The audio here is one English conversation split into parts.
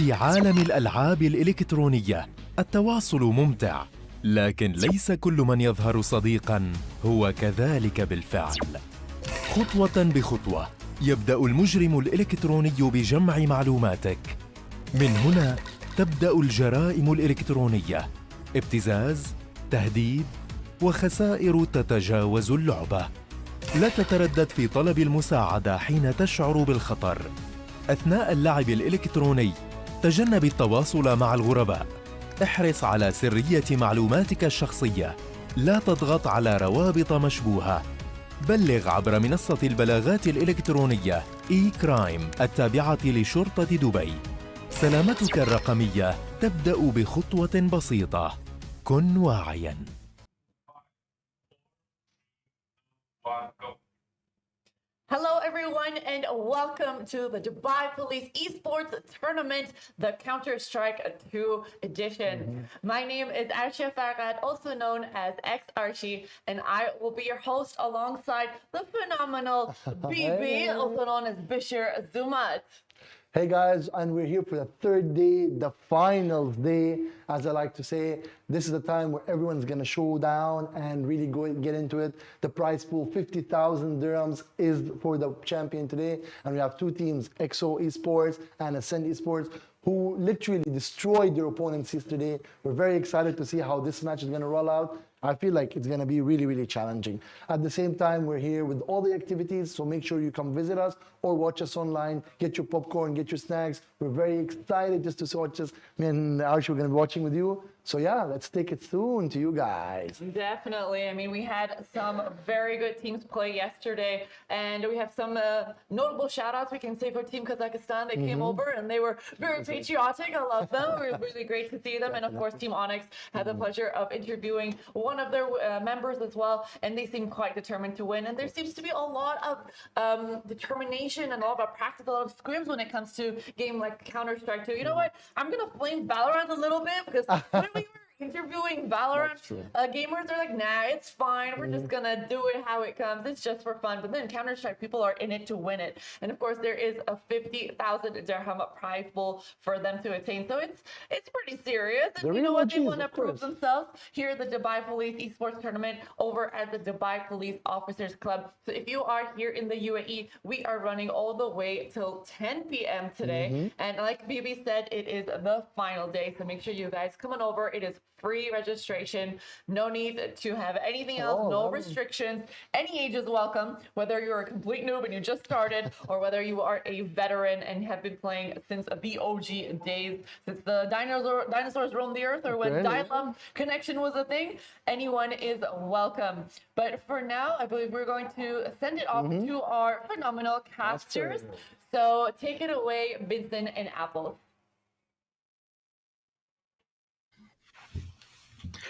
في عالم الألعاب الإلكترونية التواصل ممتع، لكن ليس كل من يظهر صديقاً هو كذلك بالفعل. خطوة بخطوة يبدأ المجرم الإلكتروني بجمع معلوماتك. من هنا تبدأ الجرائم الإلكترونية، ابتزاز، تهديد، وخسائر تتجاوز اللعبة. لا تتردد في طلب المساعدة حين تشعر بالخطر. أثناء اللعب الإلكتروني تجنب التواصل مع الغرباء. احرص على سرية معلوماتك الشخصية. لا تضغط على روابط مشبوهة. بلغ عبر منصة البلاغات الإلكترونية كرايم التابعة لشرطة دبي. سلامتك الرقمية تبدأ بخطوة بسيطة. كن واعياً. Hello everyone and welcome to the Dubai Police Esports Tournament, the Counter-Strike 2 edition. My name is Arshia, also known as X-Archie, and I will be your host alongside the phenomenal BB, also known as Bishir Zumat. Hey guys, and we're here for the third day, the finals day, as I like to say. This is the time where everyone's gonna show down and really get into it. The prize pool, 50,000 dirhams, is for the champion today. And we have two teams, EXO Esports and Ascend Esports, who literally destroyed their opponents yesterday. We're very excited to see how this match is gonna roll out. I feel like it's going to be really, really challenging. At the same time, we're here with all the activities, so make sure you come visit us or watch us online. Get your popcorn, get your snacks. We're very excited just to watch us. Me and Archie are going to be watching with you. So yeah, let's take it soon to you guys. Definitely. I mean, we had some very good teams play yesterday, and we have some notable shout-outs we can say for Team Kazakhstan. They came over and they were very patriotic. I love them. It was really great to see them. And of course, Team Onyx had the pleasure of interviewing one of their members as well, and they seem quite determined to win. And there seems to be a lot of determination and a lot of practice, a lot of scrims when it comes to game like Counter-Strike 2. You know what? I'm going to blame Valorant a little bit because when we were interviewing Valorant gamers, they're like, nah, it's fine. We're just gonna do it how it comes. It's just for fun. But then Counter-Strike, people are in it to win it. And of course, there is a 50,000 dirham prize pool for them to attain. So it's pretty serious. And you know what? They want to prove themselves here at the Dubai Police Esports Tournament over at the Dubai Police Officers Club. So if you are here in the UAE, we are running all the way till 10 p.m. today. And like Bibi said, it is the final day. So make sure you guys come on over. It is free registration, no need to have anything else, no restrictions. Any age is welcome, whether you're a complete noob and you just started, or whether you are a veteran and have been playing since the OG days, since the dinosaurs roamed the earth, or when dial-up connection was a thing. Anyone is welcome. But for now, I believe we're going to send it off to our phenomenal casters. So take it away, Vincent and Apple.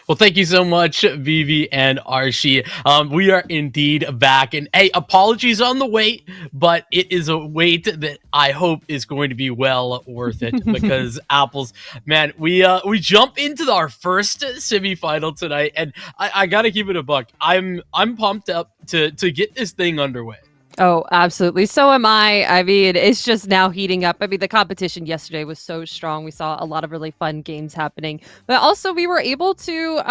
Well, thank you so much, Vivi and Archie. We are indeed back, and hey, apologies on the wait, but it is a wait that I hope is going to be well worth it because Apples, man, we jump into our first semifinal tonight, and I gotta keep it a buck. I'm pumped up to get this thing underway. Oh, absolutely. So am I. I mean, it's just now heating up. I mean, the competition yesterday was so strong. We saw a lot of really fun games happening. But also, we were able to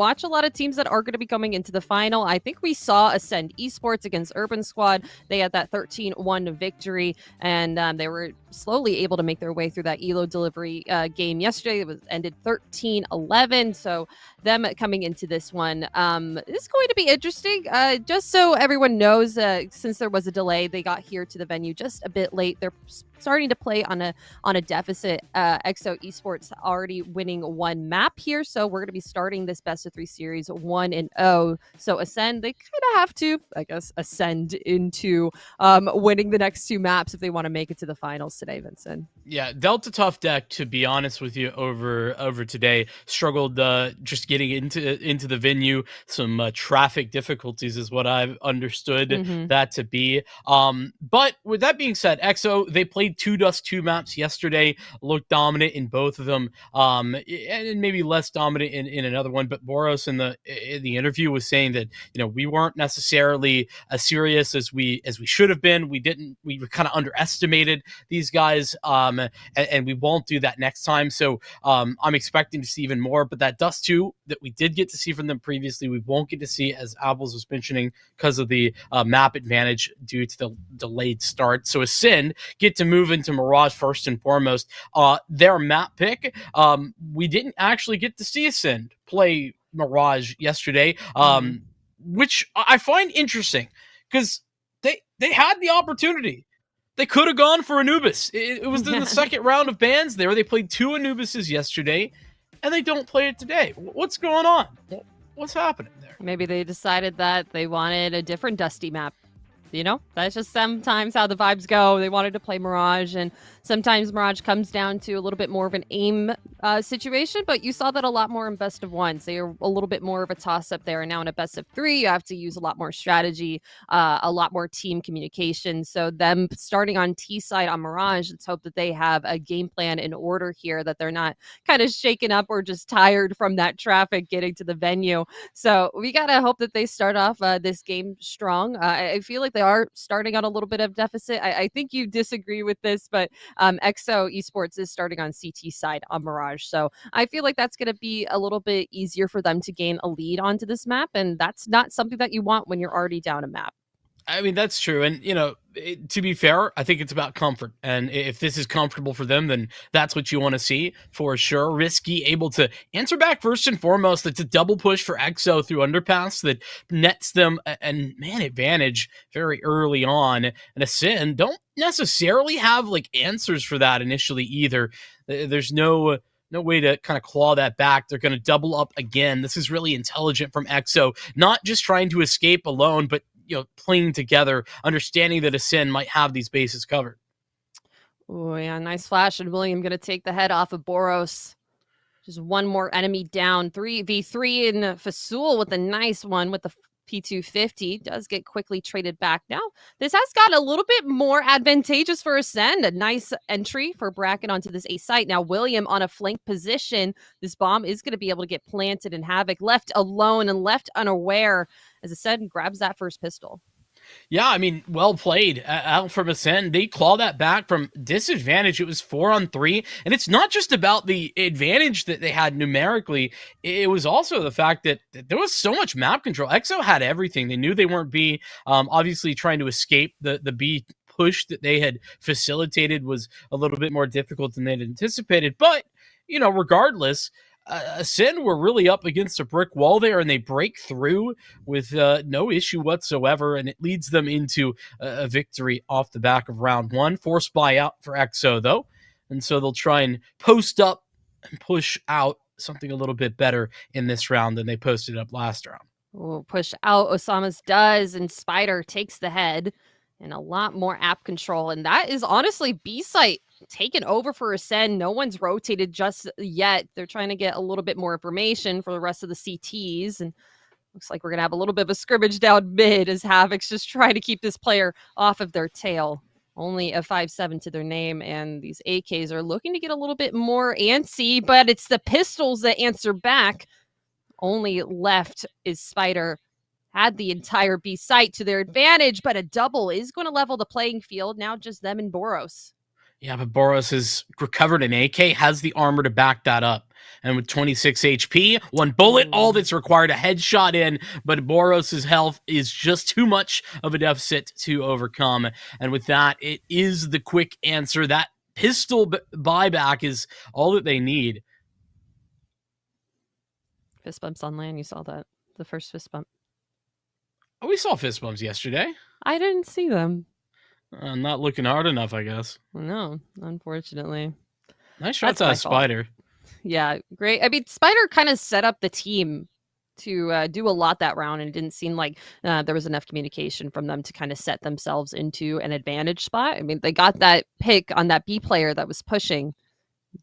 watch a lot of teams that are going to be coming into the final. I think we saw Ascend Esports against Urban Squad. They had that 13-1 victory, and they were slowly able to make their way through that ELO delivery game yesterday. It was ended 13-11. So them coming into this one is going to be interesting. Just so everyone knows, since there was a delay, they got here to the venue just a bit late. They're starting to play on a deficit. EXO Esports already winning one map here, so we're going to be starting this best of 3 series 1-0. So Ascend, they kind of have to, I guess, ascend into winning the next 2 maps if they want to make it to the finals today, Vincent. Yeah, Delta Tough Deck, to be honest with you, over today struggled just getting into the venue. Some traffic difficulties is what I've understood that to be. But with that being said, EXO, they played played 2 Dust 2 maps yesterday, looked dominant in both of them, and maybe less dominant in another one. But Boros in the interview was saying that, we weren't necessarily as serious as we should have been. We kind of underestimated these guys, and we won't do that next time. So I'm expecting to see even more. But that Dust 2 that we did get to see from them previously, we won't get to see, as Apples was mentioning, because of the map advantage due to the delayed start. So Ascend get to move into Mirage first and foremost. Their map pick, we didn't actually get to see Ascend play Mirage yesterday, which I find interesting because they had the opportunity. They could have gone for Anubis. It was in the second round of bans there. They played 2 Anubises yesterday, and they don't play it today. What's going on? What's happening there? Maybe they decided that they wanted a different Dusty map. That's just sometimes how the vibes go. They wanted to play Mirage, and sometimes Mirage comes down to a little bit more of an aim situation, but you saw that a lot more in best of ones. They are a little bit more of a toss-up there, and now in a best of 3, you have to use a lot more strategy, a lot more team communication. So them starting on T side on Mirage, let's hope that they have a game plan in order here, that they're not kind of shaken up or just tired from that traffic getting to the venue. So we got to hope that they start off this game strong. I feel like they are starting on a little bit of deficit. I think you disagree with this, but EXO Esports is starting on CT side on Mirage. So I feel like that's going to be a little bit easier for them to gain a lead onto this map. And that's not something that you want when you're already down a map. I mean, that's true. And, to be fair, I think it's about comfort. And if this is comfortable for them, then that's what you want to see for sure. Risky able to answer back first and foremost. It's a double push for EXO through underpass that nets them an advantage very early on. And Ascend don't necessarily have answers for that initially either. There's no way to kind of claw that back. They're going to double up again. This is really intelligent from EXO, not just trying to escape alone, but playing together, understanding that Ascend might have these bases covered. Oh yeah, nice flash, and William going to take the head off of Boros. Just one more enemy down. 3v3 in Fasul with a nice one with the P250. Does get quickly traded back. Now, this has got a little bit more advantageous for Ascend. A nice entry for Bracken onto this A site. Now, William on a flank position. This bomb is going to be able to get planted, and Havoc left alone and left unaware as Ascend grabs that first pistol. Yeah, I mean, well played out from Ascend. They claw that back from disadvantage. It was 4-on-3, and it's not just about the advantage that they had numerically. It was also the fact that there was so much map control. EXO had everything. They knew they weren't B. Obviously, trying to escape the B push that they had facilitated was a little bit more difficult than they'd anticipated. But, regardless, Ascend were really up against a brick wall there, and they break through with no issue whatsoever, and it leads them into a victory off the back of round 1. Force buy out for EXO, though, and so they'll try and post up and push out something a little bit better in this round than they posted up last round. Ooh, push out Osama's does, and Spider takes the head, and a lot more app control, and that is honestly B-site taken over for Ascend. No one's rotated just yet. They're trying to get a little bit more information for the rest of the CTs, and looks like we're going to have a little bit of a scrimmage down mid as Havoc's just trying to keep this player off of their tail. Only a 5-7 to their name, and these AKs are looking to get a little bit more antsy, but it's the pistols that answer back. Only left is Spider. Had the entire B site to their advantage, but a double is going to level the playing field. Now just them and Boros. Yeah, but Boros has recovered an AK, has the armor to back that up. And with 26 HP, 1 bullet, all that's required, a headshot in, but Boros' health is just too much of a deficit to overcome. And with that, it is the quick answer. That pistol buyback is all that they need. Fist bumps on land, you saw that. The first fist bump. Oh, we saw fist bumps yesterday. I didn't see them. Not looking hard enough, I guess. No, unfortunately. Nice shots out of Spider. Yeah, great. I mean, Spider kind of set up the team to do a lot that round, and it didn't seem like there was enough communication from them to kind of set themselves into an advantage spot. I mean, they got that pick on that B player that was pushing.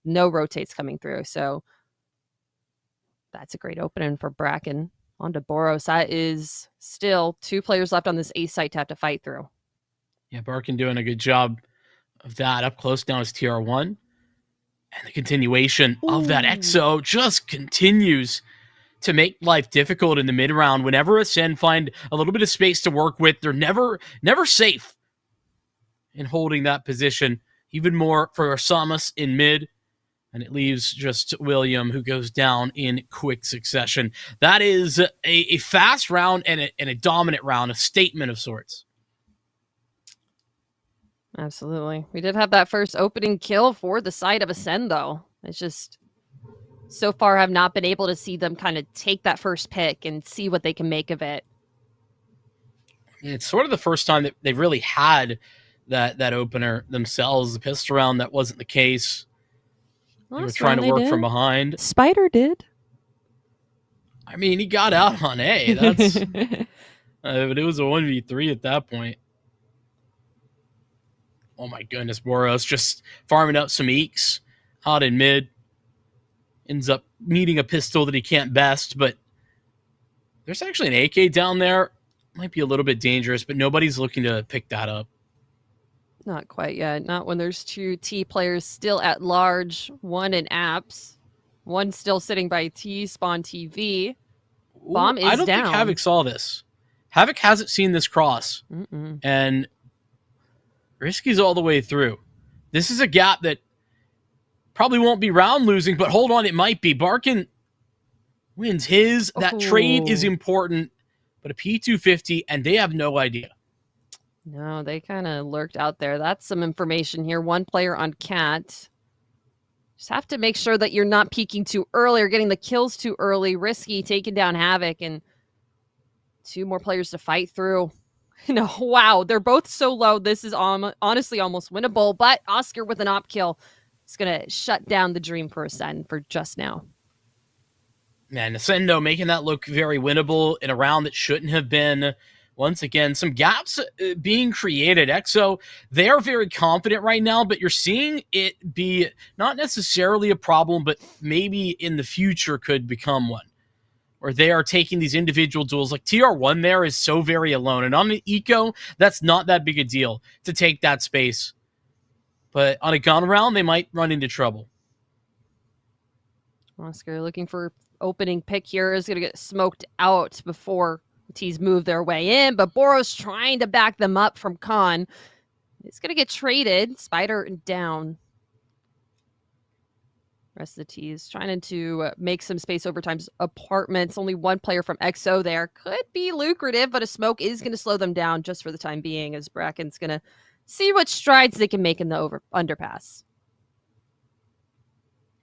No rotates coming through, so that's a great opening for Bracken. On to Boros. That is still 2 players left on this A site to have to fight through. Yeah, Barkin doing a good job of that. Up close now is TR1. And the continuation of that EXO just continues to make life difficult in the mid round. Whenever Ascend find a little bit of space to work with, they're never safe in holding that position. Even more for Samus in mid, and it leaves just William, who goes down in quick succession. That is a fast round and a dominant round, a statement of sorts. Absolutely. We did have that first opening kill for the side of Ascend, though. It's just so far have not been able to see them kind of take that first pick and see what they can make of it. It's sort of the first time that they've really had that opener themselves. The pistol round, that wasn't the case. They were trying to work from behind. Spider did. I mean, he got out on A. That's but it was a 1v3 at that point. Oh my goodness, Boros just farming up some eeks out in mid. Ends up needing a pistol that he can't best, but there's actually an AK down there. Might be a little bit dangerous, but nobody's looking to pick that up. Not quite yet. Not when there's 2 T players still at large. 1 in apps. 1 still sitting by T spawn TV. Bomb is down. I don't think Havoc saw this. Havoc hasn't seen this cross. And Risky's all the way through. This is a gap that probably won't be round losing, but hold on, it might be. Barkin wins his. That trade is important, but a P250, and they have no idea. No, they kind of lurked out there. That's some information here. 1 player on Cat. Just have to make sure that you're not peeking too early or getting the kills too early. Risky taking down Havoc, and 2 more players to fight through. No, wow, they're both so low. This is honestly almost winnable, but Oscar with an op kill is going to shut down the dream for Ascend for just now. Man, Ascendo making that look very winnable in a round that shouldn't have been. Once again, some gaps being created. EXO, they are very confident right now, but you're seeing it be not necessarily a problem, but maybe in the future could become one. Or they are taking these individual duels. Like TR1 there is so very alone. And on an eco, that's not that big a deal to take that space. But on a gun round, they might run into trouble. Oscar looking for opening pick here. Is going to get smoked out before T's move their way in. But Boros trying to back them up from Khan. It's going to get traded. Spider down. Rest of the T's trying to make some space over time's apartments. Only 1 player from EXO there. Could be lucrative, but a smoke is going to slow them down just for the time being, as Bracken's going to see what strides they can make in the underpass.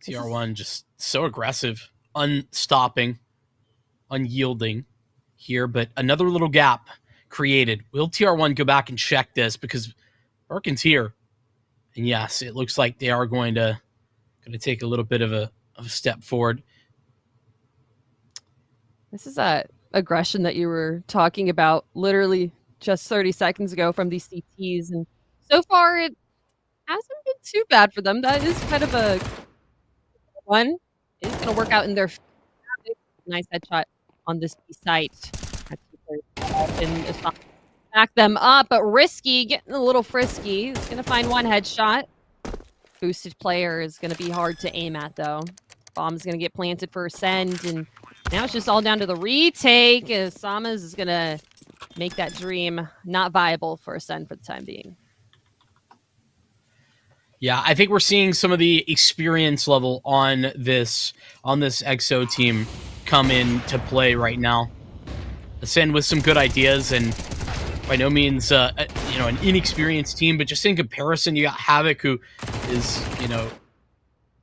TR1 just so aggressive, unstopping, unyielding here, but another little gap created. Will TR1 go back and check this? Because Birkin's here. And yes, it looks like they are going to take a little bit of a step forward. This is that aggression that you were talking about literally just 30 seconds ago from these CTs. And so far, it hasn't been too bad for them. That is kind of a one. It's going to work out in their nice headshot on this site. And back them up, but Risky getting a little frisky. He's going to find 1 headshot. Boosted player is going to be hard to aim at, though. Bomb's going to get planted for Ascend, and now it's just all down to the retake. Samas is going to make that dream not viable for Ascend for the time being. Yeah, I think we're seeing some of the experience level on this EXO team come into play right now. Ascend with some good ideas, and by no means an inexperienced team, but just in comparison, you got Havoc, who is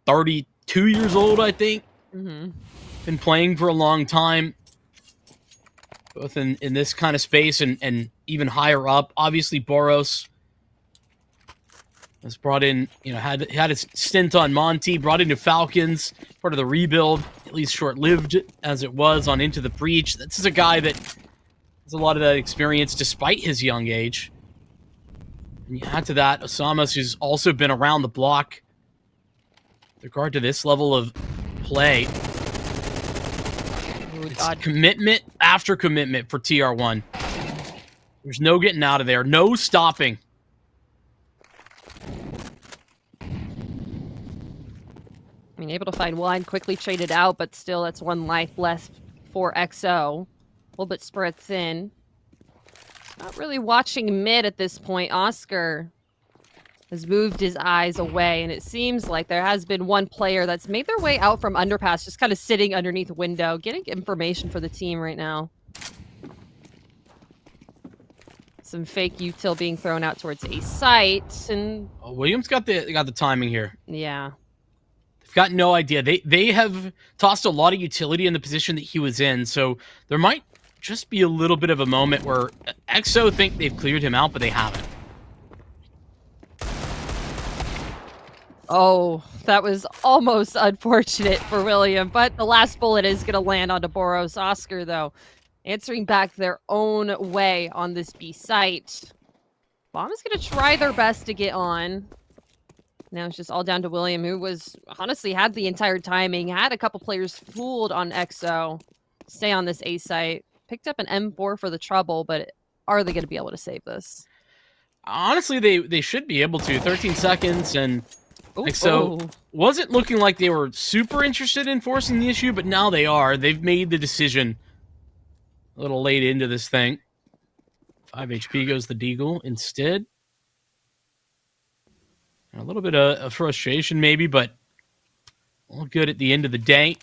32 years old, I think. Been playing for a long time, both in this kind of space and even higher up. Obviously, Boros was brought in, had a stint on Monty, brought into Falcons, part of the rebuild, at least short-lived as it was, on Into the Breach. This is a guy that has a lot of that experience despite his young age. And you add to that Osamas, who's also been around the block with regard to this level of play. It's commitment after commitment for TR1. There's no getting out of there, no stopping. I mean, able to find one, quickly traded out, but still that's one life left for XO. A little bit spread thin. Not really watching mid at this point. Oscar has moved his eyes away, and it seems like there has been one player that's made their way out from underpass, just kind of sitting underneath a window, getting information for the team right now. Some fake util being thrown out towards a site, and Williams got the timing here. yeah. They've got no idea. They have tossed a lot of utility in the position that he was in, so there might just be a little bit of a moment where XO think they've cleared him out, but they haven't. Oh, that was almost unfortunate for William, but the last bullet is going to land onto Boros. Oscar, though, answering back their own way on this B site. Bomb is going to try their best to get on. Now it's just all down to William, who was honestly had the entire timing, had a couple players fooled on XO. Stay on this A site. Picked up an M4 for the trouble, but are they going to be able to save this? Honestly, they should be able to. 13 seconds, and XO Ooh. wasn't looking like they were super interested in forcing the issue, but now they are. They've made the decision a little late into this thing. 5 HP goes the Deagle instead. A little bit of frustration maybe, but all good at the end of the day.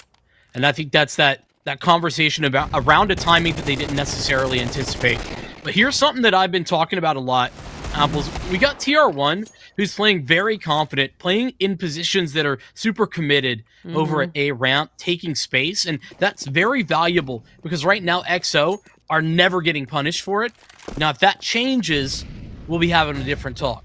And I think that's that conversation about around a timing that they didn't necessarily anticipate. But here's something that I've been talking about a lot, Apples. We got TR1, who's playing very confident, playing in positions that are super committed over at A ramp, taking space, and that's very valuable because right now XO are never getting punished for it. Now, if that changes, we'll be having a different talk.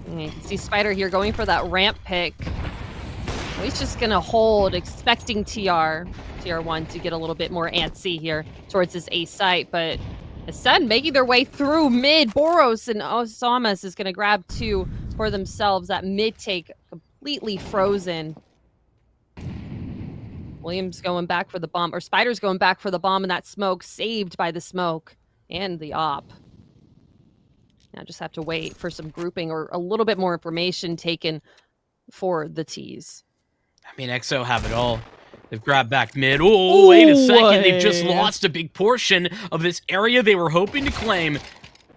You can see Spider here going for that ramp pick. Well, he's just going to hold, expecting TR1 to get a little bit more antsy here towards this A site, but Ascend making their way through mid. Boros and Osamas is going to grab two for themselves. That mid take completely frozen. Williams going back for the bomb, or Spider's going back for the bomb, and that smoke saved by the smoke and the op. Now just have to wait for some grouping or a little bit more information taken for the T's. I mean, XO have it all. They've grabbed back mid. Oh, wait a second. They've just lost a big portion of this area they were hoping to claim.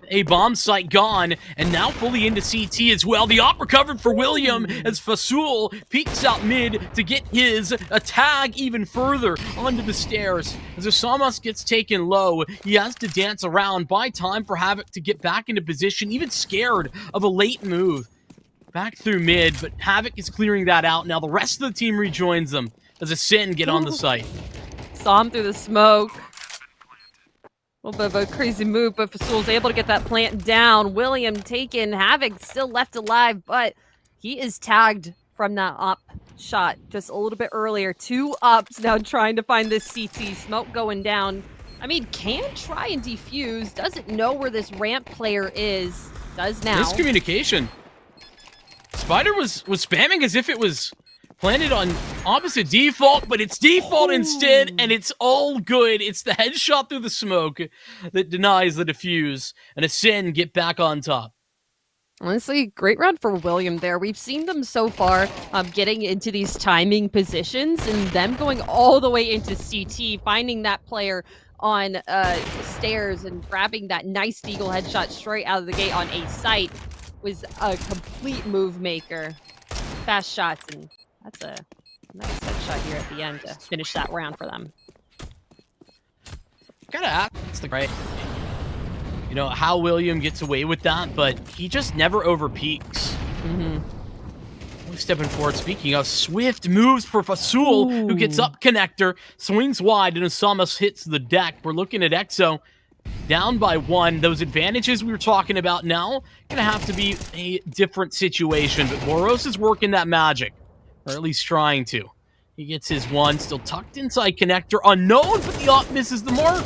A bomb site gone, and now fully into CT as well. The op recovered for William as Fasul peeks out mid to get a tag even further onto the stairs. As Osamas gets taken low, he has to dance around, buy time for Havoc to get back into position, even scared of a late move. Back through mid, but Havoc is clearing that out. Now the rest of the team rejoins them as a Sin get on the site. Saw him through the smoke. A little bit of a crazy move, but Fasul's able to get that plant down. William taken. Havoc still left alive, but he is tagged from that up shot just a little bit earlier. Two ups now trying to find this CT. Smoke going down. I mean, can try and defuse. Doesn't know where this ramp player is. Does now. Miscommunication. Spider was spamming as if it was planted on opposite default, but it's default instead, and it's all good. It's the headshot through the smoke that denies the defuse, and a Sin get back on top. Honestly, great round for William there. We've seen them so far getting into these timing positions and them going all the way into CT, finding that player on stairs and grabbing that nice Deagle headshot straight out of the gate on a site was a complete move maker. Fast shots, and that's a nice headshot here at the end to finish that round for them. Gotta ask, it's the right. You know, how William gets away with that, but he just never over peaks. Stepping forward, speaking of, swift moves for Fasul, who gets up connector, swings wide, and Osamas hits the deck. We're looking at XO down by one. Those advantages we were talking about now gonna have to be a different situation, but Boros is working that magic, or at least trying to. He gets his one, still tucked inside connector, unknown, but the op misses the mark.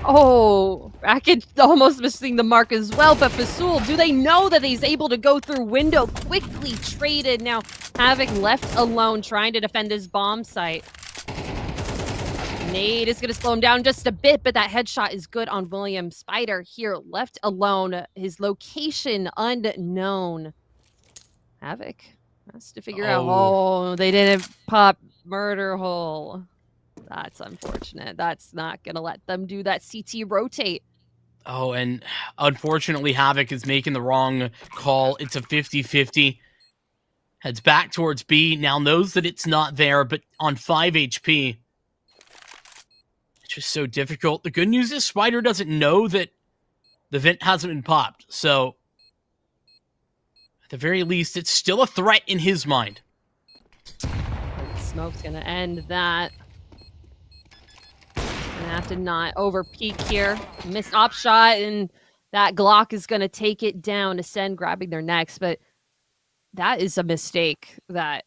Oh, Racket almost missing the mark as well, but Fasul, do they know that he's able to go through window? Quickly traded. Now Havoc left alone trying to defend his bomb site. Nade is going to slow him down just a bit, but that headshot is good on William. Spider here left alone. His location unknown. Havoc Has to figure out. Oh, they didn't pop murder hole. That's unfortunate. That's not going to let them do that CT rotate. Oh, and unfortunately, Havoc is making the wrong call. It's a 50-50. Heads back towards B. Now knows that it's not there, but on 5 HP. It's just so difficult. The good news is Spider doesn't know that the vent hasn't been popped. So, at the very least, it's still a threat in his mind. Smoke's going to end that. Gonna have to not over peek here. Missed op shot, and that Glock is gonna take it down. Ascend grabbing their necks, but that is a mistake that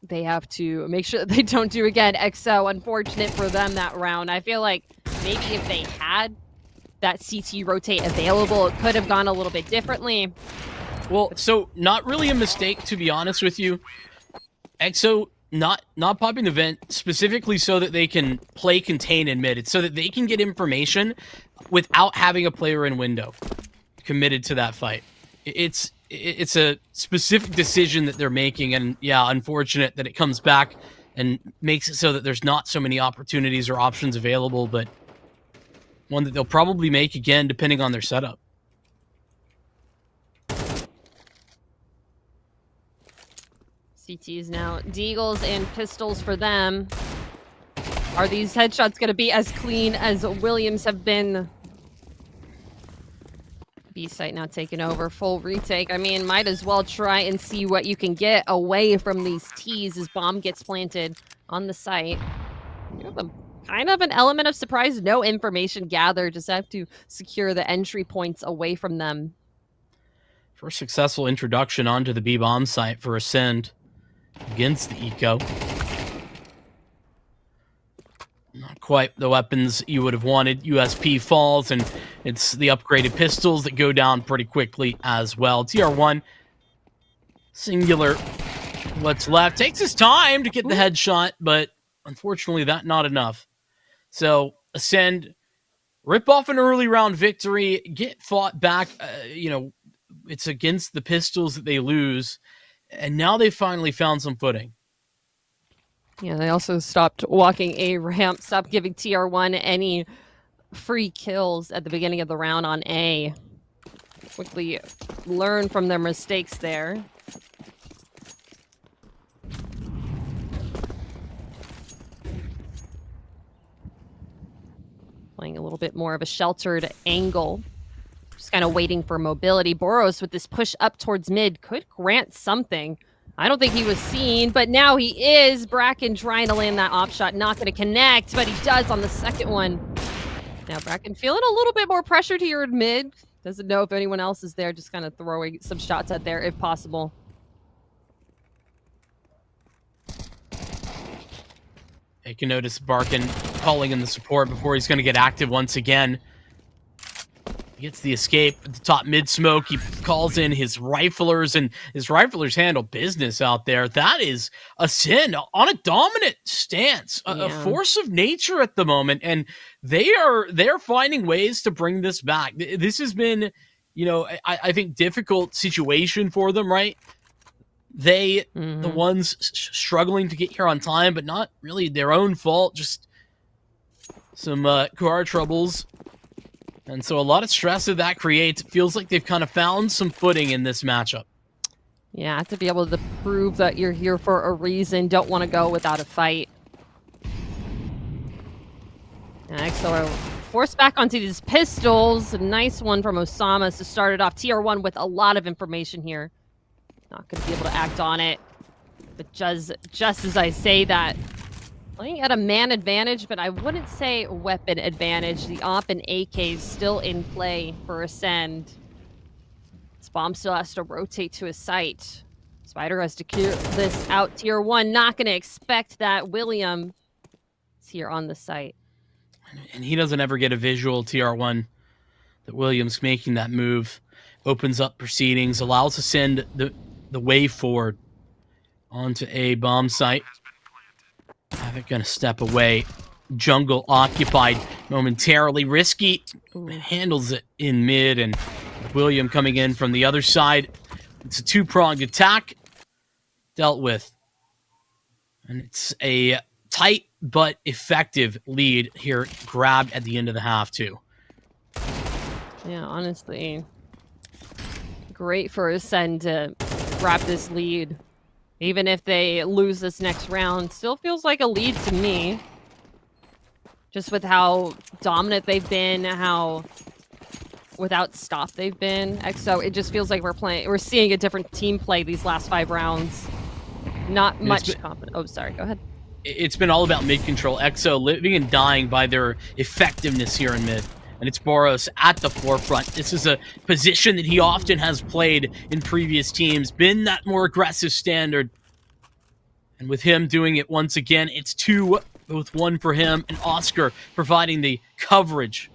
they have to make sure that they don't do again. XO, unfortunate for them that round. I feel like maybe if they had that CT rotate available, it could have gone a little bit differently. Well, so not really a mistake, to be honest with you. XO not popping the vent specifically so that they can play contain in mid. It's so that they can get information without having a player in window committed to that fight. It's a specific decision that they're making, and yeah, unfortunate that it comes back and makes it so that there's not so many opportunities or options available, but one that they'll probably make again depending on their setup. CTs now. Deagles and pistols for them. Are these headshots going to be as clean as Williams have been? B site now taking over. Full retake. I mean, might as well try and see what you can get away from these T's as bomb gets planted on the site. You have kind of an element of surprise. No information gathered. Just have to secure the entry points away from them. First successful introduction onto the B bomb site for Ascend against the Eco. Not quite the weapons you would have wanted. USP falls, and it's the upgraded pistols that go down pretty quickly as well. TR1, singular. What's left takes his time to get the headshot, but unfortunately, that not enough. So Ascend rip off an early round victory, get fought back. It's against the pistols that they lose. And now they finally found some footing. Yeah, they also stopped walking a ramp, stopped giving TR1 any free kills at the beginning of the round on A. Quickly learn from their mistakes there. Playing a little bit more of a sheltered angle. Just kind of waiting for mobility. Boros with this push up towards mid could grant something. I don't think he was seen, but now he is. Bracken trying to land that op shot. Not going to connect, but he does on the second one. Now Bracken feeling a little bit more pressure to your mid. Doesn't know if anyone else is there. Just kind of throwing some shots out there if possible. You can notice Barkin calling in the support before he's going to get active once again. Gets the escape at the top mid smoke. He calls in his riflers, and his riflers handle business out there. That is a sin on a dominant stance, a force of nature at the moment, and they're finding ways to bring this back. This has been, I think, difficult situation for them, right? They, the ones struggling to get here on time, but not really their own fault. Just some car troubles. And so a lot of stress that creates. It feels like they've kind of found some footing in this matchup. Yeah, to be able to prove that you're here for a reason. Don't want to go without a fight. And XO forced back onto these pistols. A nice one from Osama to start it off. TR1 with a lot of information here. Not going to be able to act on it. But just as I say that, playing at a man advantage, but I wouldn't say weapon advantage. The AWP and AK is still in play for Ascend. This bomb still has to rotate to his site. Spider has to clear this out. TR1 not going to expect that. William is here on the site. And he doesn't ever get a visual, TR1, that Williams making that move. Opens up proceedings, allows Ascend the way forward onto a bomb site. Havoc gonna step away. Jungle occupied momentarily. Risky handles it in mid, and William coming in from the other side. It's a two-pronged attack. dealt with. And it's a tight but effective lead here, grabbed at the end of the half, too. Yeah, honestly, great for Ascend to grab this lead. Even if they lose this next round, still feels like a lead to me. Just with how dominant they've been, how without stop they've been. So it just feels like we're seeing a different team play these last 5 rounds. Not much confidence. Oh, sorry, go ahead. It's been all about mid control. EXO living and dying by their effectiveness here in mid. And it's Boros at the forefront. This is a position that he often has played in previous teams, been that more aggressive standard. And with him doing it once again, it's 2 with 1 for him, and Oscar providing the coverage.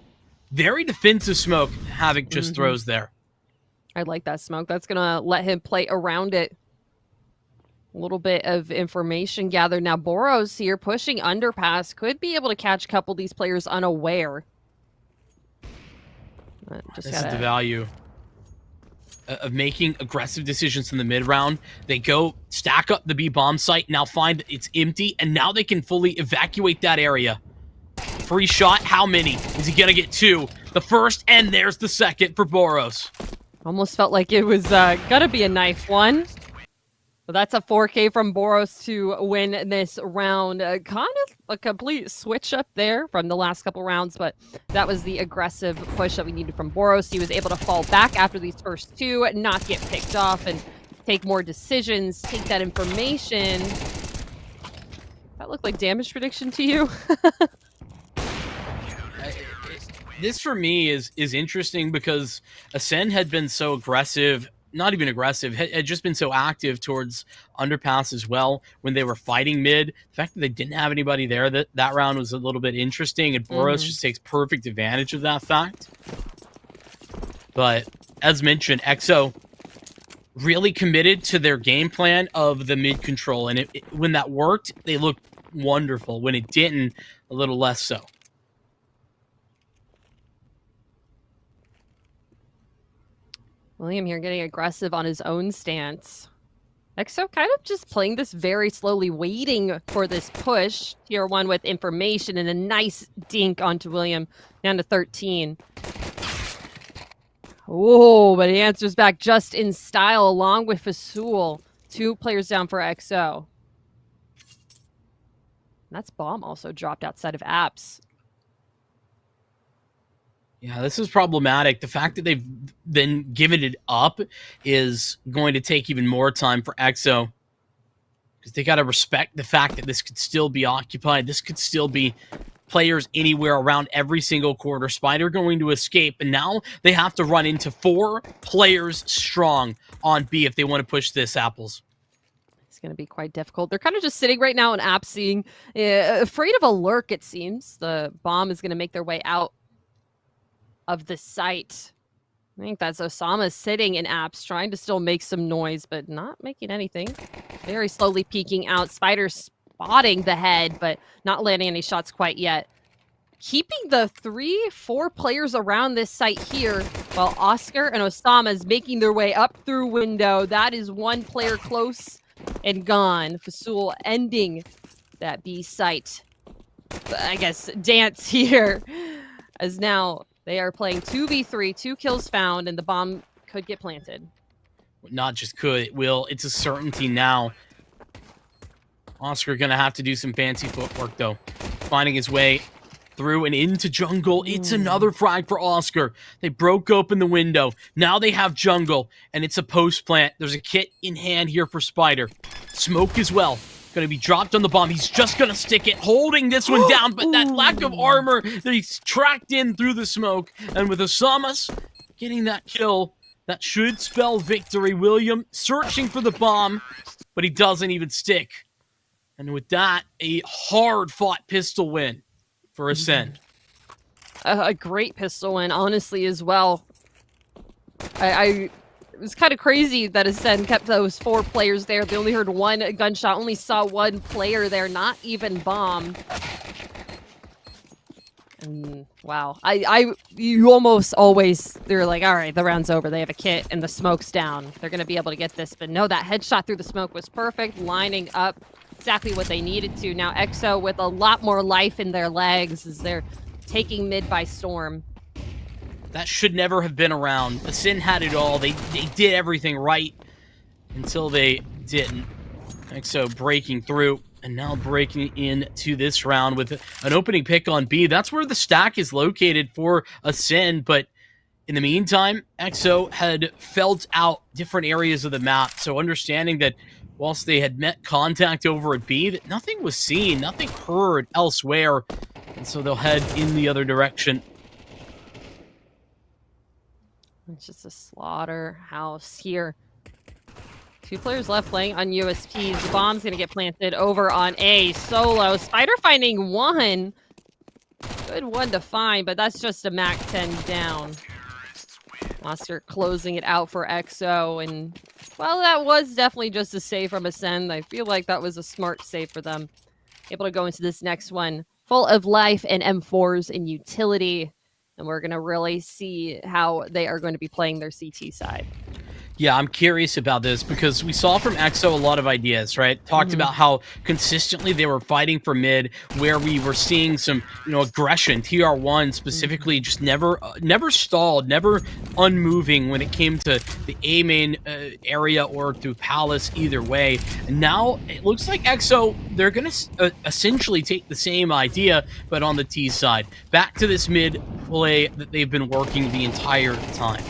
Very defensive smoke Havoc just throws there. I like that smoke. That's going to let him play around it. A little bit of information gathered. Now Boros here pushing underpass. Could be able to catch a couple of these players unaware. This is the value of making aggressive decisions in the mid round. They go stack up the B bomb site, now find it's empty, and now they can fully evacuate that area. Free shot, how many? Is he gonna get 2? The first, and there's the second for Boros. Almost felt like it was gonna be a knife one. So that's a 4K from Boros to win this round. Kind of a complete switch up there from the last couple rounds, but that was the aggressive push that we needed from Boros. He was able to fall back after these first 2, not get picked off, and take more decisions, take that information. That looked like damage prediction to you? This for me is interesting because Ascend had been so aggressive, not even aggressive, had just been so active towards underpass as well when they were fighting mid. The fact that they didn't have anybody there, that round was a little bit interesting, and Boros just takes perfect advantage of that fact. But as mentioned, EXO really committed to their game plan of the mid control, and when that worked, they looked wonderful. When it didn't, a little less so. William here getting aggressive on his own stance. EXO kind of just playing this very slowly, waiting for this push. Tier 1 with information and a nice dink onto William, down to 13. Oh, but he answers back just in style along with Fasul. 2 players down for EXO. And that's bomb also dropped outside of apps. Yeah, this is problematic. The fact that they've then given it up is going to take even more time for EXO, because they got to respect the fact that this could still be occupied. This could still be players anywhere around every single quarter. Spider going to escape, and now they have to run into 4 players strong on B if they want to push this, Apples. It's going to be quite difficult. They're kind of just sitting right now in app seeing, afraid of a lurk, it seems. The bomb is going to make their way out of the site. I think that's Osama sitting in apps, trying to still make some noise, but not making anything. Very slowly peeking out. Spider spotting the head, but not landing any shots quite yet. Keeping the 3-4 players around this site here, while Oscar and Osama is making their way up through window. That is 1 player close and gone. Fasul ending that B site, I guess, dance here, as now they are playing 2v3, 2 kills found, and the bomb could get planted. Not just could, it will. It's a certainty now. Oscar gonna have to do some fancy footwork, though. Finding his way through and into jungle. It's another frag for Oscar. They broke open the window. Now they have jungle, and it's a post plant. There's a kit in hand here for Spider. Smoke as well. Going to be dropped on the bomb. He's just going to stick it, holding this one down, but that lack of armor that he's tracked in through the smoke. And with Osamas getting that kill, that should spell victory. William searching for the bomb, but he doesn't even stick. And with that, a hard-fought pistol win for Ascend. A great pistol win, honestly, as well. It was kind of crazy that Ascend kept those 4 players there. They only heard 1 gunshot, only saw 1 player there, not even bomb. And Wow. You almost always, they're like, all right, the round's over. They have a kit and the smoke's down. They're going to be able to get this. But no, that headshot through the smoke was perfect, lining up exactly what they needed to. Now EXO with a lot more life in their legs as they're taking mid by storm. That should never have been around. The Sin had it all. They did everything right until they didn't. EXO breaking through. And now breaking into this round with an opening pick on B. That's where the stack is located for a Sin. But in the meantime, EXO had felt out different areas of the map. So understanding that whilst they had met contact over at B, that nothing was seen, nothing heard elsewhere. And so they'll head in the other direction. It's just a slaughterhouse here. 2 players left playing on USPs. The bomb's going to get planted over on A. Solo. Spider finding 1. Good one to find, but that's just a MAC 10 down. Oscar closing it out for EXO. And, well, that was definitely just a save from Ascend. I feel like that was a smart save for them. Able to go into this next one. Full of life and M4s and utility. And we're going to really see how they are going to be playing their CT side. Yeah, I'm curious about this because we saw from EXO a lot of ideas, right? Talked about how consistently they were fighting for mid, where we were seeing some, aggression. TR1 specifically just never stalled, never unmoving when it came to the A main area or through Palace, either way. And now it looks like EXO, they're going to essentially take the same idea, but on the T side. Back to this mid play that they've been working the entire time.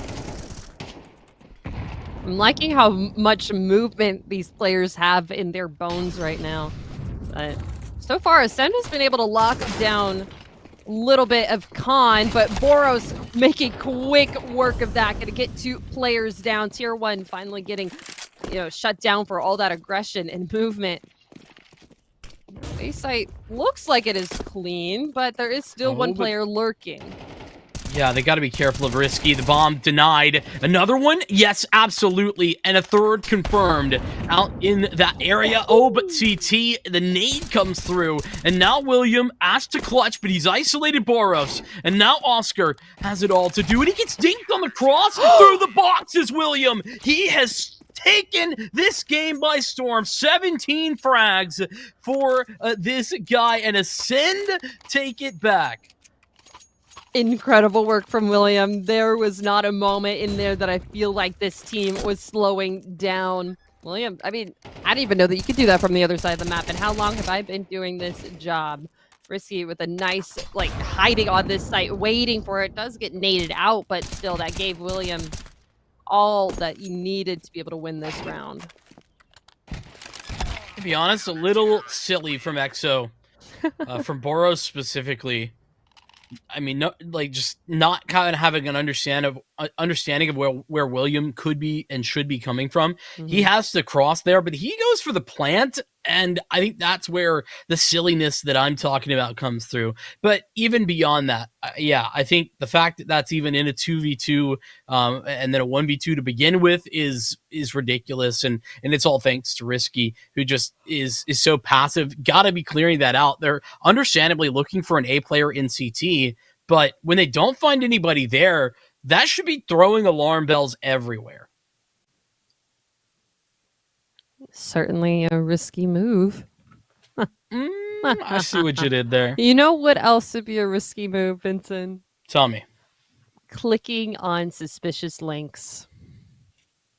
I'm liking how much movement these players have in their bones right now. But so far, Ascend has been able to lock down a little bit of Khan, but Boros making quick work of that. Gonna get 2 players down. Tier 1 finally getting, shut down for all that aggression and movement. Base site looks like it is clean, but there is still one player lurking. Yeah, they got to be careful of Risky. The bomb denied. Another one? Yes, absolutely. And a third confirmed out in that area. Oh, but CT, the nade comes through. And now William asked to clutch, but he's isolated Boros. And now Oscar has it all to do. And he gets dinked on the cross through the boxes, William. He has taken this game by storm. 17 frags for this guy. And Ascend take it back. Incredible work from William. There was not a moment in there that I feel like this team was slowing down. William, I didn't even know that you could do that from the other side of the map. And how long have I been doing this job? Risky with a nice, hiding on this site, waiting for it. Does get naded out, but still that gave William all that he needed to be able to win this round. To be honest, a little silly from EXO, from Boros specifically. Just not kind of having an understanding of where William could be and should be coming from. Mm-hmm. He has to cross there, but he goes for the plant, and I think that's where the silliness that I'm talking about comes through. But even beyond that, I think the fact that that's even in a 2v2 and then a 1v2 to begin with is ridiculous, and it's all thanks to Risky, who just is so passive. Gotta be clearing that out. They're understandably looking for an A player in CT, but when they don't find anybody there, that should be throwing alarm bells everywhere. Certainly a risky move. I see what you did there. You know what else would be a risky move, Vincent? Tell me. Clicking on suspicious links.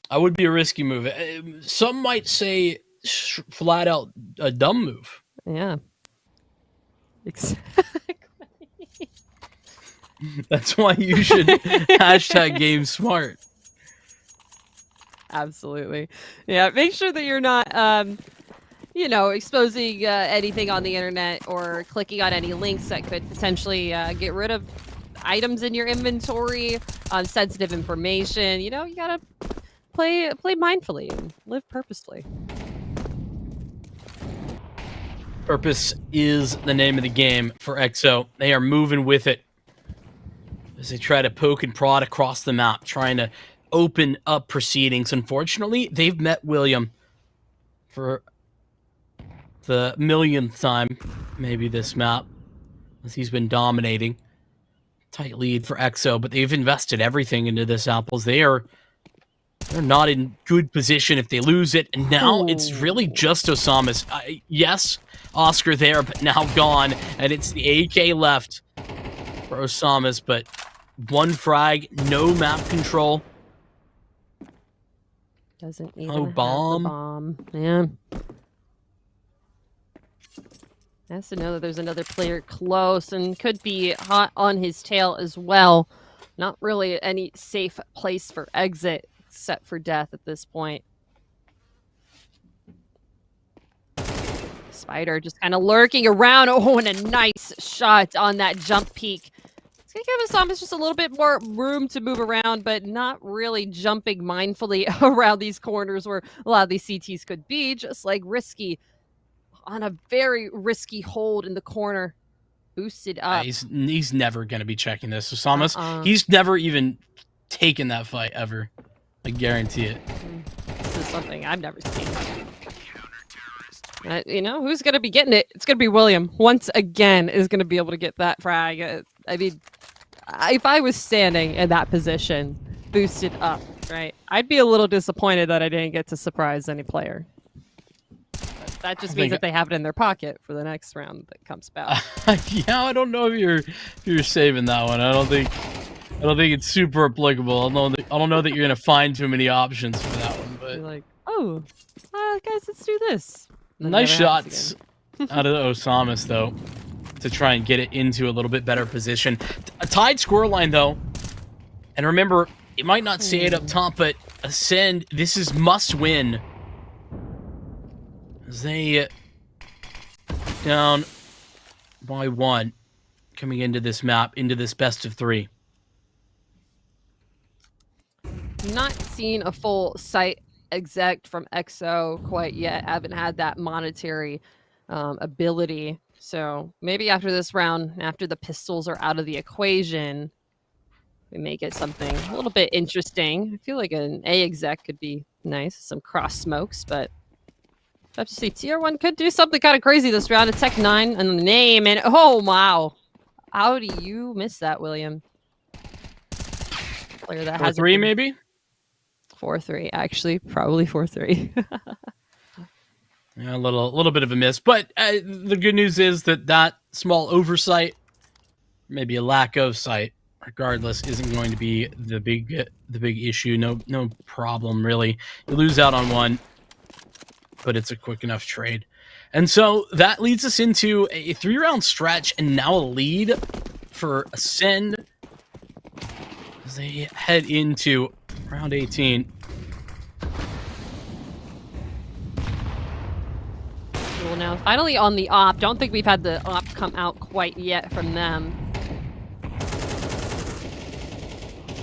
I would be a risky move. Some might say flat out a dumb move. Yeah. Exactly. That's why you should hashtag game smart. Absolutely. Yeah, make sure that you're not, exposing anything on the internet or clicking on any links that could potentially get rid of items in your inventory, sensitive information. You gotta play mindfully and live purposefully. Purpose is the name of the game for EXO. They are moving with it as they try to poke and prod across the map, trying to open up proceedings. Unfortunately, they've met William for the millionth time, maybe this map, as he's been dominating. Tight lead for EXO, but they've invested everything into this Apples. They're not in good position if they lose it. And now it's really just Osama's. Yes, Oscar there, but now gone. And it's the AK left for Osama's, but one frag, no map control. Doesn't even Oh, have bomb. the bomb. Yeah. Has to know that there's another player close and could be hot on his tail as well. Not really any safe place for exit, except for death at this point. Spider just kind of lurking around. Oh, and a nice shot on that jump peak. It's going to give Osama just a little bit more room to move around, but not really jumping mindfully around these corners where a lot of these CTs could be, just like Risky on a very risky hold in the corner. Boosted up. He's never going to be checking this. Osama's, he's never even taken that fight ever. I guarantee it. This is something I've never seen. You know, who's going to be getting it? It's going to be William. Once again, is going to be able to get that frag. I mean, if I was standing in that position, boosted up, right, I'd be a little disappointed that I didn't get to surprise any player. But that just means that they have it in their pocket for the next round that comes back. Yeah, I don't know if you're saving that one. I don't think it's super applicable. I don't know that you're going to find too many options for that one. But you're like, oh, guys, let's do this. Nice shots out of Osama's, though, to try and get it into a little bit better position. A tied scoreline, though. And remember, it might not say it up top, but Ascend, this is must win. As they down by 1 coming into this map, into this best of 3. Not seen a full site exec from EXO quite yet. Haven't had that monetary ability. So maybe after this round, after the pistols are out of the equation, we may get something a little bit interesting. I feel like an A exec could be nice. Some cross smokes, but have to see. Tier 1 could do something kind of crazy this round. A Tech 9 and the name, and oh wow. How do you miss that, William? Player that has 4-3 maybe? 4-3, actually, probably 4-3. Yeah, a little bit of a miss, but the good news is that small oversight, maybe a lack of sight, regardless, isn't going to be the big issue. No problem really. You lose out on one, but it's a quick enough trade, and so that leads us into a 3-round stretch, and now a lead for Ascend as they head into round 18. Well, now finally on the op. Don't think we've had the op come out quite yet from them.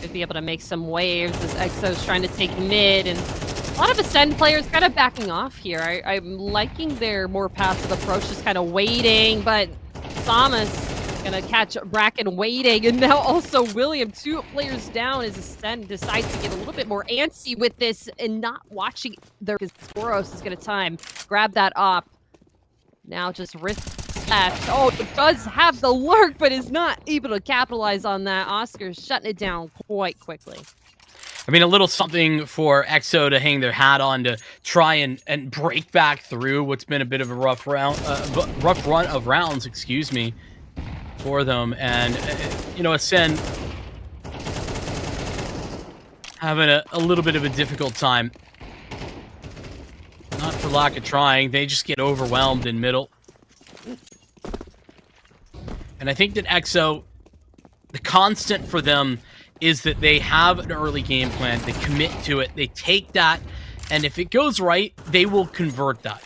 Could be able to make some waves as EXO's trying to take mid, and a lot of Ascend players kind of backing off here. I'm liking their more passive approach, just kind of waiting, but Thomas gonna catch Bracken waiting, and now also William, 2 players down as Ascend decides to get a little bit more antsy with this and not watching their, because Skoros is gonna grab that op. Now just risk left. Oh, it does have the lurk, but is not able to capitalize on that. Oscar's shutting it down quite quickly. I mean, a little something for EXO to hang their hat on to try and break back through what's been a bit of a rough run of rounds, excuse me, for them. And, you know, Ascend having a little bit of a difficult time. Not for lack of trying, they just get overwhelmed in middle. And I think that EXO, the constant for them is that they have an early game plan, they commit to it, they take that, and if it goes right, they will convert that.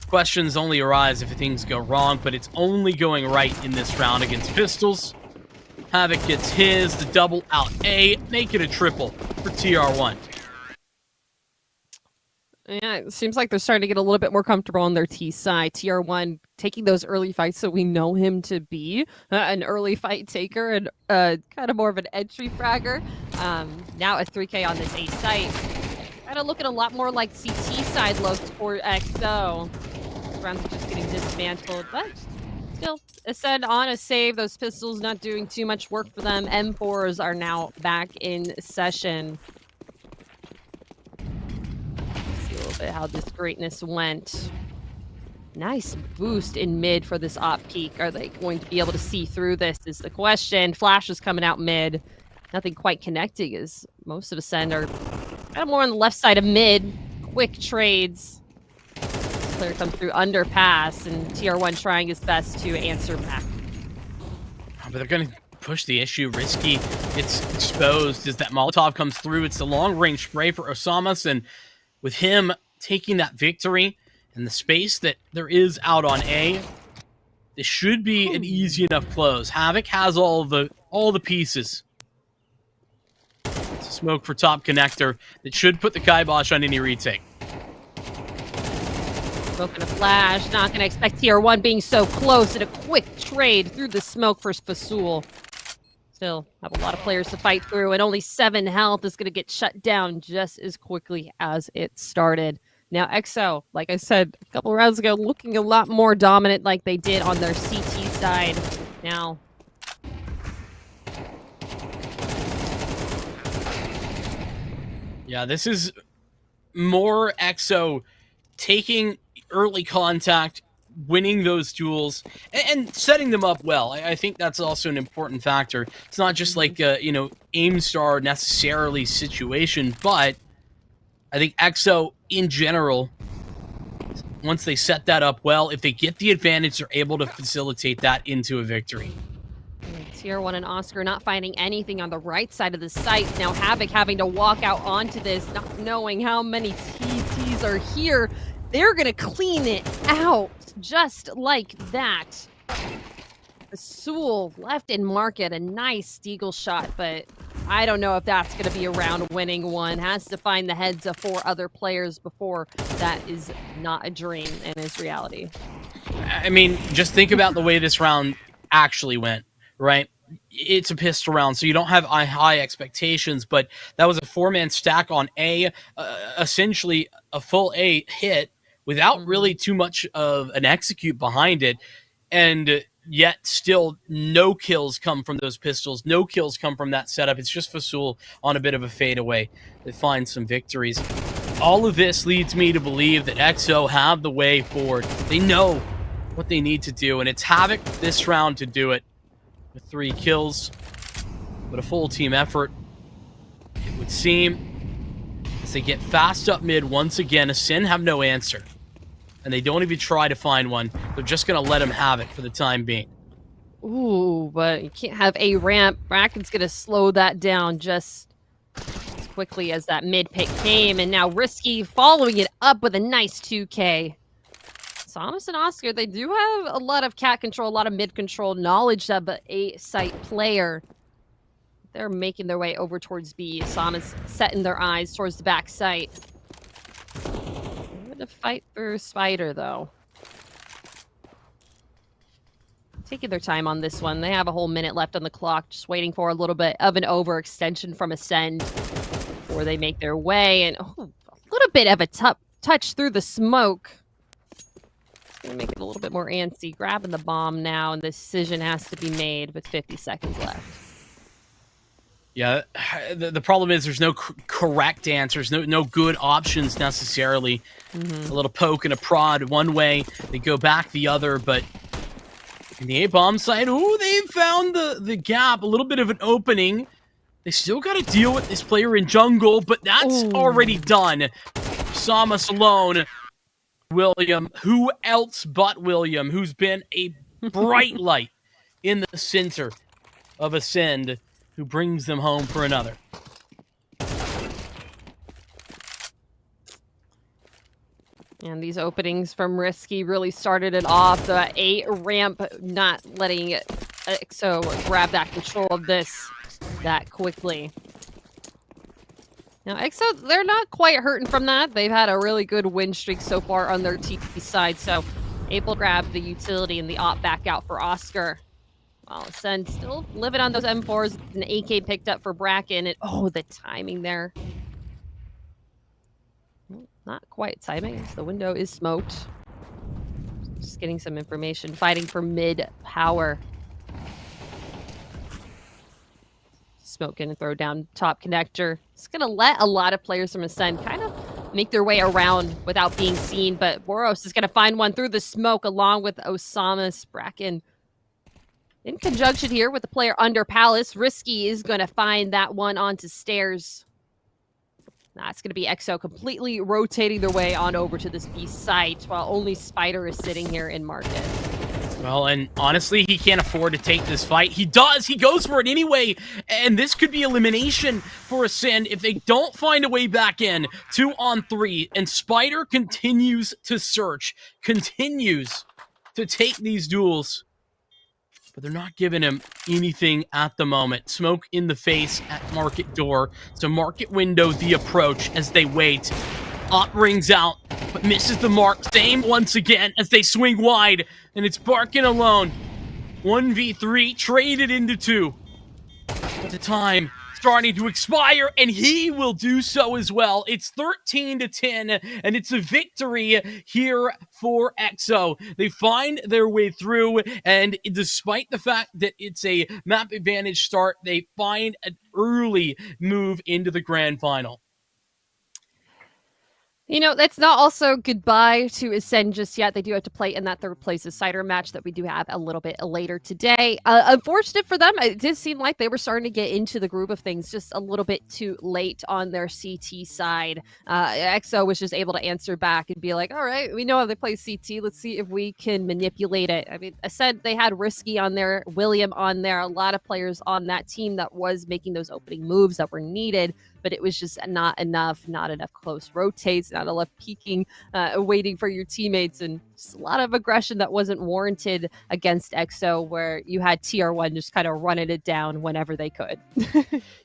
Questions only arise if things go wrong, but it's only going right in this round against Pistols. Havoc gets his, the double out A, make it a triple for TR1. Yeah, it seems like they're starting to get a little bit more comfortable on their T side. TR1 taking those early fights, so we know him to be an early fight taker and kind of more of an entry fragger. Now a 3K on this A site. Kind of looking a lot more like CT side looks for EXO. Rounds are just getting dismantled, but Still, Ascend on a save. Those pistols not doing too much work for them. M4s are now back in session. See a little bit how this greatness went. Nice boost in mid for this op peak. Are they going to be able to see through this is the question. Flash is coming out mid. Nothing quite connecting as most of Ascend are kind of more on the left side of mid. Quick trades. Player comes through underpass, and TR1 trying his best to answer back. But they're going to push the issue. Risky gets exposed as that Molotov comes through. It's the long-range spray for Osamas, and with him taking that victory and the space that there is out on A, this should be an easy enough close. Havoc has all the pieces. It's a smoke for top connector that should put the kibosh on any retake. Smoking a flash, not going to expect TR1 being so close, and a quick trade through the smoke for Fasul. Still have a lot of players to fight through, and only 7 health is going to get shut down just as quickly as it started. Now, EXO, like I said a couple rounds ago, looking a lot more dominant like they did on their CT side. Now, yeah, this is more EXO taking early contact, winning those duels, and setting them up well. I think that's also an important factor. It's not just like a, aim star necessarily situation, but I think EXO in general, once they set that up well, if they get the advantage, they're able to facilitate that into a victory. TR1 and Oscar not finding anything on the right side of the site. Now Havoc having to walk out onto this, not knowing how many TTs are here. They're going to clean it out just like that. Fasul left in market, a nice Deagle shot, but I don't know if that's going to be a round winning one. Has to find the heads of 4 other players before that is not a dream and is reality. I mean, just think about the way this round actually went, right? It's a pistol round, so you don't have high expectations, but that was a 4-man stack on A, essentially a full A hit without really too much of an execute behind it, and yet still no kills come from those pistols, no kills come from that setup. It's just Fasul on a bit of a fadeaway that finds some victories. All of this leads me to believe that EXO have the way forward. They know what they need to do, and it's Havoc this round to do it with 3 kills, but a full team effort, it would seem. As they get fast up mid once again, Ascend have no answer. And they don't even try to find one. They're just going to let him have it for the time being. Ooh, but you can't have a ramp. Bracken's going to slow that down just as quickly as that mid pick came. And now Risky following it up with a nice 2K. Samus and Oscar, they do have a lot of cat control, a lot of mid control knowledge of an A-site player. They're making their way over towards B. Samus setting their eyes towards the back site. To fight for Spider, though. Taking their time on this one. They have a whole minute left on the clock, just waiting for a little bit of an overextension from Ascend before they make their way. And a little bit of a touch through the smoke. It's going to make it a little bit more antsy. Grabbing the bomb now, and the decision has to be made with 50 seconds left. Yeah, the problem is there's no correct answers, no good options necessarily. A little poke and a prod one way, they go back the other, but in the A-bomb side, they found the gap, a little bit of an opening. They still got to deal with this player in jungle, but that's already done. Samus alone. William, who else but William, who's been a bright light in the center of Ascend, who brings them home for another. And these openings from Risky really started it off. The A ramp not letting EXO grab that control of this that quickly. Now, EXO, they're not quite hurting from that. They've had a really good win streak so far on their TP side, so able to grab the utility and the op back out for Oscar. Well, Ascend still living on those M4s. An AK picked up for Bracken. And the timing there. Not quite timing. The window is smoked. Just getting some information. Fighting for mid power. Smoke in and throw down top connector. It's going to let a lot of players from Ascend kind of make their way around without being seen, but Boros is going to find one through the smoke along with Osama Spracken. In conjunction here with the player under Palace, Risky is going to find that one onto stairs. That's going to be EXO completely rotating their way on over to this B site while only Spider is sitting here in market. Well, and honestly, he can't afford to take this fight. He does. He goes for it anyway. And this could be elimination for Ascend if they don't find a way back in. 2-on-3. And Spider continues to search. Continues to take these duels. But they're not giving him anything at the moment. Smoke in the face at market door. So market window the approach as they wait. Up rings out, but misses the mark. Same once again as they swing wide, and it's Barkin alone. 1v3 traded into 2. But the time starting to expire, and he will do so as well. It's 13-10, and it's a victory here for EXO. They find their way through, and despite the fact that it's a map advantage start, they find an early move into the grand final. You know, that's not also goodbye to Ascend just yet. They do have to play in that third place decider match that we do have a little bit later today. Unfortunate for them, it did seem like they were starting to get into the groove of things just a little bit too late on their CT side. EXO was just able to answer back and be like, all right, we know how they play CT. Let's see if we can manipulate it. I mean, Ascend, they had Risky on there, William on there, a lot of players on that team that was making those opening moves that were needed. But it was just not enough close rotates, not enough peeking, waiting for your teammates, and just a lot of aggression that wasn't warranted against EXO, where you had TR1 just kind of running it down whenever they could.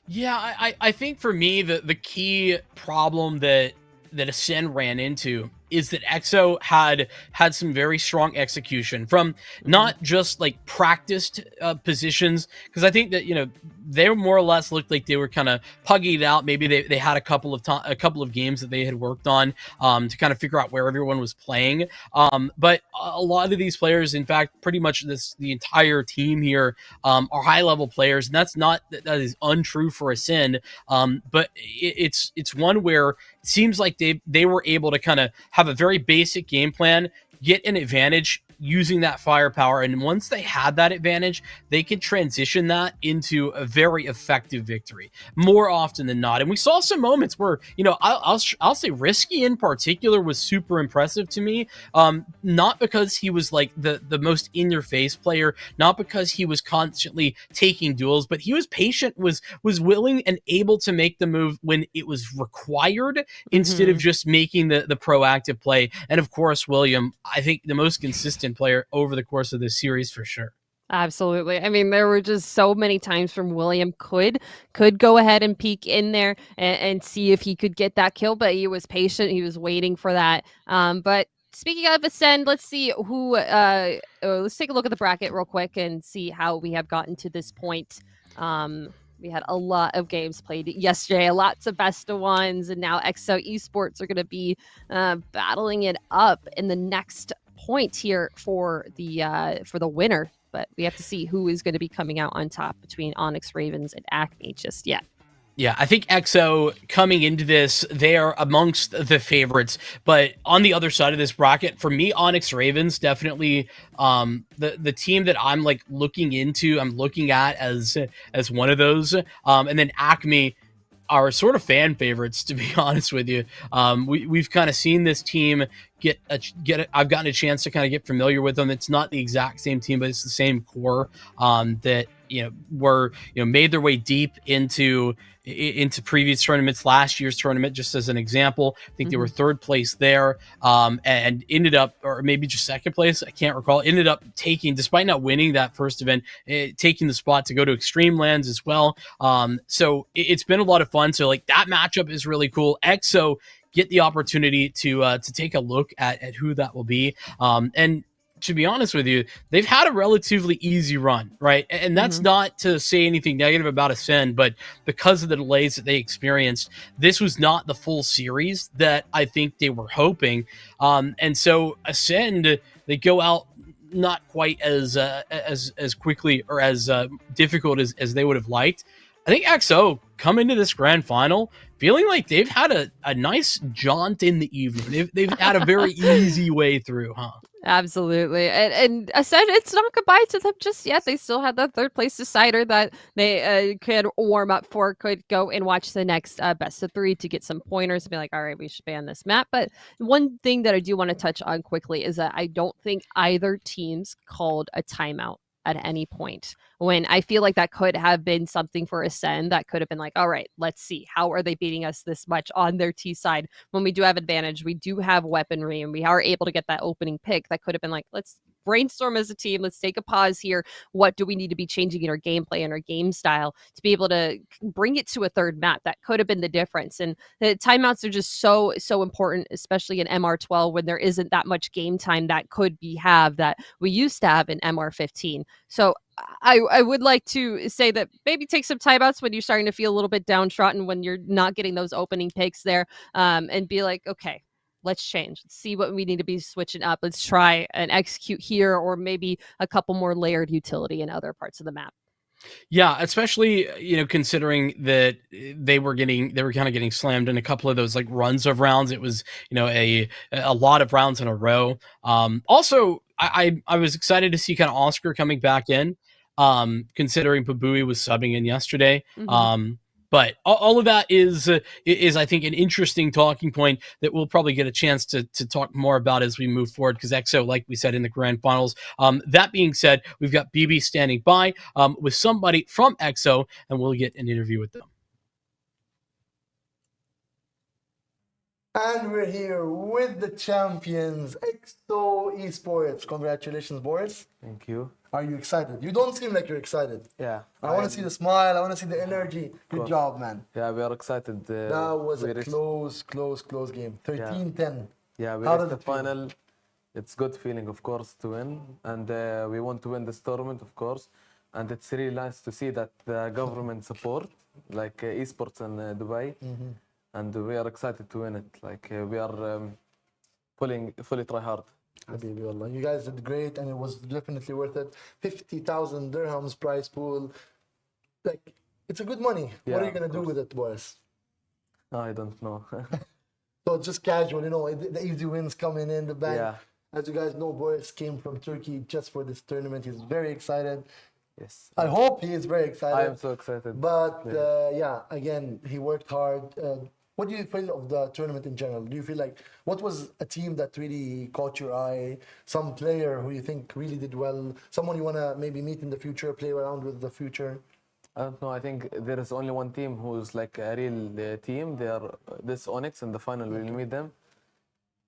Yeah, I think for me, the key problem that Ascend ran into is that EXO had some very strong execution from not just like practiced positions, because I think that, you know, they more or less looked like they were kind of pugging it out. Maybe they had a couple of games that they had worked on to kind of figure out where everyone was playing. But a lot of these players, in fact, pretty much the entire team here are high level players, and that is untrue for Ascend. But it's one where it seems like they were able to kind of have a very basic game plan, get an advantage using that firepower, and once they had that advantage, they could transition that into a very effective victory more often than not. And we saw some moments where, you know, I'll say Risky in particular was super impressive to me, not because he was like the most in your face player, not because he was constantly taking duels, but he was patient, was willing and able to make the move when it was required instead of just making the proactive play. And of course, William, I think the most consistent player over the course of this series for sure. Absolutely. I mean, there were just so many times from William could go ahead and peek in there and see if he could get that kill, but he was patient. He was waiting for that. But speaking of Ascend, let's see who. Let's take a look at the bracket real quick and see how we have gotten to this point. We had a lot of games played yesterday, lots of best of ones, and now EXO Esports are going to be battling it up in the next point here for the winner. But we have to see who is going to be coming out on top between Onyx Ravens and Acme just yet. Yeah, I think EXO coming into this, they are amongst the favorites. But on the other side of this bracket, for me, Onyx Ravens definitely the team that I'm like looking at as one of those. And then Acme are sort of fan favorites, to be honest with you. We've kind of seen this team I've gotten a chance to kind of get familiar with them. It's not the exact same team, but it's the same core that were made their way deep into previous tournaments. Last year's tournament, just as an example, I think they were third place there, and ended up, or maybe just second place, I can't recall, ended up taking, despite not winning that first event, taking the spot to go to Extreme Lands as well. So it's been a lot of fun. So like that matchup is really cool. EXO get the opportunity to take a look at who that will be. And to be honest with you, they've had a relatively easy run, right? And that's not to say anything negative about Ascend, but because of the delays that they experienced, this was not the full series that I think they were hoping. And so Ascend, they go out not quite as quickly or as difficult as they would have liked. I think XO come into this grand final feeling like they've had a nice jaunt in the evening. They've had a very easy way through, huh? Absolutely. And I said it's not goodbye to them just yet. They still have that third place decider that they could warm up for, could go and watch the next best of 3 to get some pointers and be like, all right, we should ban this map. But one thing that I do want to touch on quickly is that I don't think either teams called a timeout at any point, when I feel like that could have been something for Ascend that could have been like, all right, let's see, how are they beating us this much on their T side when we do have advantage, we do have weaponry, and we are able to get that opening pick. That could have been like, let's brainstorm as a team, let's take a pause here, what do we need to be changing in our gameplay and our game style to be able to bring it to a third map. That could have been the difference. And the timeouts are just so important, especially in MR12 when there isn't that much game time that could be have that we used to have in MR15. So I would like to say that maybe take some timeouts when you're starting to feel a little bit downtrodden, when you're not getting those opening picks there, and be like, okay, let's change. Let's see what we need to be switching up. Let's try and execute here, or maybe a couple more layered utility in other parts of the map. Yeah, especially, considering that they were kind of getting slammed in a couple of those like runs of rounds. It was, a lot of rounds in a row. Also, I was excited to see kind of Oscar coming back in, considering Pabui was subbing in yesterday. Mm-hmm. But all of that is I think an interesting talking point that we'll probably get a chance to talk more about as we move forward, because EXO, like we said, in the grand finals. That being said, we've got BB standing by with somebody from EXO, and we'll get an interview with them. And we're here with the champions, EXO Esports. Congratulations, Boris. Thank you. Are you excited? You don't seem like you're excited. Yeah. I want to see the smile. I want to see the energy. Good job, man. Yeah, we are excited. That was a close game. 13-10. Yeah, we How reached did the it feel? final. It's good feeling, of course, to win. And we want to win this tournament, of course. And it's really nice to see that the government support, like esports in Dubai. Mm-hmm. And we are excited to win it. Like we are fully try hard. Habibi, wallah. You guys did great, and it was definitely worth it. 50,000 dirhams prize pool. Like, it's a good money. Yeah, what are you going of to do course. with it, Boris? I don't know. So it's just casual, the easy wins coming in the bank. Yeah. As you guys know, Boris came from Turkey just for this tournament. He's very excited. Yes. I hope he is very excited. I am so excited. But again, he worked hard. What do you feel of the tournament in general? Do you feel like, what was a team that really caught your eye? Some player who you think really did well? Someone you want to maybe meet in the future, play around with the future? I don't know. I think there is only one team who's like a real team. They are this Onyx in the final. We'll meet them.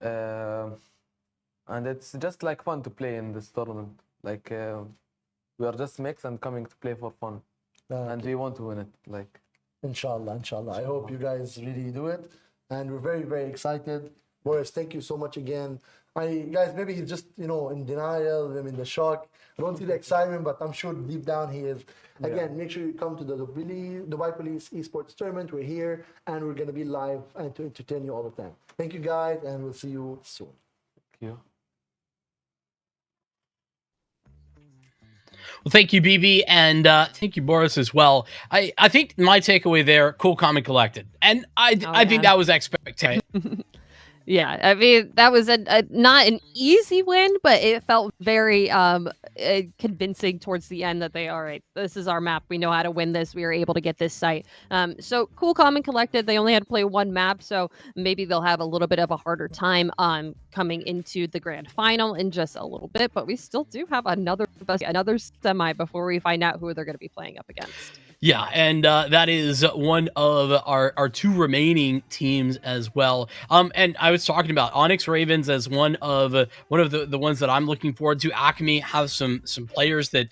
And it's just like fun to play in this tournament. Like we are just mixed and coming to play for fun. And we want to win it. Like. Inshallah. I hope you guys really do it. And we're very, very excited. Boris, thank you so much again. Guys, maybe he's just, in denial, in the shock. I don't see the excitement, but I'm sure deep down he is. Again, make sure you come to the Dubai Police Esports Tournament. We're here, and we're going to be live and to entertain you all the time. Thank you, guys, and we'll see you soon. Thank you. Well, thank you, BB, and thank you, Boris, as well. I think my takeaway there, cool, calm, and collected. And I think that was expected. Yeah, I mean, that was a not an easy win, but it felt very convincing towards the end that all right, this is our map. We know how to win this. We are able to get this site. So cool, calm, and collected. They only had to play one map, so maybe they'll have a little bit of a harder time coming into the grand final in just a little bit. But we still do have another semi before we find out who they're going to be playing up against. Yeah, and that is one of our two remaining teams as well. And I was talking about Onyx Ravens as one of the ones that I'm looking forward to. Acme has some players that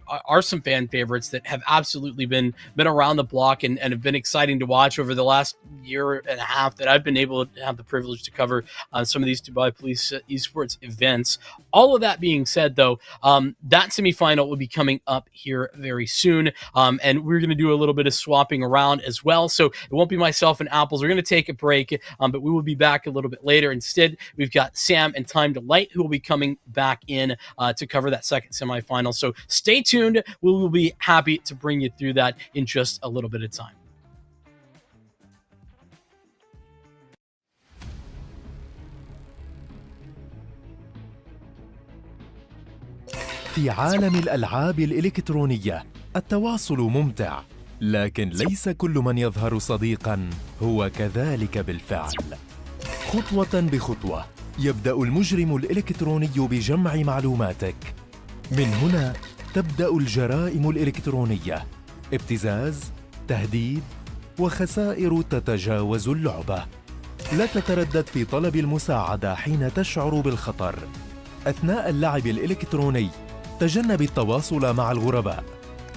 are some fan favorites that have absolutely been around the block and have been exciting to watch over the last year and a half that I've been able to have the privilege to cover some of these Dubai Police Esports events. All of that being said, though, that semifinal will be coming up here very soon, and we're going to do a little bit of swapping around as well. So it won't be myself and Apples. We're going to take a break, but we will be back a little bit later. Instead, we've got Sam and Time to Light who will be coming back in to cover that second semifinal. So stay tuned. We will be happy to bring you through that in just a little bit of time. في عالم الألعاب الإلكترونية التواصل ممتع، لكن ليس كل من يظهر صديقاً هو كذلك بالفعل. خطوة بخطوة يبدأ المجرم الإلكتروني بجمع معلوماتك. من هنا تبدأ الجرائم الإلكترونية، ابتزاز، تهديد، وخسائر تتجاوز اللعبة. لا تتردد في طلب المساعدة حين تشعر بالخطر. أثناء اللعب الإلكتروني تجنب التواصل مع الغرباء.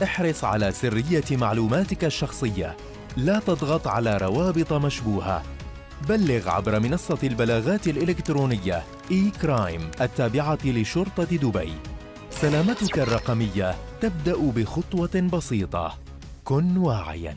احرص على سرية معلوماتك الشخصية. لا تضغط على روابط مشبوهة. بلغ عبر منصة البلاغات الإلكترونية إي-كرايم التابعة لشرطة دبي. سلامتك الرقمية تبدأ بخطوة بسيطة. كن واعياً.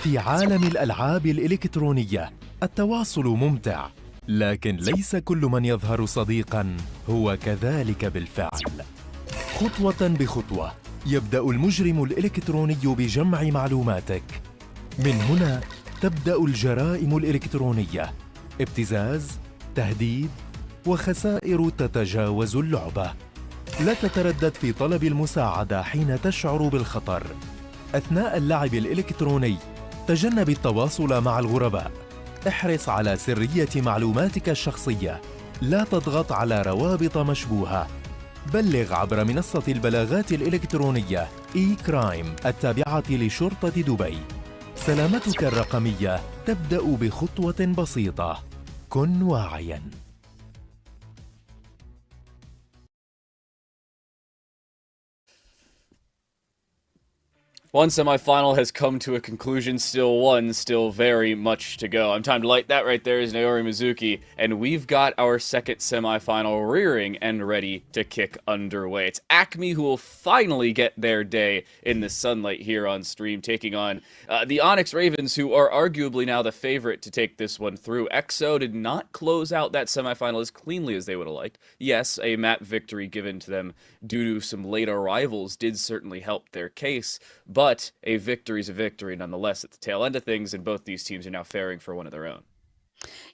في عالم الألعاب الإلكترونية التواصل ممتع، لكن ليس كل من يظهر صديقاً هو كذلك بالفعل. خطوة بخطوة يبدأ المجرم الإلكتروني بجمع معلوماتك. من هنا تبدأ الجرائم الإلكترونية، ابتزاز، تهديد، وخسائر تتجاوز اللعبة. لا تتردد في طلب المساعدة حين تشعر بالخطر. أثناء اللعب الإلكتروني تجنب التواصل مع الغرباء. احرص على سرية معلوماتك الشخصية. لا تضغط على روابط مشبوهة. بلغ عبر منصة البلاغات الإلكترونية كرايم التابعة لشرطة دبي. سلامتك الرقمية تبدأ بخطوة بسيطة. كن واعياً. One semifinal has come to a conclusion, still one, still very much to go. I'm time to light. That right there is Naori Mizuki, and we've got our second semifinal rearing and ready to kick underway. It's Acme who will finally get their day in the sunlight here on stream, taking on the Onyx Ravens, who are arguably now the favorite to take this one through. EXO did not close out that semifinal as cleanly as they would have liked. Yes, a map victory given to them due to some late arrivals did certainly help their case, but a victory is a victory nonetheless at the tail end of things, and both these teams are now faring for one of their own.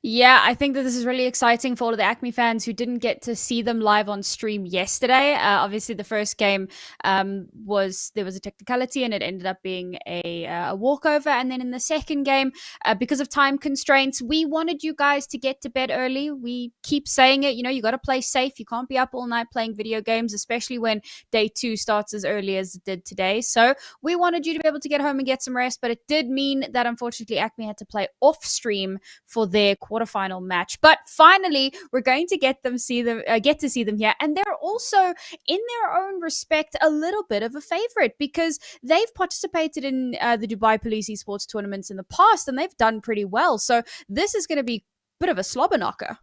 Yeah, I think that this is really exciting for all of the Acme fans who didn't get to see them live on stream yesterday. Obviously, the first game there was a technicality and it ended up being a walkover. And then in the second game, because of time constraints, we wanted you guys to get to bed early. We keep saying it, you got to play safe. You can't be up all night playing video games, especially when day 2 starts as early as it did today. So we wanted you to be able to get home and get some rest, but it did mean that unfortunately Acme had to play off stream for their quarterfinal match. But finally, we're going to get to see them here, and they're also, in their own respect, a little bit of a favorite because they've participated in the Dubai Police Esports Tournaments in the past, and they've done pretty well. So this is going to be a bit of a slobber knocker.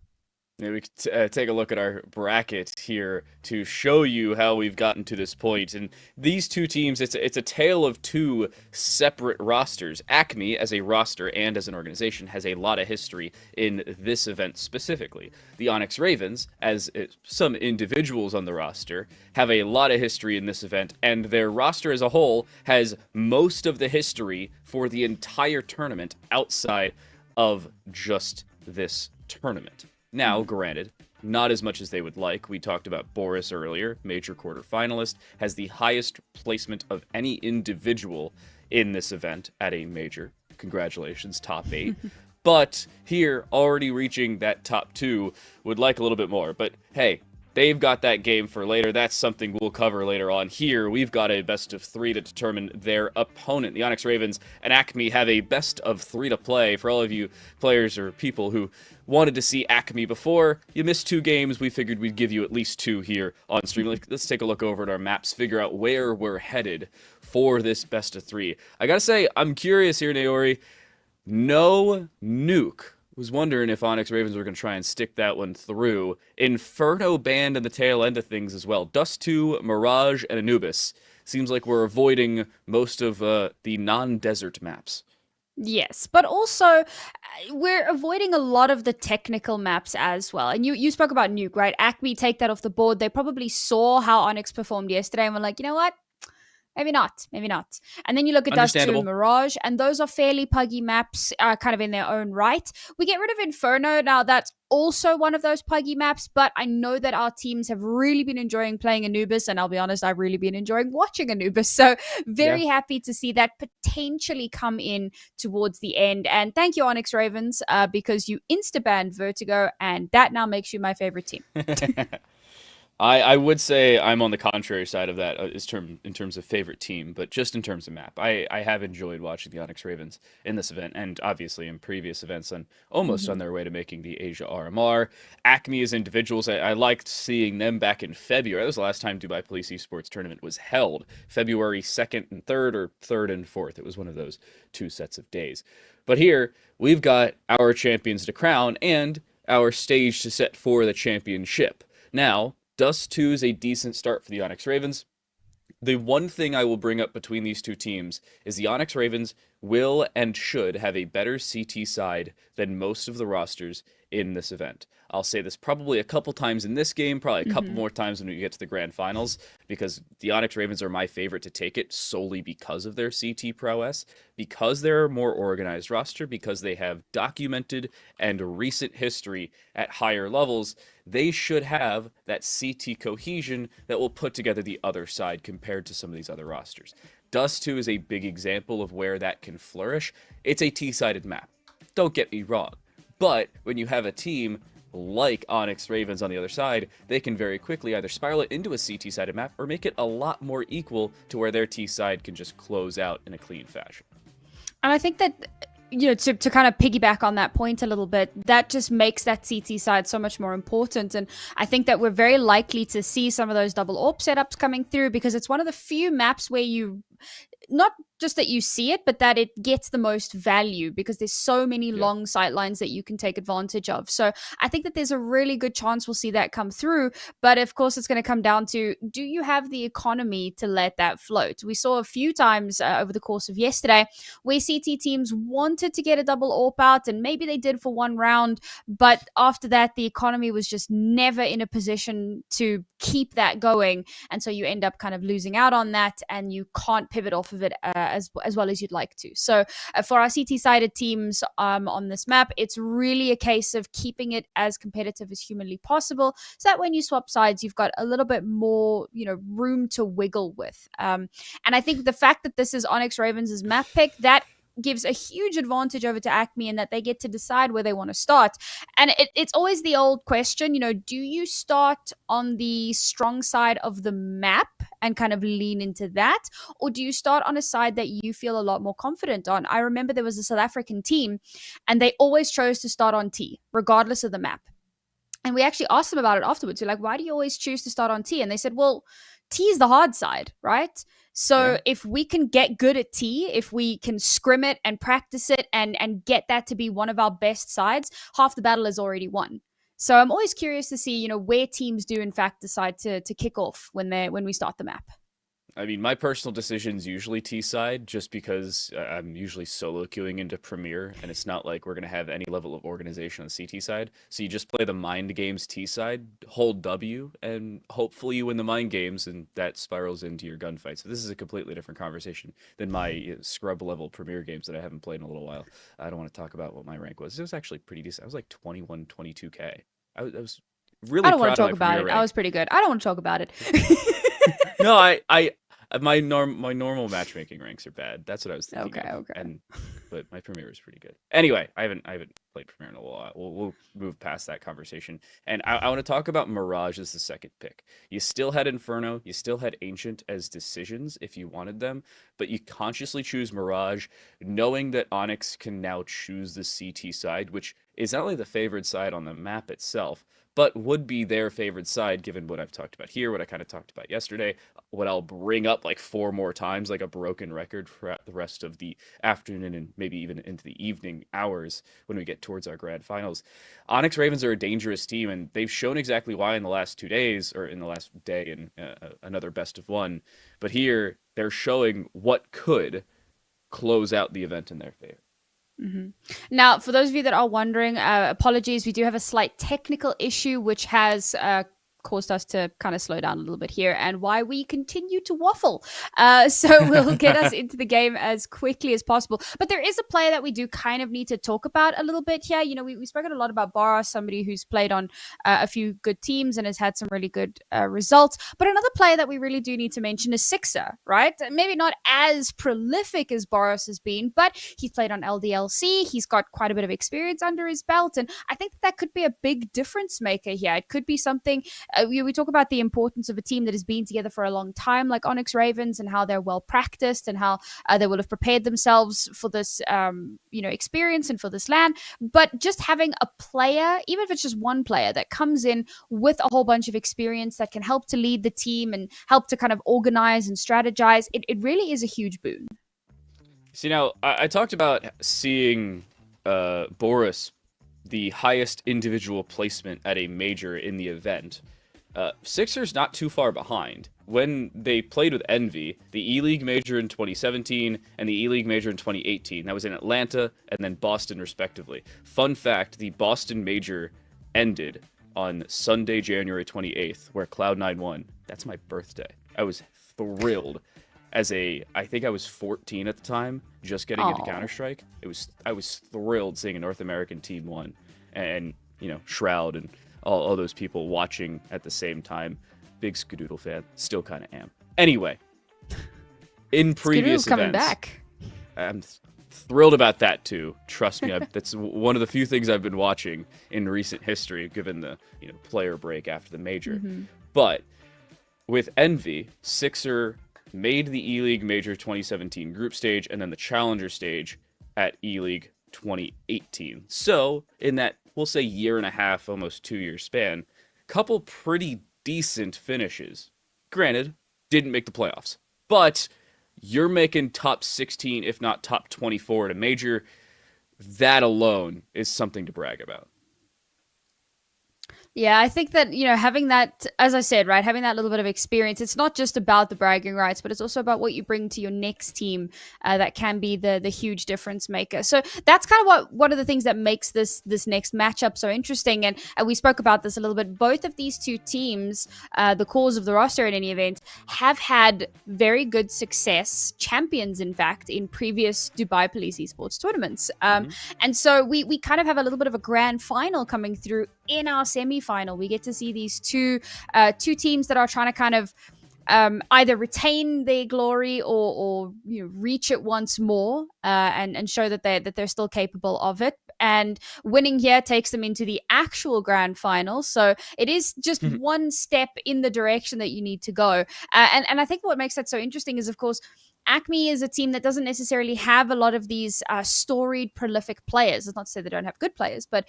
Yeah, we could take a look at our bracket here to show you how we've gotten to this point. And these two teams, it's a tale of two separate rosters. Acme, as a roster and as an organization, has a lot of history in this event specifically. The Onyx Ravens, as some individuals on the roster, have a lot of history in this event, and their roster as a whole has most of the history for the entire tournament outside of just this tournament. Now, granted, not as much as they would like. We talked about Boris earlier, major quarterfinalist, has the highest placement of any individual in this event at a major. Congratulations, top 8. But here, already reaching that top 2, would like a little bit more. But hey, they've got that game for later. That's something we'll cover later on. Here, we've got a best of 3 to determine their opponent. The Onyx Ravens and Acme have a best of 3 to play. For all of you players or people who wanted to see Acme before, you missed 2 games, we figured we'd give you at least 2 here on stream. Let's take a look over at our maps, figure out where we're headed for this best of 3. I gotta say, I'm curious here, Naori. No nuke. Was wondering if Onyx Ravens were going to try and stick that one through. Inferno banned in the tail end of things as well. Dust 2, Mirage, and Anubis. Seems like we're avoiding most of the non-desert maps. Yes, but also we're avoiding a lot of the technical maps as well. And you spoke about nuke, right? Acme take that off the board. They probably saw how Onyx performed yesterday and were like, you know what? Maybe not. And then you look at Dust 2 and Mirage, and those are fairly puggy maps, kind of in their own right. We get rid of Inferno. Now, that's also one of those puggy maps, but I know that our teams have really been enjoying playing Anubis, and I'll be honest, I've really been enjoying watching Anubis. So very happy to see that potentially come in towards the end. And thank you, Onyx Ravens, because you insta-banned Vertigo, and that now makes you my favorite team. I would say I'm on the contrary side of that in terms of favorite team, but just in terms of map. I have enjoyed watching the Onyx Ravens in this event, and obviously in previous events, and almost on their way to making the Asia RMR. Acme as individuals, I liked seeing them back in February. That was the last time Dubai Police Esports Tournament was held. February 2nd and 3rd, or 3rd and 4th. It was one of those 2 sets of days. But here, we've got our champions to crown, and our stage to set for the championship. Now, Dust 2 is a decent start for the Onyx Ravens. The one thing I will bring up between these two teams is the Onyx Ravens will and should have a better CT side than most of the rosters in this event. I'll say this probably a couple times in this game, probably a couple more times when we get to the grand finals, because the Onyx Ravens are my favorite to take it solely because of their CT prowess, because they're a more organized roster, because they have documented and recent history at higher levels. They should have that CT cohesion that will put together the other side compared to some of these other rosters. Dust 2 is a big example of where that can flourish. It's a T-sided map. Don't get me wrong. But when you have a team like Onyx Ravens on the other side, they can very quickly either spiral it into a CT-sided map or make it a lot more equal to where their T-side can just close out in a clean fashion. And I think that, to kind of piggyback on that point a little bit, that just makes that CT side so much more important. And I think that we're very likely to see some of those double AWP setups coming through, because it's one of the few maps where you, not just that you see it, but that it gets the most value, because there's so many long sight lines that you can take advantage of. So I think that there's a really good chance we'll see that come through. But of course, it's going to come down to, do you have the economy to let that float? We saw a few times over the course of yesterday where CT teams wanted to get a double AWP out, and maybe they did for one round, but after that, the economy was just never in a position to keep that going. And so you end up kind of losing out on that, and you can't pivot off of it as well as you'd like to. So for our CT-sided teams on this map, it's really a case of keeping it as competitive as humanly possible, so that when you swap sides, you've got a little bit more, room to wiggle with. And I think the fact that this is Onyx Ravens' map pick, that gives a huge advantage over to Acme in that they get to decide where they want to start. And it's always the old question, do you start on the strong side of the map and kind of lean into that? Or do you start on a side that you feel a lot more confident on? I remember there was a South African team, and they always chose to start on T, regardless of the map. And we actually asked them about it afterwards. We're like, why do you always choose to start on T? And they said, well, T is the hard side, right? So if we can get good at T, if we can scrim it and practice it and get that to be one of our best sides, half the battle is already won. So I'm always curious to see, where teams do in fact decide to kick off when we start the map. I mean, my personal decision is usually T-side, just because I'm usually solo queuing into Premier, and it's not like we're going to have any level of organization on the CT side. So you just play the mind games T-side, hold W, and hopefully you win the mind games, and that spirals into your gunfight. So this is a completely different conversation than my scrub-level Premier games that I haven't played in a little while. I don't want to talk about what my rank was. It was actually pretty decent. I was like 21, 22K. I was really proud of my Premier rank. I don't want to talk about it. I was pretty good. I don't want to talk about it. No, my normal matchmaking ranks are bad. That's what I was thinking. Okay. But my Premier is pretty good. Anyway, I haven't played Premier in a while. We'll move past that conversation. And I want to talk about Mirage as the second pick. You still had Inferno, you still had Ancient as decisions if you wanted them, but you consciously choose Mirage, knowing that Onyx can now choose the CT side, which is not only the favored side on the map itself, but would be their favorite side, given what I've talked about here, what I kind of talked about yesterday, what I'll bring up like 4 more times, like a broken record for the rest of the afternoon and maybe even into the evening hours when we get towards our grand finals. Onyx Ravens are a dangerous team, and they've shown exactly why in the last 2 days, or in the last day and another best of one. But here, they're showing what could close out the event in their favor. Mm-hmm. Now, for those of you that are wondering, apologies, we do have a slight technical issue which has caused us to kind of slow down a little bit here, and why we continue to waffle. So we'll get us into the game as quickly as possible. But there is a player that we do kind of need to talk about a little bit here. We've spoken a lot about Bara, somebody who's played on a few good teams and has had some really good results. But another player that we really do need to mention is Sixer, right? Maybe not as prolific as Boris has been, but he's played on LDLC. He's got quite a bit of experience under his belt, and I think that could be a big difference maker here. It could be something. We talk about the importance of a team that has been together for a long time, like Onyx Ravens, and how they're well practiced and how they will have prepared themselves for this, experience and for this LAN. But just having a player, even if it's just one player, that comes in with a whole bunch of experience that can help to lead the team and help to kind of organize and strategize, it really is a huge boon. See, now, I talked about seeing Boris the highest individual placement at a major in the event. Sixer's not too far behind. when they played with Envy, the E-League major in 2017 and the E-League major in 2018. That was in Atlanta and then Boston, respectively. Fun fact, the Boston major ended on Sunday, January 28th, where Cloud9 won. That's my birthday. I was thrilled. I think I was 14 at the time, just getting into Counter-Strike. I was thrilled seeing a North American team won, and Shroud and all those people watching at the same time. Big Skadoodle fan, still kind of am. Anyway, in previous Skadoodle's coming events, back. I'm thrilled about that too. Trust me, that's one of the few things I've been watching in recent history, given the player break after the major. But with Envy, Sixer made the E-League Major 2017 group stage and then the Challenger stage at E-League 2018. So in that, we'll say year and a half, almost 2-year span, couple pretty decent finishes. Granted, didn't make the playoffs, but you're making top 16, if not top 24 at a major. That alone is something to brag about. Yeah, I think that, having that, as I said, right, having that little bit of experience, it's not just about the bragging rights, but it's also about what you bring to your next team that can be the huge difference maker. So that's kind of one of the things that makes this next matchup so interesting. And we spoke about this a little bit. Both of these two teams, the cores of the roster in any event, have had very good success, champions, in fact, in previous Dubai Police Esports tournaments. And so we kind of have a little bit of a grand final coming through in our semi-final. We get to see these two teams that are trying to kind of either retain their glory or reach it once more and show that they're still capable of it. And winning here takes them into the actual grand final. So it is just one step in the direction that you need to go. And I think what makes that so interesting is, of course, Acme is a team that doesn't necessarily have a lot of these storied, prolific players. It's not to say they don't have good players, but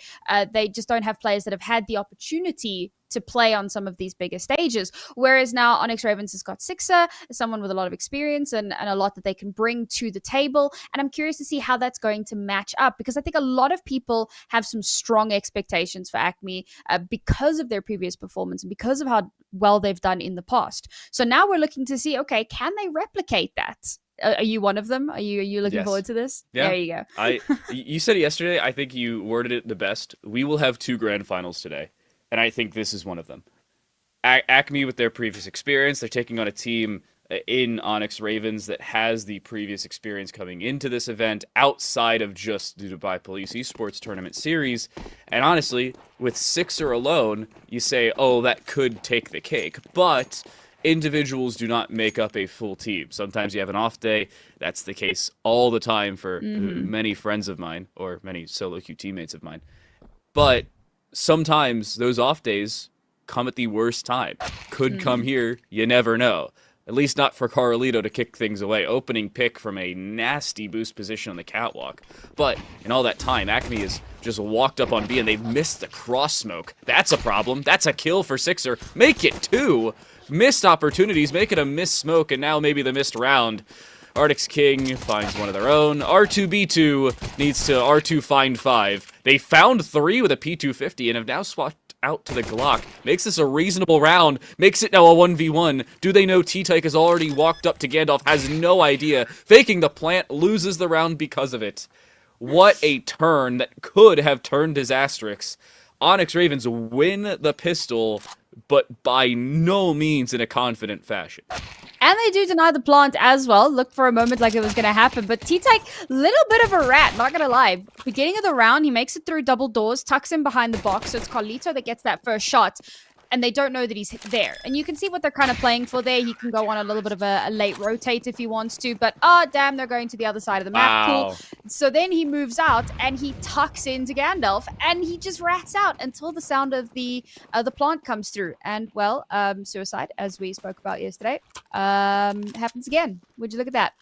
they just don't have players that have had the opportunity to play on some of these bigger stages. Whereas now Onyx Ravens has got Sixer, someone with a lot of experience and a lot that they can bring to the table. And I'm curious to see how that's going to match up, because I think a lot of people have some strong expectations for Acme because of their previous performance and because of how well they've done in the past. So now we're looking to see, okay, can they replicate that? Are you one of them? Are you looking forward to this? Yeah. There you go. You said it yesterday. I think you worded it the best. We will have 2 grand finals today, and I think this is one of them. Acme, with their previous experience, they're taking on a team in Onyx Ravens that has the previous experience coming into this event outside of just the Dubai Police Esports Tournament series. And honestly, with Sixer alone, you say, oh, that could take the cake. But individuals do not make up a full team. Sometimes you have an off day. That's the case all the time for many friends of mine or many solo queue teammates of mine. But sometimes those off days come at the worst time. Could come here, you never know. At least not for Carlito to kick things away. Opening pick from a nasty boost position on the catwalk. But in all that time, Acme has just walked up on B and they've missed the cross smoke. That's a problem. That's a kill for Sixer. Make it 2. Missed opportunities, make it a missed smoke, and now maybe the missed round. Arctic's King finds one of their own. R2B2 needs to R2 find 5. They found 3 with a P250 and have now swapped out to the Glock. Makes this a reasonable round. Makes it now a 1v1. Do they know T-Tyke has already walked up to Gandalf? Has no idea. Faking the plant, loses the round because of it. What a turn that could have turned disastrous. Onyx Ravens win the pistol, but by no means in a confident fashion. And they do deny the plant as well. Looked for a moment like it was going to happen. But T-Tyke, little bit of a rat, not going to lie. Beginning of the round, he makes it through double doors, tucks in behind the box. So it's Carlito that gets that first shot. And they don't know that he's there. And you can see what they're kind of playing for there. He can go on a little bit of a late rotate if he wants to. But, damn, they're going to the other side of the map. Cool. So then he moves out and he tucks into Gandalf. And he just rats out until the sound of the plant comes through. And, well, suicide, as we spoke about yesterday, happens again. Would you look at that?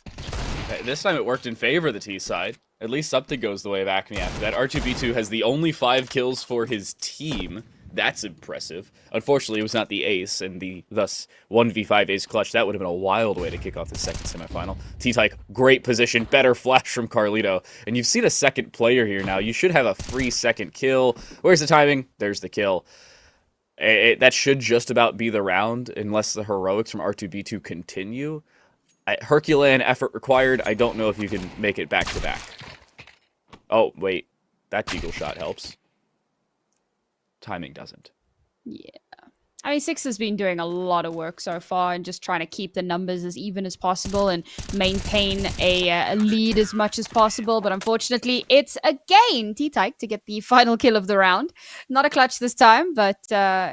This time it worked in favor of the T side. At least something goes the way of Acme after that. R2B2 has the only 5 kills for his team. That's impressive. Unfortunately, it was not the ace, and the thus 1v5 ace clutch. That would have been a wild way to kick off the second semifinal. T-Tyke, great position, better flash from Carlito. And you've seen a second player here now. You should have a free second kill. Where's the timing? There's the kill. That should just about be the round, unless the heroics from R2B2 continue. Herculean effort required. I don't know if you can make it back to back. Oh, wait. That deagle shot helps. Timing doesn't. Yeah. I mean, Six has been doing a lot of work so far and just trying to keep the numbers as even as possible and maintain a lead as much as possible. But unfortunately, it's again T-Tyke to get the final kill of the round. Not a clutch this time, but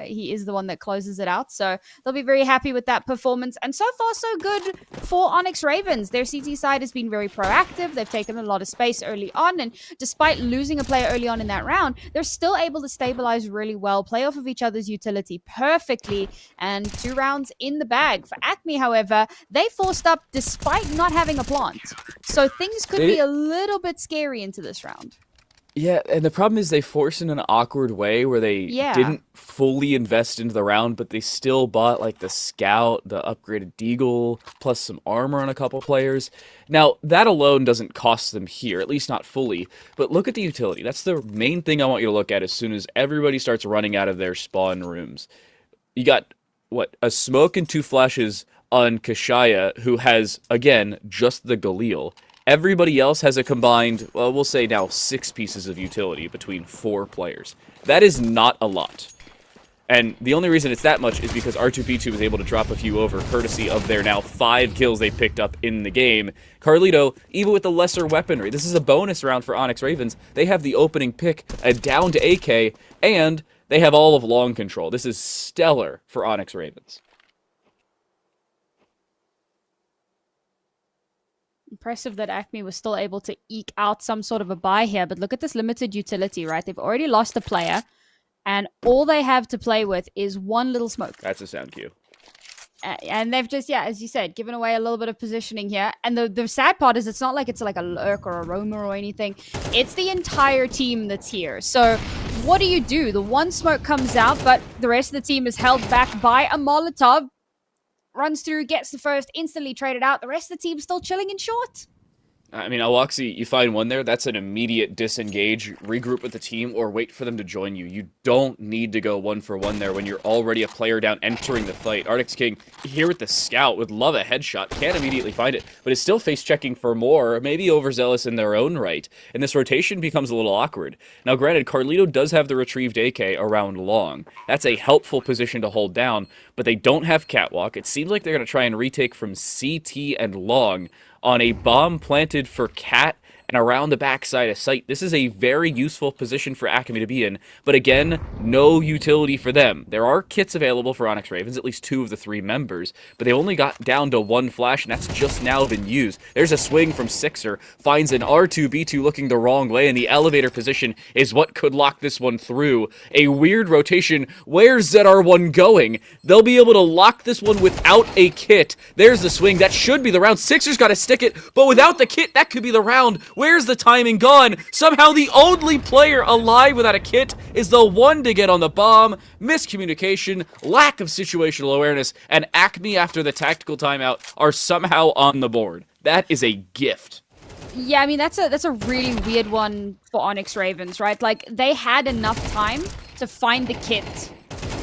he is the one that closes it out. So they'll be very happy with that performance. And so far, so good for Onyx Ravens. Their CT side has been very proactive. They've taken a lot of space early on. And despite losing a player early on in that round, they're still able to stabilize really well, play off of each other's utility perfectly, and 2 rounds in the bag. For Acme, however, they forced up despite not having a plant. So things could be a little bit scary into this round. Yeah, and the problem is they forced in an awkward way where they didn't fully invest into the round, but they still bought like the Scout, the upgraded Deagle, plus some armor on a couple players. Now, that alone doesn't cost them here, at least not fully, but look at the utility. That's the main thing I want you to look at as soon as everybody starts running out of their spawn rooms. You got, what, a smoke and 2 flashes on Kashaya, who has, again, just the Galil. Everybody else has a combined, well, we'll say now 6 pieces of utility between 4 players. That is not a lot. And the only reason it's that much is because R2B2 was able to drop a few over, courtesy of their now 5 kills they picked up in the game. Carlito, even with the lesser weaponry, this is a bonus round for Onyx Ravens. They have the opening pick, down to AK, and they have all of long control. This is stellar for Onyx Ravens. Impressive that Acme was still able to eke out some sort of a buy here, but look at this limited utility, right? They've already lost a player, and all they have to play with is one little smoke. That's a sound cue. And they've just, as you said, given away a little bit of positioning here. And the sad part is it's not like it's like a lurk or a roamer or anything. It's the entire team that's here. So what do? The one smoke comes out, but the rest of the team is held back by a Molotov. Runs through, gets the first, instantly traded out. The rest of the team's still chilling in short. I mean, Awaxi, you find one there, that's an immediate disengage, regroup with the team, or wait for them to join you. You don't need to go 1-for-1 there when you're already a player down entering the fight. Arctic's King, here with the Scout, would love a headshot, can't immediately find it, but is still face-checking for more, maybe overzealous in their own right, and this rotation becomes a little awkward. Now, granted, Carlito does have the retrieved AK around long. That's a helpful position to hold down, but they don't have Catwalk. It seems like they're going to try and retake from CT and long on a bomb planted for Cat and around the backside of site. This is a very useful position for Acme to be in, but again, no utility for them. There are kits available for Onyx Ravens, at least 2 of the 3 members, but they only got down to 1 flash, and that's just now been used. There's a swing from Sixer, finds an R2B2 looking the wrong way, and the elevator position is what could lock this one through. A weird rotation. Where's ZR1 going? They'll be able to lock this one without a kit. There's the swing. That should be the round. Sixer's got to stick it, but without the kit, that could be the round. Where's the timing gone? Somehow the only player alive without a kit is the one to get on the bomb. Miscommunication, lack of situational awareness, and Acme after the tactical timeout are somehow on the board. That is a gift. Yeah, I mean, that's a really weird one for Onyx Ravens, right? Like, they had enough time to find the kit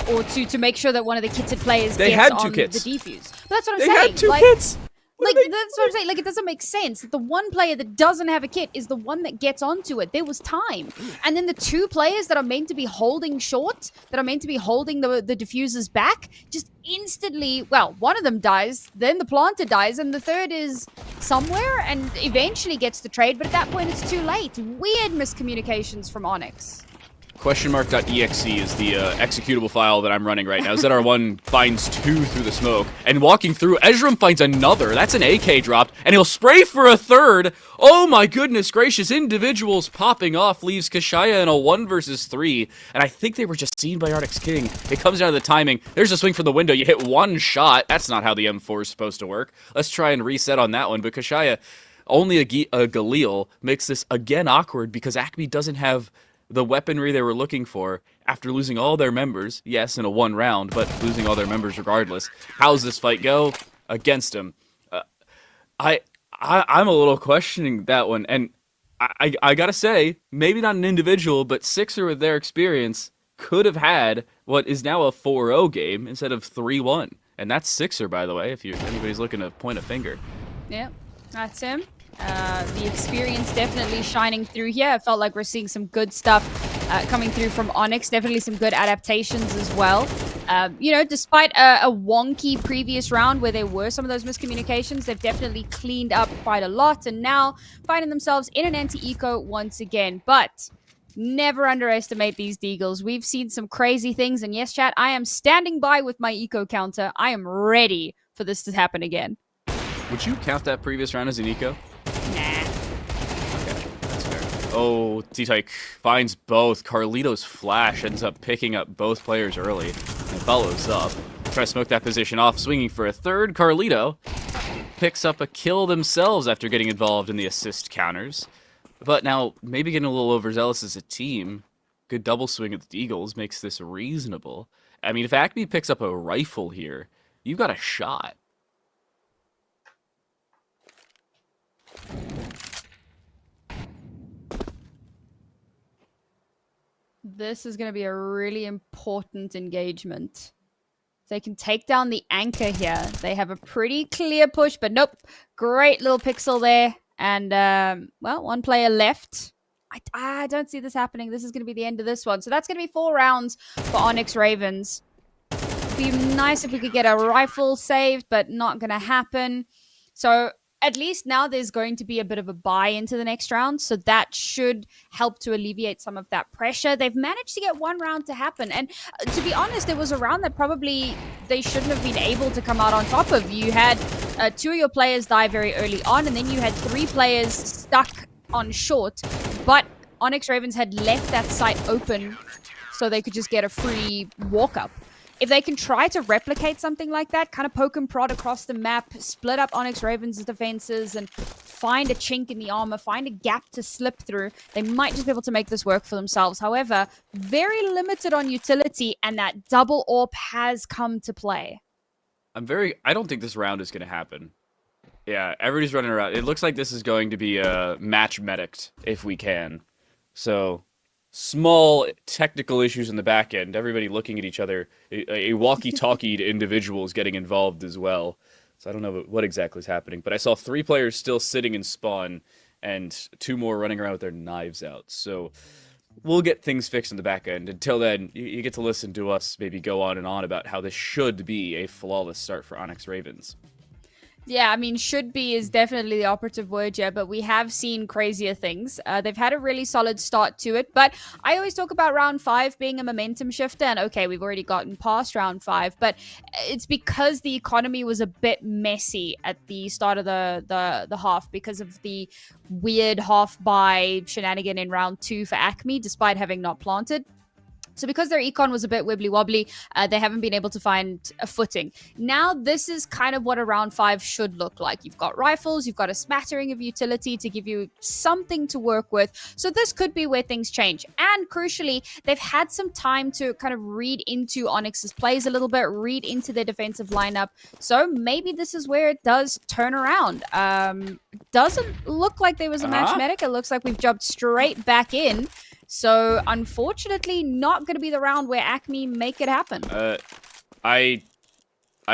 or to make sure that one of the kitted players gets on the defuse. But that's what I'm saying. They had 2 kits! Like, that's what I'm saying. Like, it doesn't make sense. The one player that doesn't have a kit is the one that gets onto it. There was time. And then the 2 players that are meant to be holding short, that are meant to be holding the diffusers back, just instantly, well, one of them dies, then the planter dies, and the third is somewhere and eventually gets the trade, but at that point it's too late. Weird miscommunications from Onyx. Questionmark.exe is the executable file that I'm running right now. ZR1 finds 2 through the smoke, and walking through, Ezram finds another. That's an AK dropped, and he'll spray for a third. Oh my goodness gracious, individuals popping off leaves Kashaya in a 1 versus 3, and I think they were just seen by Arctic's King. It comes down to the timing. There's a swing from the window. You hit 1 shot. That's not how the M4 is supposed to work. Let's try and reset on that one, but Kashaya, only a Galil, makes this again awkward because Acme doesn't have the weaponry they were looking for after losing all their members. Yes, in a 1 round, but losing all their members regardless. How's this fight go? Against him. I'm a little questioning that one, and I gotta say, maybe not an individual, but Sixer with their experience could have had what is now a 4-0 game instead of 3-1. And that's Sixer, by the way, if anybody's looking to point a finger. Yeah, that's him. The experience definitely shining through here. I felt like we're seeing some good stuff coming through from Onyx. Definitely some good adaptations as well. You know, despite a wonky previous round where there were some of those miscommunications, they've definitely cleaned up quite a lot and now finding themselves in an anti-eco once again. But never underestimate these Deagles. We've seen some crazy things, and yes, chat, I am standing by with my eco counter. I am ready for this to happen again. Would you count that previous round as an eco? Nah. Okay, that's fair. Oh, T-Tyke finds both. Carlito's flash ends up picking up both players early and follows up. Try to smoke that position off, swinging for a third. Carlito picks up a kill themselves after getting involved in the assist counters. But now, maybe getting a little overzealous as a team. Good double swing of the Eagles makes this reasonable. I mean, if Acme picks up a rifle here, you've got a shot. This is going to be a really important engagement. They can take down the anchor here. They have a pretty clear push, but nope. Great little pixel there. And, well, one player left. I don't see this happening. This is going to be the end of this one. So that's going to be 4 rounds for Onyx Ravens. It'd be nice if we could get a rifle saved, but not going to happen. So at least now there's going to be a bit of a buy into the next round. So that should help to alleviate some of that pressure. They've managed to get 1 round to happen. And to be honest, it was a round that probably they shouldn't have been able to come out on top of. You had 2 of your players die very early on, and then you had 3 players stuck on short. But Onyx Ravens had left that site open so they could just get a free walk-up. If they can try to replicate something like that, kind of poke and prod across the map, split up Onyx Ravens' defenses, and find a chink in the armor, find a gap to slip through, they might just be able to make this work for themselves. However, very limited on utility, and that double AWP has come to play. I don't think this round is going to happen. Yeah, everybody's running around. It looks like this is going to be a match medicked if we can. So, small technical issues in the back end. Everybody looking at each other. A walkie-talkied individual is getting involved as well. So I don't know what exactly is happening. But I saw 3 players still sitting in spawn and 2 more running around with their knives out. So we'll get things fixed in the back end. Until then, you get to listen to us maybe go on and on about how this should be a flawless start for Onyx Ravens. Yeah, I mean, should be is definitely the operative word here, but we have seen crazier things. They've had a really solid start to it, but I always talk about round 5 being a momentum shifter, and okay, we've already gotten past round 5, but it's because the economy was a bit messy at the start of the half because of the weird half-buy shenanigan in round 2 for Acme, despite having not planted. So because their econ was a bit wibbly-wobbly, they haven't been able to find a footing. Now this is kind of what a round 5 should look like. You've got rifles, you've got a smattering of utility to give you something to work with. So this could be where things change. And crucially, they've had some time to kind of read into Onyx's plays a little bit, read into their defensive lineup. So maybe this is where it does turn around. Doesn't look like there was a match medic. It looks like we've jumped straight back in. So, unfortunately, not going to be the round where Acme make it happen. I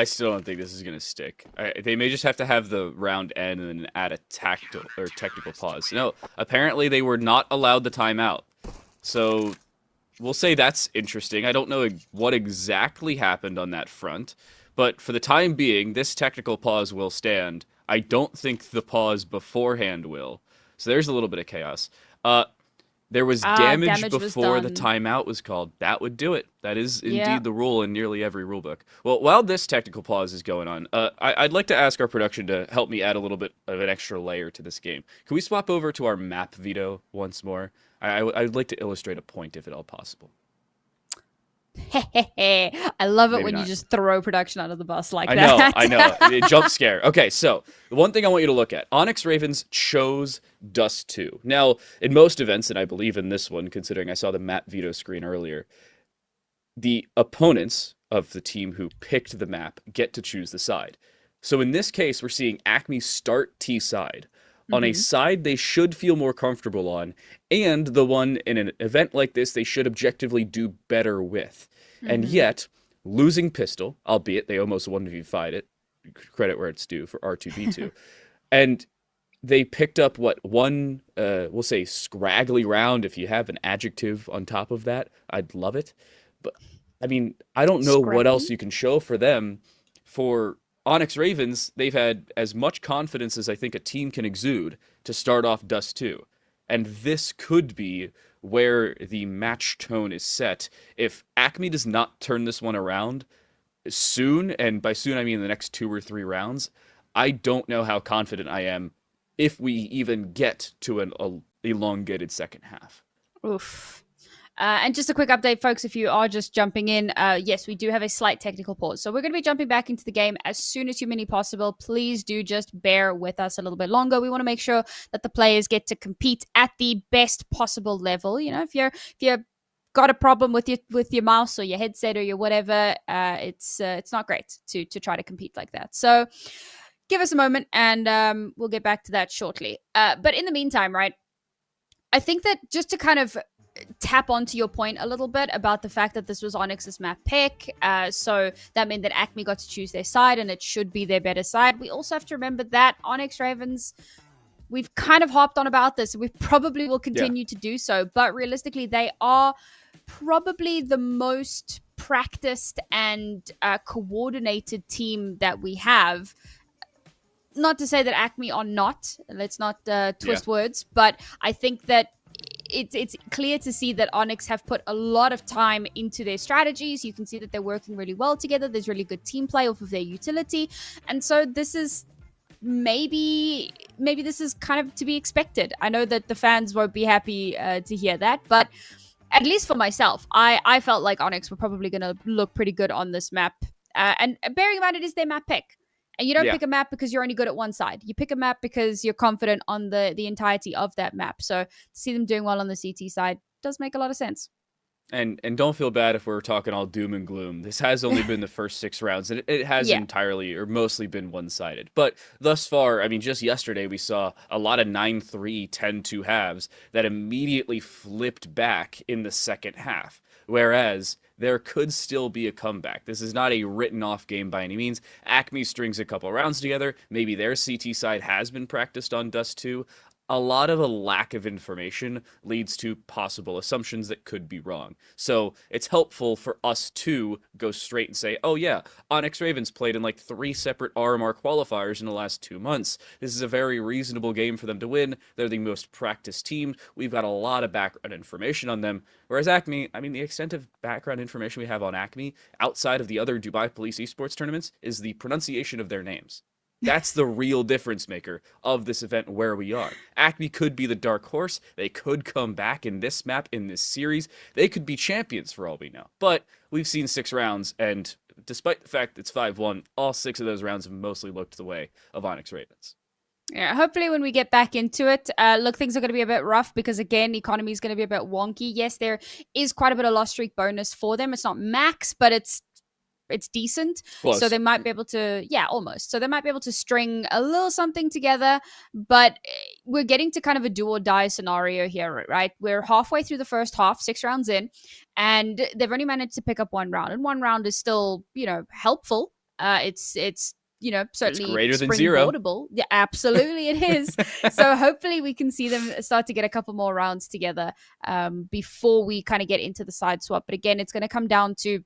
still don't think this is going to stick. They may just have to have the round end and then add a technical pause. No, apparently they were not allowed the timeout. So, we'll say that's interesting. I don't know what exactly happened on that front. But for the time being, this technical pause will stand. I don't think the pause beforehand will. So, there's a little bit of chaos. There was damage before the timeout was called. That would do it. That is indeed the rule in nearly every rulebook. Well, while this technical pause is going on, I'd like to ask our production to help me add a little bit of an extra layer to this game. Can we swap over to our map veto once more? I would like to illustrate a point, if at all possible. I love it when you just throw production under the bus like that. I know. Jump scare. Okay, so the one thing I want you to look at. Onyx Ravens chose Dust 2. Now, in most events, and I believe in this one, considering I saw the map veto screen earlier, the opponents of the team who picked the map get to choose the side. So in this case, we're seeing Acme start T side. on a side they should feel more comfortable on, and the one in an event like this they should objectively do better with. And yet, losing Pistol, albeit they almost 1v5'd it, credit where it's due for R2B2, and they picked up one, we'll say scraggly round, if you have an adjective on top of that, I'd love it. But I mean, I don't know what else you can show for them. For Onyx Ravens, they've had as much confidence as I think a team can exude to start off Dust 2. And this could be where the match tone is set. If Acme does not turn this one around soon, and by soon I mean the next 2 or 3 rounds, I don't know how confident I am if we even get to an elongated second half. Oof. And just a quick update, folks, if you are just jumping in, yes, we do have a slight technical pause. So we're going to be jumping back into the game as soon as humanly possible. Please do just bear with us a little bit longer. We want to make sure that the players get to compete at the best possible level. You know, if you're got a problem with your mouse or your headset or your whatever, it's not great to try to compete like that. So give us a moment and we'll get back to that shortly. But in the meantime, right, I think that just to kind of tap onto your point a little bit about the fact that this was Onyx's map pick, so that meant that Acme got to choose their side and it should be their better side. We also have to remember that Onyx Ravens, we've kind of harped on about this, we probably will continue to do so, but realistically they are probably the most practiced and coordinated team that we have. Not to say that Acme are not, let's not twist words, but I think that it's clear to see that Onyx have put a lot of time into their strategies. You can see that they're working really well together. There's really good team play off of their utility. And so this is maybe this is kind of to be expected. I know that the fans won't be happy to hear that, but at least for myself, I felt like Onyx were probably going to look pretty good on this map. And bearing in mind it is their map pick. And you don't pick a map because you're only good at one side. You pick a map because you're confident on the entirety of that map. So to see them doing well on the CT side does make a lot of sense. And don't feel bad if we're talking all doom and gloom. This has only been the first 6 rounds, and it has entirely or mostly been one-sided. But thus far, I mean, just yesterday we saw a lot of 9-3, 10-2 halves that immediately flipped back in the second half. Whereas there could still be a comeback. This is not a written off game by any means. Acme strings a couple rounds together. Maybe their CT side has been practiced on Dust 2. A lot of a lack of information leads to possible assumptions that could be wrong. So it's helpful for us to go straight and say, oh yeah, Onyx Ravens played in like 3 separate RMR qualifiers in the last 2 months. This is a very reasonable game for them to win. They're the most practiced team. We've got a lot of background information on them. Whereas Acme, I mean, the extent of background information we have on Acme outside of the other Dubai Police Esports tournaments is the pronunciation of their names. That's the real difference maker of this event where we are. Acme could be the dark horse. They could come back in this map, in this series. They could be champions for all we know. But we've seen 6 rounds, and despite the fact it's 5-1, all 6 of those rounds have mostly looked the way of Onyx Ravens. Yeah, hopefully when we get back into it, look, things are going to be a bit rough because, again, the economy is going to be a bit wonky. Yes, there is quite a bit of loss streak bonus for them. It's not max, but it's decent. Close. So they might be able to, almost. So they might be able to string a little something together, but we're getting to kind of a do or die scenario here, right? We're halfway through the first half, 6 rounds in, and they've only managed to pick up 1 round, and 1 round is still, helpful. It's certainly it's greater than 0. Yeah, absolutely it is. So hopefully we can see them start to get a couple more rounds together before we kind of get into the side swap. But again, it's going to come down to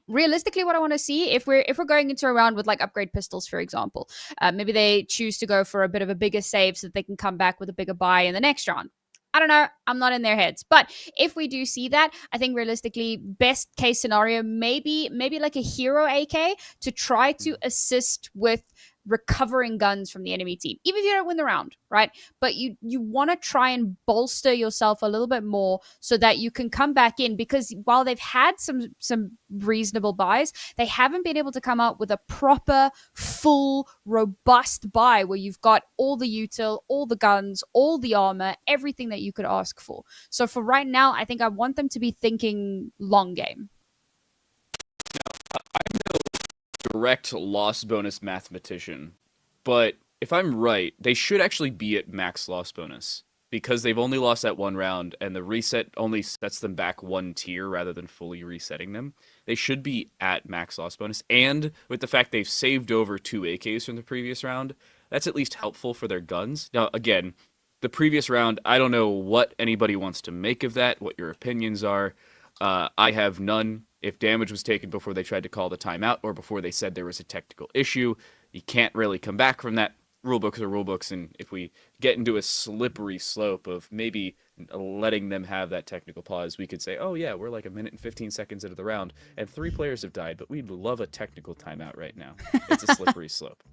realistically what I want to see if we're going into a round with like upgrade pistols, for example. Maybe they choose to go for a bit of a bigger save so that they can come back with a bigger buy in the next round. I don't know. I'm not in their heads. But if we do see that, I think realistically, best case scenario, maybe like a hero AK to try to assist with recovering guns from the enemy team, even if you don't win the round, right? But you want to try and bolster yourself a little bit more so that you can come back in, because while they've had some reasonable buys, they haven't been able to come up with a proper, full, robust buy where you've got all the util, all the guns, all the armor, everything that you could ask for. So for right now, I think I want them to be thinking long game. Direct loss bonus mathematician, but if I'm right, they should actually be at max loss bonus because they've only lost that one round and the reset only sets them back one tier rather than fully resetting them. They should be at max loss bonus. And with the fact they've saved over 2 AKs from the previous round, that's at least helpful for their guns. Now, again, the previous round, I don't know what anybody wants to make of that, what your opinions are. I have none. If damage was taken before they tried to call the timeout or before they said there was a technical issue, you can't really come back from that. Rulebooks are rulebooks, and if we get into a slippery slope of maybe letting them have that technical pause, we could say, oh yeah, we're like a minute and 15 seconds into the round, and 3 players have died, but we'd love a technical timeout right now. It's a slippery slope.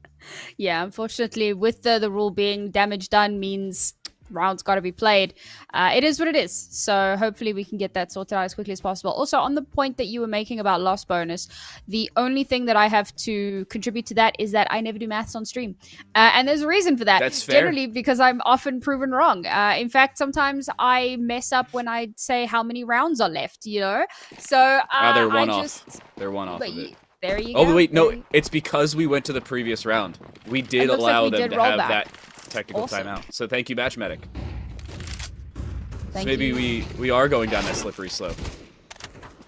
Yeah, unfortunately, with the rule being damage done means round's got to be played. It is what it is. So hopefully we can get that sorted out as quickly as possible. Also, on the point that you were making about loss bonus, the only thing that I have to contribute to that is that I never do maths on stream. And there's a reason for that. That's fair. Generally because I'm often proven wrong. In fact, sometimes I mess up when I say how many rounds are left, you know? So They're one off. They're one off of it. There you go. Oh, wait, no. It's because we went to the previous round. We did allow them to have that technical timeout. So thank you, Match Medic. So maybe we are going down that slippery slope.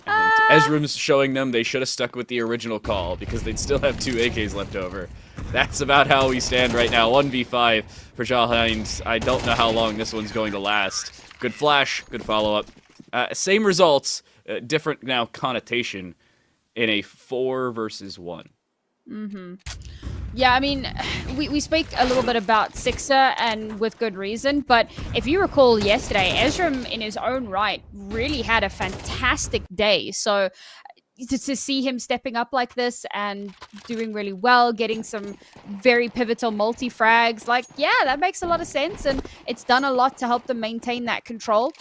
And Ezram's showing them they should have stuck with the original call because they'd still have 2 AKs left over. That's about how we stand right now. 1v5 for Jahines. I don't know how long this one's going to last. Good flash, good follow-up. Same results, different now connotation in a 4 versus 1. Mm-hmm. Yeah, I mean, we speak a little bit about Sixer, and with good reason, but if you recall yesterday, Ezram in his own right really had a fantastic day. So to see him stepping up like this and doing really well, getting some very pivotal multi-frags, like, yeah, that makes a lot of sense, and it's done a lot to help them maintain that control.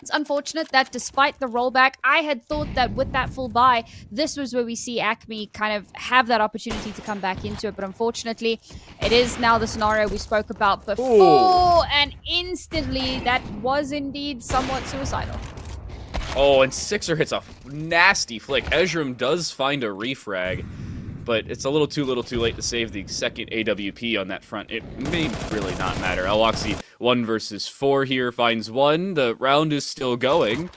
It's unfortunate that despite the rollback, I had thought that with that full buy, this was where we see Acme kind of have that opportunity to come back into it. But unfortunately, it is now the scenario we spoke about before. And instantly, that was indeed somewhat suicidal. Oh, and Sixer hits a nasty flick. Ezram does find a refrag, but it's a little too late to save the second AWP on that front. It may really not matter. Aloxi 1 versus 4 here finds 1. The round is still going,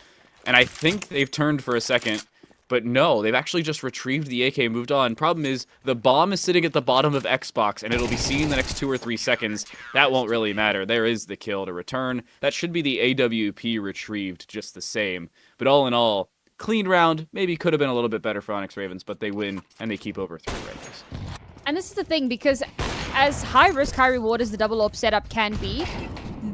and I think they've turned for a second, but no, they've actually just retrieved the AK, moved on. Problem is, the bomb is sitting at the bottom of Xbox, and it'll be seen in the next 2 or 3 seconds. That won't really matter. There is the kill to return. That should be the AWP retrieved just the same. But all in all, clean round, maybe could have been a little bit better for Onyx Ravens, but they win, and they keep over 3 rankings. And this is the thing, because as high risk, high reward as the double AWP setup can be,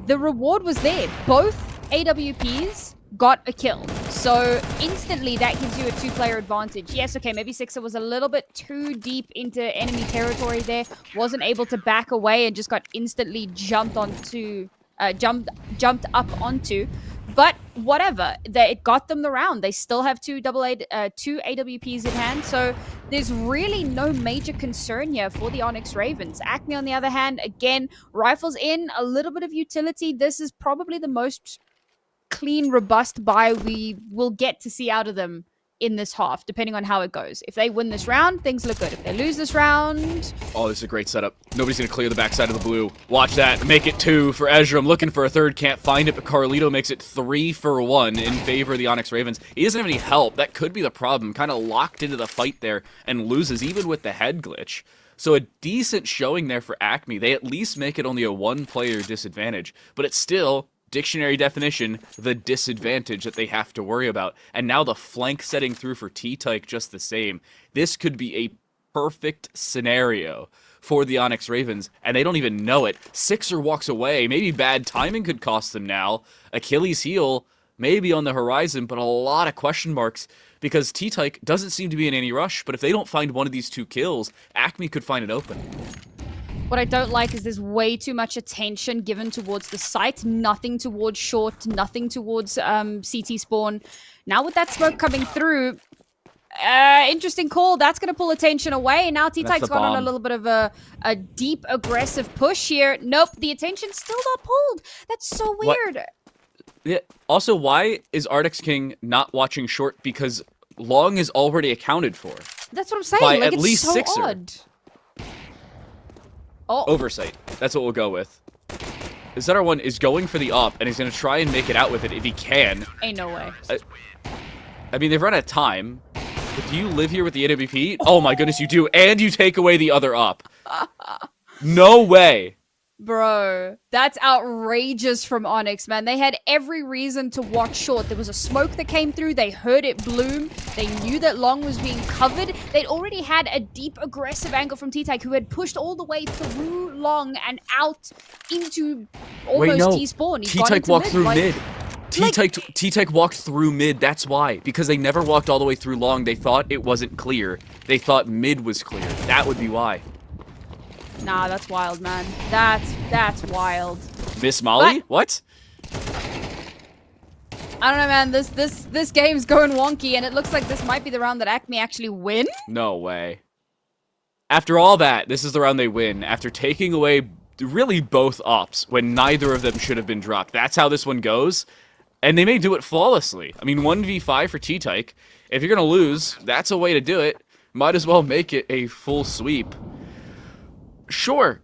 the reward was there. Both AWPs got a kill. So instantly that gives you a 2-player advantage. Yes, okay, maybe Sixer was a little bit too deep into enemy territory there, wasn't able to back away and just got instantly jumped up onto. But whatever, it got them the round. They still have 2 AWPs in hand, so there's really no major concern here for the Onyx Ravens. Acme, on the other hand, again, rifles in, a little bit of utility. This is probably the most clean, robust buy we will get to see out of them in this half, depending on how it goes. If they win this round, things look good. If they lose this round... Oh, this is a great setup. Nobody's going to clear the backside of the blue. Watch that. Make it 2 for Ezram. Looking for a third. Can't find it, but Carlito makes it 3 for 1 in favor of the Onyx Ravens. He doesn't have any help. That could be the problem. Kind of locked into the fight there and loses even with the head glitch. So a decent showing there for Acme. They at least make it only a 1-player disadvantage, but it's still... dictionary definition, the disadvantage that they have to worry about. And now the flank setting through for T-Tyke just the same. This could be a perfect scenario for the Onyx Ravens, and they don't even know it. Sixer walks away. Maybe bad timing could cost them now. Achilles heel maybe on the horizon, but a lot of question marks because T-Tyke doesn't seem to be in any rush, but if they don't find one of these 2 kills, Acme could find it open. What I don't like is there's way too much attention given towards the site, nothing towards short, nothing towards CT spawn. Now with that smoke coming through, interesting call. That's going to pull attention away. Now T-Tyke's gone on a little bit of a deep, aggressive push here. Nope, the attention's still not pulled. That's so weird. What? Yeah. Also, why is Arctic King not watching short? Because long is already accounted for. That's what I'm saying. By like, at least so Sixer. odd. Oh. Oversight. That's what we'll go with. ZR1 is going for the op, and he's going to try and make it out with it if he can. Ain't no way. I mean, they've run out of time. But do you live here with the AWP? Oh my goodness, you do. And you take away the other op. No way. Bro, that's outrageous from Onyx, man. They had every reason to watch short. There was a smoke that came through. They heard it bloom. They knew that Long was being covered. They'd already had a deep, aggressive angle from T-Tech, who had pushed all the way through Long and out into almost T-spawn. T-Tech walked through mid. T-Tech walked through mid. That's why. Because they never walked all the way through Long. They thought it wasn't clear. They thought mid was clear. That would be why. Nah, that's wild, man. That's wild. Miss Molly? What? I don't know, man. This game's going wonky, and it looks like this might be the round that Acme actually win. No way. After all that, this is the round they win. After taking away really both ops when neither of them should have been dropped. That's how this one goes. And they may do it flawlessly. I mean, 1v5 for T-Tyke. If you're going to lose, that's a way to do it. Might as well make it a full sweep. Sure.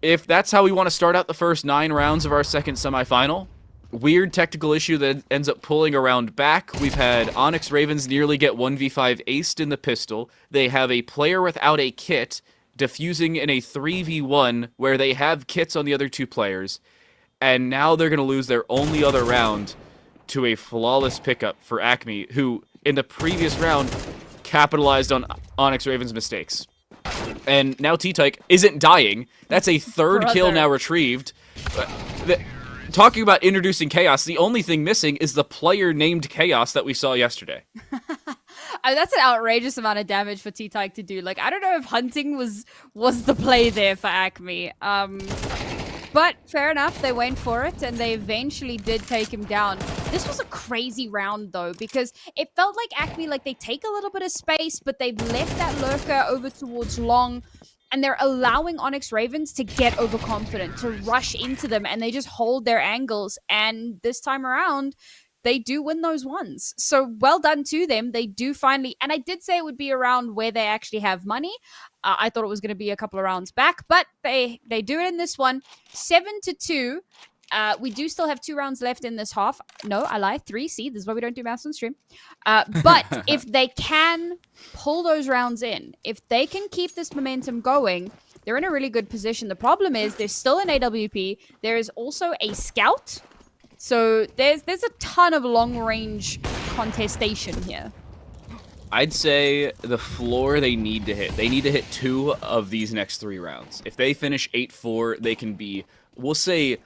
If that's how we want to start out the first 9 rounds of our second semifinal. Weird technical issue that ends up pulling around back. We've had Onyx Ravens nearly get 1v5 aced in the pistol. They have a player without a kit defusing in a 3v1 where they have kits on the other 2 players. And now they're going to lose their only other round to a flawless pickup for Acme, who in the previous round capitalized on Onyx Ravens' mistakes. And now T-Tyke isn't dying. That's a third kill now retrieved. Talking about introducing chaos, the only thing missing is the player named Chaos that we saw yesterday. That's an outrageous amount of damage for T-Tyke to do. Like, I don't know if hunting was the play there for Acme. But fair enough, they went for it, and they eventually did take him down. This was a crazy round, though, because it felt like Acme, like, they take a little bit of space, but they've left that lurker over towards Long, and they're allowing Onyx Ravens to get overconfident, to rush into them, and they just hold their angles. And this time around, they do win those ones. So well done to them. They do finally, and I did say it would be a round where they actually have money. I thought it was going to be a couple of rounds back, but they do it in this one. 7-2. We do still have 2 rounds left in this half. No, I lied. 3. See, this is why we don't do maths on stream. But if they can pull those rounds in, if they can keep this momentum going, they're in a really good position. The problem is there's still an AWP. There is also a scout. So there's a ton of long-range contestation here. I'd say the floor they need to hit. They need to hit 2 of these next 3 rounds. If they finish 8-4, they can be, we'll say,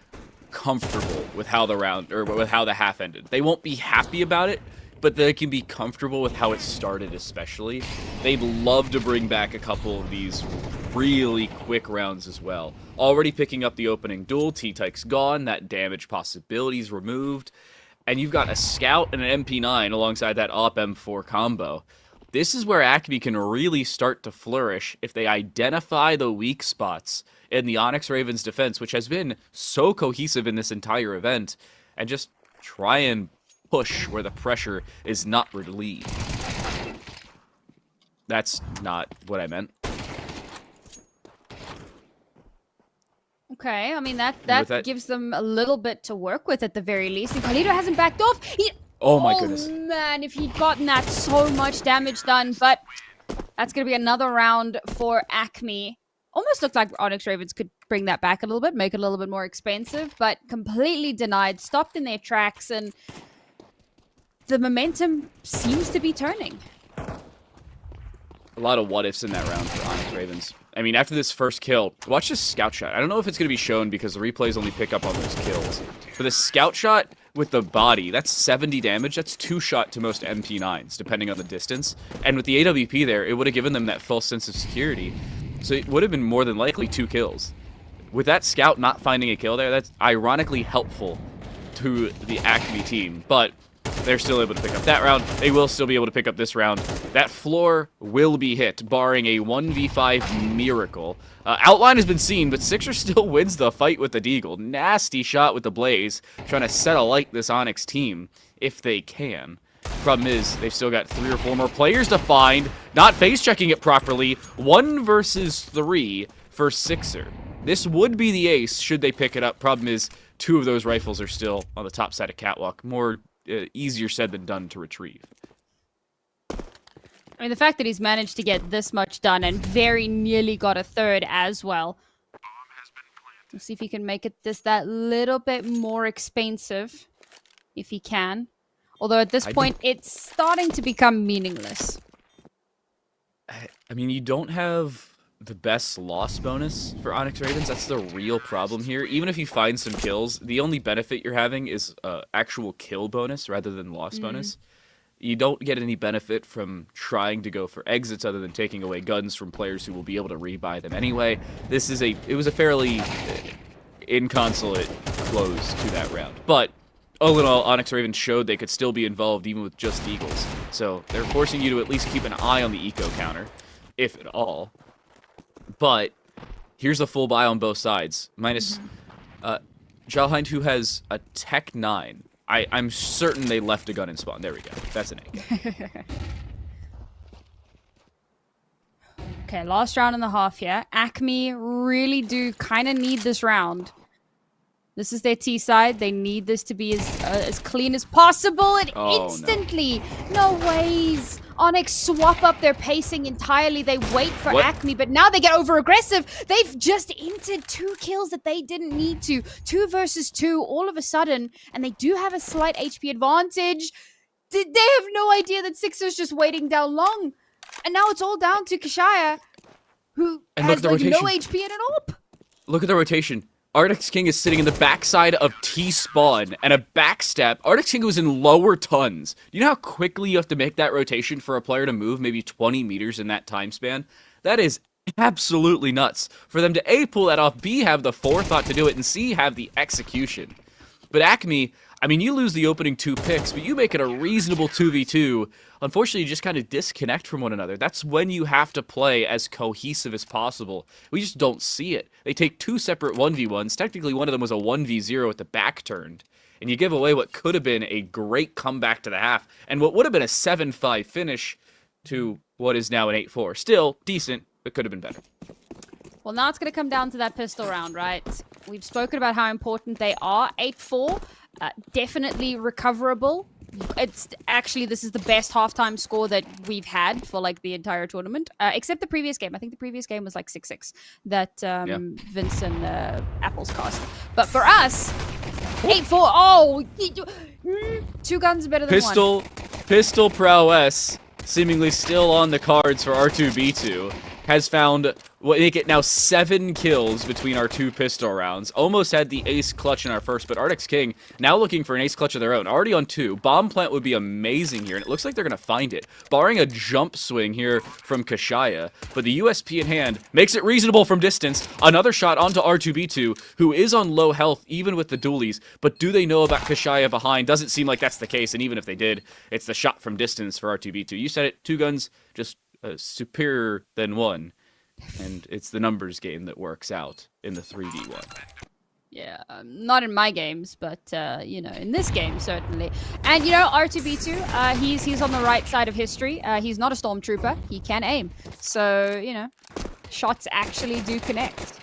comfortable with how the round, or with how the half ended. They won't be happy about it, but they can be comfortable with how it started especially. They'd love to bring back a couple of these really quick rounds as well. Already picking up the opening duel, T-Tyke's gone, that damage possibility's removed, and you've got a Scout and an MP9 alongside that Op M4 combo. This is where Acme can really start to flourish if they identify the weak spots in the Onyx Ravens defense, which has been so cohesive in this entire event, and just try and push where the pressure is not relieved. That's not what I meant. Okay, I mean, that gives them a little bit to work with at the very least. And Carlito hasn't backed off. Oh my goodness. Oh man, if he'd gotten that, so much damage done. But that's going to be another round for Acme. Almost looked like Onyx Ravens could bring that back a little bit, make it a little bit more expensive, but completely denied, stopped in their tracks, and the momentum seems to be turning. A lot of what-ifs in that round for Onyx Ravens. I mean, after this first kill, watch this scout shot. I don't know if it's going to be shown because the replays only pick up on those kills. But the scout shot with the body, that's 70 damage. That's 2 shot to most MP9s, depending on the distance. And with the AWP there, it would have given them that false sense of security. So it would have been more than likely 2 kills. With that scout not finding a kill there, that's ironically helpful to the Acme team. But they're still able to pick up that round. They will still be able to pick up this round. That floor will be hit, barring a 1v5 miracle. Outline has been seen, but Sixer still wins the fight with the Deagle. Nasty shot with the Blaze, trying to set alight this Onyx team, if they can. Problem is, they've still got 3 or 4 more players to find, not face checking it properly. 1 versus 3. for Sixer. This would be the ace should they pick it up. Problem is, 2 of those rifles are still on the top side of Catwalk. More easier said than done to retrieve. I mean, the fact that he's managed to get this much done and very nearly got a third as well. We'll see if he can make it just that little bit more expensive, if he can. Although at this point, it's starting to become meaningless. I mean, you don't have the best loss bonus for Onyx Ravens. That's the real problem here. Even if you find some kills, the only benefit you're having is actual kill bonus rather than loss bonus. You don't get any benefit from trying to go for exits other than taking away guns from players who will be able to rebuy them anyway. It was a fairly inconsolate close to that round. But all in all, Onyx Ravens showed they could still be involved even with just Eagles. So they're forcing you to at least keep an eye on the eco counter, if at all. But here's a full buy on both sides. Minus Jalhind, who has a Tech 9. I'm certain they left a gun in spawn. There we go. That's an egg. Okay, last round and a half here. Acme really do kind of need this round. This is their T side. They need this to be as clean as possible. And instantly, no ways. Onyx swap up their pacing entirely. They wait for Acme, but now they get over aggressive. They've just entered 2 kills that they didn't need to. 2 versus 2 all of a sudden, and they do have a slight HP advantage. They have no idea that Sixer's just waiting down long. And now it's all down to Kashaya, who has like no HP and an AWP. Look at the rotation. Arctic King is sitting in the backside of T-spawn and a backstep. Arctic King was in lower tons. Do you know how quickly you have to make that rotation for a player to move maybe 20 meters in that time span? That is absolutely nuts. For them to A, pull that off, B, have the forethought to do it, and C, have the execution. But Acme, I mean, you lose the opening 2 picks, but you make it a reasonable 2v2. Unfortunately, you just kind of disconnect from one another. That's when you have to play as cohesive as possible. We just don't see it. They take 2 separate 1v1s. Technically, one of them was a 1v0 with the back turned. And you give away what could have been a great comeback to the half, and what would have been a 7-5 finish to what is now an 8-4. Still decent, but could have been better. Well, now it's going to come down to that pistol round, right? We've spoken about how important they are. 8-4, definitely recoverable. It's actually, this is the best halftime score that we've had for like the entire tournament, except the previous game. I think the previous game was like 6-6 that Vince and Apples cost. But for us, 8-4. 2 guns better than one. Pistol prowess, seemingly still on the cards for R2B2, has found what make it now 7 kills between our 2 pistol rounds. Almost had the ace clutch in our first, but Arctic King now looking for an ace clutch of their own. Already on 2. Bomb plant would be amazing here, and it looks like they're going to find it. Barring a jump swing here from Kashaya, but the USP in hand makes it reasonable from distance. Another shot onto R2B2, who is on low health even with the dualies, but do they know about Kashaya behind? Doesn't seem like that's the case, and even if they did, it's the shot from distance for R2B2. You said it, 2 guns, just superior than 1. And it's the numbers game that works out in the 3v1. Yeah, not in my games, but, you know, in this game, certainly. And, you know, R2B2, he's on the right side of history. He's not a stormtrooper. He can aim. So, you know, shots actually do connect.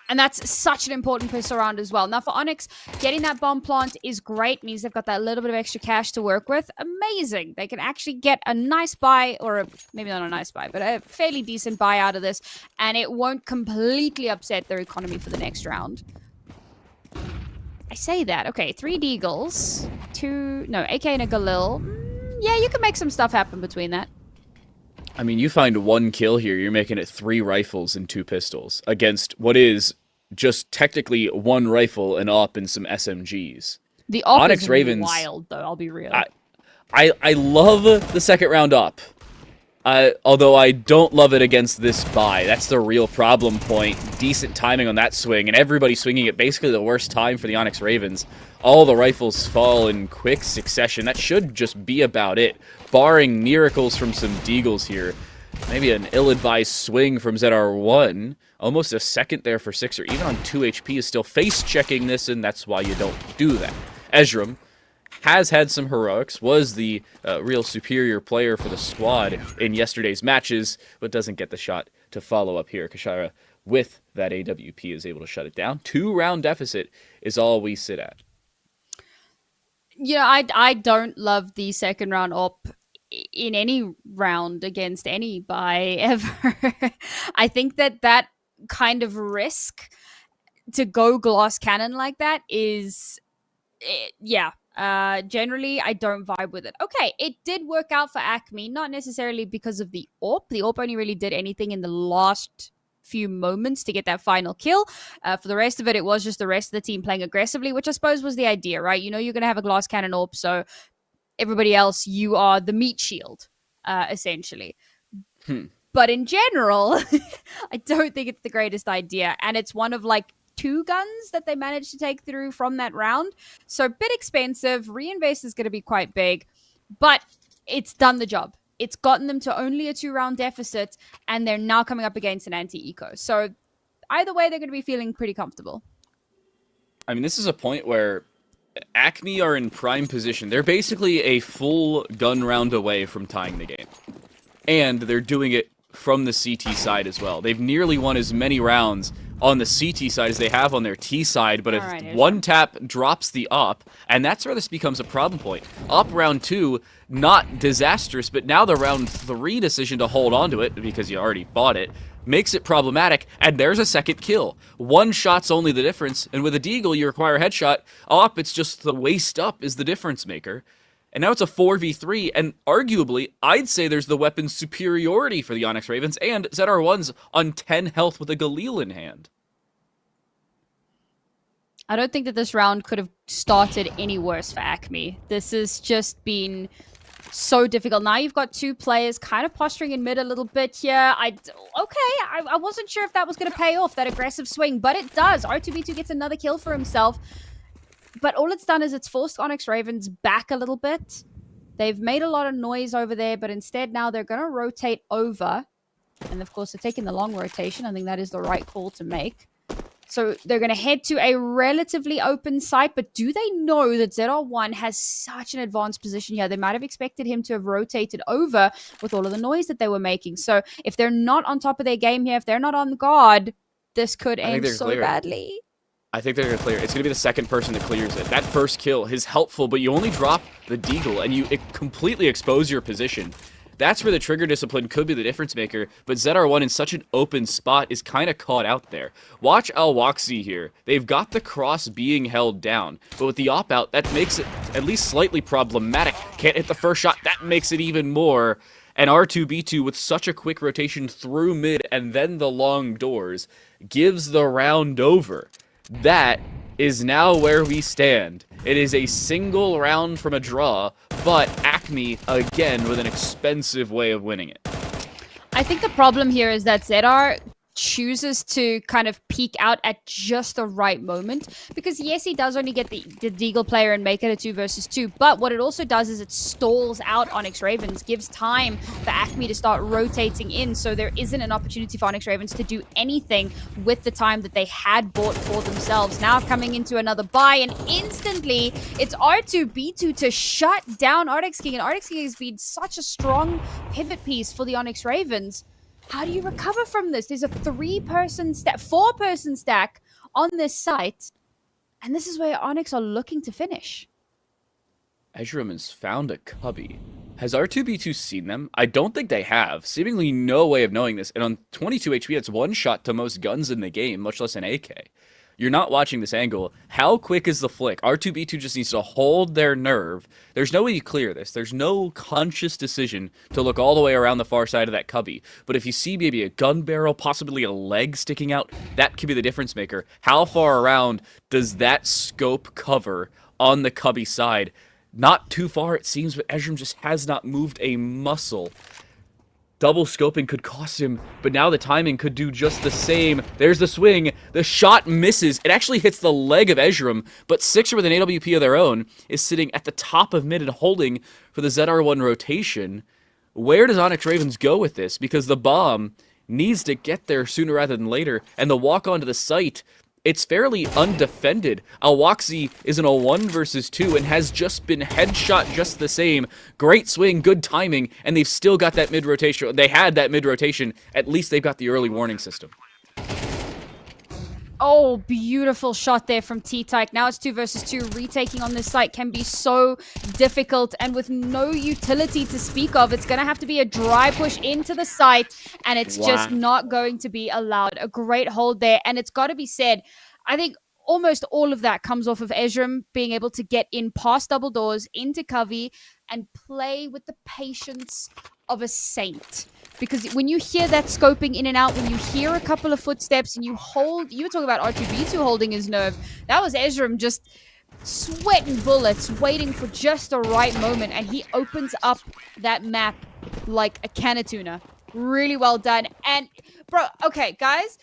And that's such an important pistol round as well. Now for Onyx, getting that bomb plant is great. Means they've got that little bit of extra cash to work with. Amazing. They can actually get a nice buy, or maybe not a nice buy, but a fairly decent buy out of this. And it won't completely upset their economy for the next round. I say that. Okay, 3 Deagles, AK and a Galil. Yeah, you can make some stuff happen between that. I mean, you find 1 kill here, you're making it 3 rifles and 2 pistols against what is just technically 1 rifle, an AWP, and some SMGs. The AWP Onyx is Ravens, wild, though, I'll be real. I love the second round AWP, although I don't love it against this buy. That's the real problem point. Decent timing on that swing, and everybody swinging at basically the worst time for the Onyx Ravens. All the rifles fall in quick succession. That should just be about it. Barring miracles from some Deagles here. Maybe an ill-advised swing from ZR1. Almost a second there for Sixer. Even on 2 HP is still face-checking this, and that's why you don't do that. Ezram has had some heroics, was the real superior player for the squad in yesterday's matches, but doesn't get the shot to follow up here. Kashira, with that AWP, is able to shut it down. 2-round deficit is all we sit at. I don't love the second round op in any round against any buy ever. I think that kind of risk to go glass cannon like that is, generally I don't vibe with it. Okay, it did work out for Acme, not necessarily because of the AWP. The AWP only really did anything in the last few moments to get that final kill. For the rest of it, it was just the rest of the team playing aggressively, which I suppose was the idea, right? You know, you're going to have a glass cannon AWP, so everybody else, you are the meat shield, essentially. But in general, I don't think it's the greatest idea. And it's one of like 2 guns that they managed to take through from that round. So a bit expensive. Reinvest is going to be quite big, but it's done the job. It's gotten them to only a 2-round deficit, and they're now coming up against an anti-eco. So either way, they're going to be feeling pretty comfortable. I mean, this is a point where Acme are in prime position. They're basically a full gun round away from tying the game. And they're doing it from the CT side as well. They've nearly won as many rounds on the CT side as they have on their T side, but if one tap drops the op, and that's where this becomes a problem point. Op round 2, not disastrous, but now the round 3 decision to hold on to it, because you already bought it, makes it problematic, and there's a second kill. 1 shot's only the difference, and with a deagle you require a headshot. Op, it's just the waist up is the difference maker. And now it's a 4v3, and arguably, I'd say there's the weapon superiority for the Onyx Ravens, and ZR1's on 10 health with a Galil in hand. I don't think that this round could have started any worse for Acme. This has just been so difficult. Now you've got 2 players kind of posturing in mid a little bit here. I wasn't sure if that was going to pay off, that aggressive swing, but it does. R2B2 gets another kill for himself. But all it's done is it's forced Onyx Ravens back a little bit. They've made a lot of noise over there, but instead now they're going to rotate over. And of course, they're taking the long rotation. I think that is the right call to make. So they're going to head to a relatively open site, but do they know that ZR1 has such an advanced position here? They might have expected him to have rotated over with all of the noise that they were making. So if they're not on top of their game here, if they're not on guard, this could end so badly. I think they're going to clear it. It's going to be the second person that clears it. That first kill is helpful, but you only drop the deagle, and you completely expose your position. That's where the trigger discipline could be the difference maker, but ZR1 in such an open spot is kind of caught out there. Watch Al-Waxi here. They've got the cross being held down, but with the op-out, that makes it at least slightly problematic. Can't hit the first shot. That makes it even more. And R2B2 with such a quick rotation through mid and then the long doors gives the round over. That is now where we stand. It is a single round from a draw, but Acme, again, with an expensive way of winning it. I think the problem here is that ZR chooses to kind of peek out at just the right moment, because yes, he does only get the deagle player and make it a 2 versus 2, but what it also does is it stalls out Onyx Ravens, gives time for Acme to start rotating in, so there isn't an opportunity for Onyx Ravens to do anything with the time that they had bought for themselves. Now coming into another buy, and instantly it's R2B2 to shut down Onyx King, and Onyx King has been such a strong pivot piece for the Onyx Ravens. How do you recover from this? There's a 4-person stack on this site, and this is where Onyx are looking to finish. Ezram has found a cubby. Has R2B2 seen them? I don't think they have. Seemingly no way of knowing this. And on 22 HP, that's 1 shot to most guns in the game, much less an AK. You're not watching this angle. How quick is the flick? R2B2 just needs to hold their nerve. There's no way you clear this. There's no conscious decision to look all the way around the far side of that cubby. But if you see maybe a gun barrel, possibly a leg sticking out, that could be the difference maker. How far around does that scope cover on the cubby side? Not too far, it seems, but Ezram just has not moved a muscle. Double scoping could cost him, but now the timing could do just the same. There's the swing. The shot misses. It actually hits the leg of Ezram, but Sixer with an AWP of their own is sitting at the top of mid and holding for the ZR1 rotation. Where does Onyx Ravens go with this? Because the bomb needs to get there sooner rather than later, and the walk onto the site, it's fairly undefended. Alwaxi is in a 1 versus 2 and has just been headshot just the same. Great swing, good timing, and they've still got that mid-rotation. They had that mid-rotation. At least they've got the early warning system. Oh, beautiful shot there from T-Tyke. Now it's 2 versus 2. Retaking on this site can be so difficult, and with no utility to speak of, it's going to have to be a dry push into the site, and it's just not going to be allowed. A great hold there, and it's got to be said, I think almost all of that comes off of Ezram being able to get in past double doors into Covey and play with the patience of a saint. Because when you hear that scoping in and out, when you hear a couple of footsteps and you were talking about R2B2 holding his nerve, that was Ezram just sweating bullets, waiting for just the right moment, and he opens up that map like a can of tuna. Really well done. And, bro, okay, guys,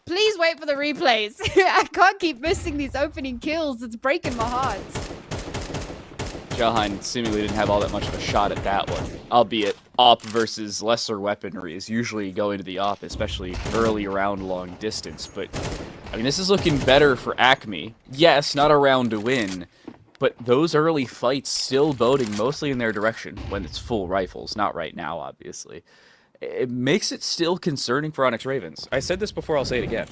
please wait for the replays. I can't keep missing these opening kills. It's breaking my heart. Jahan seemingly didn't have all that much of a shot at that one, albeit op versus lesser weaponry is usually going to the op, especially early round long distance. But, I mean, this is looking better for Acme. Yes, not a round to win, but those early fights still boding mostly in their direction when it's full rifles. Not right now, obviously. It makes it still concerning for Onyx Ravens. I said this before, I'll say it again.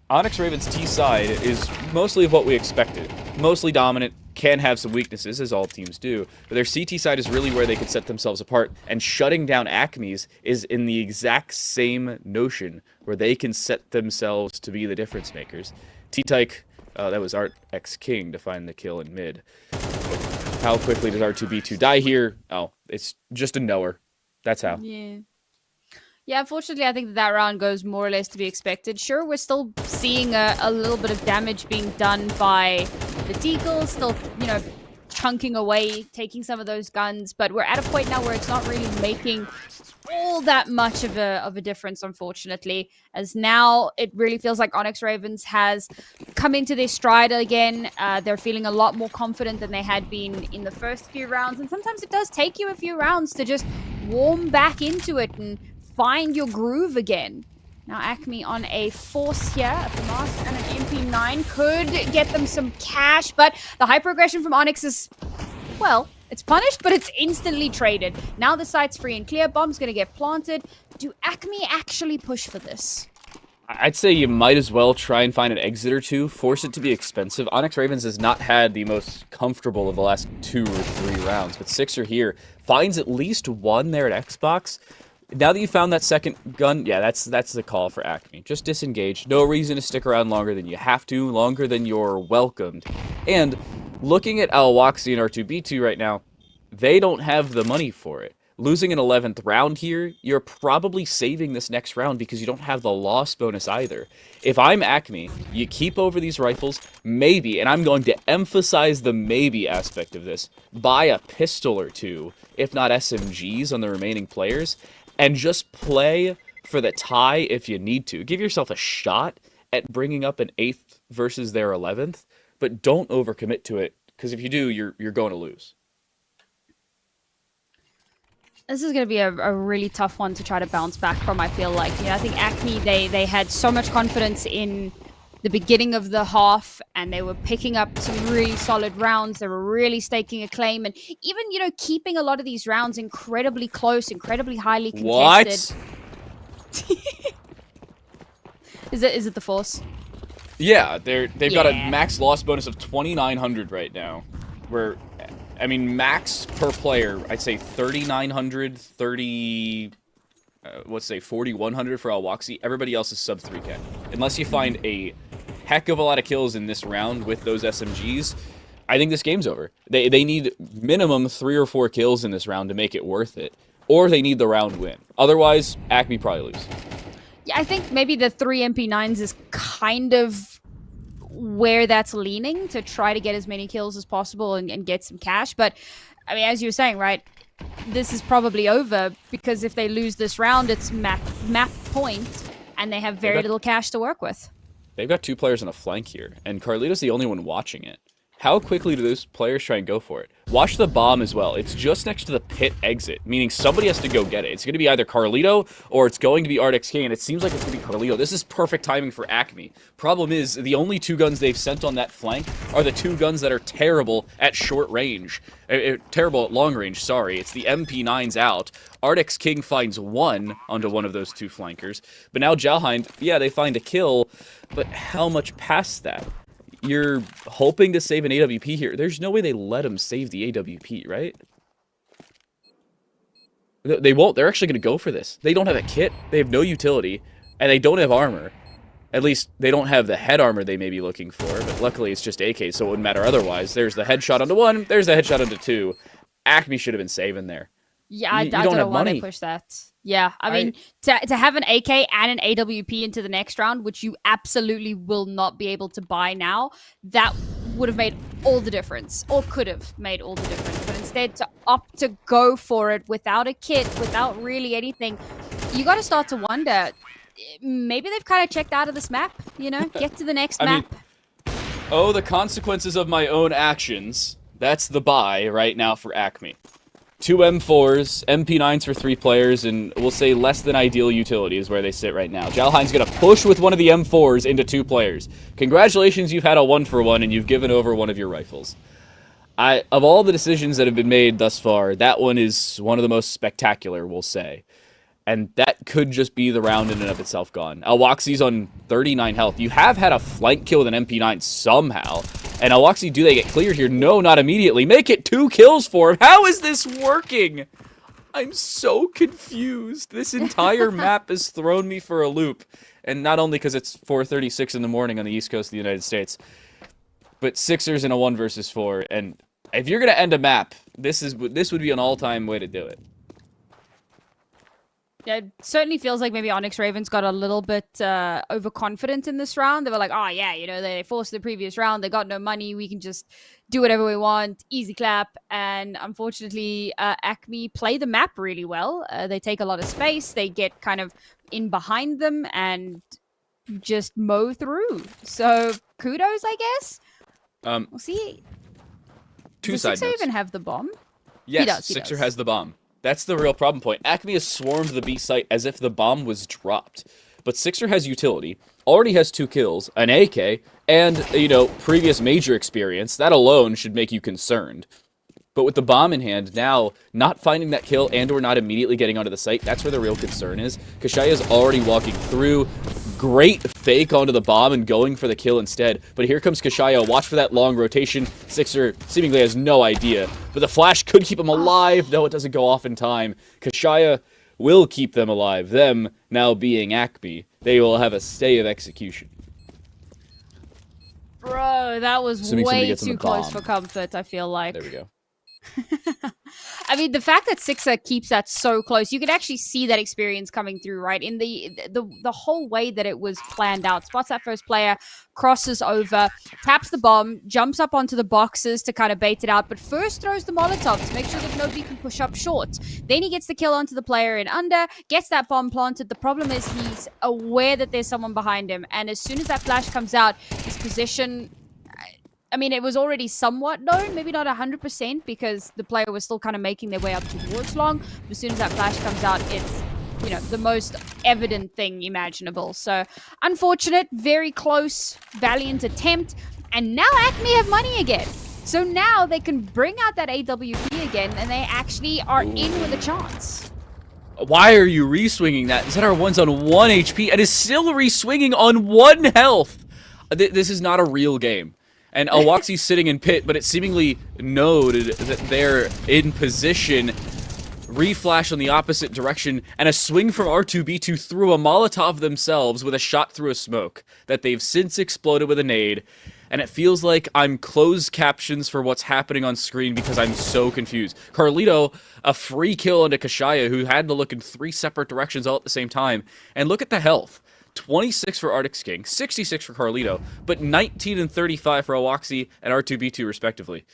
Onyx Ravens' T side is mostly of what we expected. Mostly dominant, can have some weaknesses, as all teams do, but their CT side is really where they could set themselves apart, and shutting down Acme's is in the exact same notion, where they can set themselves to be the difference makers. T-Tyke, that was Art X King to find the kill in mid. But how quickly does R2B2 die here? Oh, it's just a knower. That's how. Yeah, unfortunately, I think that round goes more or less to be expected. Sure, we're still seeing a little bit of damage being done by the Deagle, still, you know, chunking away, taking some of those guns, but we're at a point now where it's not really making all that much of a difference, unfortunately, as now it really feels like Onyx Ravens has come into their stride again. They're feeling a lot more confident than they had been in the first few rounds, and sometimes it does take you a few rounds to just warm back into it and find your groove again. Now Acme on a force here at the mast, and an MP9 could get them some cash, but the hyper aggression from Onyx is, well, it's punished, but it's instantly traded. Now the site's free and clear. Bomb's going to get planted. Do Acme actually push for this? I'd say you might as well try and find an exit or two. Force it to be expensive. Onyx Ravens has not had the most comfortable of the last 2 or 3 rounds, but Sixer here finds at least one there at Xbox. Now that you found that second gun, yeah, that's the call for Acme. Just disengage. No reason to stick around longer than you have to, longer than you're welcomed. And looking at Alwaxi and R2B2 right now, they don't have the money for it. Losing an 11th round here, you're probably saving this next round because you don't have the loss bonus either. If I'm Acme, you keep over these rifles, maybe, and I'm going to emphasize the maybe aspect of this, buy a pistol or two, if not SMGs on the remaining players, and just play for the tie if you need to. Give yourself a shot at bringing up an 8th versus their 11th, but don't overcommit to it, because if you do, you're going to lose. This is going to be a really tough one to try to bounce back from, I feel like. You know, I think Acme, they had so much confidence in the beginning of the half, and they were picking up some really solid rounds. They were really staking a claim, and even, you know, keeping a lot of these rounds incredibly close, incredibly highly contested. What? Is it the Force? Yeah, they've got a max loss bonus of 2,900 right now. Where, I mean, max per player, I'd say 3,900, 4,100 for Alwaxi. Everybody else is sub 3K. Unless you find a heck of a lot of kills in this round with those SMGs, I think this game's over. They need minimum 3 or 4 kills in this round to make it worth it. Or they need the round win. Otherwise, Acme probably lose. Yeah, I think maybe the 3 MP9s is kind of where that's leaning, to try to get as many kills as possible and get some cash. But, I mean, as you were saying, right, this is probably over, because if they lose this round, it's map point, and they have very little cash to work with. They've got 2 players on a flank here, and Carlito's the only one watching it. how quickly do those players try and go for it? Watch the bomb as well. It's just next to the pit exit, meaning somebody has to go get it. It's going to be either Carlito or it's going to be Arctic King, and it seems like it's going to be Carlito. This is perfect timing for Acme. Problem is, the only two guns they've sent on that flank are the two guns that are terrible at short range. Terrible at long range, sorry. It's the MP9's out. Arctic King finds one onto one of those two flankers. But now Jalhind, yeah, they find a kill, but how much past that? You're hoping to save an AWP here. There's no way they let him save the AWP, right? They won't. They're actually going to go for this. They don't have a kit. They have no utility. And they don't have armor. At least, they don't have the head armor they may be looking for. But luckily, it's just AK, so it wouldn't matter otherwise. There's the headshot onto one. There's the headshot onto two. Acme should have been saving there. Yeah, I don't know why they pushed that. Yeah, I mean, to have an AK and an AWP into the next round, which you absolutely will not be able to buy now, that would have made all the difference, or could have made all the difference. But instead, to opt to go for it without a kit, without really anything, you got to start to wonder, maybe they've kind of checked out of this map, you know? Get to the next map. Oh, the consequences of my own actions. That's the buy right now for Acme. 2 M4s, MP9s for 3 players, and we'll say less than ideal utility is where they sit right now. Jalhind's going to push with one of the M4s into 2 players. Congratulations, you've had a 1-for-1, and you've given over one of your rifles. Of all the decisions that have been made thus far, that one is one of the most spectacular, we'll say. And that could just be the round in and of itself gone. Alwaxi's on 39 health. You have had a flank kill with an MP9 somehow. And Alwaxi, do they get cleared here? No, not immediately. Make it 2 kills for him. How is this working? I'm so confused. This entire map has thrown me for a loop. And not only because it's 4:36 in the morning on the East Coast of the United States, but Sixers in a 1 versus 4. And if you're going to end a map, this would be an all-time way to do it. Yeah, it certainly feels like maybe Onyx Ravens got a little bit overconfident in this round. They were like, oh, yeah, you know, they forced the previous round. They got no money. We can just do whatever we want. Easy clap. And unfortunately, Acme play the map really well. They take a lot of space. They get kind of in behind them and just mow through. So kudos, I guess. We'll see. Two side notes. Does Sixer even have the bomb? Yes, Sixer has the bomb. That's the real problem point. Acme has swarmed the B site as if the bomb was dropped. But Sixer has utility, already has 2 kills, an AK, and, you know, previous major experience. That alone should make you concerned. But with the bomb in hand, now, not finding that kill and or not immediately getting onto the site, that's where the real concern is. Kashaya's already walking through. Great fake onto the bomb and going for the kill instead. But here comes Kashaya. Watch for that long rotation. Sixer seemingly has no idea. But the flash could keep him alive. No, it doesn't go off in time. Kashaya will keep them alive. Them now being Acme. They will have a stay of execution. Bro, that was way too close for comfort, I feel like. There we go. I mean, the fact that Sixer keeps that so close, you could actually see that experience coming through, right? In the whole way that it was planned out. Spots that first player, crosses over, taps the bomb, jumps up onto the boxes to kind of bait it out, but first throws the Molotov to make sure that nobody can push up short. Then he gets the kill onto the player in under, gets that bomb planted. The problem is he's aware that there's someone behind him, and as soon as that flash comes out, his position... I mean, it was already somewhat known, maybe not 100%, because the player was still kind of making their way up towards long. But as soon as that flash comes out, it's, you know, the most evident thing imaginable. So, unfortunate, very close, valiant attempt. And now Acme have money again. So now they can bring out that AWP again, and they actually are in with a chance. Why are you re-swinging that? ZR1's on 1 HP and is still re-swinging on 1 health. This is not a real game. And Alwaxi's sitting in pit, but it's seemingly noted that they're in position. Reflash on the opposite direction, and a swing from R2B2 through a Molotov themselves with a shot through a smoke that they've since exploded with a nade. And it feels like I'm closed captions for what's happening on screen because I'm so confused. Carlito, a free kill into Kashaya, who had to look in 3 separate directions all at the same time. And look at the health. 26 for Arctic King, 66 for Carlito, but 19 and 35 for Alwaxi and R2B2 respectively.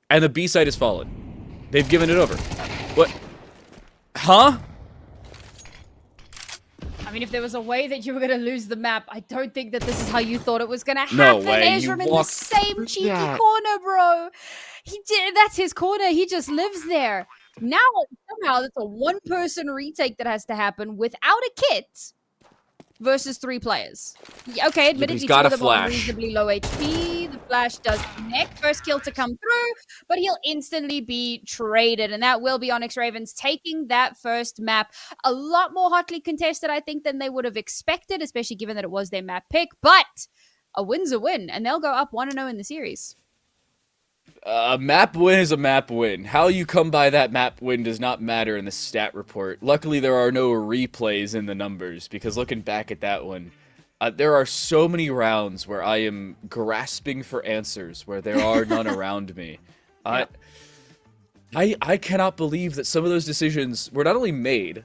And the B side has fallen. They've given it over. What? Huh? I mean, if there was a way that you were going to lose the map, I don't think that this is how you thought it was going to happen. No way, you Ezram in the walked same through cheeky that. corner, bro. He did. That's his corner. He just lives there. Now, somehow, it's a one-person retake that has to happen without a kit versus 3 players. Yeah, okay, admittedly, he's got two a of them on flash. reasonably low HP. The flash does connect. First kill to come through, but he'll instantly be traded, and that will be Onyx Ravens taking that first map. A lot more hotly contested, I think, than they would have expected, especially given that it was their map pick, but a win's a win, and they'll go up 1-0 in the series. A map win is a map win. How you come by that map win does not matter in the stat report. Luckily, there are no replays in the numbers, because looking back at that one, there are so many rounds where I am grasping for answers, where there are none around me. I cannot believe that some of those decisions were not only made,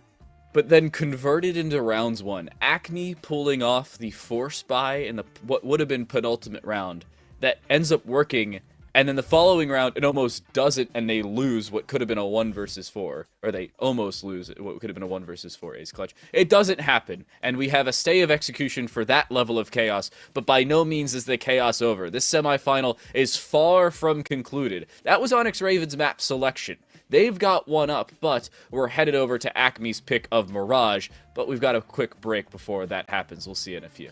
but then converted into rounds 1. Acme pulling off the force buy in the what would have been penultimate round that ends up working. And then the following round, it almost doesn't, and they lose what could have been a 1 versus 4. Or they almost lose what could have been a 1 versus 4 ace clutch. It doesn't happen, and we have a stay of execution for that level of chaos, but by no means is the chaos over. This semifinal is far from concluded. That was Onyx Ravens' map selection. They've got one up, but we're headed over to Acme's pick of Mirage, but we've got a quick break before that happens. We'll see you in a few.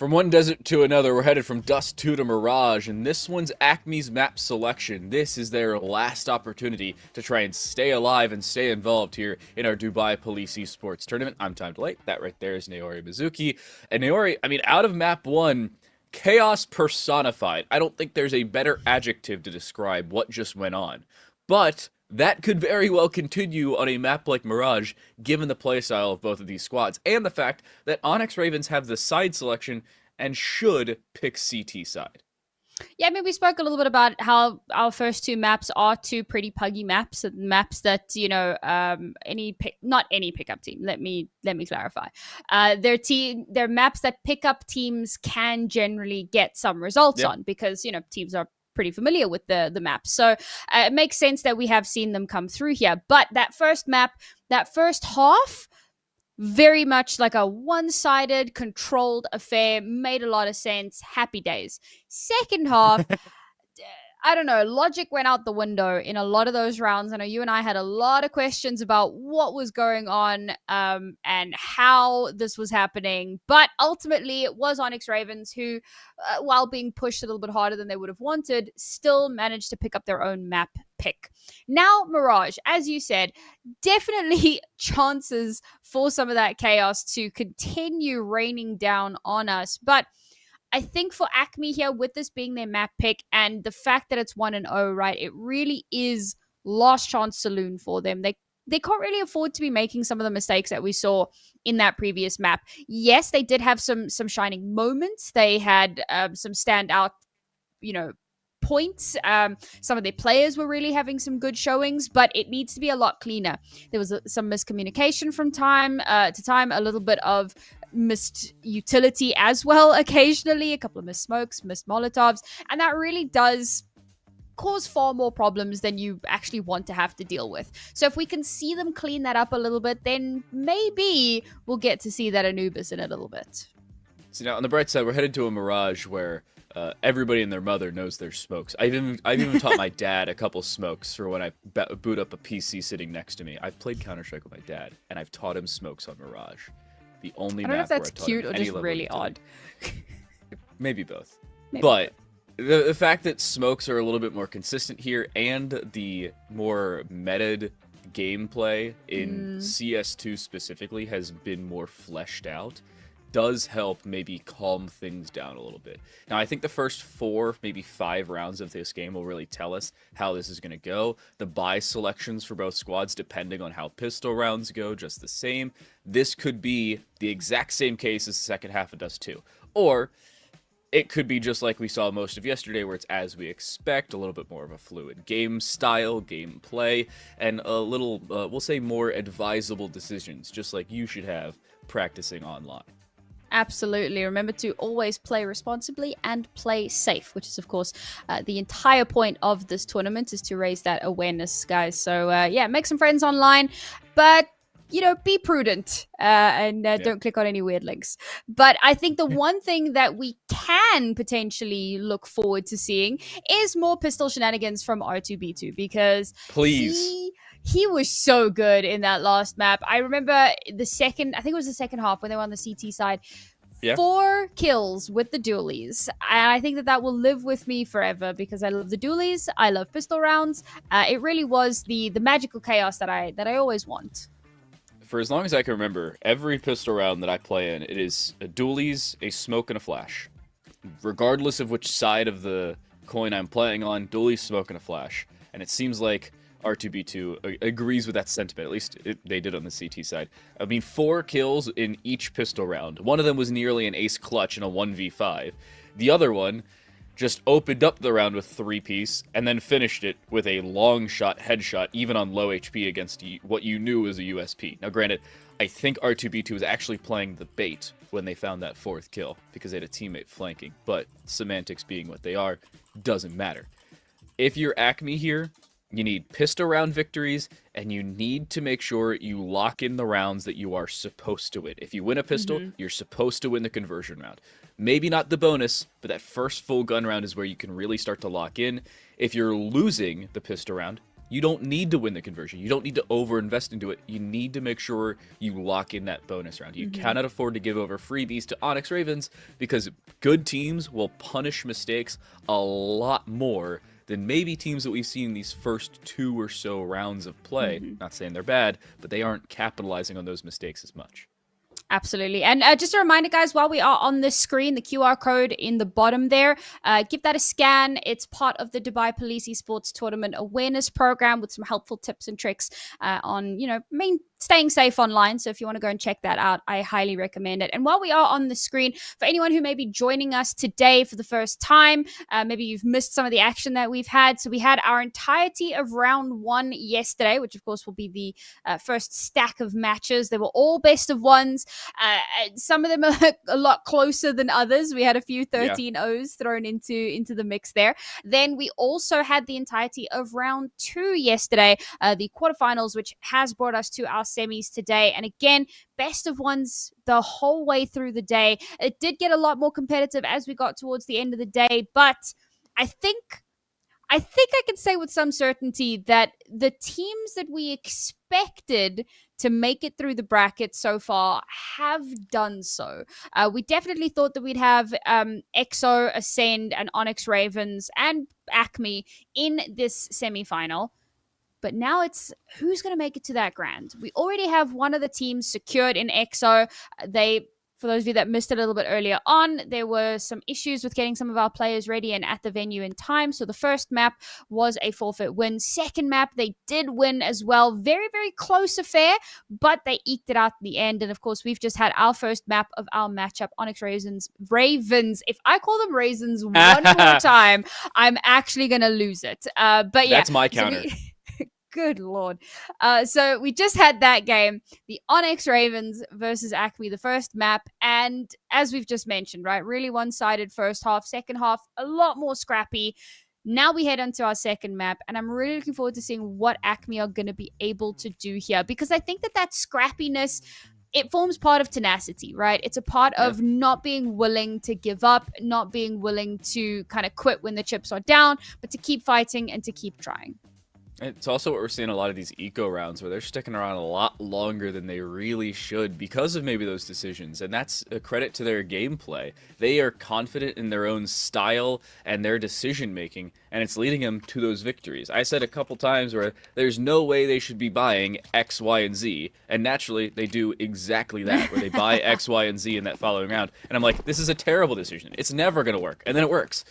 From one desert to another, we're headed from Dust 2 to Mirage, and this one's Acme's map selection. This is their last opportunity to try and stay alive and stay involved here in our Dubai Police Esports Tournament. I'm Time Delay. That right there is Naori Mizuki. And Naori, I mean, out of map 1, chaos personified. I don't think there's a better adjective to describe what just went on. But that could very well continue on a map like Mirage, given the playstyle of both of these squads, and the fact that Onyx Ravens have the side selection and should pick CT side. Yeah, I mean, we spoke a little bit about how our first two maps are two pretty puggy maps, maps that, you know, not any pickup team. Let me clarify. They're maps that pickup teams can generally get some results on because, you know, teams are pretty familiar with the map. So it makes sense that we have seen them come through here. But that first map, that first half, very much like a one-sided, controlled affair, made a lot of sense. Happy days. Second half, I don't know, logic went out the window in a lot of those rounds. I know you and I had a lot of questions about what was going on and how this was happening. But ultimately, it was Onyx Ravens who, while being pushed a little bit harder than they would have wanted, still managed to pick up their own map pick. Now, Mirage, as you said, definitely chances for some of that chaos to continue raining down on us. But I think for Acme here, with this being their map pick and the fact that it's 1-0, right, it really is last chance saloon for them. They can't really afford to be making some of the mistakes that we saw in that previous map. Yes, they did have some shining moments. They had some standout, you know, points. Some of their players were really having some good showings, but it needs to be a lot cleaner. There was some miscommunication from time to time, a little bit of missed utility as well occasionally, a couple of missed smokes, missed Molotovs, and that really does cause far more problems than you actually want to have to deal with. So if we can see them clean that up a little bit, then maybe we'll get to see that Anubis in a little bit. So now on the bright side, we're headed to a Mirage where everybody and their mother knows their smokes. I've even taught my dad a couple smokes for when I boot up a PC sitting next to me. I've played Counter-Strike with my dad, and I've taught him smokes on Mirage. The only I don't know map if that's where I taught cute him or any just level really of odd. Maybe both. Maybe but the fact that smokes are a little bit more consistent here and the more meta gameplay in CS2 specifically has been more fleshed out does help maybe calm things down a little bit. Now, I think the first 4, maybe 5 rounds of this game will really tell us how this is going to go. The buy selections for both squads, depending on how pistol rounds go, just the same. This could be the exact same case as the second half of Dust 2. Or it could be just like we saw most of yesterday, where it's as we expect, a little bit more of a fluid game style, gameplay, and a little, we'll say, more advisable decisions, just like you should have practicing online. Absolutely. Remember to always play responsibly and play safe, which is, of course, the entire point of this tournament is to raise that awareness, guys. So, yeah, make some friends online, but, you know, be prudent and don't click on any weird links. But I think the one thing that we can potentially look forward to seeing is more pistol shenanigans from R2B2 because he was so good in that last map. I remember I think it was the second half when they were on the CT side. Yeah. 4 kills with the dualies. And I think that will live with me forever because I love the dualies. I love pistol rounds. It really was the magical chaos that I always want. For as long as I can remember, every pistol round that I play in, it is a dualies, a smoke, and a flash. Regardless of which side of the coin I'm playing on, dualies, smoke, and a flash. And it seems like R2B2 agrees with that sentiment. At least they did on the CT side. I mean, 4 kills in each pistol round. One of them was nearly an ace clutch in a 1v5. The other one just opened up the round with 3-piece and then finished it with a long shot headshot, even on low HP against what you knew was a USP. Now, granted, I think R2B2 was actually playing the bait when they found that 4th kill because they had a teammate flanking, but semantics being what they are, doesn't matter. If you're Acme here, you need pistol round victories, and you need to make sure you lock in the rounds that you are supposed to win. If you win a pistol, you're supposed to win the conversion round. Maybe not the bonus, but that first full gun round is where you can really start to lock in. If you're losing the pistol round, You don't need to win the conversion. You don't need to overinvest into it. You need to make sure you lock in that bonus round. You cannot afford to give over freebies to Onyx Ravens because good teams will punish mistakes a lot more than maybe teams that we've seen these first 2 or so rounds of play. Not saying they're bad, but they aren't capitalizing on those mistakes as much. Absolutely. And just a reminder, guys, while we are on the screen, the QR code in the bottom there, give that a scan. It's part of the Dubai Police Esports Tournament awareness program with some helpful tips and tricks on, staying safe online. So if you want to go and check that out, I highly recommend it. And while we are on the screen, for anyone who may be joining us today for the first time, maybe you've missed some of the action that we've had. So we had our entirety of round 1 yesterday, which of course will be the first stack of matches. They were all best of ones. Some of them are a lot closer than others. We had a few 13-0s thrown into the mix there. Then we also had the entirety of round 2 yesterday, the quarterfinals, which has brought us to our semis today. And again, best of ones the whole way through the day. It did get a lot more competitive as we got towards the end of the day, but I think I can say with some certainty that the teams that we expected to make it through the bracket so far have done so. We definitely thought that we'd have EXO, Ascend, and Onyx Ravens and Acme in this semifinal. But now it's who's going to make it to that grand. We already have one of the teams secured in EXO. For those of you that missed it a little bit earlier on, there were some issues with getting some of our players ready and at the venue in time. So the first map was a forfeit win. Second map, they did win as well. Very, very close affair, but they eked it out in the end. And of course, we've just had our first map of our matchup, Onyx Ravens. If I call them Raisins one more time, I'm actually going to lose it. But yeah. That's my counter. Good Lord. So we just had that game, the Onyx Ravens versus Acme, the first map. And as we've just mentioned, right, really one-sided first half, second half, a lot more scrappy. Now we head onto our second map, and I'm really looking forward to seeing what Acme are going to be able to do here, because I think that scrappiness, it forms part of tenacity, right? It's a part of not being willing to give up, not being willing to kind of quit when the chips are down, but to keep fighting and to keep trying. It's also what we're seeing a lot of these eco rounds where they're sticking around a lot longer than they really should because of maybe those decisions. And that's a credit to their gameplay. They are confident in their own style and their decision making, and it's leading them to those victories. I said a couple times where there's no way they should be buying X, Y, and Z. And naturally, they do exactly that, where they buy X, Y, and Z in that following round. And I'm like, this is a terrible decision. It's never going to work. And then it works.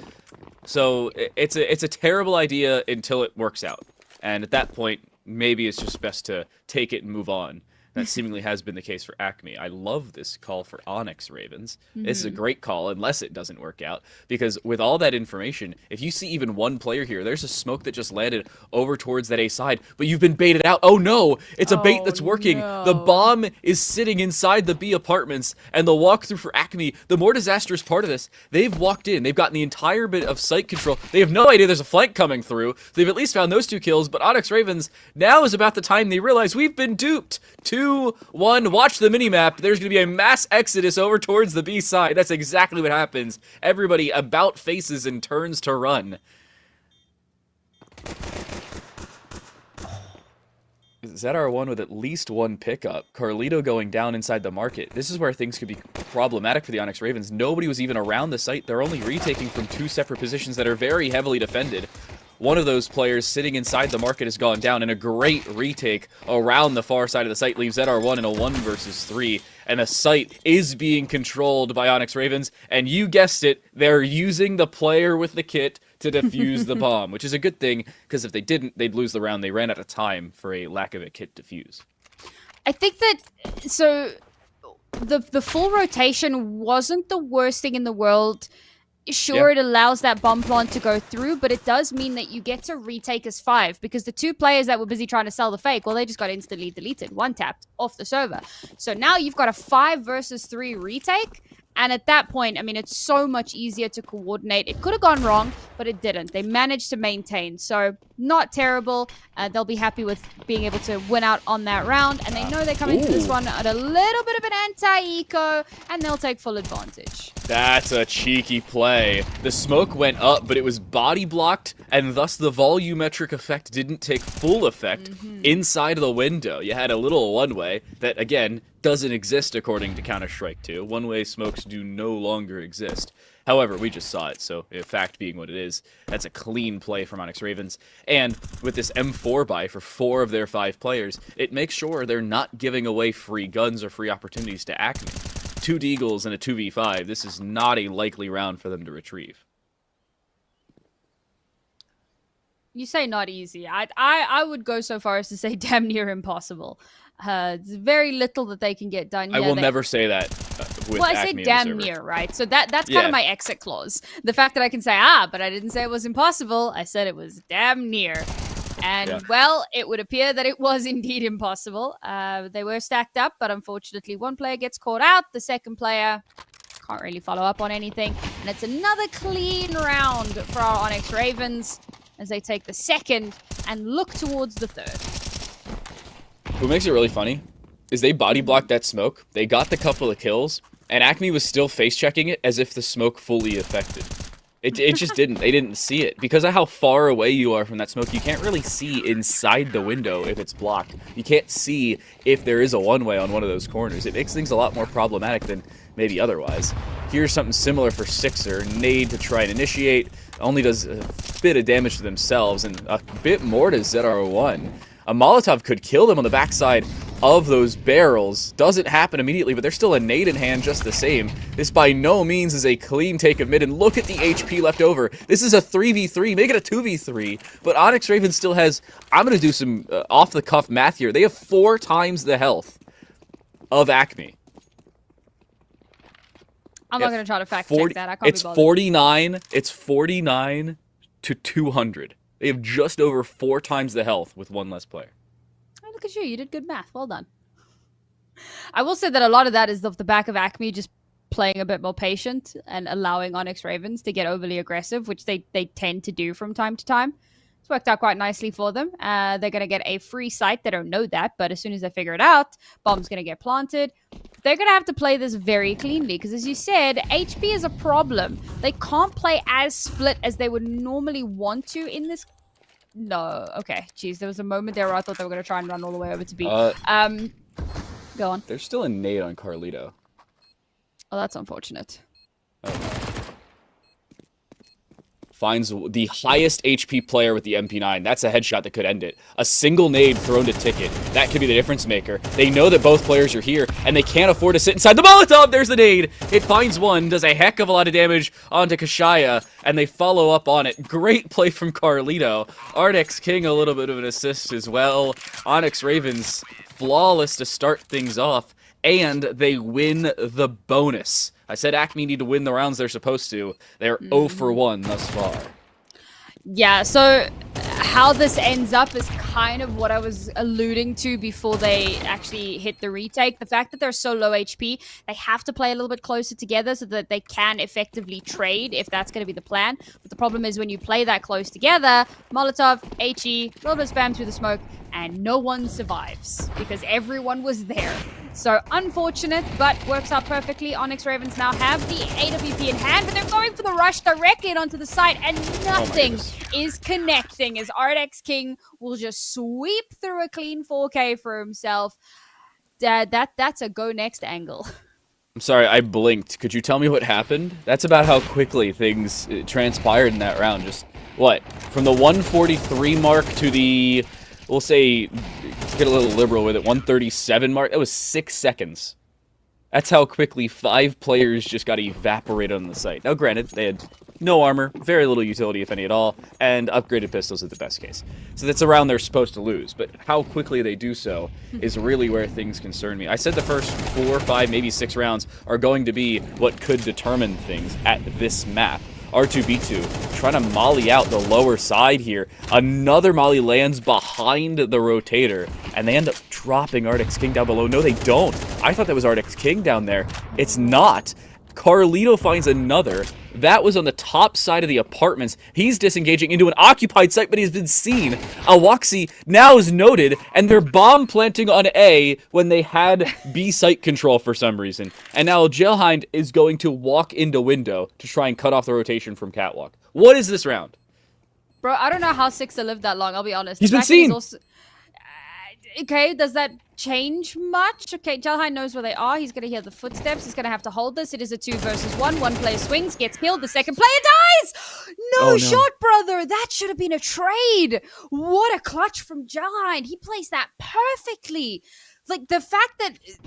So it's a terrible idea until it works out. And at that point, maybe it's just best to take it and move on. That seemingly has been the case for Acme. I love this call for Onyx Ravens. This is a great call, unless it doesn't work out. Because with all that information, if you see even one player here, there's a smoke that just landed over towards that A side, but you've been baited out. Oh no, it's a bait that's working. No. The bomb is sitting inside the B apartments, and the walkthrough for Acme, the more disastrous part of this, they've walked in, they've gotten the entire bit of site control. They have no idea there's a flank coming through. They've at least found those 2 kills, but Onyx Ravens, now is about the time they realize we've been duped. 2-1, watch the minimap. There's going to be a mass exodus over towards the B side. That's exactly what happens. Everybody about faces and turns to run. ZR1 with at least 1 pickup. Carlito going down inside the market. This is where things could be problematic for the Onyx Ravens. Nobody was even around the site. They're only retaking from 2 separate positions that are very heavily defended. One of those players sitting inside the market has gone down, and a great retake around the far side of the site leaves ZR1 in a 1 versus 3. And the site is being controlled by Onyx Ravens, and you guessed it, they're using the player with the kit to defuse the bomb, which is a good thing, because if they didn't, they'd lose the round. They ran out of time for a lack of a kit defuse. I think that, so the full rotation wasn't the worst thing in the world. Sure, It allows that bomb plant to go through, but it does mean that you get to retake as 5, because the 2 players that were busy trying to sell the fake, well, they just got instantly deleted, 1-tapped off the server. So now you've got a 5 versus 3 retake, and at that point, I mean, it's so much easier to coordinate. It could have gone wrong, but it didn't. They managed to maintain, so not terrible. They'll be happy with being able to win out on that round, and they know they're coming to this one at a little bit of an anti-eco, and they'll take full advantage. That's a cheeky play. The smoke went up, but it was body blocked, and thus the volumetric effect didn't take full effect inside of the window. You had a little one-way that, again, doesn't exist according to Counter-Strike 2. One-way smokes do no longer exist. However, we just saw it, so fact being what it is, that's a clean play from Onyx Ravens. And with this M4 buy for 4 of their 5 players, it makes sure they're not giving away free guns or free opportunities to Acme. 2 Deagles and a 2v5, this is not a likely round for them to retrieve. You say not easy. I would go so far as to say damn near impossible. It's very little that they can get done. I will never say that with I Acme say damn near, right? So that's kind of my exit clause. The fact that I can say, but I didn't say it was impossible. I said it was damn near. And, well, it would appear that it was indeed impossible. They were stacked up, but unfortunately one player gets caught out. The second player can't really follow up on anything. And it's another clean round for our Onyx Ravens as they take the second and look towards the third. What makes it really funny is they body blocked that smoke, they got the couple of kills, and Acme was still face-checking it as if the smoke fully affected. It just didn't. They didn't see it. Because of how far away you are from that smoke, you can't really see inside the window if it's blocked. You can't see if there is a one-way on one of those corners. It makes things a lot more problematic than maybe otherwise. Here's something similar for Sixer. Nade to try and initiate. Only does a bit of damage to themselves and a bit more to ZR1. A Molotov could kill them on the backside of those barrels. Doesn't happen immediately, but there's still a nade in hand just the same. This by no means is a clean take of mid, and look at the HP left over. This is a 3v3, make it a 2v3, but Onyx Raven still has, I'm going to do some off-the-cuff math here. They have 4 times the health of Acme. I'm not going to try to fact check that. I can't it's be bothered. 49. It's 49 to 200. They have just over 4 times the health with 1 less player. Oh, look at you. You did good math. Well done. I will say that a lot of that is off the back of Acme just playing a bit more patient and allowing Onyx Ravens to get overly aggressive, which they tend to do from time to time. It's worked out quite nicely for them. They're going to get a free site. They don't know that, but as soon as they figure it out, bomb's going to get planted. They're going to have to play this very cleanly because, as you said, HP is a problem. They can't play as split as they would normally want to in this. No. Okay. Jeez, there was a moment there where I thought they were going to try and run all the way over to B. Go on. There's still a nade on Carlito. Oh, that's unfortunate. Finds the highest HP player with the MP9. That's a headshot that could end it. A single nade thrown to Ticket. That could be the difference maker. They know that both players are here, and they can't afford to sit inside the Molotov. There's the nade. It finds one, does a heck of a lot of damage onto Kashaya, and they follow up on it. Great play from Carlito. Ardex King a little bit of an assist as well. Onyx Ravens flawless to start things off, and they win the bonus. I said Acme need to win the rounds they're supposed to. They're 0 for 1 thus far. Yeah, so how this ends up is kind of what I was alluding to before they actually hit the retake. The fact that they're so low HP, they have to play a little bit closer together so that they can effectively trade if that's going to be the plan. But the problem is when you play that close together, Molotov, HE, a little bit of spam through the smoke, and no one survives because everyone was there. So unfortunate, but works out perfectly. Onyx Ravens now have the AWP in hand, but they're going for the rush directly onto the site, and nothing is connecting as Ardex King will just sweep through a clean 4K for himself. That's a go next angle. I'm sorry, I blinked. Could you tell me what happened? That's about how quickly things transpired in that round. Just, what? From the 143 mark to the, we'll say, get a little liberal with it, 137 mark. That was 6 seconds. That's how quickly 5 players just got evaporated on the site. Now, granted, they had no armor, very little utility, if any at all, and upgraded pistols at the best case. So that's a round they're supposed to lose, but how quickly they do so is really where things concern me. I said the first 4, 5, maybe 6 rounds are going to be what could determine things at this map. R2B2 trying to molly out the lower side here. Another molly lands behind the rotator, and they end up dropping Ardex King down below. No, they don't. I thought that was Ardex King down there. It's not. Carlito finds another. That was on the top side of the apartments. He's disengaging into an occupied site, but he's been seen. Awaxi now is noted, and they're bomb planting on A when they had B site control for some reason. And now Jailhind is going to walk into window to try and cut off the rotation from Catwalk. What is this round? Bro, I don't know how Sixer lived that long, I'll be honest. He's The been fact that he's seen. also- okay, does that change much? Okay, Jalhai knows where they are. He's going to hear the footsteps. He's going to have to hold this. It is a 2 versus 1. One player swings, gets killed. The second player dies! No, Oh, no. shot, brother! That should have been a trade! What a clutch from Jalhai. He plays that perfectly. Like, the fact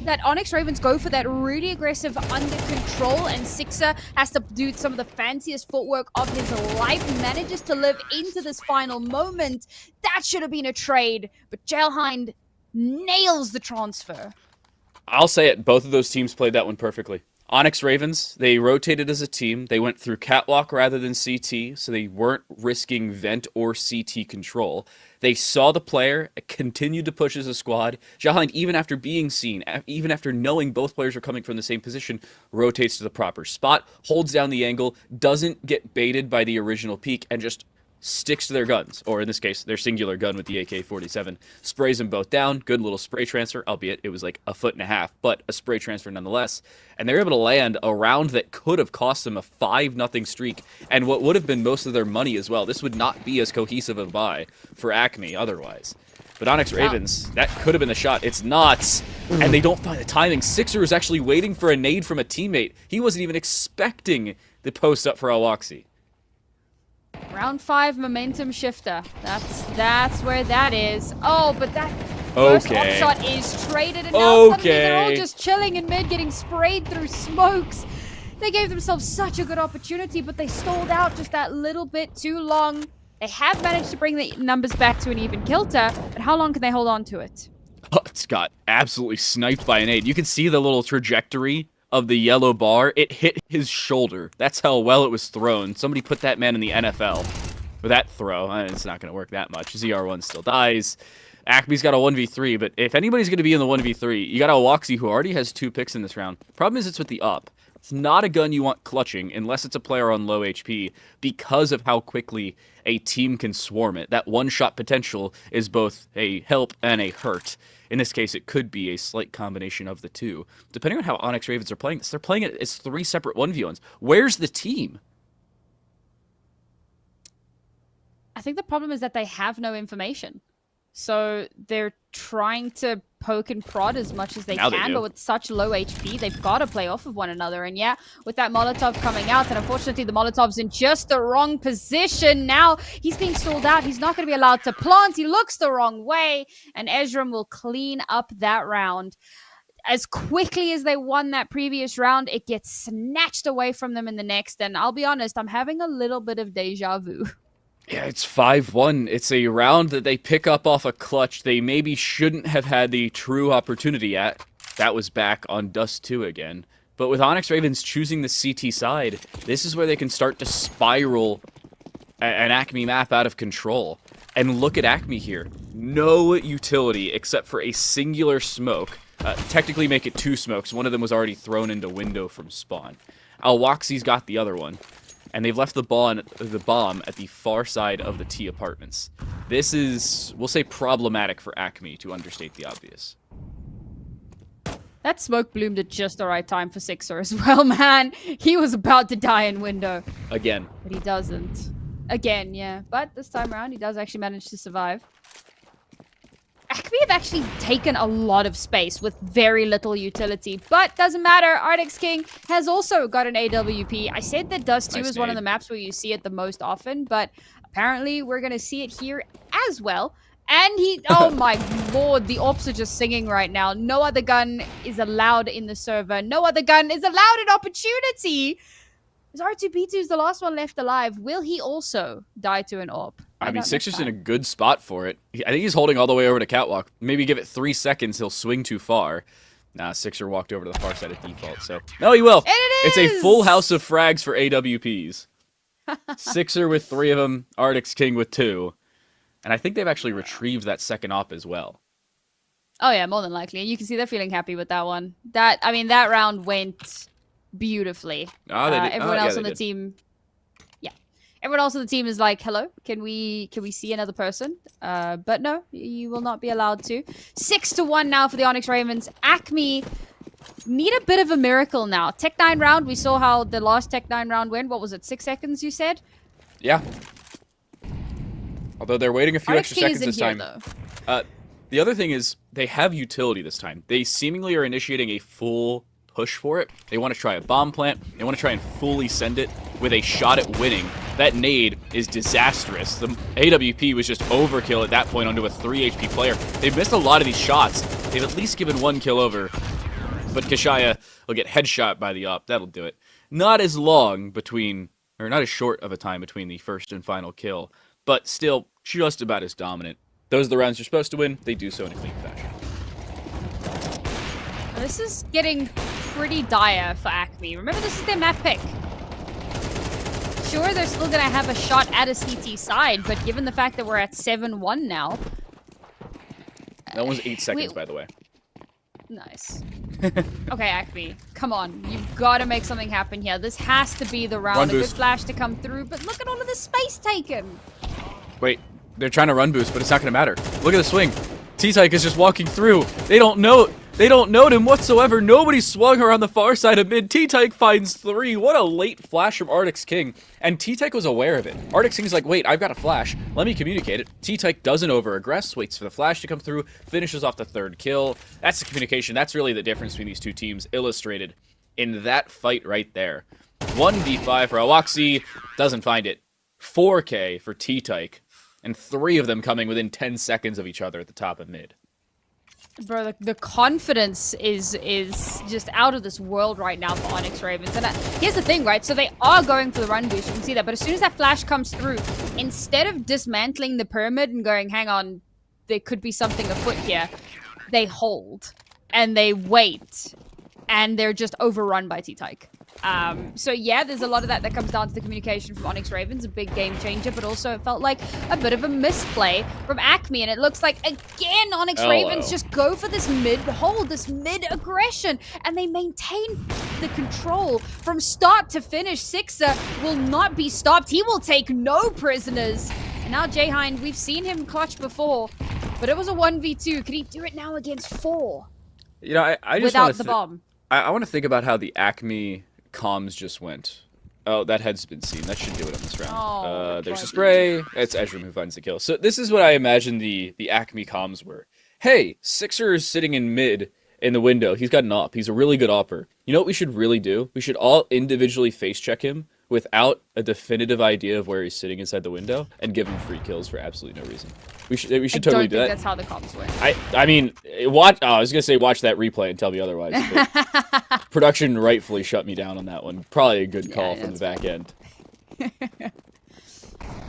that Onyx Ravens go for that really aggressive under control and Sixer has to do some of the fanciest footwork of his life, manages to live into this final moment, that should have been a trade. But Jailhind nails the transfer. I'll say it. Both of those teams played that one perfectly. Onyx Ravens, they rotated as a team. They went through Catwalk rather than CT, so they weren't risking Vent or CT control. They saw the player, continued to push as a squad. Jailhind, even after being seen, even after knowing both players are coming from the same position, rotates to the proper spot, holds down the angle, doesn't get baited by the original peak, and just sticks to their guns, or in this case, their singular gun with the AK-47. Sprays them both down. Good little spray transfer, albeit it was like 1.5 feet, but a spray transfer nonetheless. And they're able to land a round that could have cost them a 5-0 streak, and what would have been most of their money as well. This would not be as cohesive a buy for Acme otherwise. But Onyx Ravens, that could have been the shot. It's not, and they don't find the timing. Sixer was actually waiting for a nade from a teammate. He wasn't even expecting the post up for Awaxi. Round 5 momentum shifter. That's where that is. Oh, but that first Okay. shot is traded, and now suddenly they're all Okay. just chilling in mid, getting sprayed through smokes. They gave themselves such a good opportunity, but they stalled out just that little bit too long. They have managed to bring the numbers back to an even kilter, but how long can they hold on to it? Oh, it's got absolutely sniped by an aid. You can see the little trajectory of the yellow bar. It hit his shoulder. That's how well it was thrown. Somebody put that man in the NFL with that throw. It's not going to work that much. ZR1 still dies. Acme's got a 1v3, but if anybody's going to be in the 1v3, you got Awaxi, who already has 2 picks in this round. Problem is, it's with the up. It's not a gun you want clutching unless it's a player on low HP because of how quickly a team can swarm it. That one-shot potential is both a help and a hurt. In this case, it could be a slight combination of the two. Depending on how Onyx Ravens are playing this, they're playing it as 3 separate 1v1s. Where's the team? I think the problem is that they have no information. So they're trying to poke and prod as much as they Now they can, do. but with such low HP, they've got to play off of one another. And yeah, with that Molotov coming out, and unfortunately the Molotov's in just the wrong position. Now he's being stalled out. He's not going to be allowed to plant. He looks the wrong way, and Ezram will clean up that round. As quickly as they won that previous round, it gets snatched away from them in the next. And I'll be honest, I'm having a little bit of deja vu. Yeah, it's 5-1. It's a round that they pick up off a clutch they maybe shouldn't have had the true opportunity at. That was back on Dust 2 again. But with Onyx Ravens choosing the CT side, this is where they can start to spiral an Acme map out of control. And look at Acme here. No utility except for a singular smoke. Technically make it 2 smokes. One of them was already thrown into window from spawn. Awaxi's got the other one. And they've left the bomb at the far side of the T apartments. This is, we'll say, problematic for Acme, to understate the obvious. That smoke bloomed at just the right time for Sixer as well, man. He was about to die in window. Again. But he doesn't. Again, yeah. But this time around, he does actually manage to survive. Acme have actually taken a lot of space with very little utility, but doesn't matter. Arctic's King has also got an AWP. I said that Dust 2 Nice is one of nade. the maps where you see it the most often, but apparently we're going to see it here as well. And he, oh my lord, the ops are just singing right now. No other gun is allowed in the server. No other gun is allowed in opportunity. R2B2 is the last one left alive. Will he also die to an op? I mean, Find out Sixer's next in a time. good spot for it. I think he's holding all the way over to Catwalk. Maybe give it 3 seconds, he'll swing too far. Nah, Sixer walked over to the far side of default, so... No, he will! And it It's a is! full house of frags for AWPs. Sixer with 3 of them, Arctic's King with 2. And I think they've actually retrieved that second op as well. Oh yeah, more than likely. You can see they're feeling happy with that one. That round went beautifully. Everyone else on the team, everyone else on the team is like, "Hello, can we see another person?" But no, you will not be allowed to. 6-1 now for the Onyx Ravens. Acme need a bit of a miracle now. Tech 9 round. We saw how the last Tech 9 round went. What was it? 6 seconds, you said? Yeah. Although they're waiting a few Onyx extra King seconds is this in time. here, The other thing is they have utility this time. They seemingly are initiating a full push for it. They want to try a bomb plant. They want to try and fully send it with a shot at winning. That nade is disastrous. The AWP was just overkill at that point onto a 3 HP player. They've missed a lot of these shots. They've at least given 1 kill over. But Kashaya will get headshot by the op. That'll do it. Not as long between, or not as short of a time between the first and final kill, but still just about as dominant. Those are the rounds you're supposed to win. They do so in a clean fashion. This is getting pretty dire for Acme. Remember, this is their map pick. Sure, they're still going to have a shot at a CT side, but given the fact that we're at 7-1 now... That one's 8 seconds, by the way. Nice. Okay, Acme, come on. You've got to make something happen here. This has to be the round. Run a good boost. flash to come through, but look at all of the space taken. Wait, they're trying to run boost, but it's not going to matter. Look at the swing. T-Tyke is just walking through. They don't note him whatsoever. Nobody swung her on the far side of mid. T-Tyke finds 3. What a late flash from Arctic's King. And T-Tyke was aware of it. Arctic's King's like, wait, I've got a flash. Let me communicate it. T-Tyke doesn't over-aggress, waits for the flash to come through, finishes off the 3rd kill. That's the communication. That's really the difference between these two teams illustrated in that fight right there. 1v5 for Awaxi. Doesn't find it. 4K for T-Tyke. And 3 of them coming within 10 seconds of each other at the top of mid. Bro, the confidence is just out of this world right now for Onyx Ravens. And here's the thing, right? So they are going for the run boost. You can see that. But as soon as that flash comes through, instead of dismantling the pyramid and going, hang on, there could be something afoot here, they hold. And they wait. And they're just overrun by T-Tyke. So yeah, there's a lot of that comes down to the communication from Onyx Ravens, a big game changer, but also it felt like a bit of a misplay from Acme, and it looks like, again, Onyx Ravens just go for this mid-hold, this mid-aggression, and they maintain the control from start to finish. Sixer will not be stopped. He will take no prisoners. And now Jayhind, we've seen him clutch before, but it was a 1v2. Could he do it now against 4? You know, I just without the bomb? I want to think about how the Acme comms just went. Oh, that head's been seen. That should do it on this round. Oh, there's a spray. It's Ezram who finds the kill. So this is what I imagine the Acme comms were. Hey, Sixer is sitting in mid in the window. He's got an op. He's a really good opper. You know what we should really do? We should all individually face check him without a definitive idea of where he's sitting inside the window and give him free kills for absolutely no reason. We should totally do that. That's how the comms work. I mean, watch. Oh, I was gonna say watch that replay and tell me otherwise. But production rightfully shut me down on that one. Probably a good call from the back end.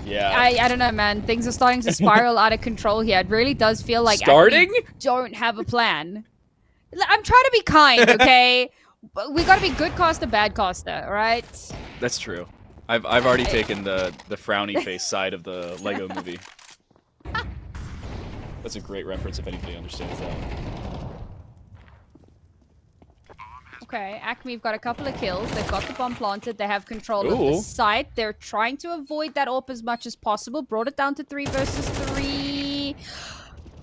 Yeah. I don't know, man. Things are starting to spiral out of control here. It really does feel like starting. We don't have a plan. I'm trying to be kind, okay? We gotta be good caster, bad caster, all right? That's true. I've already taken the frowny face side of the Lego movie. That's a great reference if anybody understands that one. Okay, Acme have got a couple of kills. They've got the bomb planted. They have control of the site. They're trying to avoid that AWP as much as possible. Brought it down to 3 versus 3.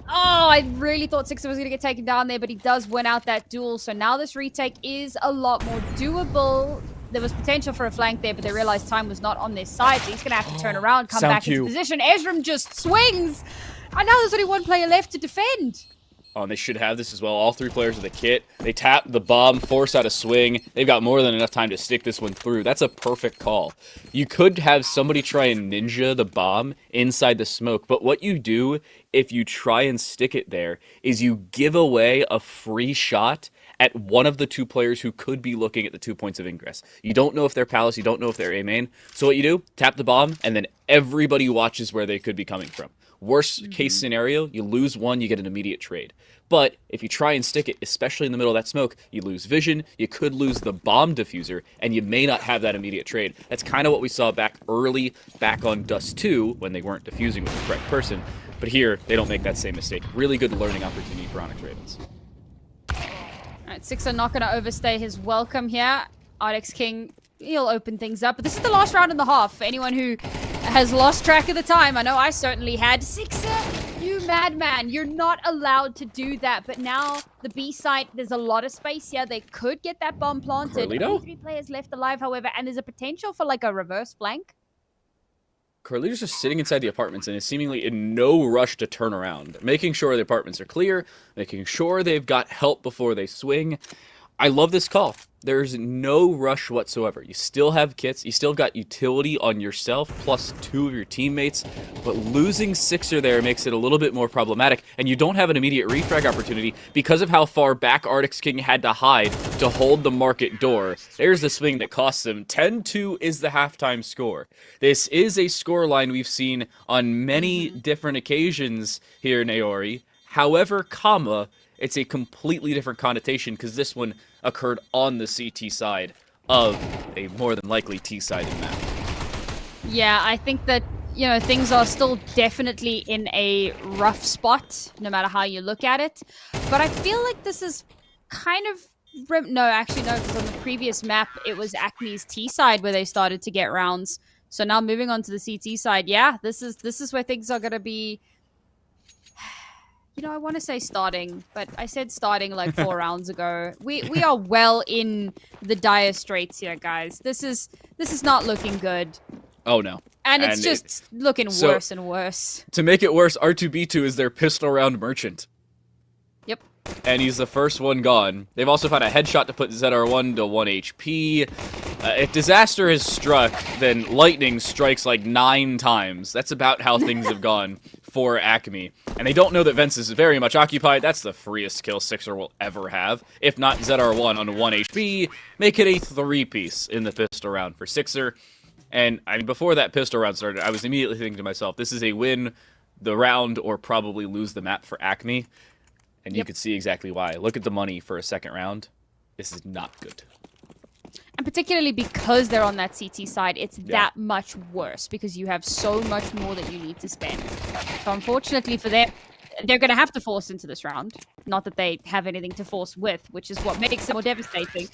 Oh, I really thought Sixer was going to get taken down there, but he does win out that duel. So now this retake is a lot more doable. There was potential for a flank there, but they realized time was not on their side. So he's going to have to turn around, come back into position. Ezram just swings. And now there's only one player left to defend. Oh, and they should have this as well. All 3 players of the kit. They tap the bomb, force out a swing. They've got more than enough time to stick this one through. That's a perfect call. You could have somebody try and ninja the bomb inside the smoke, but what you do if you try and stick it there is you give away a free shot at one of the 2 players who could be looking at the 2 points of ingress. You don't know if they're Palace, you don't know if they're A main. So what you do, tap the bomb, and then everybody watches where they could be coming from. Worst case scenario, you lose one, you get an immediate trade. But if you try and stick it, especially in the middle of that smoke, you lose vision, you could lose the bomb diffuser, and you may not have that immediate trade. That's kind of what we saw back on Dust 2, when they weren't diffusing with the correct person. But here, they don't make that same mistake. Really good learning opportunity for Onyx Ravens. All right, Sixer not going to overstay his welcome here. Ardex King, he'll open things up. But this is the last round and a half for anyone who has lost track of the time. I know I certainly had. Sixer, you madman. You're not allowed to do that. But now the B site, there's a lot of space here. They could get that bomb planted. Carlito? Only 3 players left alive, however. And there's a potential for like a reverse flank. Carlito's just sitting inside the apartments and is seemingly in no rush to turn around, making sure the apartments are clear, making sure they've got help before they swing. I love this call. There's no rush whatsoever. You still have kits, you still got utility on yourself, plus 2 of your teammates, but losing Sixer there makes it a little bit more problematic, and you don't have an immediate refrag opportunity because of how far back Ardex King had to hide to hold the market door. There's the swing that costs them. 10-2 is the halftime score. This is a scoreline we've seen on many different occasions here in Aori. However, it's a completely different connotation because this one occurred on the CT side of a more than likely T-sided map. Yeah, I think that, you know, things are still definitely in a rough spot, no matter how you look at it. But I feel like this is kind of... No, actually, no, because on the previous map, it was Acme's T side where they started to get rounds. So now moving on to the CT side, yeah, this is where things are going to be... You know, I want to say starting, but I said starting like 4 rounds ago. We are well in the dire straits here, guys. This is not looking good. Oh, no. And it's just looking worse and worse. To make it worse, R2B2 is their pistol round merchant. Yep. And he's the first one gone. They've also found a headshot to put ZR1 to 1 HP. If disaster has struck, then lightning strikes like 9 times. That's about how things have gone for Acme. And they don't know that Vence is very much occupied. That's the freest kill Sixer will ever have. If not ZR1 on 1 HP, make it a 3-piece in the pistol round for Sixer. And I mean, before that pistol round started, I was immediately thinking to myself, this is a win the round or probably lose the map for Acme. And you could see exactly why. Look at the money for a second round. This is not good. And particularly because they're on that CT side, it's that much worse because you have so much more that you need to spend. So unfortunately for them, they're going to have to force into this round. Not that they have anything to force with, which is what makes it more devastating.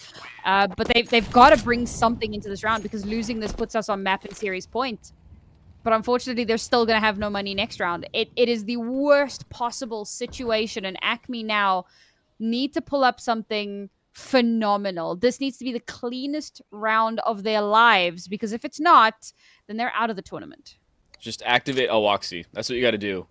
But they've got to bring something into this round because losing this puts us on map and series point. But unfortunately, they're still going to have no money next round. It is the worst possible situation, and Acme now need to pull up something phenomenal. This needs to be the cleanest round of their lives, because if it's not, then they're out of the tournament. Just activate Awaxi. That's what you got to do.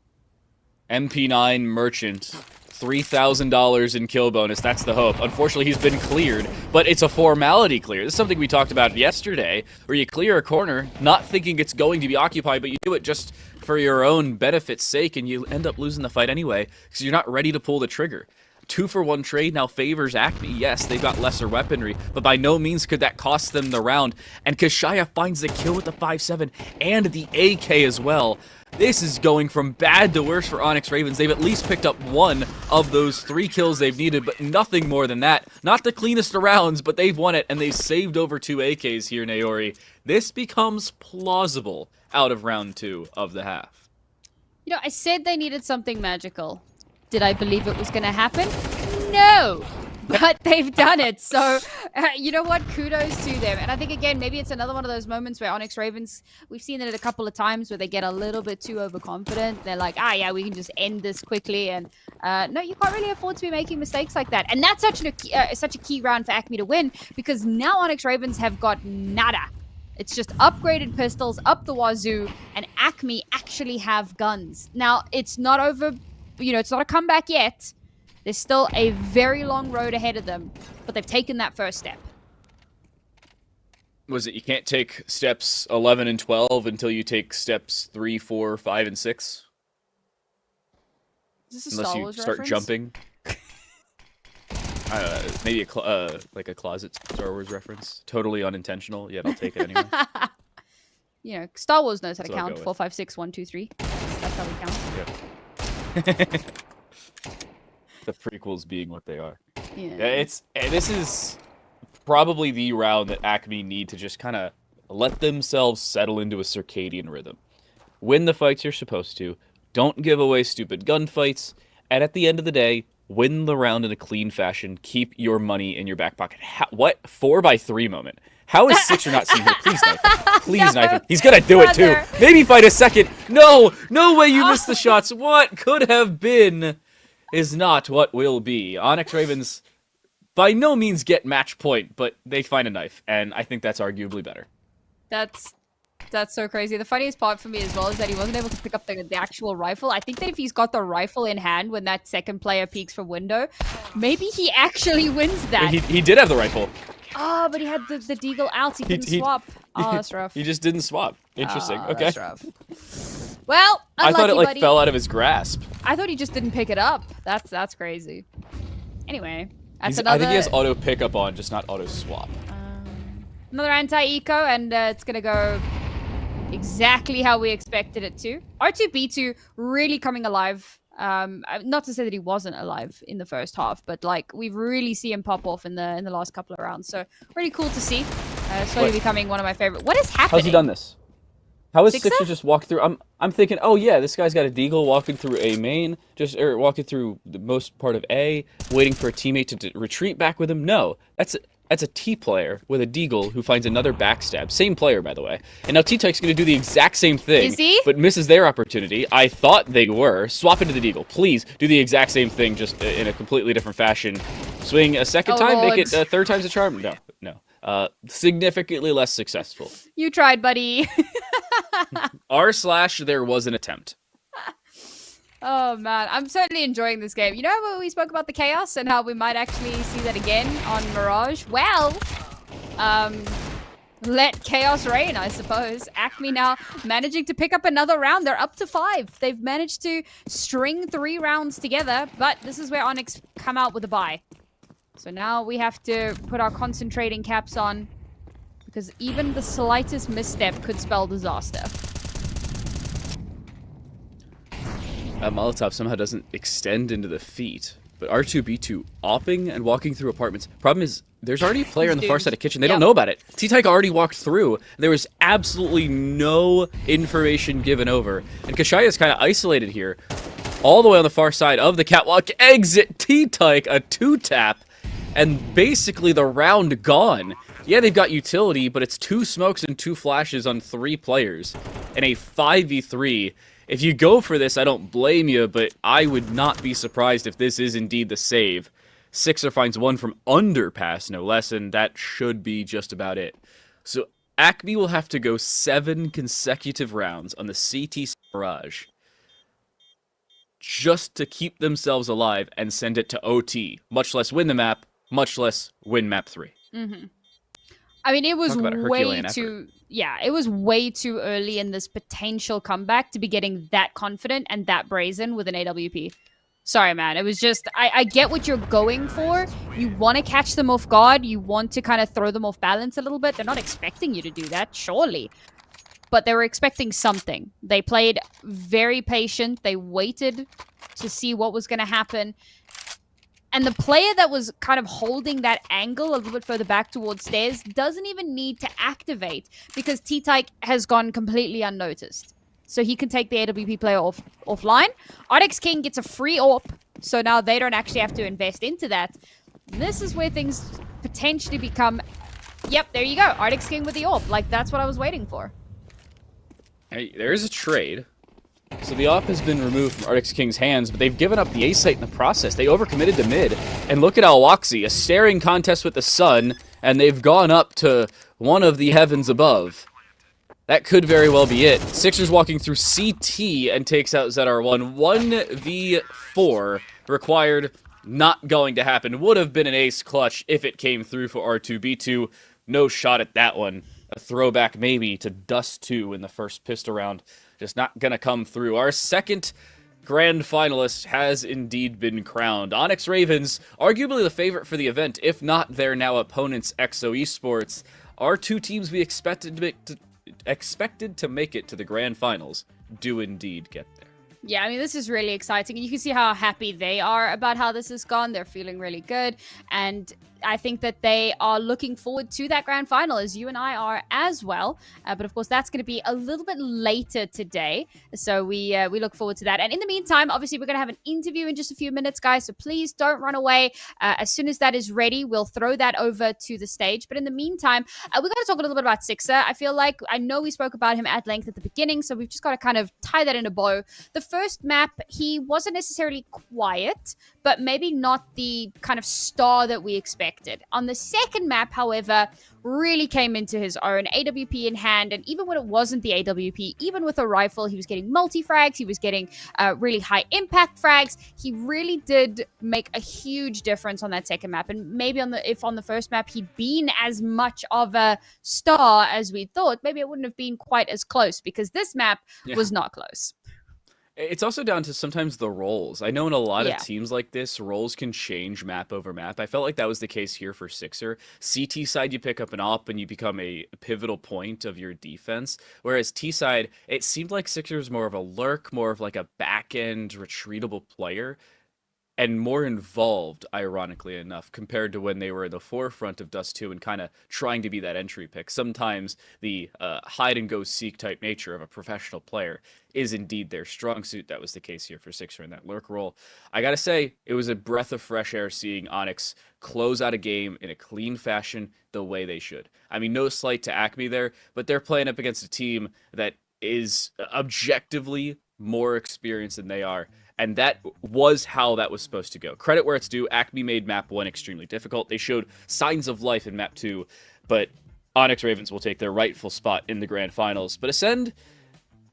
MP9 Merchant. $3,000 in kill bonus. That's the hope. Unfortunately, he's been cleared, but it's a formality clear. This is something we talked about yesterday, where you clear a corner, not thinking it's going to be occupied, but you do it just for your own benefit's sake, and you end up losing the fight anyway, because you're not ready to pull the trigger. 2-for-1 trade now favors Acme. Yes, they've got lesser weaponry, but by no means could that cost them the round. And Kashaya finds the kill with the 5.7 and the AK as well. This is going from bad to worse for Onyx Ravens. They've at least picked up 1 of those 3 kills they've needed, but nothing more than that. Not the cleanest of rounds, but they've won it, and they've saved over 2 AKs here in Aori. This becomes plausible out of round 2 of the half. You know, I said they needed something magical. Did I believe it was going to happen? No! But they've done it. So, you know what? Kudos to them. And I think, again, maybe it's another one of those moments where Onyx Ravens, we've seen it a couple of times where they get a little bit too overconfident. They're like, yeah, we can just end this quickly. And no, you can't really afford to be making mistakes like that. And that's such a key round for Acme to win, because now Onyx Ravens have got nada. It's just upgraded pistols up the wazoo, and Acme actually have guns. Now, it's not over, you know, it's not a comeback yet. There's still a very long road ahead of them, but they've taken that first step. Was it you can't take steps 11 and 12 until you take steps 3, 4, 5, and 6? Is this a Unless Star you Wars start reference? jumping. Maybe like a closet Star Wars reference. Totally unintentional, yet I'll take it anyway. You know, Star Wars knows how to That's what I'll count. go 4, 5, 6, 1, 2, 3. That's how we count. Yeah. The prequels being what they are. Yeah. This is probably the round that Acme need to just kind of let themselves settle into a circadian rhythm. Win the fights you're supposed to. Don't give away stupid gunfights. And at the end of the day, win the round in a clean fashion, keep your money in your back pocket. What? 4x3 moment. How is Sixer not seeing here? Please knife him. Please knife him. He's gonna do it too. Maybe fight a second. No! No way you missed the shots. What could have been is not what will be. Onyx Ravens by no means get match point, but they find a knife, and I think that's arguably better. That's so crazy. The funniest part for me as well is that he wasn't able to pick up the actual rifle. I think that if he's got the rifle in hand when that second player peeks from window, maybe he actually wins that. He did have the rifle. Oh, but he had the deagle out. He couldn't swap. Oh, that's rough. He just didn't swap. Interesting. Oh, okay. That's rough. Well, I thought it buddy. fell out of his grasp. I thought he just didn't pick it up. That's crazy. Anyway, that's I think he has auto pickup on, just not auto swap. Another anti-eco, and it's gonna go exactly how we expected it to. R2B2 really coming alive. Not to say that he wasn't alive in the first half, but like we've really seen him pop off in the last couple of rounds. So really cool to see. Slowly becoming one of my favorite. What is happening? How's he done this? How has Sixer just walked through? I'm thinking, oh yeah, this guy's got a deagle walking through A main, or walking through the most part of A, waiting for a teammate to retreat back with him. No, that's a T player with a deagle who finds another backstab. Same player, by the way. And now T-Tyke's going to do the exact same thing. Is he? But misses their opportunity. I thought they were. Swap into the deagle. Please do the exact same thing, just in a completely different fashion. Swing a second time, Lord. make it third time's a charm. No. Significantly less successful. You tried, buddy. R/ there was an attempt. Oh man, I'm certainly enjoying this game. You know how we spoke about the chaos and how we might actually see that again on Mirage? Well, let chaos reign, I suppose. Acme now managing to pick up another round. They're up to 5. They've managed to string 3 rounds together, but this is where Onyx come out with a bye. So now we have to put our concentrating caps on, because even the slightest misstep could spell disaster. Molotov somehow doesn't extend into the feet, but R2B2 opping and walking through apartments. Problem is, there's already a player on the far side of kitchen. They don't know about it. T-Tyke already walked through. There was absolutely no information given over. And Kashaya is kind of isolated here. All the way on the far side of the catwalk. Exit T-Tyke, a 2-tap, and basically the round gone. Yeah, they've got utility, but it's 2 smokes and 2 flashes on 3 players. And a 5v3. If you go for this, I don't blame you, but I would not be surprised if this is indeed the save. Sixer finds one from underpass, no less, and that should be just about it. So Acme will have to go 7 consecutive rounds on the CT Mirage just to keep themselves alive and send it to OT, much less win the map, much less win map 3. Mm-hmm. I mean, it was way too... Yeah, it was way too early in this potential comeback to be getting that confident and that brazen with an AWP. Sorry, man. It was just... I get what you're going for. You want to catch them off guard. You want to kind of throw them off balance a little bit. They're not expecting you to do that, surely. But they were expecting something. They played very patient. They waited to see what was going to happen. And the player that was kind of holding that angle a little bit further back towards stairs doesn't even need to activate because T-Tyke has gone completely unnoticed. So he can take the AWP player offline. Arctic King gets a free AWP, so now they don't actually have to invest into that. This is where things potentially become... Yep, there you go. Arctic King with the AWP. Like, that's what I was waiting for. Hey, there is a trade. So the AWP has been removed from Arctic King's hands, but they've given up the A site in the process. They overcommitted to mid. And look at Alwaxi, a staring contest with the sun, and they've gone up to one of the heavens above. That could very well be it. Sixers walking through CT and takes out ZR1. 1v4 required, not going to happen. Would have been an ace clutch if it came through for R2B2. No shot at that one. A throwback maybe to Dust 2 in the first pistol round. Just not gonna come through. Our second grand finalist has indeed been crowned. Onyx Ravens, arguably the favorite for the event, if not their now opponents, EXO Esports, are 2 teams we expected to make it to the grand finals do indeed get there. Yeah, I mean, this is really exciting. You can see how happy they are about how this has gone. They're feeling really good. And I think that they are looking forward to that grand final, as you and I are as well. But of course, that's going to be a little bit later today. So we look forward to that. And in the meantime, obviously, we're going to have an interview in just a few minutes, guys. So please don't run away. As soon as that is ready, we'll throw that over to the stage. But in the meantime, we're going to talk a little bit about Sixer. I know we spoke about him at length at the beginning, so we've just got to kind of tie that in a bow. The first map, he wasn't necessarily quiet, but maybe not the kind of star that we expected. On the second map, however, really came into his own, AWP in hand, and even when it wasn't the AWP, even with a rifle, he was getting multi-frags, he was getting really high impact frags. He really did make a huge difference on that second map, and maybe if on the first map he'd been as much of a star as we thought, maybe it wouldn't have been quite as close, because this map was not close. It's also down to sometimes the roles. I know in a lot Yeah. of teams like this, roles can change map over map. I felt like that was the case here for Sixer. CT side, you pick up an op and you become a pivotal point of your defense. Whereas T side, it seemed like Sixer was more of a lurk, more of like a back-end retreatable player, and more involved, ironically enough, compared to when they were in the forefront of Dust 2 and kind of trying to be that entry pick. Sometimes the hide-and-go-seek type nature of a professional player is indeed their strong suit. That was the case here for Sixer in that lurk role. I gotta say, it was a breath of fresh air seeing Onyx close out a game in a clean fashion the way they should. I mean, no slight to Acme there, but they're playing up against a team that is objectively more experienced than they are. And that was how that was supposed to go. Credit where it's due. Acme made map 1 extremely difficult. They showed signs of life in map 2, but Onyx Ravens will take their rightful spot in the grand finals. But Ascend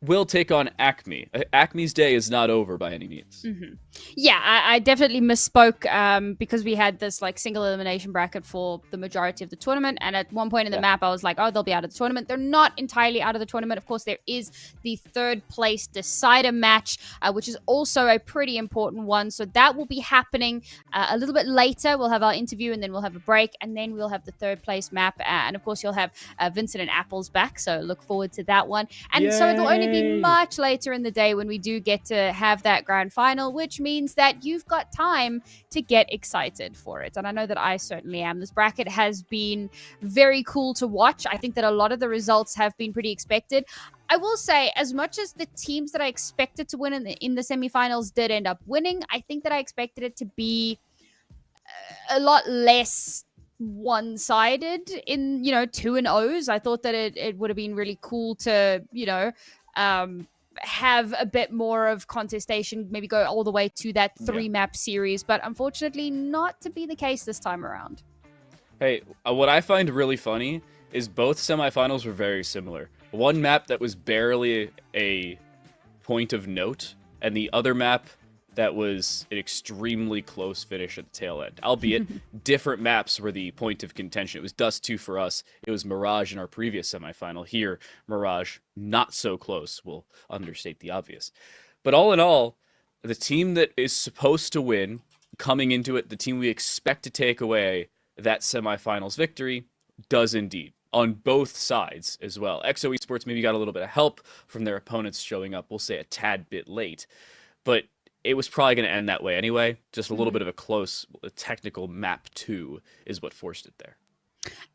will take on Acme. Acme's day is not over by any means. Mm-hmm. Yeah, I definitely misspoke because we had this like single elimination bracket for the majority of the tournament, and at one point in the map I was like, oh, they'll be out of the tournament. They're not entirely out of the tournament. Of course, there is the third place decider match, which is also a pretty important one, so that will be happening a little bit later. We'll have our interview and then we'll have a break, and then we'll have the third place map, and of course you'll have Vincent and Apples back, so look forward to that one. And so it'll only be much later in the day when we do get to have that grand final, which means that you've got time to get excited for it. And I know that I certainly am. This bracket has been very cool to watch. I think that a lot of the results have been pretty expected. I will say, as much as the teams that I expected to win in the semifinals did end up winning, I think that I expected it to be a lot less one-sided in, 2 and O's. I thought that it would have been really cool to, have a bit more of contestation, maybe go all the way to that 3-map series, but unfortunately not to be the case this time around. Hey, what I find really funny is both semifinals were very similar. One map that was barely a point of note, and the other map that was an extremely close finish at the tail end. Albeit, different maps were the point of contention. It was Dust 2 for us. It was Mirage in our previous semifinal. Here, Mirage, not so close. We'll understate the obvious. But all in all, the team that is supposed to win, coming into it, the team we expect to take away that semifinals victory, does indeed. On both sides as well. XO Esports maybe got a little bit of help from their opponents showing up, we'll say a tad bit late. But it was probably going to end that way anyway. Just a little bit of a close technical map 2 is what forced it there.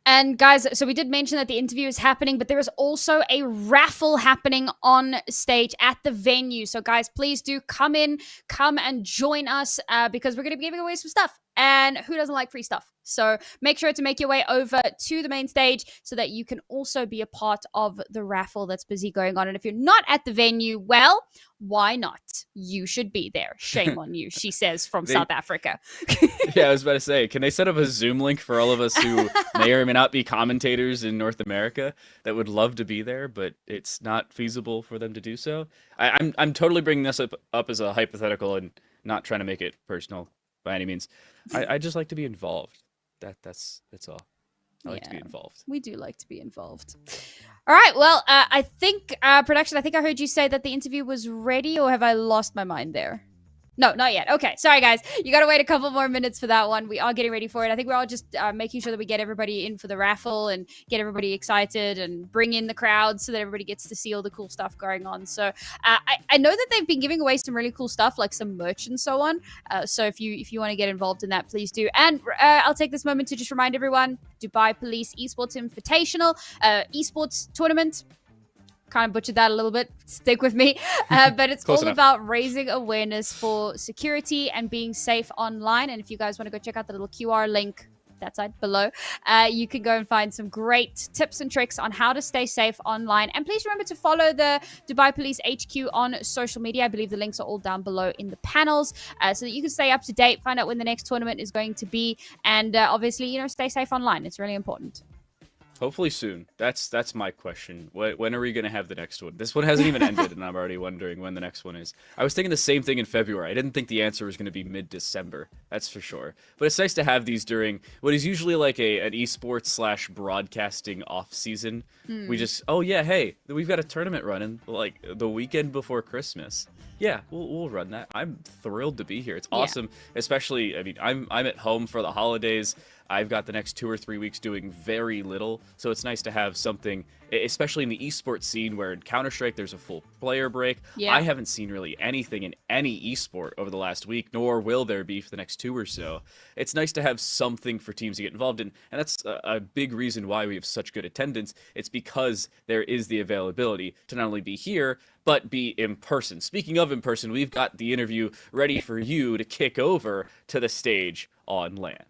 And guys, so we did mention that the interview is happening, but there is also a raffle happening on stage at the venue. So guys, please do come and join us because we're going to be giving away some stuff. And who doesn't like free stuff? So make sure to make your way over to the main stage so that you can also be a part of the raffle that's busy going on. And if you're not at the venue, well, why not? You should be there. Shame on you, she says from South Africa. Yeah, I was about to say, can they set up a Zoom link for all of us who may or may not be commentators in North America that would love to be there, but it's not feasible for them to do so? I'm totally bringing this up as a hypothetical and not trying to make it personal by any means. I just like to be involved. That's all. I like to be involved. We do like to be involved. All right. Well, I think production. I think I heard you say that the interview was ready, or have I lost my mind there? No, not yet. Okay, sorry guys. You gotta wait a couple more minutes for that one. We are getting ready for it. I think we're all just making sure that we get everybody in for the raffle and get everybody excited and bring in the crowd so that everybody gets to see all the cool stuff going on. So I know that they've been giving away some really cool stuff, like some merch and so on. So if you want to get involved in that, please do. And I'll take this moment to just remind everyone: Dubai Police Esports Invitational Esports Tournament. Kind of butchered that a little bit. Stick with me. But it's all about raising awareness for security and being safe online. And if you guys want to go check out the little QR link that side below, you can go and find some great tips and tricks on how to stay safe online. And please remember to follow the Dubai Police HQ on social media. I believe the links are all down below in the panels, so that you can stay up to date, find out when the next tournament is going to be, and obviously, stay safe online. It's really important. Hopefully soon. That's my question. When are we going to have the next one? This one hasn't even ended, and I'm already wondering when the next one is. I was thinking the same thing in February. I didn't think the answer was going to be mid-December. That's for sure. But it's nice to have these during what is usually like an esports / broadcasting off season. We just, oh yeah, hey, we've got a tournament running like the weekend before Christmas. Yeah, we'll run that. I'm thrilled to be here. It's awesome, especially, I mean, I'm at home for the holidays. I've got the next 2 or 3 weeks doing very little, so it's nice to have something, especially in the esports scene where in Counter-Strike there's a full player break. Yeah. I haven't seen really anything in any esport over the last week, nor will there be for the next 2 or so. It's nice to have something for teams to get involved in, and that's a big reason why we have such good attendance. It's because there is the availability to not only be here, but be in person. Speaking of in person, we've got the interview ready for you to kick over to the stage on LAN.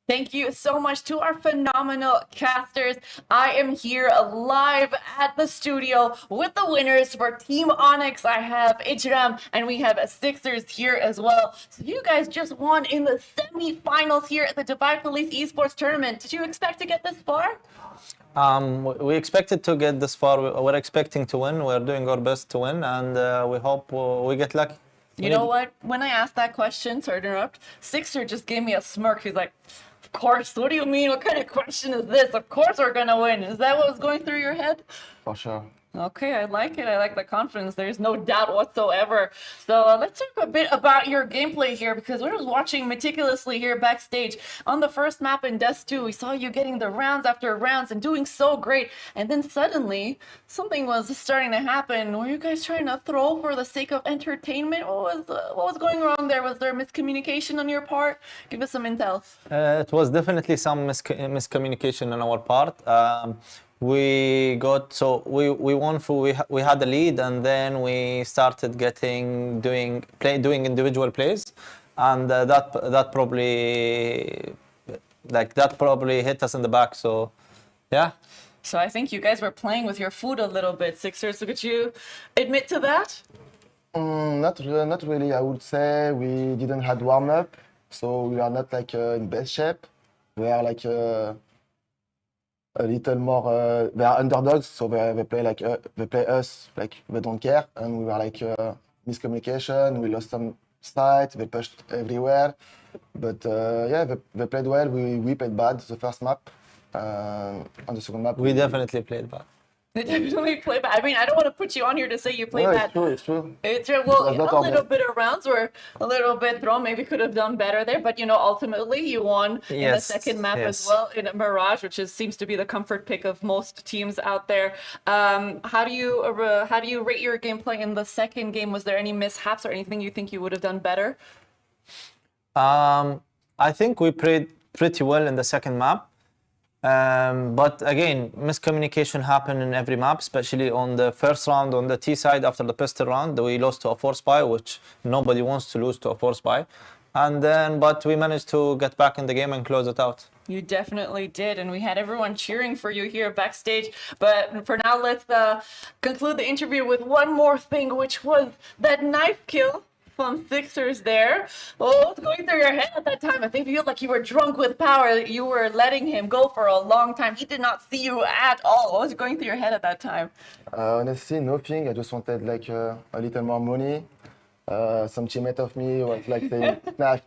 Thank you so much to our phenomenal casters. I am here live at the studio with the winners for Team Onyx. I have Ijram and we have Sixers here as well. So you guys just won in the semi-finals here at the Dubai Police Esports Tournament. Did you expect to get this far? We expected to get this far. We're expecting to win. We're doing our best to win, and we hope we get lucky. You know what? When I asked that question, sorry to interrupt, Sixer just gave me a smirk. He's like, of course, what do you mean? What kind of question is this? Of course we're gonna win. Is that what was going through your head? For sure. Okay, I like it. I like the confidence. There's no doubt whatsoever. So let's talk a bit about your gameplay here, because we're just watching meticulously here backstage. On the first map in Dust 2, we saw you getting the rounds after rounds and doing so great. And then suddenly, something was starting to happen. Were you guys trying to throw for the sake of entertainment? What was going wrong there? Was there miscommunication on your part? Give us some intel. It was definitely some miscommunication on our part. We won we had the lead, and then we started doing individual plays, and that probably hit us in the back. So yeah. So I think you guys were playing with your food a little bit, Sixers. Could you admit to that? Not really. I would say we didn't have warm up, so we are not like in best shape. We are like a little more. They are underdogs, so they play like they play us like they don't care, and we were like miscommunication. We lost some sight. They pushed everywhere, but yeah, they played well. We played bad the first map. On the second map, we definitely played bad. They definitely play bad. I mean, I don't want to put you on here to say you played bad. It's true. It's true. Well, a little bit of rounds were a little bit thrown. Maybe could have done better there, but ultimately you won in the second map as well in Mirage, which seems to be the comfort pick of most teams out there. How do you rate your gameplay in the second game? Was there any mishaps or anything you think you would have done better? I think we played pretty well in the second map. But again, miscommunication happened in every map, especially on the first round on the T side after the pistol round. We lost to a force buy, which nobody wants to lose to a force buy. But we managed to get back in the game and close it out. You definitely did, and we had everyone cheering for you here backstage. But for now, let's conclude the interview with one more thing, which was that knife kill from Sixers there. What was going through your head at that time? I think you feel like you were drunk with power. You were letting him go for a long time. He did not see you at all. What was going through your head at that time? Honestly, nothing. I just wanted like a little more money. Some teammate of me was like saying knife.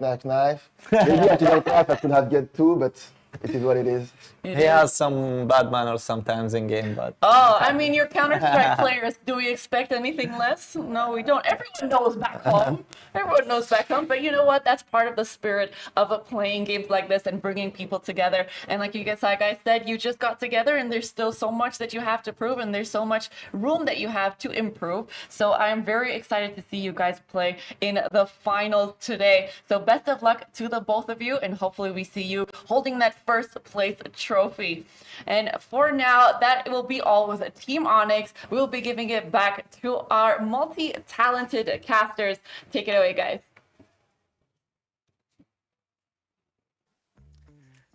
Maybe I could have get two, but It is what it is. He has some bad manners sometimes in game, but Oh, I mean, you're Counter-Strike players. Do we expect anything less? No, we don't. Everyone knows back home. Everyone knows back home. But you know what? That's part of the spirit of playing games like this and bringing people together. And like you guys said, you just got together and there's still so much that you have to prove and there's so much room that you have to improve. So I'm very excited to see you guys play in the finals today. So best of luck to the both of you, and hopefully we see you holding that first place trophy. And for now, that will be all with Team Onyx. We'll be giving it back to our multi-talented casters. Take it away, guys.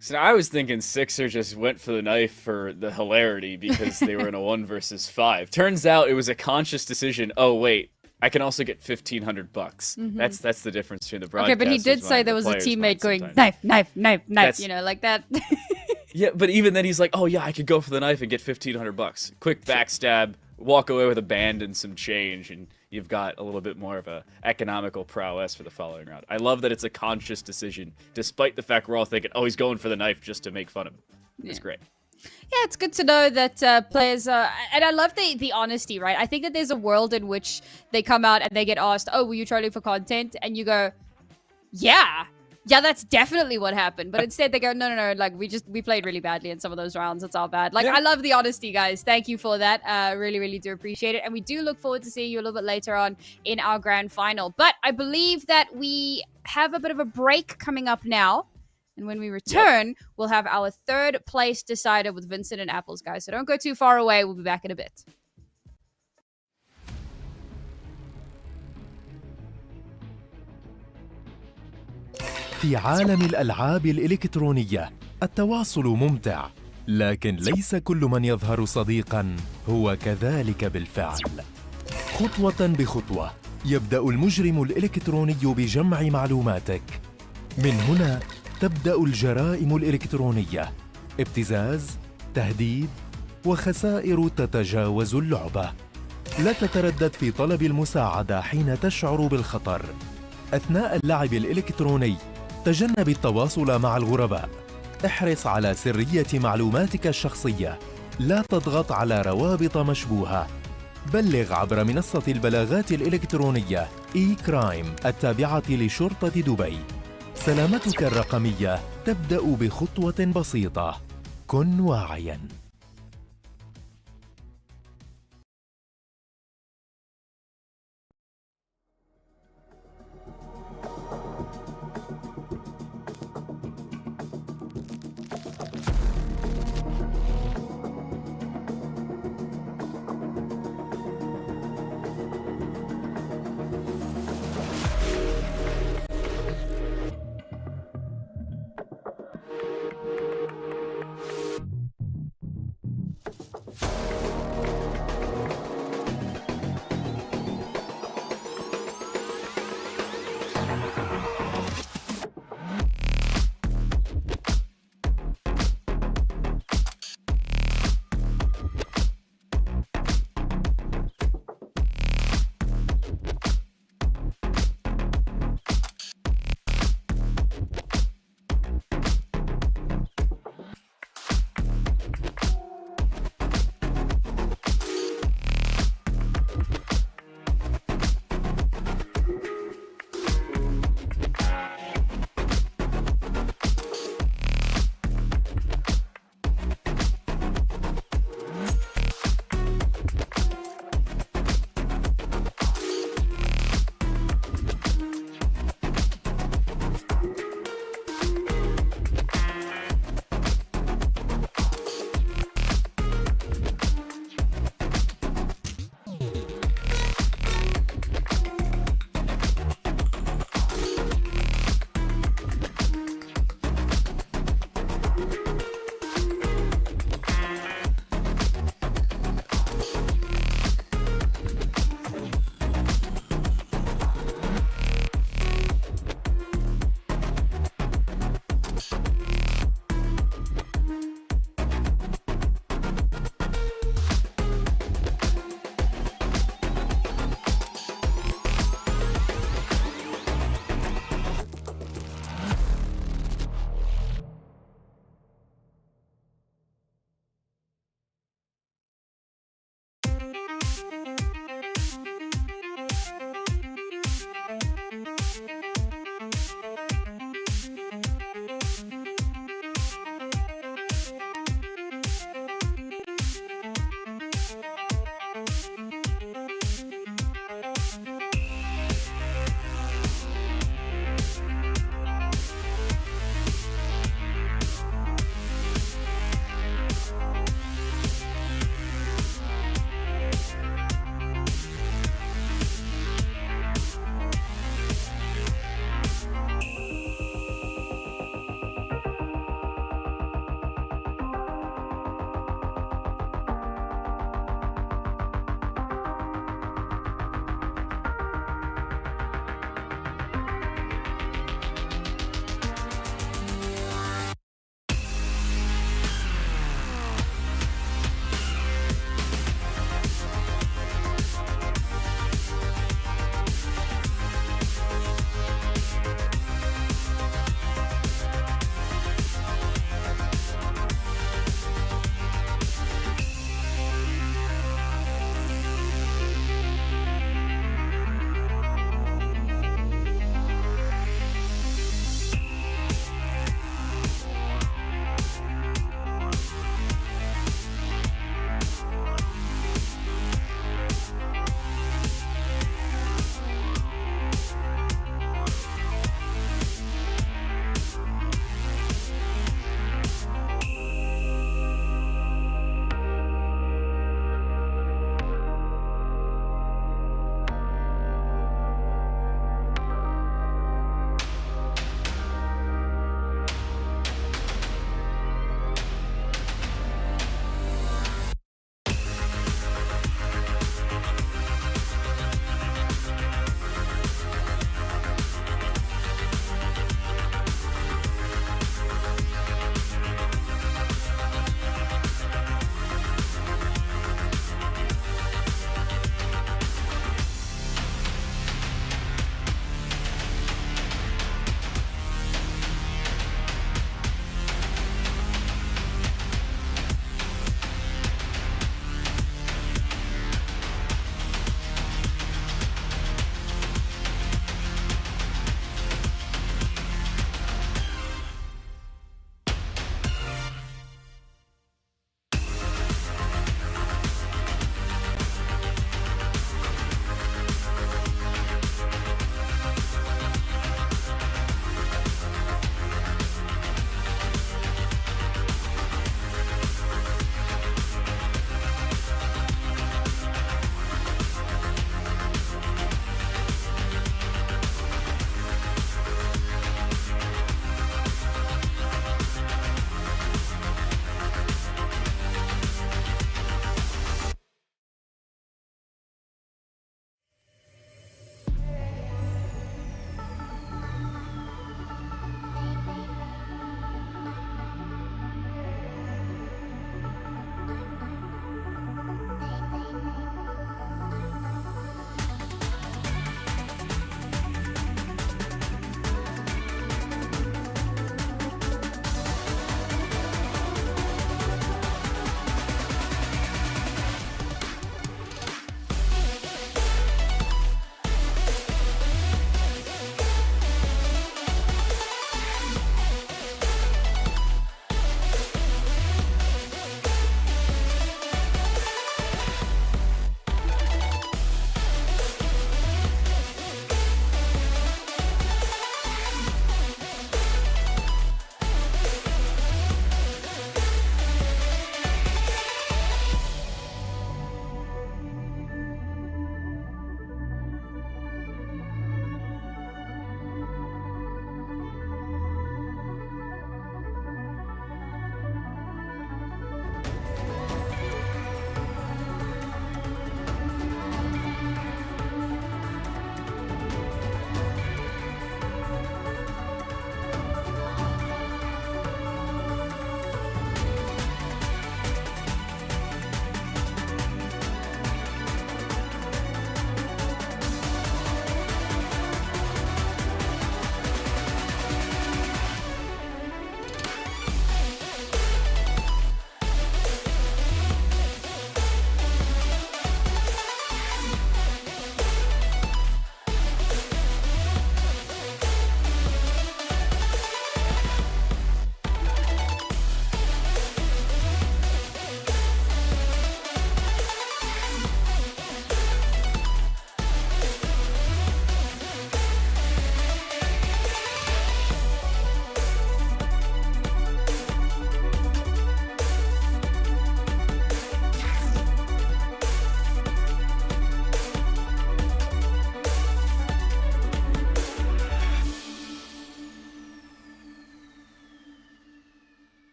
So I was thinking Sixer just went for the knife for the hilarity because they were in a 1 versus 5. Turns out it was a conscious decision. Oh wait, I can also get $1,500 bucks. That's the difference between the broadcasters. Okay, but he did say there was a teammate going knife, knife, knife, knife. You know, like that. Yeah, but even then he's like, oh yeah, I could go for the knife and get $1,500. Quick backstab, walk away with a band and some change, and you've got a little bit more of a economical prowess for the following round. I love that it's a conscious decision, despite the fact we're all thinking, oh, he's going for the knife just to make fun of him. It's great. Yeah, it's good to know that players and I love the honesty, right? I think that there's a world in which they come out and they get asked, oh, were you trolling for content? And you go, yeah, that's definitely what happened. But instead they go, no, like we played really badly in some of those rounds. It's all bad. Like, I love the honesty, guys. Thank you for that. Really, really do appreciate it. And we do look forward to seeing you a little bit later on in our grand final. But I believe that we have a bit of a break coming up now. And when we return, we'll have our third place decider with Vincent and Apples, guys. So don't go too far away. We'll be back in a bit. في عالم الألعاب الإلكترونية التواصل ممتع، لكن ليس كل من يظهر صديقاً هو كذلك بالفعل. خطوة بخطوة يبدأ المجرم الإلكتروني بجمع معلوماتك. من هنا تبدأ الجرائم الإلكترونية، ابتزاز، تهديد، وخسائر تتجاوز اللعبة. لا تتردد في طلب المساعدة حين تشعر بالخطر. أثناء اللعب الإلكتروني تجنب التواصل مع الغرباء. احرص على سرية معلوماتك الشخصية. لا تضغط على روابط مشبوهة. بلغ عبر منصة البلاغات الإلكترونية إي-كرايم التابعة لشرطة دبي. سلامتك الرقمية تبدأ بخطوة بسيطة. كن واعياً.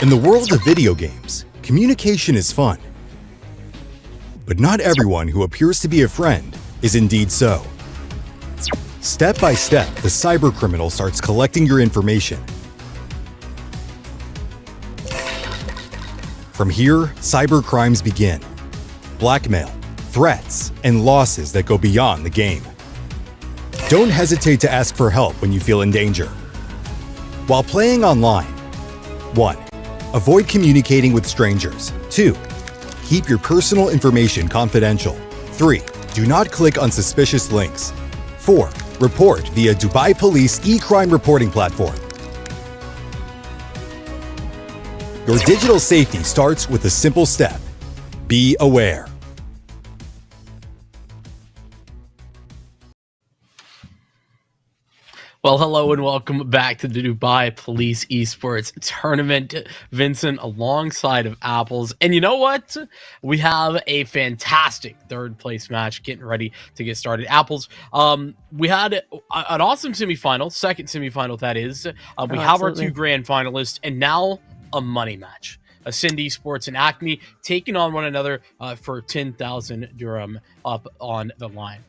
In the world of video games, communication is fun. But not everyone who appears to be a friend is indeed so. Step by step, the cybercriminal starts collecting your information. From here, cybercrimes begin. Blackmail, threats, and losses that go beyond the game. Don't hesitate to ask for help when you feel in danger. While playing online, 1. Avoid communicating with strangers. 2. Keep your personal information confidential. 3. Do not click on suspicious links. 4. Report via Dubai Police e-crime reporting platform. Your digital safety starts with a simple step. Be aware. Well, hello and welcome back to the Dubai Police Esports Tournament. Vincent alongside of Apples. And you know what? We have a fantastic third place match getting ready to get started. Apples, we had an awesome semifinal, second semifinal that is. We have our two grand finalists and now a money match. Ascend Esports and Acme taking on one another for 10,000 dirham up on the line.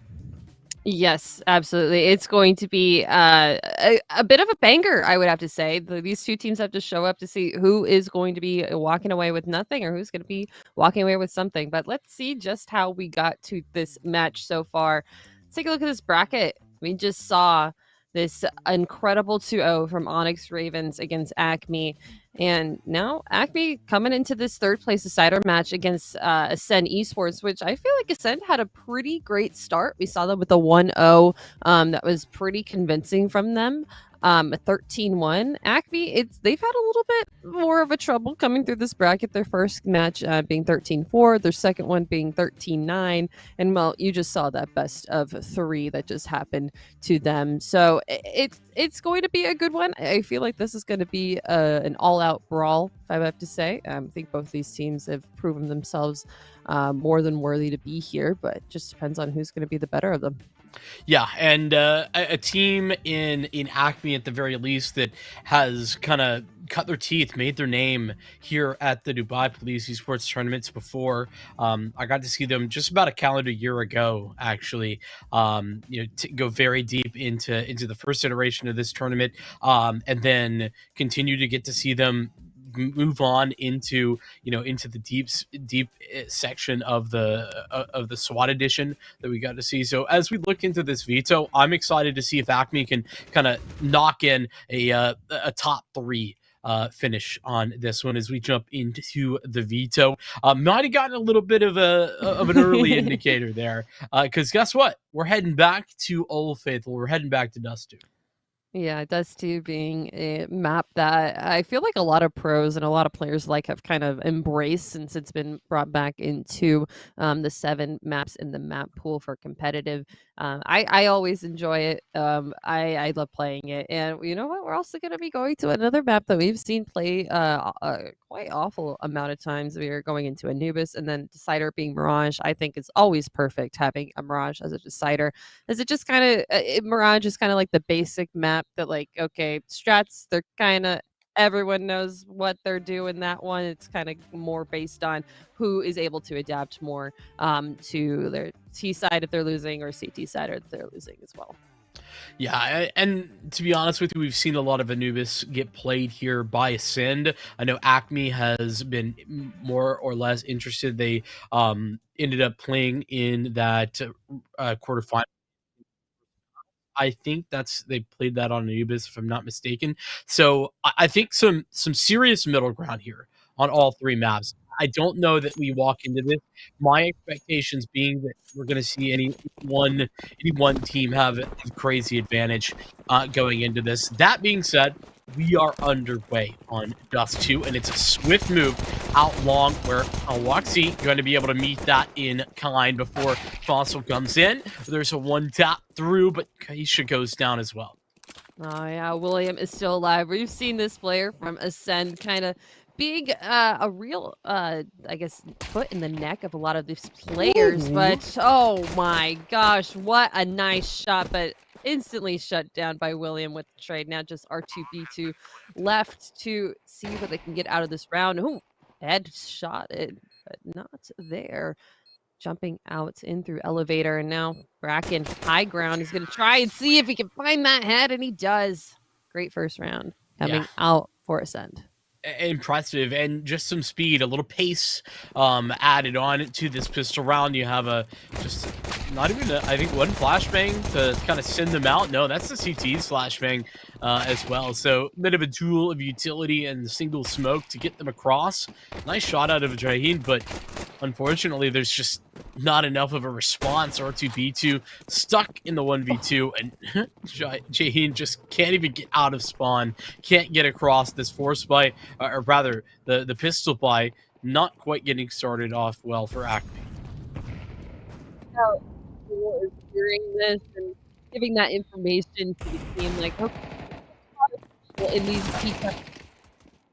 Yes, absolutely. It's going to be a bit of a banger, I would have to say. These two teams have to show up to see who is going to be walking away with nothing or who's going to be walking away with something. But let's see just how we got to this match so far. Let's take a look at this bracket. We just saw this incredible 2-0 from Onyx Ravens against Acme. And now Acme coming into this third place decider match against Ascend Esports, which I feel like Ascend had a pretty great start. We saw them with a 1-0 that was pretty convincing from them. A 13-1. Acme, they've had a little bit more of a trouble coming through this bracket. Their first match being 13-4, their second one being 13-9. And well, you just saw that best of 3 that just happened to them. So it's going to be a good one. I feel like this is going to be an all-out brawl, if I have to say. I think both these teams have proven themselves more than worthy to be here, but it just depends on who's going to be the better of them. Yeah, and a team in Acme at the very least that has kind of cut their teeth, made their name here at the Dubai Police Esports Tournaments before. I got to see them just about a calendar year ago, actually. To go very deep into the first iteration of this tournament, and then continue to get to see them move on into the deep section of the SWAT edition that we got to see. So as we look into this veto, I'm excited to see if Acme can kind of knock in a top 3 finish on this one as we jump into the veto. Might have gotten a little bit of an early indicator there, because guess what? We're heading back to Old Faithful. We're heading back to Dust 2. Yeah, Dust 2 being a map that I feel like a lot of pros and a lot of players have kind of embraced since it's been brought back into the 7 maps in the map pool for competitive. I always enjoy it. I love playing it. And you know what? We're also going to be going to another map that we've seen play quite awful amount of times. We are going into Anubis and then Decider being Mirage. I think it's always perfect having a Mirage as a Decider, as it just kind of, Mirage is kind of like the basic map that okay, strats, they're kind of, everyone knows what they're doing. That one, it's kind of more based on who is able to adapt more to their T side if they're losing, or CT side if they're losing as well. Yeah, and to be honest with you, we've seen a lot of Anubis get played here by Ascend. I know Acme has been more or less interested. They ended up playing in that quarterfinal. I think they played that on Anubis, if I'm not mistaken. So I think some serious middle ground here on all 3 maps. I don't know that we walk into this. My expectations being that we're going to see any one team have a crazy advantage going into this. That being said, we are underway on Dust 2, and it's a swift move out long where Awaxi going to be able to meet that in kind before Fossil comes in. There's a 1 tap through, but Kaisha goes down as well. Oh yeah, William is still alive. We've seen this player from Ascend kind of being a real, I guess, foot in the neck of a lot of these players. But oh my gosh, what a nice shot! But instantly shut down by William with the trade. Now just R2B2 left to see what they can get out of this round. Ooh, headshot it, but not there. Jumping out in through elevator, and now Bracken, high ground, is going to try and see if he can find that head, and he does. Great first round coming out for Ascend. Impressive, and just some speed, a little pace added on to this pistol round. You have just not even I think one flashbang to kind of send them out. No, that's the CT's flashbang as well. So a bit of a duel of utility and single smoke to get them across. Nice shot out of Jahin, but unfortunately there's just not enough of a response. R2B2 stuck in the 1v2, and Jahin just can't even get out of spawn, can't get across this force buy, or rather the pistol buy, not quite getting started off well for Acme. How cool is hearing this and giving that information to the team, like, okay, in these key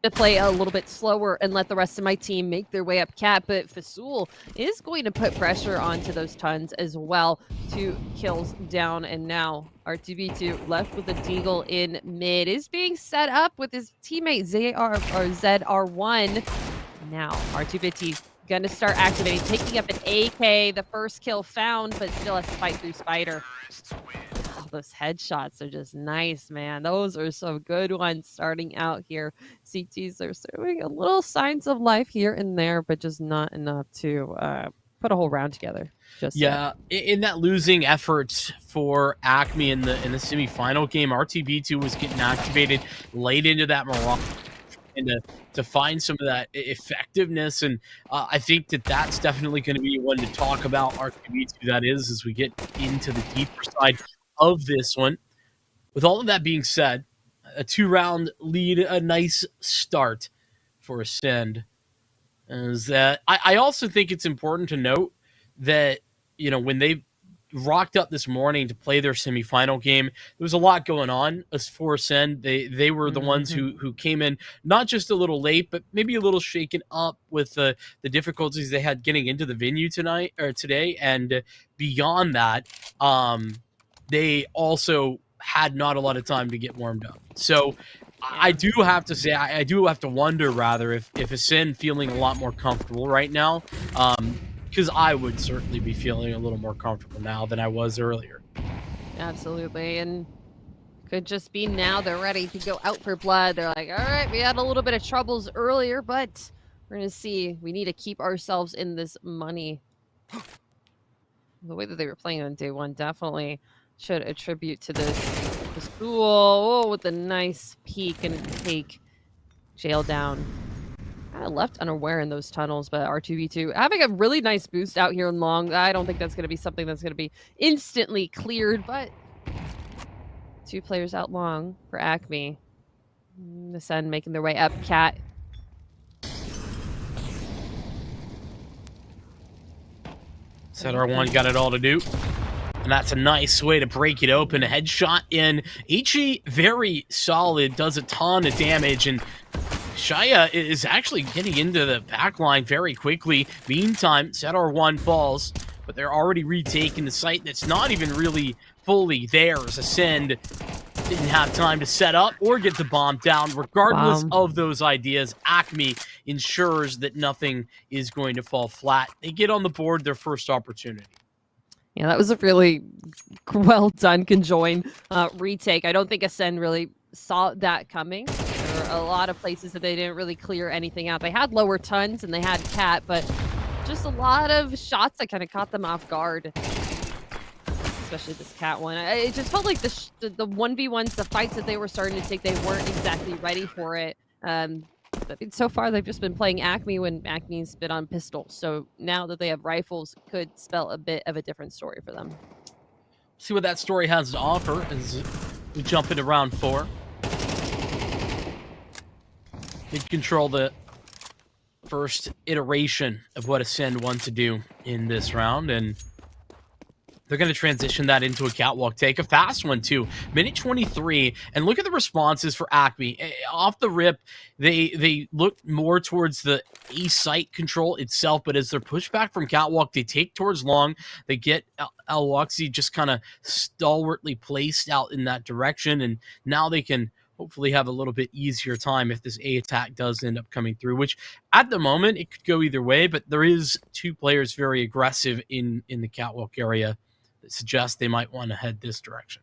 to play a little bit slower and let the rest of my team make their way up cat, but Fasul is going to put pressure onto those tons as well. 2 kills down, and now R2B2 left with a deagle in mid is being set up with his teammate ZR1. Now R2B2 gonna start activating, taking up an AK, the first kill found, but still has to fight through Spider. Oh, those headshots are just nice, man. Those are some good ones starting out here. CTs are showing a little signs of life here and there, but just not enough to put a whole round together. Just yeah, in that losing effort for Acme in the semifinal game, RTB2 was getting activated late into that Morocco, and to find some of that effectiveness, and I think that's definitely going to be one to talk about. RTB2, that is, as we get into the deeper side of this one. With all of that being said, a 2-round lead, a nice start for Ascend. Is that I also think it's important to note that, you know, when they rocked up this morning to play their semifinal game, there was a lot going on as for Ascend. They were the ones who came in not just a little late, but maybe a little shaken up with the difficulties they had getting into the venue today, and beyond that, they also had not a lot of time to get warmed up. So I do have to say, I do have to wonder rather if Ascend feeling a lot more comfortable right now, because I would certainly be feeling a little more comfortable now than I was earlier. Absolutely, and could just be now they're ready to go out for blood. They're like, all right, we had a little bit of troubles earlier, but we're going to see. We need to keep ourselves in this money. The way that they were playing on day one definitely should attribute to this. Cool, with a nice peek and take. Jail down. Kind of left unaware in those tunnels, but R2B2 having a really nice boost out here in long. I don't think that's going to be something that's going to be instantly cleared, but 2 players out long for Acme. The Sun making their way up. Cat. ZR1 got it all to do. And that's a nice way to break it open. A headshot in. HE, very solid, does a ton of damage, and Shaya is actually getting into the back line very quickly. Meantime, ZR1 falls, but they're already retaking the site that's not even really fully theirs. Ascend didn't have time to set up or get the bomb down. Regardless of those ideas, Acme ensures that nothing is going to fall flat. They get on the board their first opportunity. Yeah, that was a really well done conjoined retake. I don't think Ascend really saw that coming. There were a lot of places that they didn't really clear anything out. They had lower tons and they had Cat, but just a lot of shots that kind of caught them off guard. Especially this Cat one. It just felt like the 1v1s, the fights that they were starting to take, they weren't exactly ready for it. But so far, they've just been playing Acme when Acme's been on pistol. So now that they have rifles, could spell a bit of a different story for them. See what that story has to offer as we jump into round 4. They control the first iteration of what Ascend want to do in this round, and They're going to transition that into a catwalk take, a fast one too. Minute 23, and look at the responses for Acme. Off the rip, they look more towards the A site control itself, but as they're pushed back from catwalk, they take towards long. They get Al-Waxi just kind of stalwartly placed out in that direction, and now they can hopefully have a little bit easier time if this A attack does end up coming through, which at the moment it could go either way, but there is two players very aggressive in the catwalk area that suggest they might want to head this direction.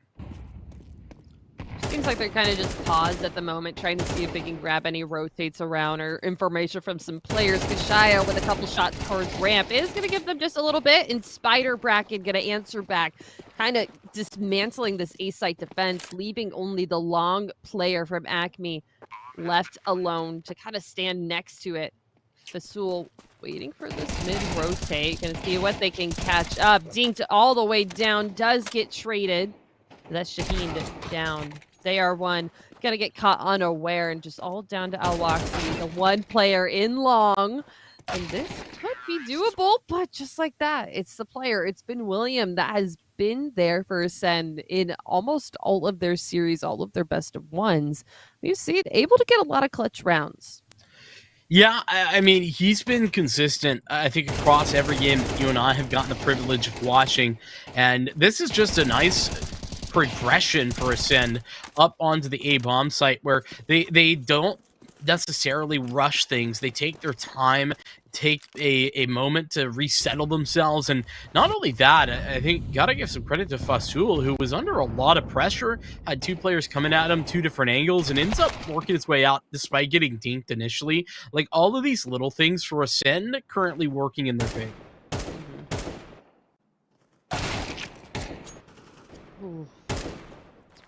Seems like they're kind of just paused at the moment, trying to see if they can grab any rotates around or information from some players. Kashaya with a couple shots towards ramp is going to give them just a little bit, and Spider Bracken going to answer back, kind of dismantling this A-site defense, leaving only the long player from Acme left alone to kind of stand next to it. Fasul waiting for this mid-rotate, going to see what they can catch up. Dinked all the way down, does get traded. That's Shaheen down. They are one. Gonna get caught unaware, and just all down to Al-Waxi, the one player in long. And this could be doable, but just like that, it's the player. It's been William that has been there for Ascend in almost all of their series, all of their best of ones. You see it, able to get a lot of clutch rounds. Yeah, I mean, he's been consistent, I think, across every game that you and I have gotten the privilege of watching. And this is just a nice progression for Ascend up onto the A-bomb site, where they don't necessarily rush things. They take their time, take a moment to resettle themselves. And not only that, I think gotta give some credit to Fasul, who was under a lot of pressure, had two players coming at him, two different angles, and ends up working his way out despite getting dinked initially. Like, all of these little things for Ascend currently working in their favor. Ooh.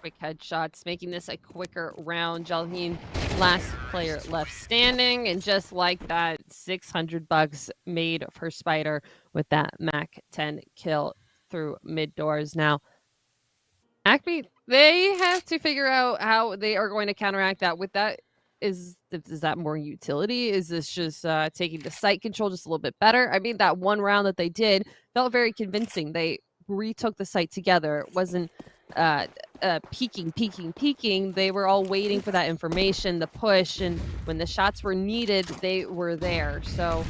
Quick headshots, making this a quicker round. Jalheen, last player left standing, and just like that, $600 made for Spider with that Mac 10 kill through mid doors. Now, Acme, they have to figure out how they are going to counteract that. With that, is that more utility? Is this just taking the site control just a little bit better? I mean, that one round that they did felt very convincing. They retook the site together. It wasn't peeking. They were all waiting for that information, the push, and when the shots were needed, they were there. So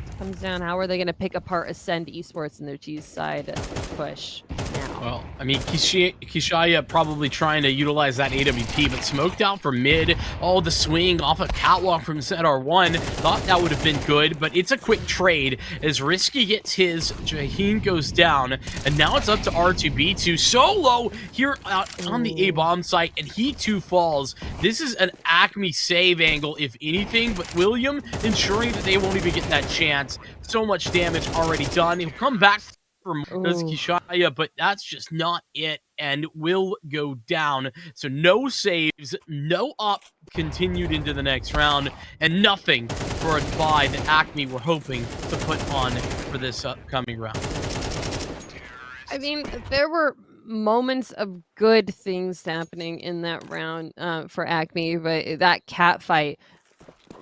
it comes down, how are they going to pick apart Ascend Esports and their G's side push now? Well, I mean, Kishaya probably trying to utilize that AWP, but smoked out from mid. Oh, the swing off a catwalk from ZR1. Thought that would have been good, but it's a quick trade as Risky gets his. Jaheen goes down, and now it's up to R2B2. Solo here on the A-bomb site, and he too falls. This is an Acme save angle, if anything, but William ensuring that they won't even get that chance. So much damage already done. He'll come back from Kishaya, but that's just not it, and will go down. So no saves, no up, continued into the next round, and nothing for a buy that Acme were hoping to put on for this upcoming round. I mean, there were moments of good things happening in that round for Acme, but that cat fight,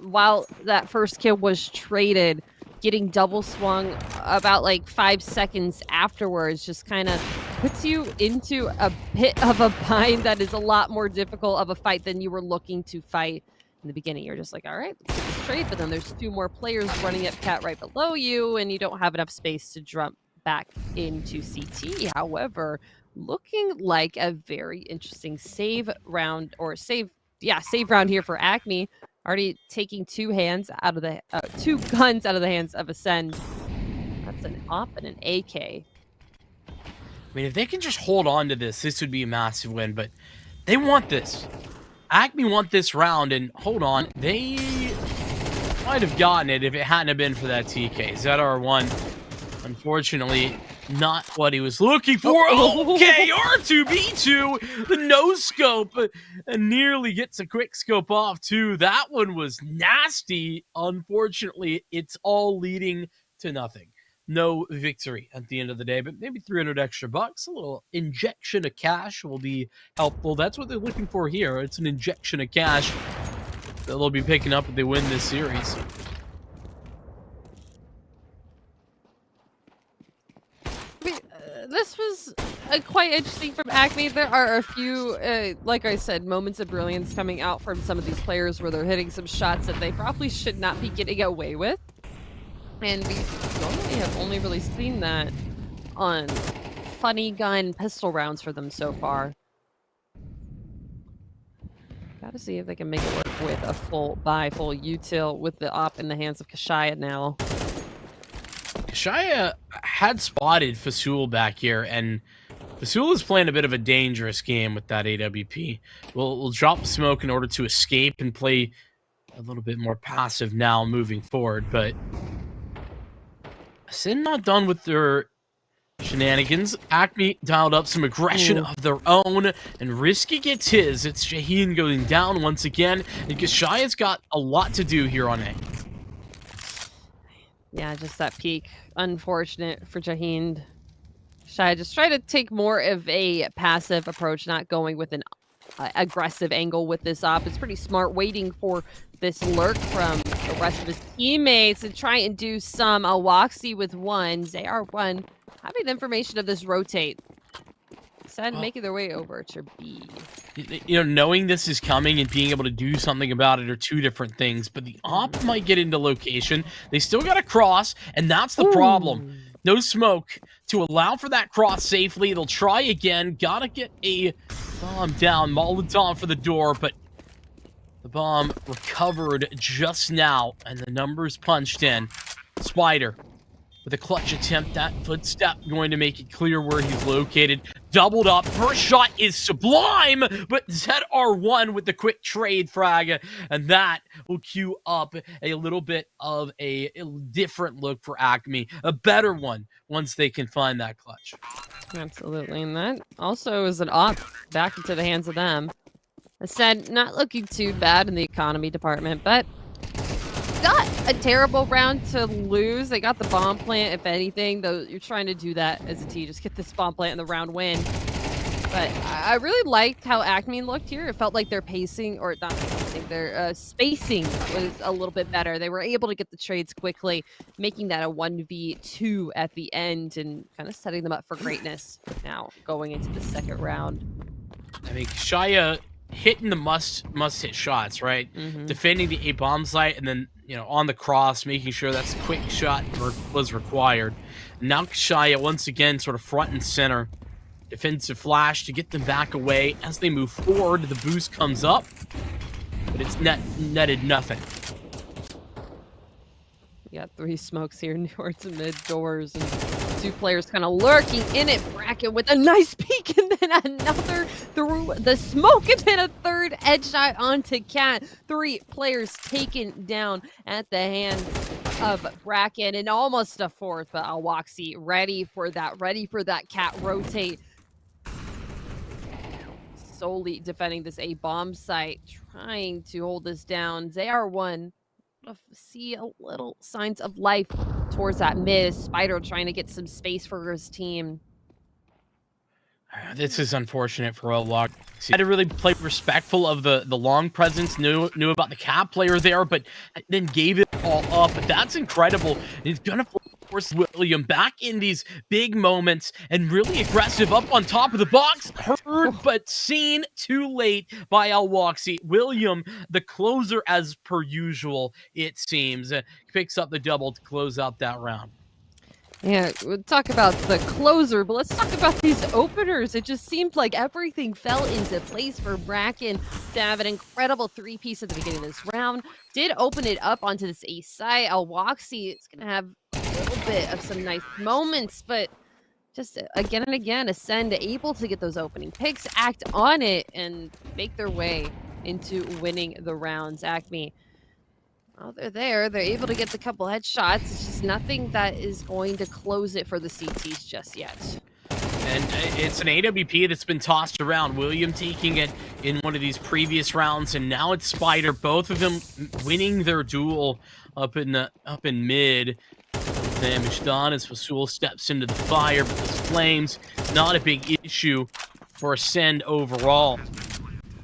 while that first kill was traded, getting double swung about like 5 seconds afterwards just kind of puts you into a bit of a bind that is a lot more difficult of a fight than you were looking to fight in the beginning. You're just like, all right, let's get this trade, but then there's two more players running at cat right below you, and you don't have enough space to jump back into CT. However, looking like a very interesting save round, or save round here for Acme. Already taking two guns out of the hands of Ascend. That's an op and an AK. I mean, if they can just hold on to this would be a massive win, but they want this. Acme want this round, and hold on, they might have gotten it if it hadn't have been for that TK. ZR1, unfortunately, not what he was looking for. Okay, R2B2, the no scope, and nearly gets a quick scope off too. That one was nasty. Unfortunately, it's all leading to nothing. No victory at the end of the day, but maybe 300 extra bucks, a little injection of cash will be helpful. That's what they're looking for here. It's an injection of cash that they'll be picking up if they win this series. This was quite interesting from Acme. There are a few, like I said, moments of brilliance coming out from some of these players where they're hitting some shots that they probably should not be getting away with. And we normally have only really seen that on funny gun pistol rounds for them so far. Gotta see if they can make it work with a full util with the op in the hands of Kashaya now. Kashaya had spotted Fasul back here, and Fasul is playing a bit of a dangerous game with that AWP. We'll drop the smoke in order to escape and play a little bit more passive now moving forward, but Sin not done with their shenanigans. Acme dialed up some aggression of their own, and Risky gets his. It's Shaheen going down once again, and Kashaya's got a lot to do here on A. Yeah, just that peak. Unfortunate for Shaheen. Shai just try to take more of a passive approach, not going with an aggressive angle with this op. It's pretty smart, waiting for this lurk from the rest of his teammates and try and do some Alwaxi with one. ZR1 having the information of this rotate. Sen making their way over to B. You know, knowing this is coming and being able to do something about it are two different things, but the op might get into location. They still got to cross, and that's the problem. No smoke to allow for that cross safely. They'll try again. Gotta get a bomb down. Molotov for the door, but the bomb recovered just now, and the numbers punched in. Spider with a clutch attempt. That footstep going to make it clear where he's located. Doubled up. First shot is sublime, but ZR1 with the quick trade frag, and that will cue up a little bit of a different look for Acme. A better one once they can find that clutch. Absolutely, and that also is an op back into the hands of them. I said, not looking too bad in the economy department, but not a terrible round to lose. They got the bomb plant, if anything, though you're trying to do that as a team. Just get this bomb plant and the round win. But I really liked how Acme looked here. It felt like their pacing, or not pacing, their spacing was a little bit better. They were able to get the trades quickly, making that a 1v2 at the end and kind of setting them up for greatness now going into the second round. I mean, Shaya hitting the must hit shots, right? Defending the A bomb site, and then, you know, on the cross, making sure that's a quick shot was required. Now Shaya once again sort of front and center. Defensive flash to get them back away. As they move forward, the boost comes up, but it's netted nothing. We got three smokes here towards the mid doors, and two players kind of lurking in it. Bracken with a nice peek, and then another through the smoke, and then a third headshot onto Cat. Three players taken down at the hand of Bracken, and almost a fourth, but Alwaxi ready for that Cat rotate. Solely defending this A bomb site, trying to hold this down. ZR1 see a little signs of life towards that mid. Spider trying to get some space for his team. This is unfortunate for Alwaxi. Had to really play respectful of the long presence, knew about the Cat player there, but then gave it all up. But that's incredible. He's gonna force William back in these big moments and really aggressive up on top of the box. Heard but seen too late by Alwaxi. William, the closer as per usual, it seems, picks up the double to close out that round. Yeah, we'll talk about the closer, but let's talk about these openers. It just seemed like everything fell into place for Bracken to have an incredible three-piece at the beginning of this round. Did open it up onto this ace side. Alwaxi is going to have a little bit of some nice moments, but just again and again, Ascend able to get those opening picks, act on it, and make their way into winning the rounds. Acme, well, they're there. They're able to get the couple headshots. It's just nothing that is going to close it for the CTs just yet. And it's an AWP that's been tossed around. William taking it in one of these previous rounds, and now it's Spider. Both of them winning their duel up in mid. Damage done as Fasul steps into the fire, but this flames not a big issue for Ascend overall.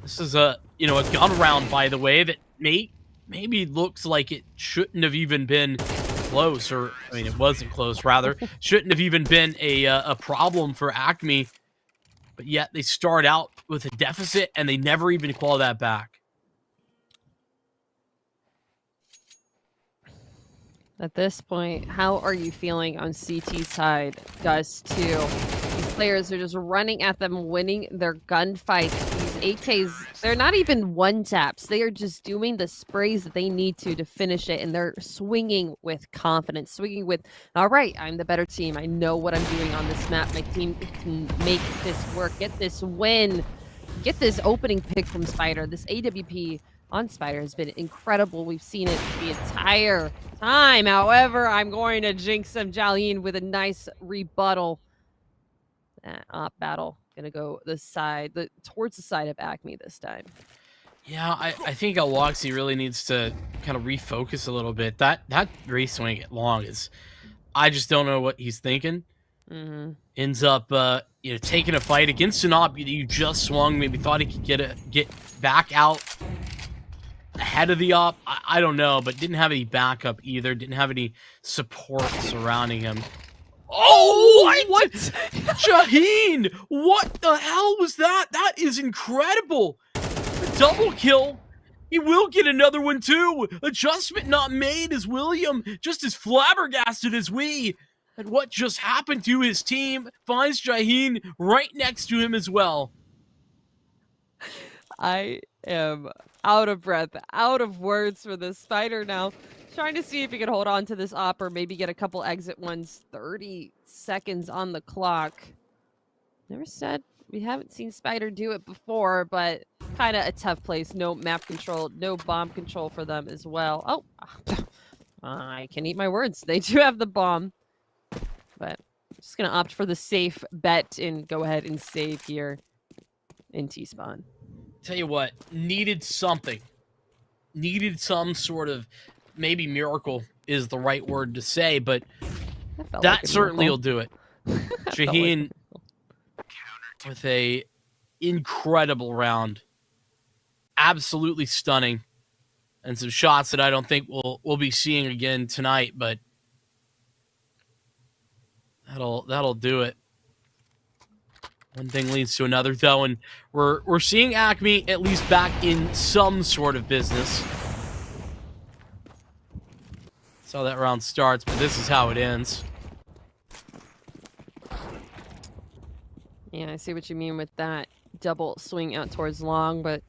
This is a gun round, by the way, that maybe looks like it shouldn't have even been close, or I mean, it wasn't close. Rather, shouldn't have even been a problem for Acme. But yet they start out with a deficit, and they never even claw that back. At this point, how are you feeling on CT's side? Dust 2. These players are just running at them, winning their gunfights. These AKs, they're not even one-taps. They are just doing the sprays that they need to finish it, and they're swinging with confidence, swinging with, all right, I'm the better team. I know what I'm doing on this map. My team can make this work, get this win, get this opening pick from Spider. This AWP on Spider has been incredible. We've seen it the entire time. However, I'm going to jinx him, Jalin, with a nice rebuttal. Op battle gonna go towards the side of Acme this time. Yeah, I think Alwaxi really needs to kind of refocus a little bit. That race swing at long is, I just don't know what he's thinking. Ends up taking a fight against an op that you just swung. Maybe thought he could get back out ahead of the op. I don't know, but didn't have any backup either. Didn't have any support surrounding him. Oh, what? Shaheen! What the hell was that? That is incredible. A double kill. He will get another one too. Adjustment not made as William, just as flabbergasted as we. And what just happened to his team finds Shaheen right next to him as well. I am out of breath, out of words for this Spider now. Trying to see if he can hold on to this op or maybe get a couple exit ones. 30 seconds on the clock. Never said we haven't seen Spider do it before, but kind of a tough place. No map control, no bomb control for them as well. Oh, I can eat my words. They do have the bomb, but I'm just going to opt for the safe bet and go ahead and save here in T-spawn. Tell you what, needed something. Needed some sort of, maybe miracle is the right word to say, but that certainly will do it. Shaheen with a incredible round. Absolutely stunning. And some shots that I don't think we'll be seeing again tonight, but that'll do it. One thing leads to another, though, and we're seeing Acme at least back in some sort of business. That's how that round starts, but this is how it ends. Yeah, I see what you mean with that double swing out towards long, but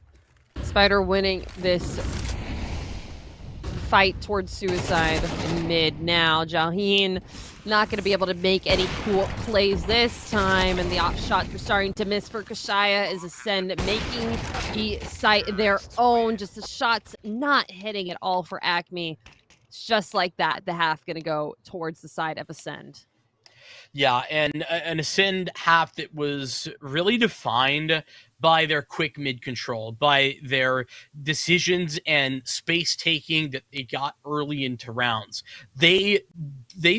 Spider winning this fight towards suicide in mid now. Jalheen not going to be able to make any cool plays this time, and the op shots are starting to miss for Kashaya as Ascend making the site their own. Just the shots not hitting at all for Acme. It's just like that. The half going to go towards the side of Ascend. Yeah, and an Ascend half that was really defined by their quick mid control, by their decisions and space taking that they got early into rounds. They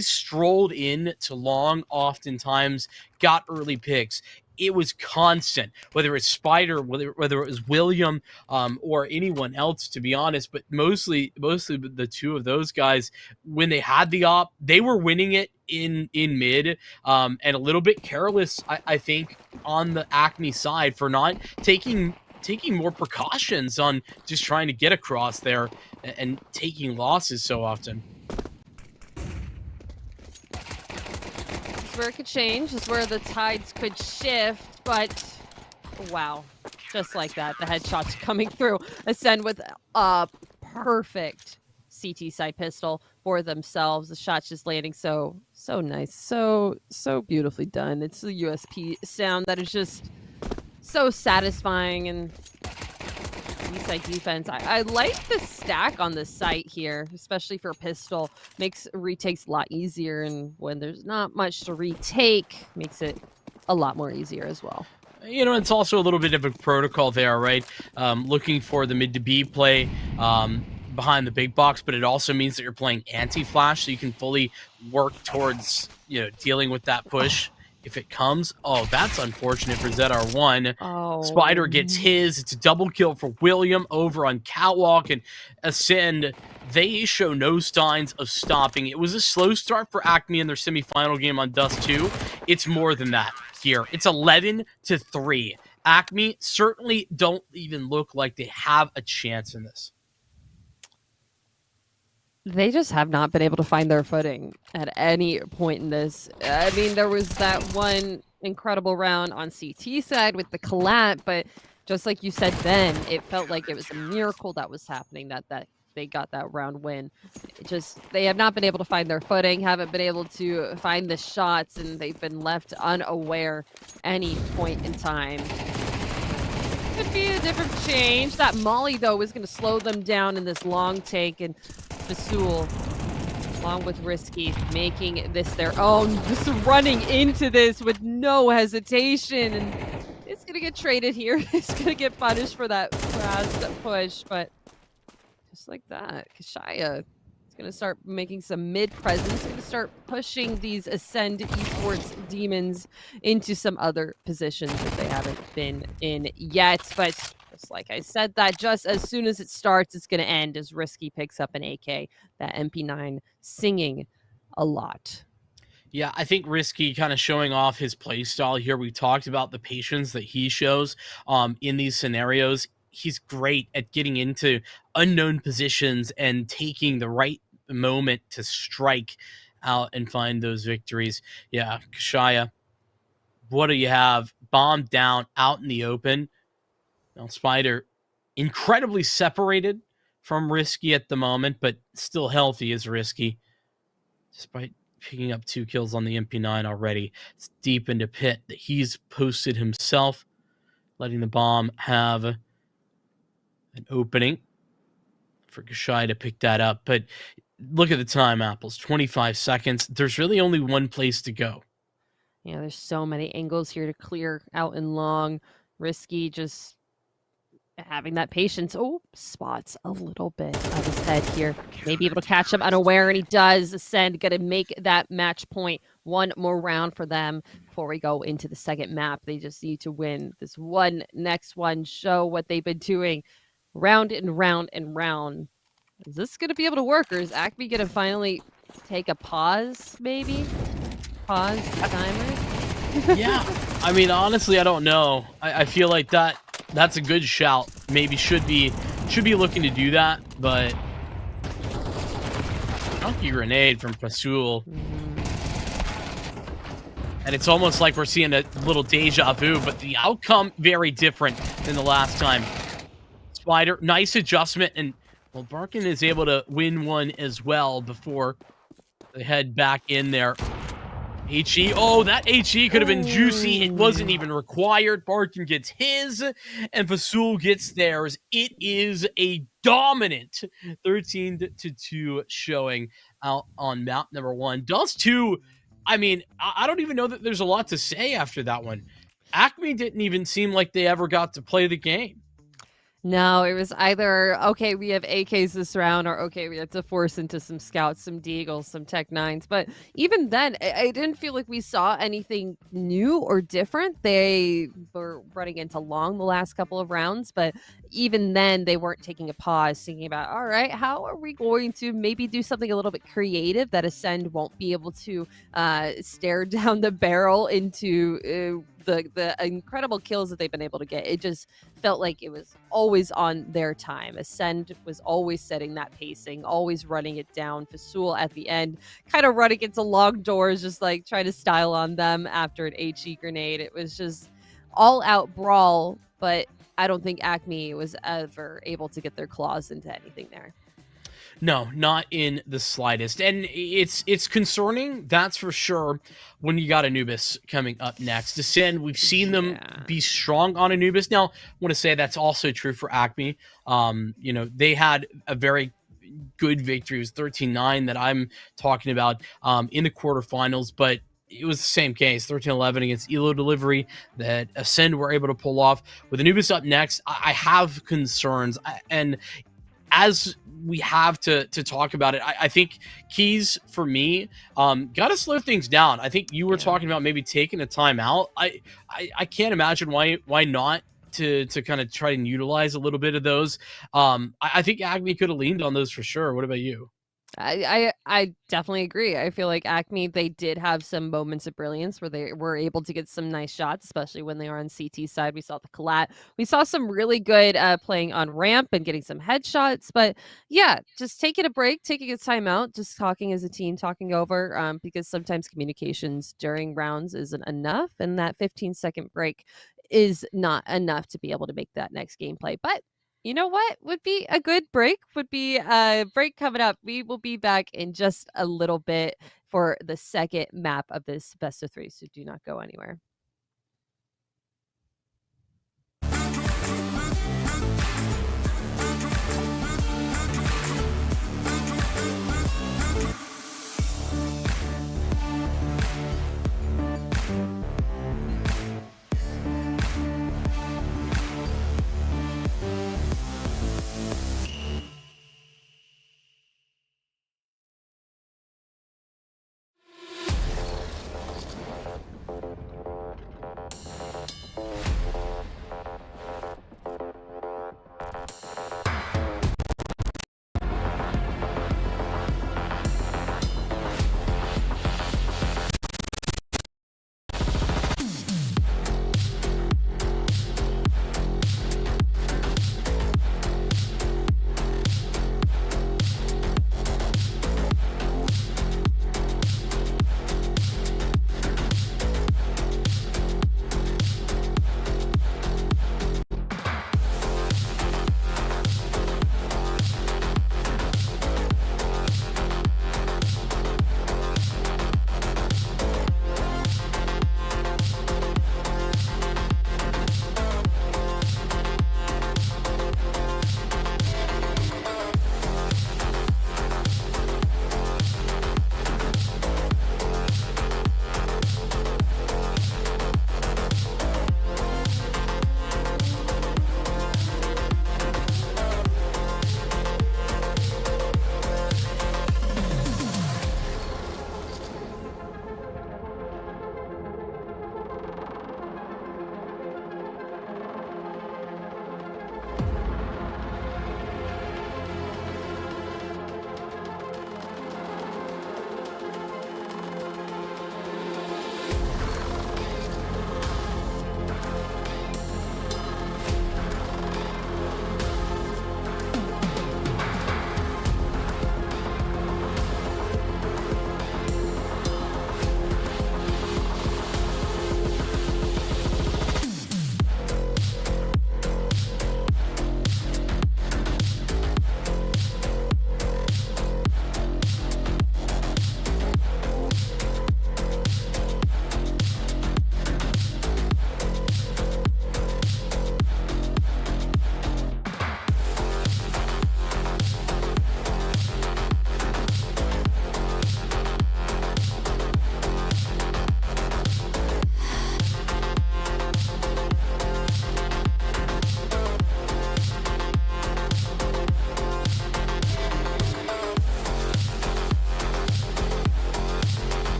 strolled in to long, oftentimes got early picks. It was constant, whether it's Spider, whether it was William, or anyone else, to be honest. But mostly the two of those guys, when they had the op, they were winning it in mid, and a little bit careless, I think, on the Acme side for not taking more precautions on just trying to get across there and taking losses so often. Where it could change, is where the tides could shift, but wow, just like that, the headshots coming through. Ascend with a perfect CT side pistol for themselves. The shot's just landing so nice, so beautifully done. It's the USP sound that is just so satisfying, and side defense. I like the stack on the site here, especially for pistol. Makes retakes a lot easier, and when there's not much to retake, makes it a lot more easier as well. You know, it's also a little bit of a protocol there, right? Looking for the mid to B play behind the big box, but it also means that you're playing anti-flash, so you can fully work towards, dealing with that push if it comes. Oh, that's unfortunate for ZR1. Oh. Spider gets his. It's a double kill for William over on Catwalk, and Ascend, they show no signs of stopping. It was a slow start for Acme in their semifinal game on Dust 2. It's more than that here. It's 11-3. Acme certainly don't even look like they have a chance in this. They just have not been able to find their footing at any point in this. I mean, there was that one incredible round on CT side with the collab, but just like you said then, it felt like it was a miracle that was happening, that they got that round win. They have not been able to find their footing, haven't been able to find the shots, and they've been left unaware any point in time. Could be a different change. That Molly, though, is going to slow them down in this long take, and Fasul, along with Risky, making this their own, just running into this with no hesitation, and it's going to get traded here. It's going to get punished for that fast push, but just like that, Kashaya is going to start making some mid-presence, going to start pushing these Ascend Esports demons into some other positions that they haven't been in yet, but just like I said, that just as soon as it starts, it's going to end as Risky picks up an AK, that MP9 singing a lot. Yeah, I think Risky kind of showing off his play style here. We talked about the patience that he shows in these scenarios. He's great at getting into unknown positions and taking the right moment to strike out and find those victories. Yeah, Kashaya, what do you have? Bomb down out in the open. Now, Spider, incredibly separated from Risky at the moment, but still healthy as Risky, despite picking up 2 kills on the MP9 already. It's deep into pit that he's posted himself, letting the bomb have an opening for Kashai to pick that up. But look at the time, Apples, 25 seconds. There's really only one place to go. Yeah, there's so many angles here to clear out and long. Risky just having that patience. Oh, spots a little bit of his head here. Maybe able to catch him unaware, and he does. Ascend gonna make that match point. One more round for them before we go into the second map. They just need to win this next one, show what they've been doing round and round and round. Is this gonna be able to work, or is Acme gonna finally take a pause, maybe? Pause the timer? Yeah, I mean, honestly, I don't know. I feel like that's a good shout. Maybe should be looking to do that, but chunky grenade from Fasul. And it's almost like we're seeing a little deja vu, but the outcome very different than the last time. Spider, nice adjustment, and well, Barkin is able to win one as well before they head back in there. HE, oh, that HE could have been juicy. It wasn't even required. Barkin gets his, and Fasul gets theirs. It is a dominant 13-2 showing out on map number 1. Dust 2, I mean, I don't even know that there's a lot to say after that one. Acme didn't even seem like they ever got to play the game. No, it was either, okay, we have AKs this round, or okay, we have to force into some scouts, some deagles, some tech 9s. But even then, I didn't feel like we saw anything new or different. They were running into long the last couple of rounds, but even then, they weren't taking a pause, thinking about, all right, how are we going to maybe do something a little bit creative that Ascend won't be able to stare down the barrel into the incredible kills that they've been able to get. It just felt like it was always on their time. Ascend was always setting that pacing, always running it down. Fasul at the end, kind of running into long doors, just like trying to style on them after an HE grenade. It was just all out brawl, but I don't think Acme was ever able to get their claws into anything there. No, not in the slightest. And it's concerning, that's for sure, when you got Anubis coming up next. Ascend, we've seen them be strong on Anubis. Now, I want to say that's also true for Acme. You know, they had a very good victory. It was 13-9 that I'm talking about in the quarterfinals, but it was the same case, 13-11 against Elo Delivery that Ascend were able to pull off. With Anubis up next, I have concerns. And as we have to talk about it, I think keys for me got to slow things down. I think you were talking about maybe taking a timeout. I can't imagine why not to kind of try and utilize a little bit of those. I think Acme could have leaned on those for sure. What about you? I definitely agree. I feel like Acme, they did have some moments of brilliance where they were able to get some nice shots, especially when they were on CT side. We saw the collat. We saw some really good playing on ramp and getting some headshots. But yeah, just taking a break, taking a timeout, just talking as a team, talking over, because sometimes communications during rounds isn't enough. And that 15-second break is not enough to be able to make that next gameplay. But you know what would be a good break? Would be a break coming up. We will be back in just a little bit for the second map of this best of three. So do not go anywhere.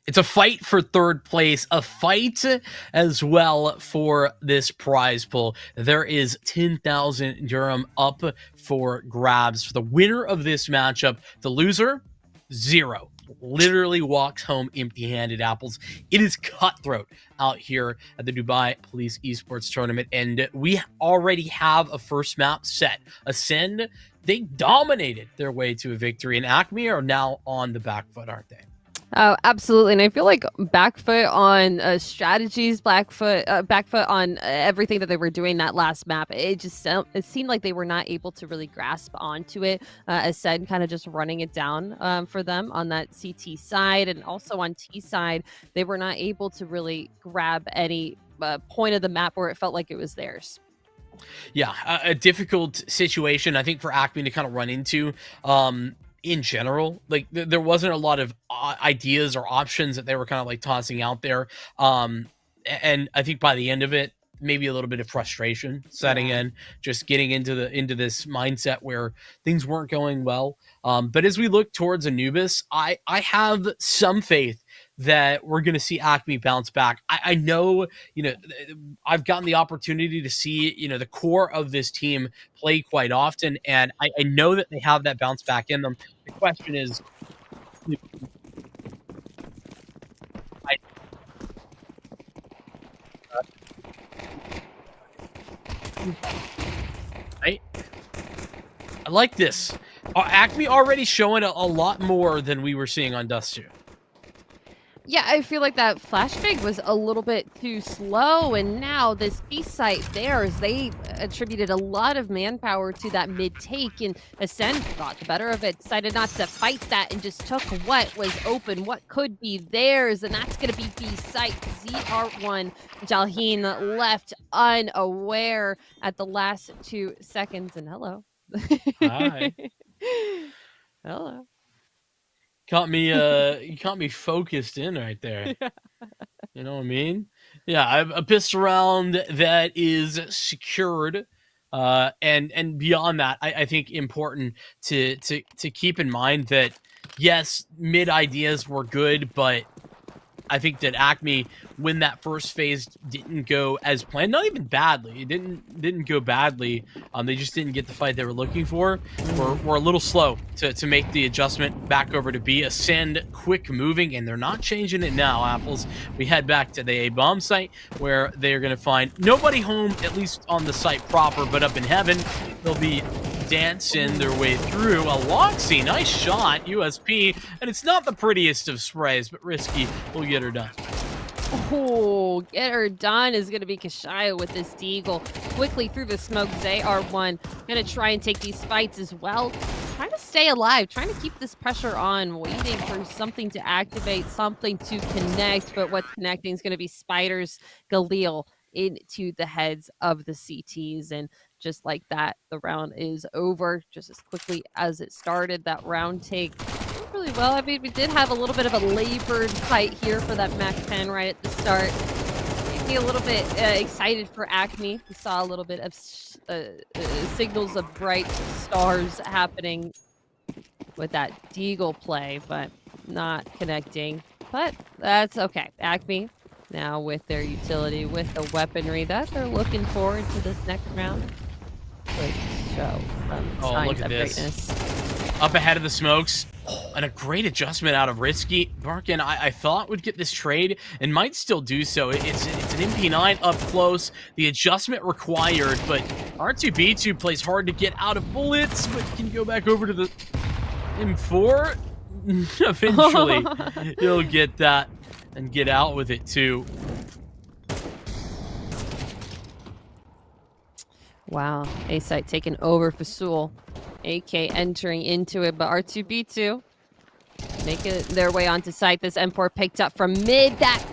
It's a fight for third place, a fight as well for this prize pool. There is 10,000 dirham up for grabs for the winner of this matchup. The loser, 0. Literally walks home empty-handed, Apples. It is cutthroat out here at the Dubai Police Esports Tournament, and we already have a first map set. Ascend, they dominated their way to a victory, and Acme are now on the back foot, aren't they? Oh, absolutely. And I feel like back foot on strategies, back foot on everything that they were doing that last map. It seemed like they were not able to really grasp onto it. As said, kind of just running it down for them on that CT side, and also on T side, they were not able to really grab any point of the map where it felt like it was theirs. Yeah, a difficult situation, I think, for Acme to kind of run into. In general, like there wasn't a lot of ideas or options that they were kind of like tossing out there. And I think by the end of it, maybe a little bit of frustration setting in, just getting into this mindset where things weren't going well. But as we look towards Anubis, I have some faith that we're going to see Acme bounce back. I know, I've gotten the opportunity to see, the core of this team play quite often, and I know that they have that bounce back in them. The question is, I like this. Acme already showing a lot more than we were seeing on Dust 2. Yeah, I feel like that flashbang was a little bit too slow, and now this B site theirs, they attributed a lot of manpower to that mid take, and Ascend got the better of it, decided not to fight that, and just took what was open, what could be theirs, and that's going to be B site. ZR1 Jalheen left unaware at the last 2 seconds, and hello. Hi. Hello. You caught me focused in right there. You know what I mean? Yeah, a pistol round that is secured. And beyond that, I think important to keep in mind that yes, mid ideas were good, but I think that Acme, when that first phase didn't go as planned, not even badly, it didn't go badly. They just didn't get the fight they were looking for. We're a little slow to make the adjustment back over to B. Ascend, quick moving, and they're not changing it now, Apples. We head back to the A bomb site where they are going to find nobody home, at least on the site proper, but up in heaven, they'll be dancing their way through. A Loxy, nice shot, USP, and it's not the prettiest of sprays, but Risky will get her done. Oh, get her done is going to be Kashaya with this Deagle. Quickly through the smoke, ZR1 going to try and take these fights as well. Trying to stay alive, trying to keep this pressure on, waiting for something to activate, something to connect, but what's connecting is going to be Spiders, Galil into the heads of the CTs, and just like that, the round is over just as quickly as it started. That round take really well. I mean, we did have a little bit of a labored fight here for that Mac 10 right at the start. Made me a little bit excited for Acme. We saw a little bit of signals of bright stars happening with that Deagle play, but not connecting. But that's okay. Acme now with their utility, with the weaponry that they're looking forward to this next round. Good show from Signs look at of this. Greatness. Up ahead of the smokes, and a great adjustment out of Risky. Barkin, I thought would get this trade, and might still do so. It's an MP9 up close, the adjustment required, but R2B2 plays hard to get out of bullets, but can go back over to the M4. Eventually, he'll get that and get out with it too. Wow, A-Site taking over for Soul. AK entering into it, but R2B2 making their way onto site. This M4 picked up from mid. That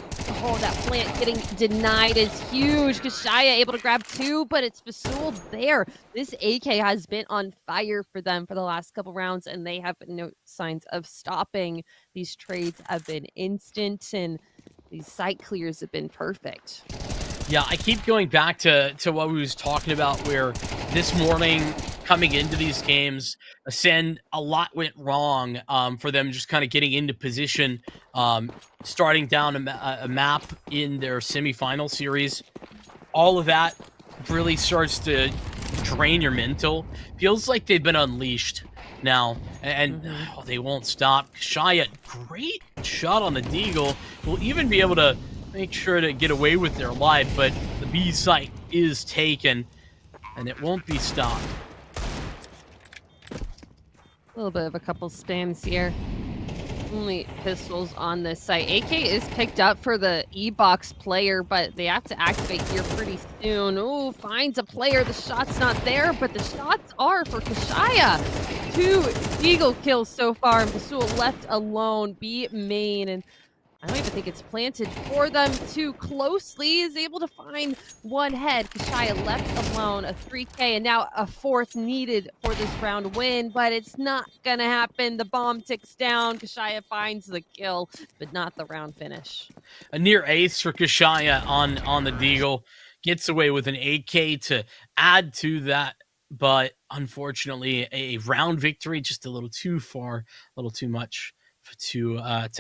plant getting denied is huge. Kashaya able to grab 2, but it's Fasul there. This AK has been on fire for them for the last couple rounds, and they have no signs of stopping. These trades have been instant, and these site clears have been perfect. Yeah, I keep going back to what we was talking about, where this morning coming into these games, Ascend, a lot went wrong for them just kind of getting into position, starting down a map in their semifinal series. All of that really starts to drain your mental. Feels like they've been unleashed now, and they won't stop. Shia, great shot on the Deagle. Will even be able to make sure to get away with their life, but the B site is taken, and it won't be stopped. A little bit of a couple spams here. Only pistols on this site. AK is picked up for the E-Box player, but they have to activate here pretty soon. Ooh, finds a player. The shot's not there, but the shots are for Kashaya. 2 Eagle kills so far, and Basul left alone. B main, and I don't even think it's planted for them too closely. Is able to find one head. Kashaya left alone. A 3K, and now a 4th needed for this round win, but it's not gonna happen. The bomb ticks down. Kashaya finds the kill, but not the round finish. A near ace for Kashaya on the Deagle. Gets away with an AK to add to that, but unfortunately a round victory, just a little too far, a little too much to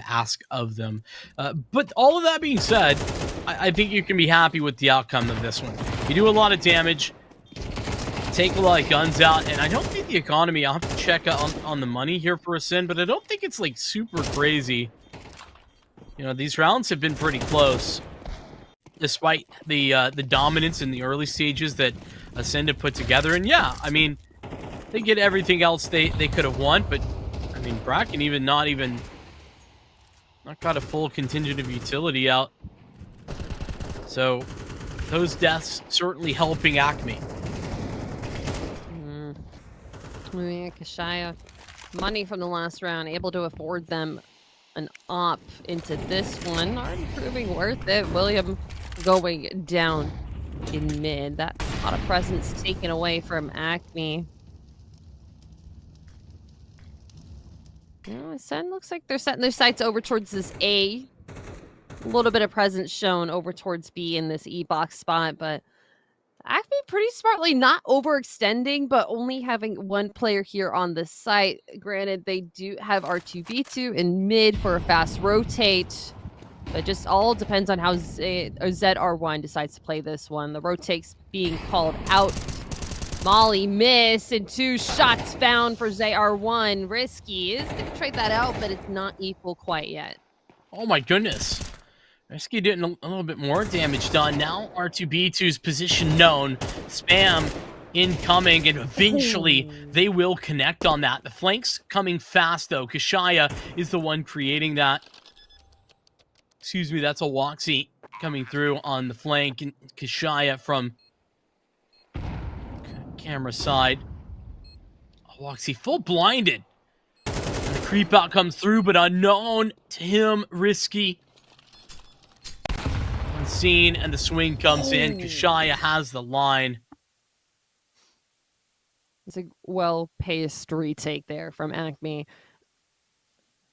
ask of them. But all of that being said, I think you can be happy with the outcome of this one. You do a lot of damage, take a lot of guns out, and I don't think the economy, I'll have to check on the money here for a sin, but I don't think it's like super crazy. You know, these rounds have been pretty close, despite the dominance in the early stages that Ascend have put together. And yeah, I mean, they get everything else they could have won, but I mean, Bracken not got a full contingent of utility out. So those deaths certainly helping Acme. Yeah, Kashaya, money from the last round, able to afford them an op into this one. Already proving worth it. William going down in mid. That lot of presence taken away from Acme. Ascend looks like they're setting their sights over towards this A. A little bit of presence shown over towards B in this E-Box spot, but Acme pretty smartly not overextending, but only having one player here on the site. Granted, they do have R2B2 in mid for a fast rotate, but just all depends on how ZR1 decides to play this one. The rotate's being called out. Molly miss, and 2 shots found for ZR1. Risky is going to trade that out, but it's not equal quite yet. Oh my goodness. Risky getting a little bit more damage done. Now R2B2's position known. Spam incoming, and eventually they will connect on that. The flank's coming fast though. Kashaya is the one creating that. Excuse me, that's a Woxie coming through on the flank, and Kashaya from camera side. Woxie full blinded. And the creep out comes through, but unknown to him. Risky. Unseen, and the swing comes in. Kashaya has the line. It's a well-paced retake there from Acme.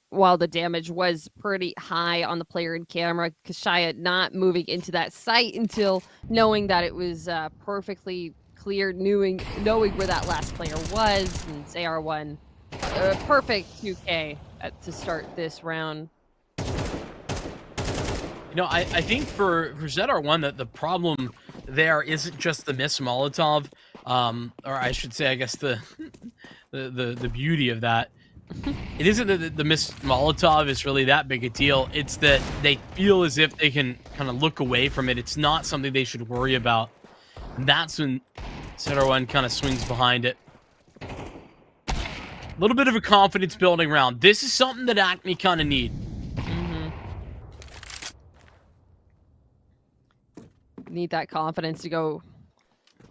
While the damage was pretty high on the player in camera, Kashaya not moving into that site until knowing that it was perfectly clear, knowing where that last player was, and AR1 perfect 2K to start this round. You know, I think for ZR1 that the problem there isn't just the miss Molotov, or I should say, I guess the beauty of that. It isn't that the miss Molotov is really that big a deal. It's that they feel as if they can kind of look away from it. It's not something they should worry about. And that's when ZR1 kind of swings behind it. A little bit of a confidence building round. This is something that Acme kind of need. Need that confidence to go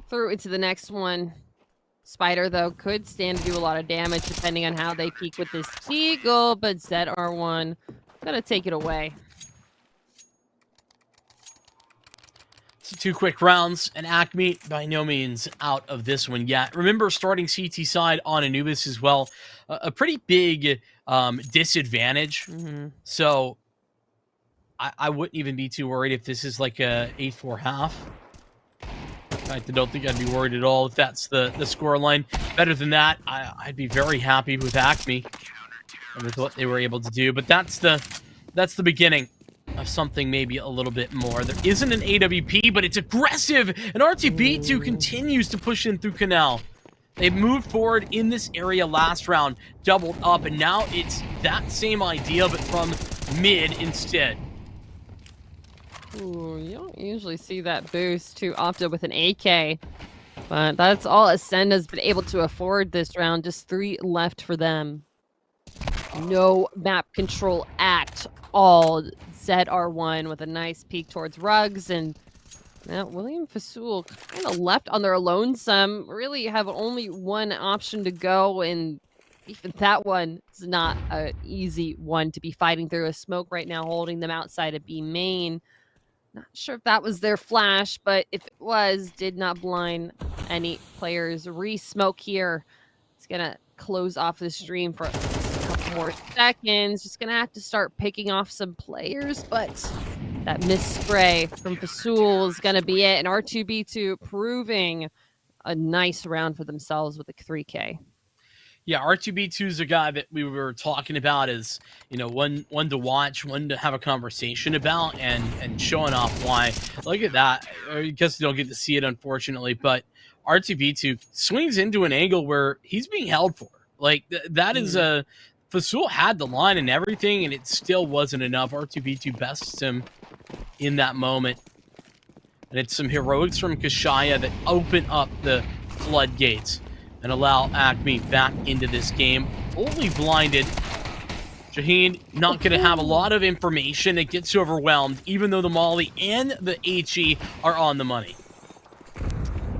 through into the next one. Spider, though, could stand to do a lot of damage depending on how they peek with this Eagle, but ZR1 gonna take it away. So 2 quick rounds, and Acme by no means out of this one yet. Remember, starting CT side on Anubis as well, a pretty big disadvantage. So I wouldn't even be too worried if this is like a 8-4 half. I don't think I'd be worried at all if that's the scoreline. Better than that, I'd be very happy with Acme and with what they were able to do. But that's the beginning of something maybe a little bit more. There isn't an AWP, but it's aggressive, and RTB2 continues to push in through Canal. They moved forward in this area last round, doubled up, and now it's that same idea, but from mid instead. Ooh, you don't usually see that boost too often with an AK, but that's all Ascend has been able to afford this round. Just 3 left for them. No map control at all. ZR1 with a nice peek towards Ruggs, and now William Fasoul kind of left on their lonesome. Really have only one option to go, and even that one is not an easy one to be fighting through. A smoke right now holding them outside of B main. Not sure if that was their flash, but if it was, did not blind any players. Re-smoke here. It's going to close off the stream for a couple more seconds. Just going to have to start picking off some players, but that missed spray from Fasoul is going to be it. And R2B2 proving a nice round for themselves with a 3K. Yeah, R2B2 is a guy that we were talking about as, you know, one to watch, one to have a conversation about, and showing off why. Look at that. I guess you don't get to see it, unfortunately, but R2B2 swings into an angle where he's being held for. Like, that is a... Fasoul had the line and everything, and it still wasn't enough. R2B2 bests him in that moment. And it's some heroics from Kashaya that open up the floodgates and allow Acme back into this game. Fully blinded. Shaheen not going to have a lot of information. It gets overwhelmed, even though the Molly and the HE are on the money.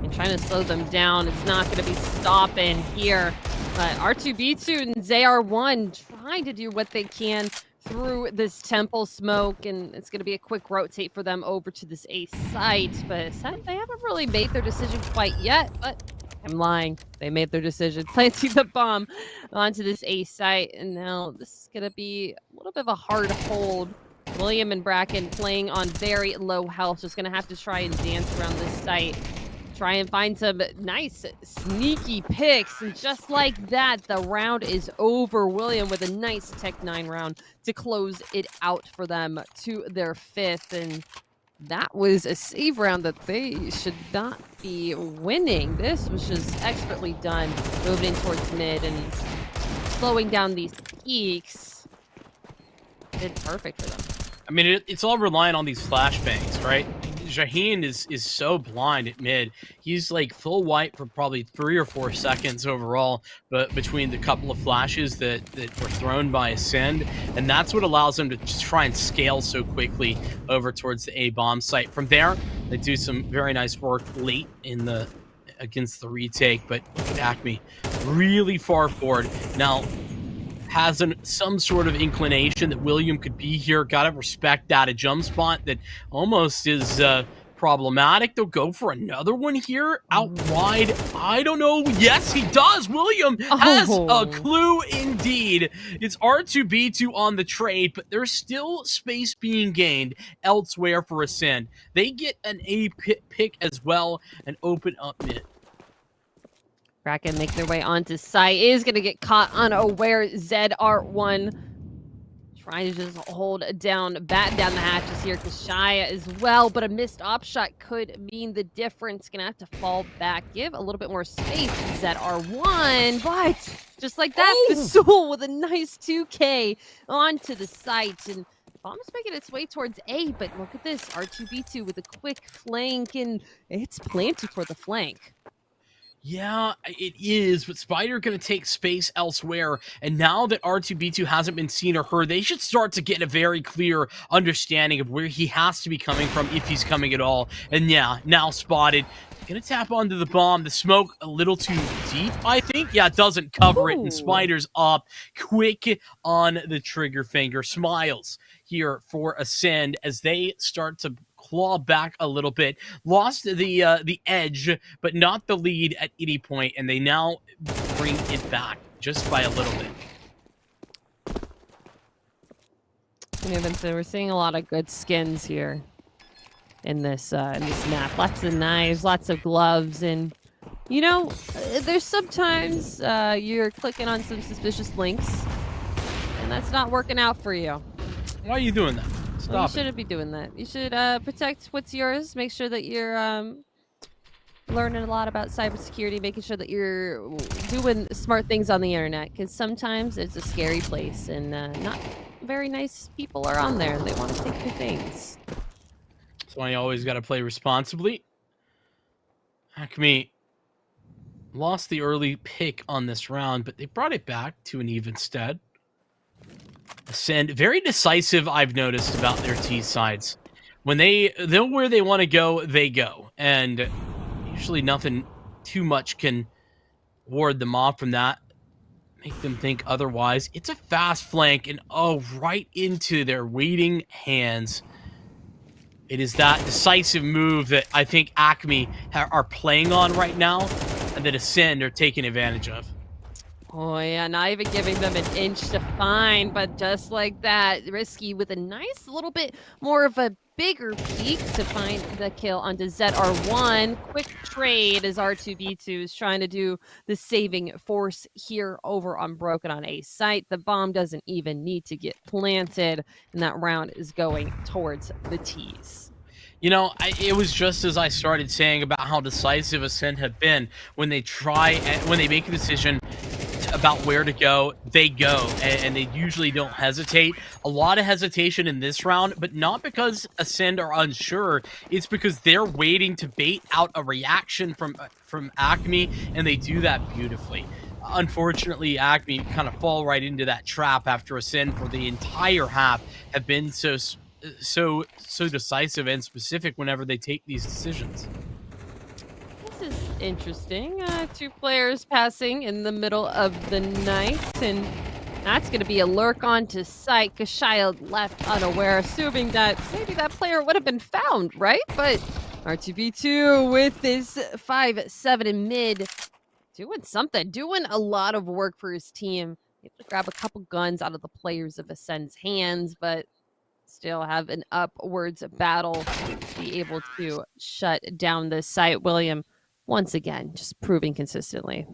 And trying to slow them down. It's not going to be stopping here. But R2B2 and ZR1 trying to do what they can through this temple smoke, and it's going to be a quick rotate for them over to this A site. But they haven't really made their decision quite yet, but I'm lying. They made their decision, planting the bomb onto this A site, and now this is going to be a little bit of a hard hold. William and Bracken playing on very low health, just going to have to try and dance around this site. Try and find some nice sneaky picks, and just like that, the round is over. William with a nice Tech 9 round to close it out for them to their 5th, and that was a save round that they should not be winning. This was just expertly done, moving in towards mid and slowing down these peaks. Did perfect for them. I mean, it's all reliant on these flashbangs, right? Shaheen is so blind at mid. He's like full white for probably 3 or 4 seconds overall, but between the couple of flashes that were thrown by Ascend, and that's what allows him to just try and scale so quickly over towards the A bomb site. From there, they do some very nice work late in against the retake, but look at Acme really far forward now. Has some sort of inclination that William could be here. Gotta respect that. A jump spot that almost is problematic. They'll go for another one here out wide. I don't know. Yes, he does. William has a clue indeed. It's R2B2 on the trade, but there's still space being gained elsewhere for Ascend. They get an A pick as well and open up mid. Bracken make their way onto site. Is going to get caught unaware. ZR1 trying to just hold down, batten down the hatches here. Kashaya as well, but a missed op shot could mean the difference. Going to have to fall back, give a little bit more space to ZR1, but just like that, Fasoul with a nice 2K onto the site, and bomb's making its way towards A, but look at this, R2B2 with a quick flank, and it's planted for the flank. Yeah, it is, but Spider going to take space elsewhere, and now that R2B2 hasn't been seen or heard, they should start to get a very clear understanding of where he has to be coming from, if he's coming at all. And yeah, now spotted. Gonna tap onto the bomb. The smoke a little too deep, I think. Yeah, it doesn't cover it, and Spider's up quick on the trigger finger. Smiles here for Ascend as they start to claw back a little bit. Lost the edge, but not the lead at any point, and they now bring it back just by a little bit. So we're seeing a lot of good skins here. in this map. Lots of knives, lots of gloves, and you know, there's sometimes you're clicking on some suspicious links, and that's not working out for you. Why are you doing that? Well, Stop you it. shouldn't be doing that. You should protect what's yours. Make sure that you're learning a lot about cybersecurity, making sure that you're doing smart things on the internet, because sometimes it's a scary place and not very nice people are on there. They want to take your things. That's why you always got to play responsibly. Acme lost the early pick on this round, but they brought it back to an even stead. Ascend, very decisive, I've noticed about their T sides. When they know where they want to go, they go. And usually nothing too much can ward them off from that, make them think otherwise. It's a fast flank, and right into their waiting hands. It is that decisive move that I think Acme are playing on right now, and that Ascend are taking advantage of. Oh yeah, not even giving them an inch to find, but just like that, Risky with a nice little bit more of a bigger peek to find the kill onto ZR1. Quick trade as R2B2 is trying to do the saving force here over on Broken on A site. The bomb doesn't even need to get planted, and that round is going towards the T's. You know, it was just as I started saying about how decisive Ascend have been. When they when they make a decision about where to go, they go, and they usually don't hesitate. A lot of hesitation in this round, but not because Ascend are unsure. It's because they're waiting to bait out a reaction from Acme, and they do that beautifully. Unfortunately, Acme kind of fall right into that trap after Ascend for the entire half have been so decisive and specific whenever they take these decisions. This is interesting. Two players passing in the middle of the night, and that's going to be a lurk onto site. Kashild left unaware, assuming that maybe that player would have been found, right? But R2B2 with this 5-7 in mid, doing something, doing a lot of work for his team. Able to grab a couple guns out of the players of Ascend's hands, but still have an upwards battle to be able to shut down the site. William, once again, just proving consistently.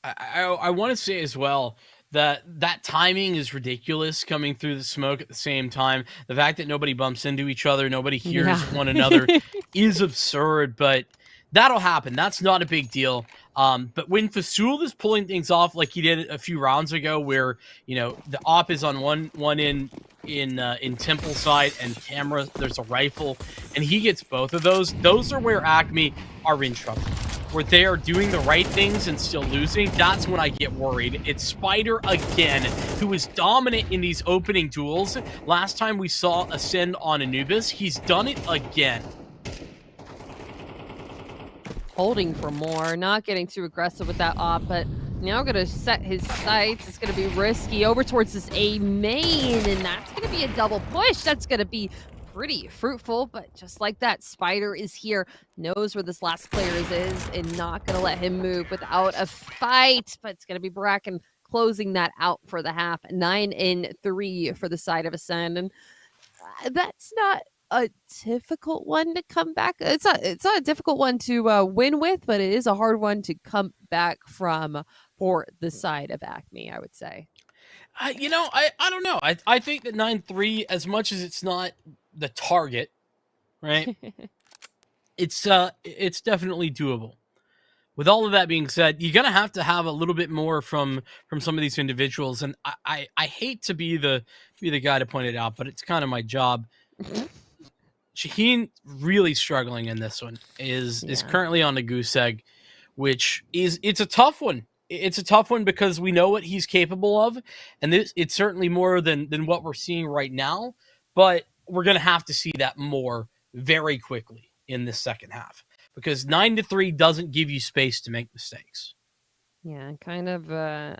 I want to say as well that timing is ridiculous, coming through the smoke at the same time. The fact that nobody bumps into each other, nobody hears one another is absurd, but that'll happen. That's not a big deal. But when Fasul is pulling things off like he did a few rounds ago, where the op is on one in Temple side and camera, there's a rifle, and he gets both of those. Those are where Acme are in trouble. Where they are doing the right things and still losing, that's when I get worried. It's Spider again, who is dominant in these opening duels. Last time we saw Ascend on Anubis, he's done it again. Holding for more, not getting too aggressive with that op, but now going to set his sights. It's going to be risky over towards this A main, and that's going to be a double push. That's going to be pretty fruitful, but just like that, Spider is here, knows where this last player is, and not going to let him move without a fight, but it's going to be Bracken closing that out for the half. 9-3 for the side of Ascend, and that's not a difficult one to come back. It's not a difficult one to win with, but it is a hard one to come back from for the side of Acme, I would say. I don't know. I think that 9-3, as much as it's not the target, right? it's definitely doable. With all of that being said, you're gonna have to have a little bit more from some of these individuals, and I hate to be the guy to point it out, but it's kind of my job. Shaheen really struggling in this one, is currently on the goose egg, which it's a tough one. It's a tough one because we know what he's capable of, and it's certainly more than what we're seeing right now, but we're going to have to see that more very quickly in the second half, because 9-3 doesn't give you space to make mistakes. Yeah, kind of a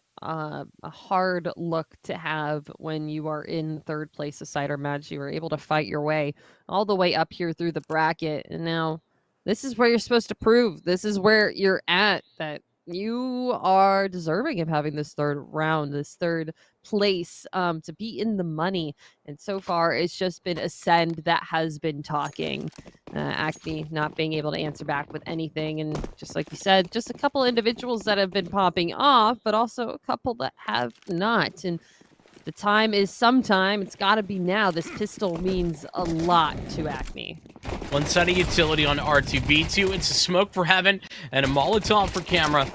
hard look to have when you are in third place of Cider Match. You were able to fight your way all the way up here through the bracket, and now this is where you're supposed to prove. This is where you're at, that you are deserving of having this third round, this third place, to be in the money. And so far, it's just been Ascend that has been talking. Acme not being able to answer back with anything. And just like you said, just a couple individuals that have been popping off, but also a couple that have not. And the time is sometime. It's got to be now. This pistol means a lot to Acme. One side of utility on R2B2. It's a smoke for Heaven and a Molotov for Camera.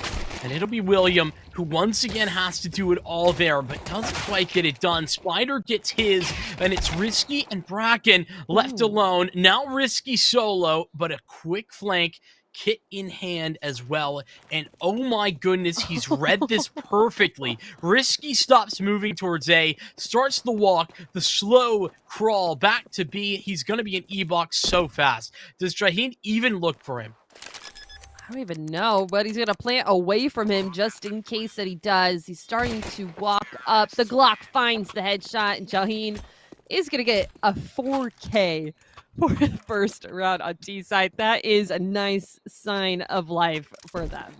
And it'll be William, who once again has to do it all there, but doesn't quite get it done. Spider gets his, and it's Risky and Bracken left alone. Now Risky solo, but a quick flank. Kit in hand as well, and oh my goodness, he's read this perfectly. Risky stops moving towards A, starts the walk, the slow crawl back to B. He's gonna be an E-box so fast. Does Shaheen even look for him? I don't even know, but he's gonna plant away from him just in case that he does. He's starting to walk up. The Glock finds the headshot, and Shaheen is gonna get a 4K for the first round on T side. That is a nice sign of life for them.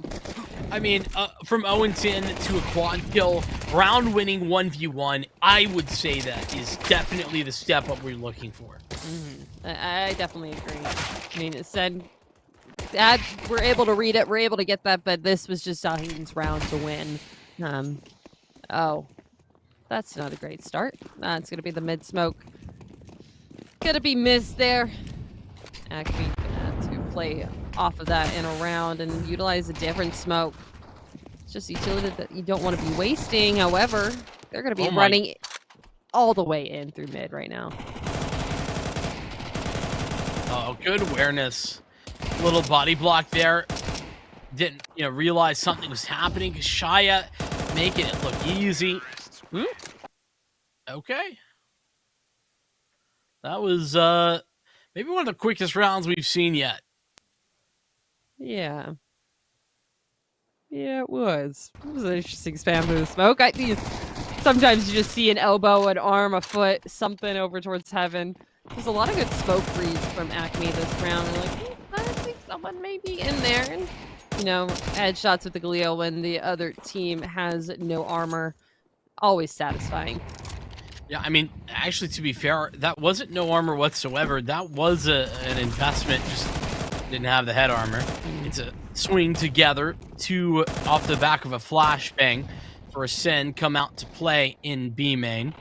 I mean, from 0-10 to a quad kill, round winning 1v1, I would say that is definitely the step up we're looking for. I definitely agree. I mean, it said that we're able to read it, we're able to get that, but this was just Shaheen's round to win. Oh, that's not a great start. It's gonna be the mid smoke. Gonna be missed there. Actually, gonna have to play off of that and around and utilize a different smoke. It's just utility that you don't want to be wasting. However, they're gonna be running all the way in through mid right now. Oh, good awareness. Little body block there. Didn't, realize something was happening. Shia making it look easy. Okay. That was maybe one of the quickest rounds we've seen yet. Yeah. Yeah, it was. It was an interesting spam through the smoke. Sometimes you just see an elbow, an arm, a foot, something over towards Heaven. There's a lot of good smoke reads from Acme this round. They're like, I think someone may be in there. And, headshots with the Galil when the other team has no armor. Always satisfying. Yeah, I mean, actually, to be fair, that wasn't no armor whatsoever. That was an investment, just didn't have the head armor. It's a swing together, two off the back of a flashbang for a Sin come out to play in B main.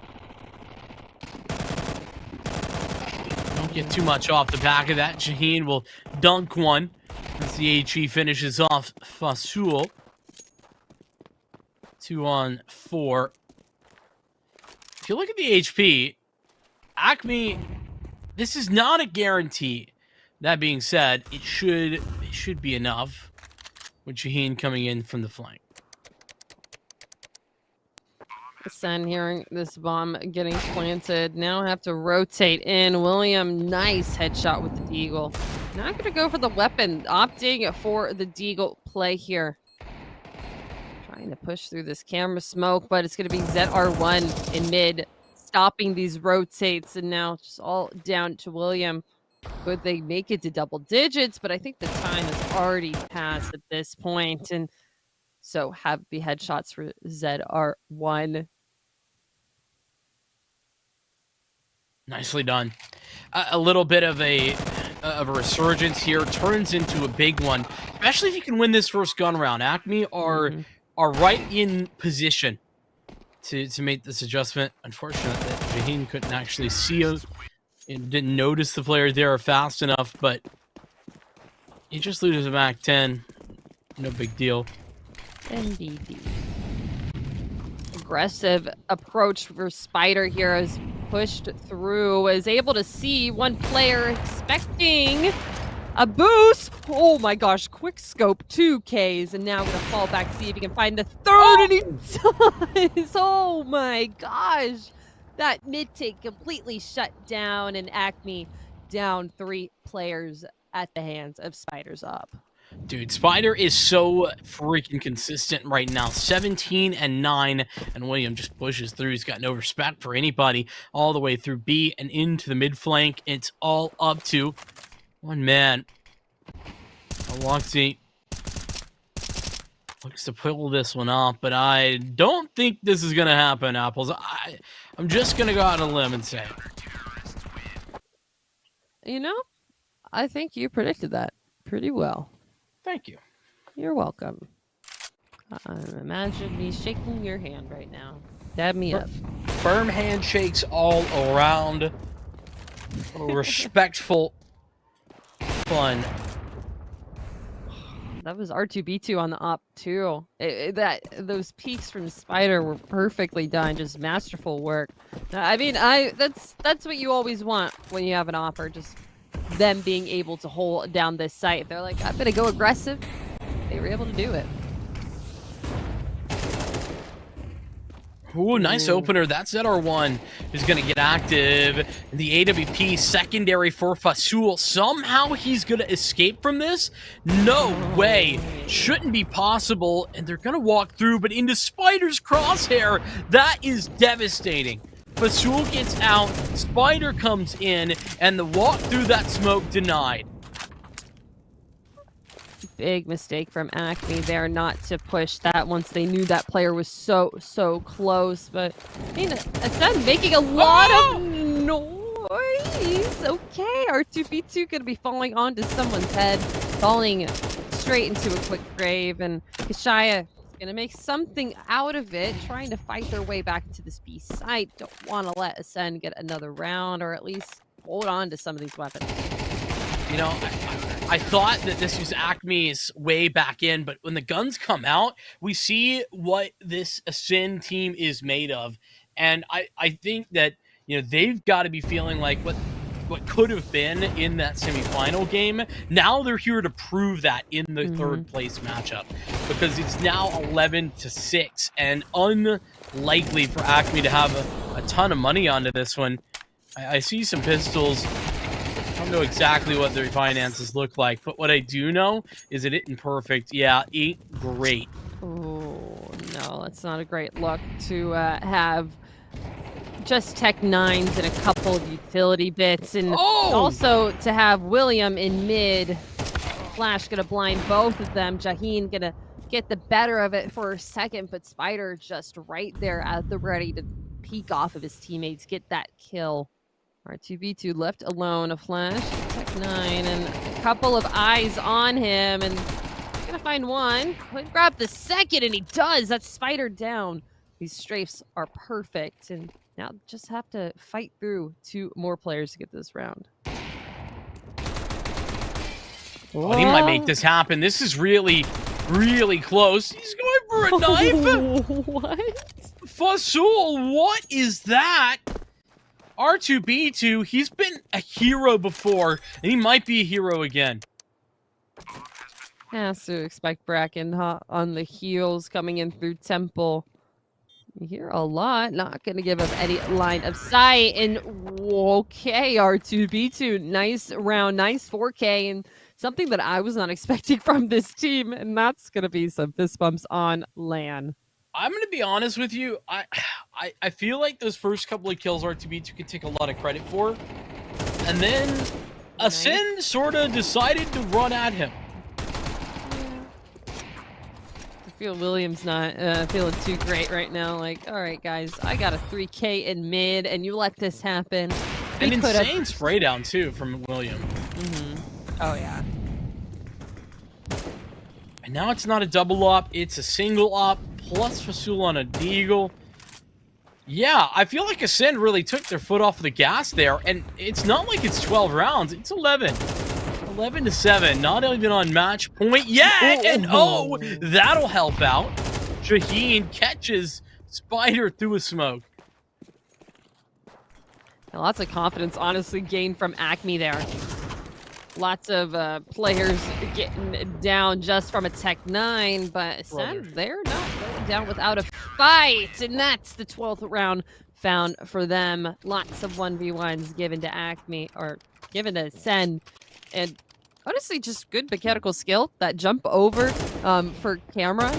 Don't get too much off the back of that. Shaheen will dunk one as the HE finishes off Fasul. 2-on-4. If you look at the HP, Acme, this is not a guarantee. That being said, it should be enough with Shaheen coming in from the flank. Sen hearing this bomb getting planted. Now have to rotate in. William, nice headshot with the Deagle. Not going to go for the weapon. Opting for the Deagle play here. Trying to push through this camera smoke, but it's going to be ZR1 in mid, stopping these rotates, and now just all down to William. Could they make it to double digits? But I think the time has already passed at this point, and so have the headshots for ZR1. Nicely done. A little bit of a resurgence here turns into a big one, especially if you can win this first gun round. Acme are right in position to make this adjustment. Unfortunate that Shaheen couldn't actually see him and didn't notice the player there fast enough, but he just loses a Mac 10. No big deal. NBD. Aggressive approach for Spider here is pushed through, is able to see one player expecting a boost. Oh my gosh, quick scope, 2Ks, and now gonna fall back, see if he can find the third, and he does. Oh my gosh. That mid take completely shut down, and Acme down 3 players at the hands of Spider's up. Dude, Spider is so freaking consistent right now. 17-9, and William just pushes through. He's got no respect for anybody all the way through B and into the mid flank. It's all up to one man. Aloxi looks to pull this one off, but I don't think this is gonna happen, Apples. I'm just gonna go out on a limb and say, You know, I think you predicted that pretty well. thank you. You're welcome. Imagine me shaking your hand right now. Dab me up. Firm handshakes all around. Respectful fun. That was R2B2 on the op too. Those peaks from Spider were perfectly done, just masterful work. I mean, that's what you always want when you have an offer, just them being able to hold down this site. They're like, I'm gonna go aggressive. They were able to do it. Ooh, nice opener. That ZR1 is going to get active. The AWP secondary for Fasul. Somehow he's going to escape from this? No way. Shouldn't be possible. And they're going to walk through, but into Spider's crosshair. That is devastating. Fasul gets out. Spider comes in, and the walk through that smoke denied. Big mistake from Acme there not to push that once they knew that player was so close. But I mean, Ascend making a lot of noise. Okay, R2B2 gonna be falling onto someone's head, falling straight into a quick grave, and Kashaya is gonna make something out of it, trying to fight their way back into this B site. Don't want to let Ascend get another round, or at least hold on to some of these weapons. You know, I thought that this was Acme's way back in, but when the guns come out, we see what this Ascend team is made of. And I think that, you know, they've got to be feeling like what could have been in that semifinal game. Now they're here to prove that in the third place matchup, because it's now 11-6 and unlikely for Acme to have a ton of money onto this one. I see some pistols. I don't know exactly what their finances look like, but what I do know is that it perfect, yeah, ain't great. Oh, no, that's not a great look to have just Tech 9s and a couple of utility bits, and also to have William in mid. Flash gonna blind both of them. Jaheen gonna get the better of it for a second, but Spider just right there at the ready to peek off of his teammates, get that kill. R2B2 left alone, a flash, Tech 9, and a couple of eyes on him, and gonna find one. Could grab the second, and he does. That's Spider down. These strafes are perfect, and now just have to fight through 2 more players to get this round. Oh, he might make this happen. This is really, really close. He's going for a knife. What? Fasul, what is that? R2B2, he's been a hero before, and he might be a hero again. Has to expect Bracken on the heels coming in through Temple. You hear a lot, not going to give up any line of sight. And okay, R2B2, nice round, nice 4K, and something that I was not expecting from this team, and that's going to be some fist bumps on LAN. I'm going to be honest with you. I feel like those first couple of kills R2B2 can take a lot of credit for. And then Ascend sort of decided to run at him. I feel William's not feeling too great right now. Like, all right, guys, I got a 3K in mid, and you let this happen. An insane spray down, too, from William. Oh, yeah. And now it's not a double op, it's a single op, plus Fasul on a deagle. Yeah, I feel like Ascend really took their foot off the gas there, and it's not like it's 12 rounds, it's 11. 11-7, not even on match point yet, and that'll help out. Shaheen catches Spider through a smoke. Now, lots of confidence, honestly, gained from Acme there. Lots of players getting down just from a Tech 9, but Ascend, they're not going down without a fight, and that's the 12th round found for them. Lots of 1v1s given to Acme, or given to Ascend, and honestly, just good mechanical skill. That jump over for camera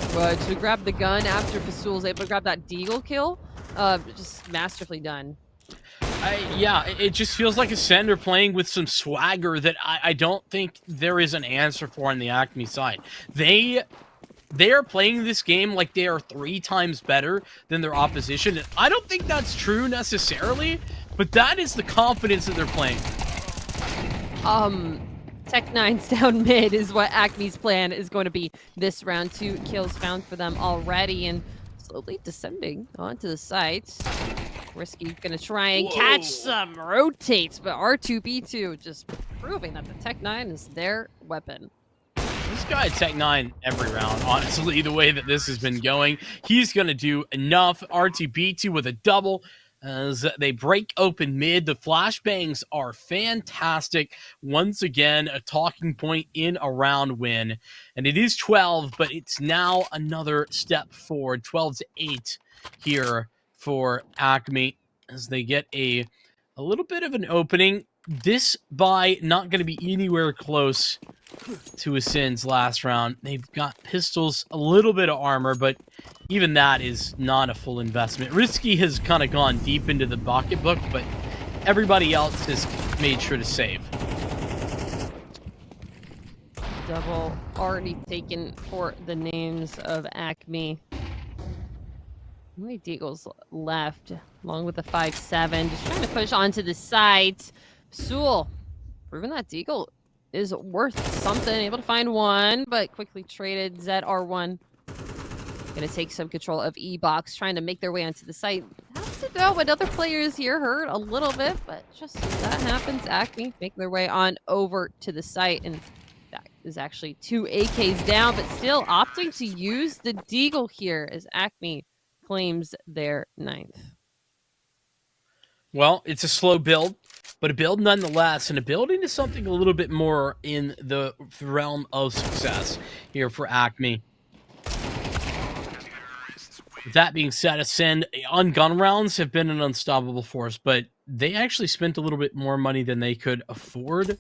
to grab the gun after Fasul's able to grab that deagle kill, just masterfully done. Yeah, it just feels like Ascend are playing with some swagger that I don't think there is an answer for on the Acme side. They they are playing this game like they are 3 times better than their opposition. And I don't think that's true necessarily, but that is the confidence that they're playing. Tech9's down mid is what Acme's plan is going to be this round. 2 kills found for them already, and slowly descending onto the site. Risky gonna try and catch some rotates, but R2B2 just proving that the Tech9 is their weapon. This guy Tech9 every round, honestly, the way that this has been going, he's gonna do enough. R2B2 with a double as they break open mid. The flashbangs are fantastic. Once again, a talking point in a round win. And it is 12, but it's now another step forward. 12-8 here for Acme as they get a little bit of an opening. This buy not going to be anywhere close to Asin's last round. They've got pistols, a little bit of armor, but even that is not a full investment. Risky has kind of gone deep into the pocketbook, but everybody else has made sure to save. Double already taken for the names of Acme. Only Deagles left, along with the 5-7. Just trying to push onto the site. Psul, proving that Deagle is worth something. Able to find one, but quickly traded. ZR1 gonna take some control of E-Box, trying to make their way onto the site. Has to go, but other players here hurt a little bit, but just as that happens, Acme make their way on over to the site, and that is actually 2 AKs down, but still opting to use the Deagle here as Acme claims their 9th. Well, it's a slow build, but a build nonetheless, and a build into something a little bit more in the realm of success here for Acme. With that being said, Ascend on gun rounds have been an unstoppable force, but they actually spent a little bit more money than they could afford.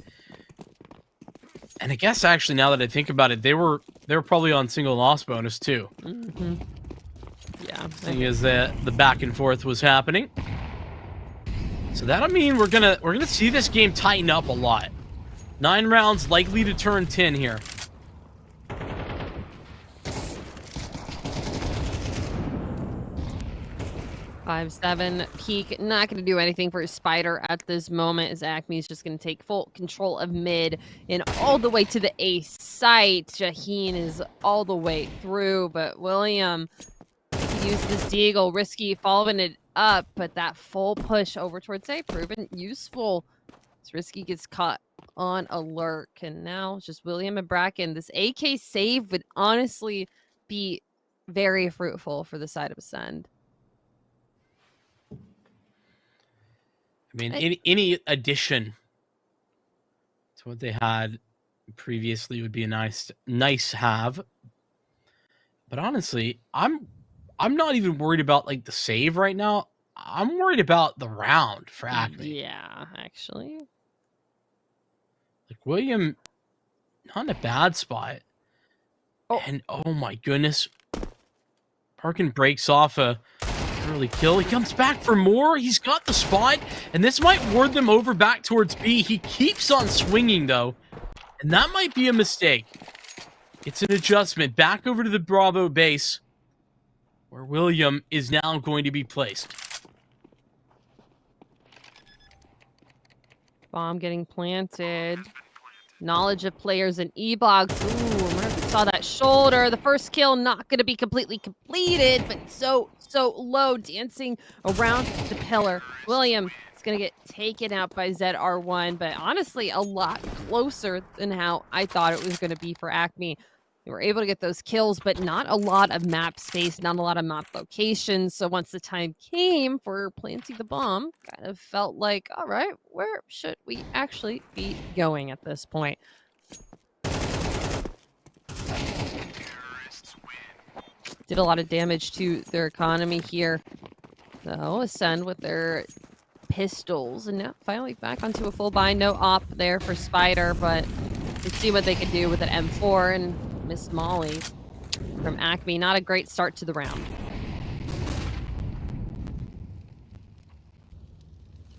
And I guess actually, now that I think about it, they were probably on single loss bonus too. Mm-hmm. Yeah, seeing as the back and forth was happening. So that'll mean we're gonna see this game tighten up a lot. 9 rounds likely to turn 10 here. Five, 7 peak, not going to do anything for Spider at this moment, as Acme is just going to take full control of mid and all the way to the A site. Shaheen is all the way through, but William used this Deagle. Risky following it up, but that full push over towards A proven useful. As Risky gets caught on alert, and now it's just William and Bracken. This AK save would honestly be very fruitful for the side of Ascend. I mean, any addition to what they had previously would be a nice have. But honestly, I'm not even worried about like the save right now. I'm worried about the round for Acme. Yeah, actually. Like William, not in a bad spot. Oh. And oh my goodness, Parkin breaks off a early kill. He comes back for more. He's got the spot, and this might ward them over back towards B. He keeps on swinging though, and that might be a mistake. It's an adjustment back over to the Bravo base, where William is now going to be placed. Bomb getting planted. Knowledge of players in E-Box. Ooh, Murphy saw that shoulder. The first kill not going to be completely completed, but so low, dancing around the pillar. William is going to get taken out by ZR1, but honestly, a lot closer than how I thought it was going to be for Acme. They were able to get those kills, but not a lot of map space, not a lot of map locations. So once the time came for planting the bomb, kind of felt like, all right, where should we actually be going at this point? Did a lot of damage to their economy here. So Ascend with their pistols, and now finally back onto a full buy. No op there for Spider, but let's see what they can do with an M4 and Miss Molly from Acme. Not a great start to the round.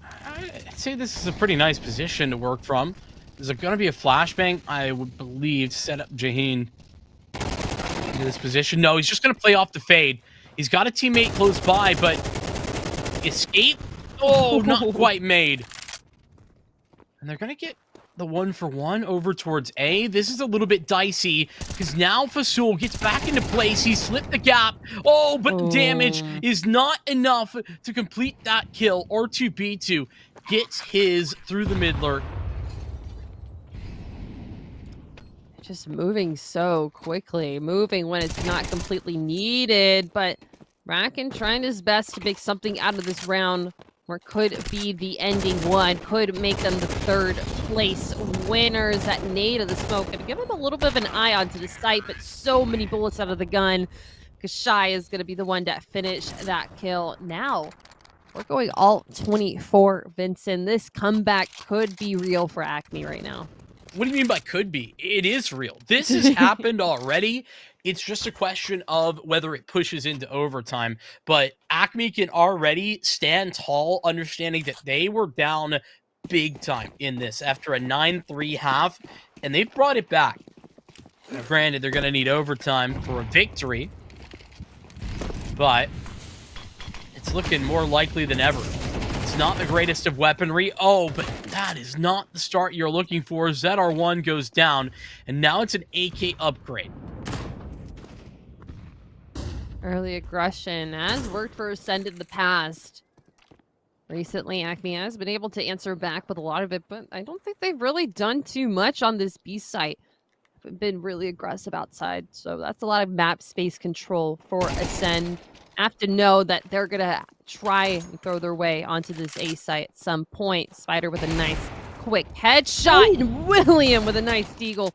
I'd say this is a pretty nice position to work from. There's going to be a flashbang, I would believe, to set up Jaheen into this position. No, he's just going to play off the fade. He's got a teammate close by, but escape? Oh, not quite made. And they're going to get the 1-for-1 over towards A. This is a little bit dicey because now Fasul gets back into place. He slipped the gap. Oh, but the damage is not enough to complete that kill. R2B2 gets his through the mid lurk. Just moving so quickly, moving when it's not completely needed, but Bracken trying his best to make something out of this round, or could be the ending one, could make them the third place winners. That nade of the smoke gonna give him a little bit of an eye onto the site, but so many bullets out of the gun. Kashai is gonna be the one to finish that kill. Now we're going all 24, Vincent. This comeback could be real for Acme right now. What do you mean by could be? It is real. This has happened already. It's just a question of whether it pushes into overtime. But Acme can already stand tall, understanding that they were down big time in this after a 9-3 half, and they've brought it back. Now, granted, they're going to need overtime for a victory, but it's looking more likely than ever. It's not the greatest of weaponry. Oh, but that is not the start you're looking for. ZR1 goes down, and now it's an AK upgrade. Early aggression has worked for Ascend in the past. Recently, Acme has been able to answer back with a lot of it, but I don't think they've really done too much on this B site. Been really aggressive outside, so that's a lot of map space control for Ascend. Have to know that they're gonna try and throw their way onto this A site at some point. Spider with a nice quick headshot, and William with a nice deagle.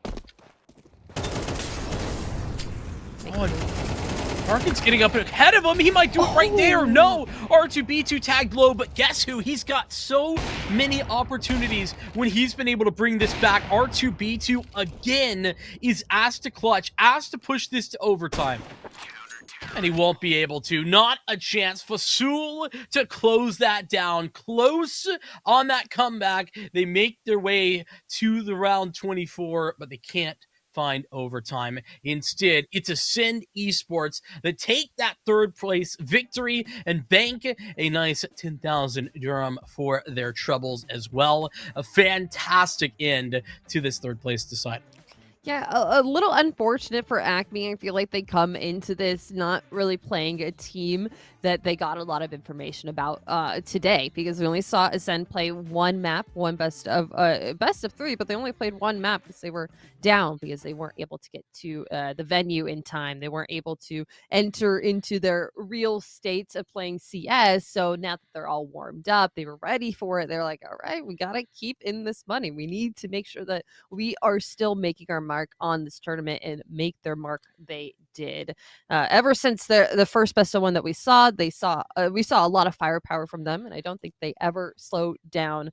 Markin's getting up ahead of him. He might do it right there. No, R2B2 tagged low, but guess who? He's got so many opportunities when he's been able to bring this back. R2B2 again is asked to clutch, asked to push this to overtime. And he won't be able to. Not a chance. Fasul to close that down. Close on that comeback. They make their way to the round 24, but they can't find overtime. Instead, it's Ascend Esports that take that third place victory and bank a nice 10,000 dirham for their troubles as well. A fantastic end to this third place decider. Yeah, a little unfortunate for Acme. I feel like they come into this not really playing a team that they got a lot of information about today, because we only saw Ascend play one map, one best of 3, but they only played one map because they were down, because they weren't able to get to the venue in time. They weren't able to enter into their real states of playing CS. So now that they're all warmed up, they were ready for it. They're like, all right, we got to keep in this money. We need to make sure that we are still making our mark on this tournament, and make their mark. They did. Ever since the first best of one that we saw a lot of firepower from them, and I don't think they ever slowed down.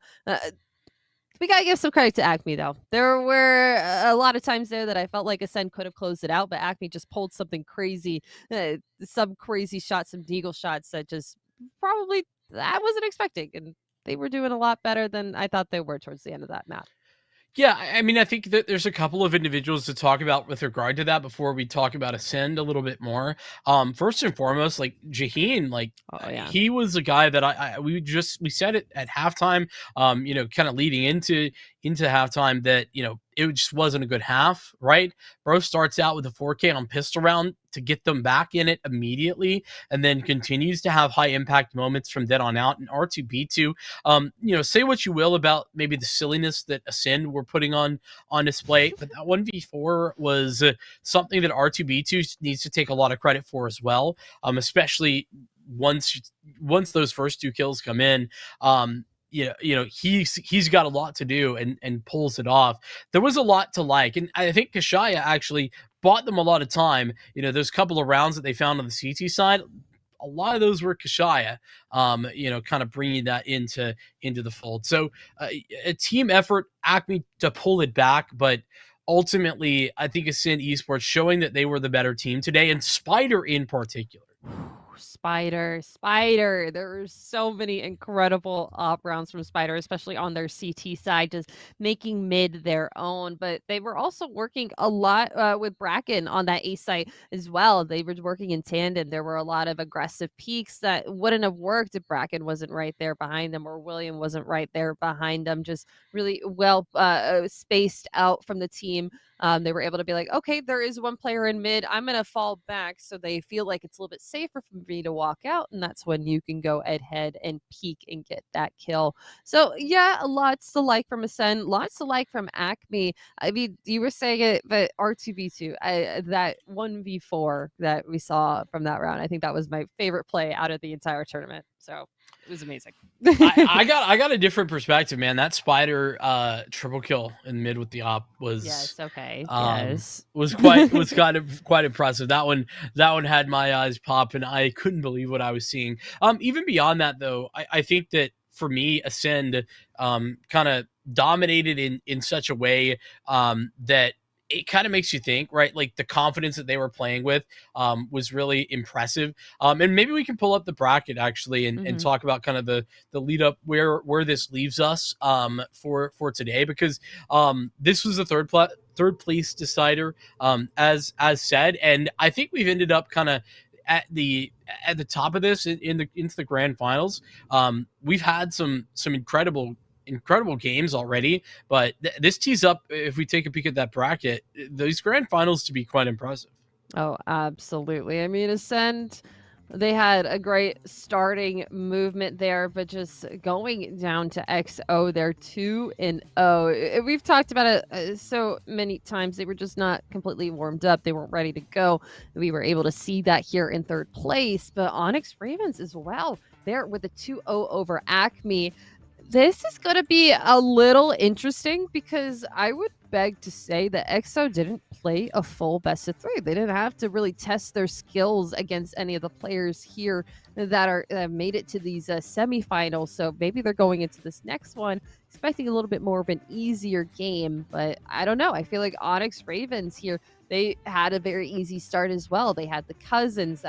We gotta give some credit to Acme though. There were a lot of times there that I felt like Ascend could have closed it out, but Acme just pulled something crazy, some crazy shots, some deagle shots that just probably I wasn't expecting, and they were doing a lot better than I thought they were towards the end of that map. Yeah, I mean, I think that there's a couple of individuals to talk about with regard to that before we talk about Ascend a little bit more. First and foremost, like Jaheen, he was a guy that we said it at halftime, kind of leading into halftime that, it just wasn't a good half, right? Bro starts out with a 4K on pistol round to get them back in it immediately, and then continues to have high impact moments from then on out. And R2B2, say what you will about maybe the silliness that Ascend were putting on display, but that 1v4 was something that R2B2 needs to take a lot of credit for as well, especially once those first 2 kills come in. He's got a lot to do and pulls it off. There was a lot to like, and I think Kashaya actually bought them a lot of time. Those couple of rounds that they found on the CT side, a lot of those were Kashaya, kind of bringing that into the fold. So a team effort, Acme to pull it back, but ultimately I think Ascend Esports showing that they were the better team today, and Spider in particular. Spider. There were so many incredible op rounds from Spider, especially on their CT side, just making mid their own. But they were also working a lot with Bracken on that A site as well. They were working in tandem. There were a lot of aggressive peaks that wouldn't have worked if Bracken wasn't right there behind them or William wasn't right there behind them. Just really well spaced out from the team. They were able to be like, okay, there is one player in mid. I'm going to fall back so they feel like it's a little bit safer for me to walk out. And that's when you can go ahead and peek and get that kill. So, yeah, lots to like from Ascend, lots to like from Acme. I mean, you were saying it, but R2v2, that 1v4 that we saw from that round, I think that was my favorite play out of the entire tournament. So it was amazing. I got a different perspective, man. That Spider triple kill in mid with the op was was quite impressive. That one had my eyes pop, and I couldn't believe what I was seeing. Even beyond that, though, I think that for me, Ascend kind of dominated in such a way that it kind of makes you think, right? Like the confidence that they were playing with was really impressive. And maybe we can pull up the bracket actually and talk about kind of the lead up where this leaves us for today, because this was the third place decider as said, and I think we've ended up kind of at the top of this into the grand finals. We've had some incredible games already, but this tees up, if we take a peek at that bracket, these grand finals to be quite impressive. Oh, absolutely. I mean, Ascend, they had a great starting movement there, but just going down to XO, they're 2-0. We've talked about it so many times. They were just not completely warmed up. They weren't ready to go. We were able to see that here in third place, but Onyx Ravens as well, there with a 2-0 over Acme. This is going to be a little interesting because I would beg to say that EXO didn't play a full best of 3. They didn't have to really test their skills against any of the players here that have made it to these semifinals. So maybe they're going into this next one expecting a little bit more of an easier game. But I don't know. I feel like Onyx Ravens here, they had a very easy start as well. They had the cousins.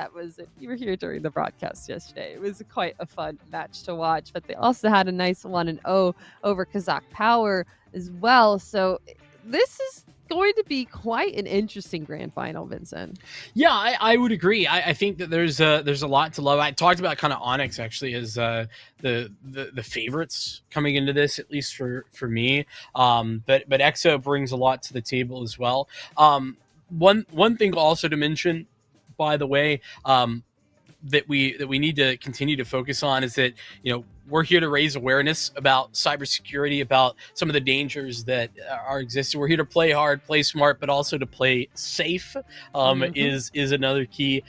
You were here during the broadcast yesterday. It was quite a fun match to watch, but they also had a nice 1-0 over Kazakh Power as well. So this is going to be quite an interesting grand final, Vincent. Yeah, I would agree. I think that there's a lot to love. I talked about kind of Onyx actually as the favorites coming into this, at least for me. But EXO brings a lot to the table as well. One thing also to mention, by the way, that we need to continue to focus on is that, we're here to raise awareness about cybersecurity, about some of the dangers that are existing. We're here to play hard, play smart, but also to play safe is another key.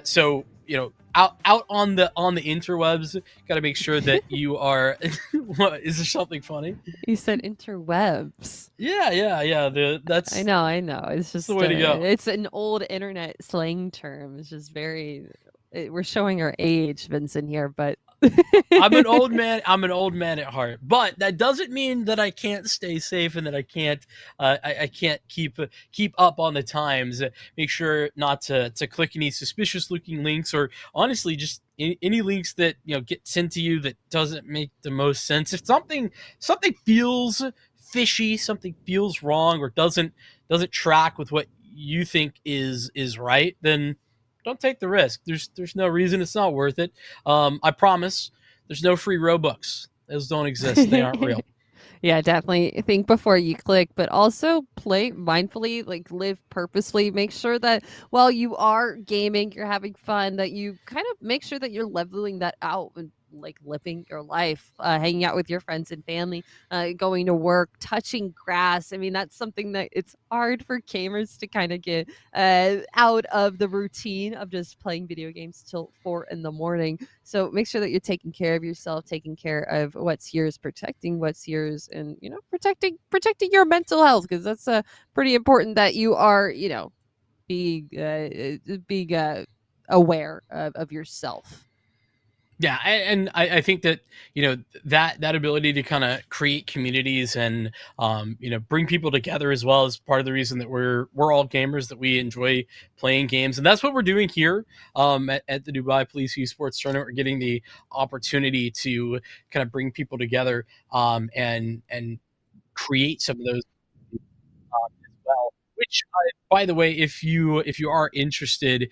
So, out on the interwebs, got to make sure that you are. What, is there something funny? You said interwebs. Yeah. That's. I know. It's just the way to go. It's an old internet slang term. It's just we're showing our age, Vincent, here, but. I'm an old man at heart, but that doesn't mean that I can't stay safe and that I can't keep up on the times. Make sure not to click any suspicious looking links, or honestly just any links that get sent to you that doesn't make the most sense. If something feels fishy, something feels wrong, or doesn't track with what you think is right, then don't take the risk. There's no reason. It's not worth it. I promise there's no free Robux. Those don't exist. They aren't real. Yeah, definitely think before you click, but also play mindfully, like live purposefully. Make sure that while you are gaming, you're having fun, that you kind of make sure that you're leveling that out and like living your life, hanging out with your friends and family, going to work, touching grass. I mean, that's something that it's hard for gamers to kind of get out of the routine of just playing video games till 4 a.m. So make sure that you're taking care of yourself, taking care of what's yours, protecting what's yours, and protecting your mental health, because that's pretty important that you are being aware of yourself. Yeah, and I think that that ability to kind of create communities and bring people together as well is part of the reason that we're all gamers, that we enjoy playing games, and that's what we're doing here at the Dubai Police Esports Tournament. We're getting the opportunity to kind of bring people together and create some of those as well. Which, by the way, if you are interested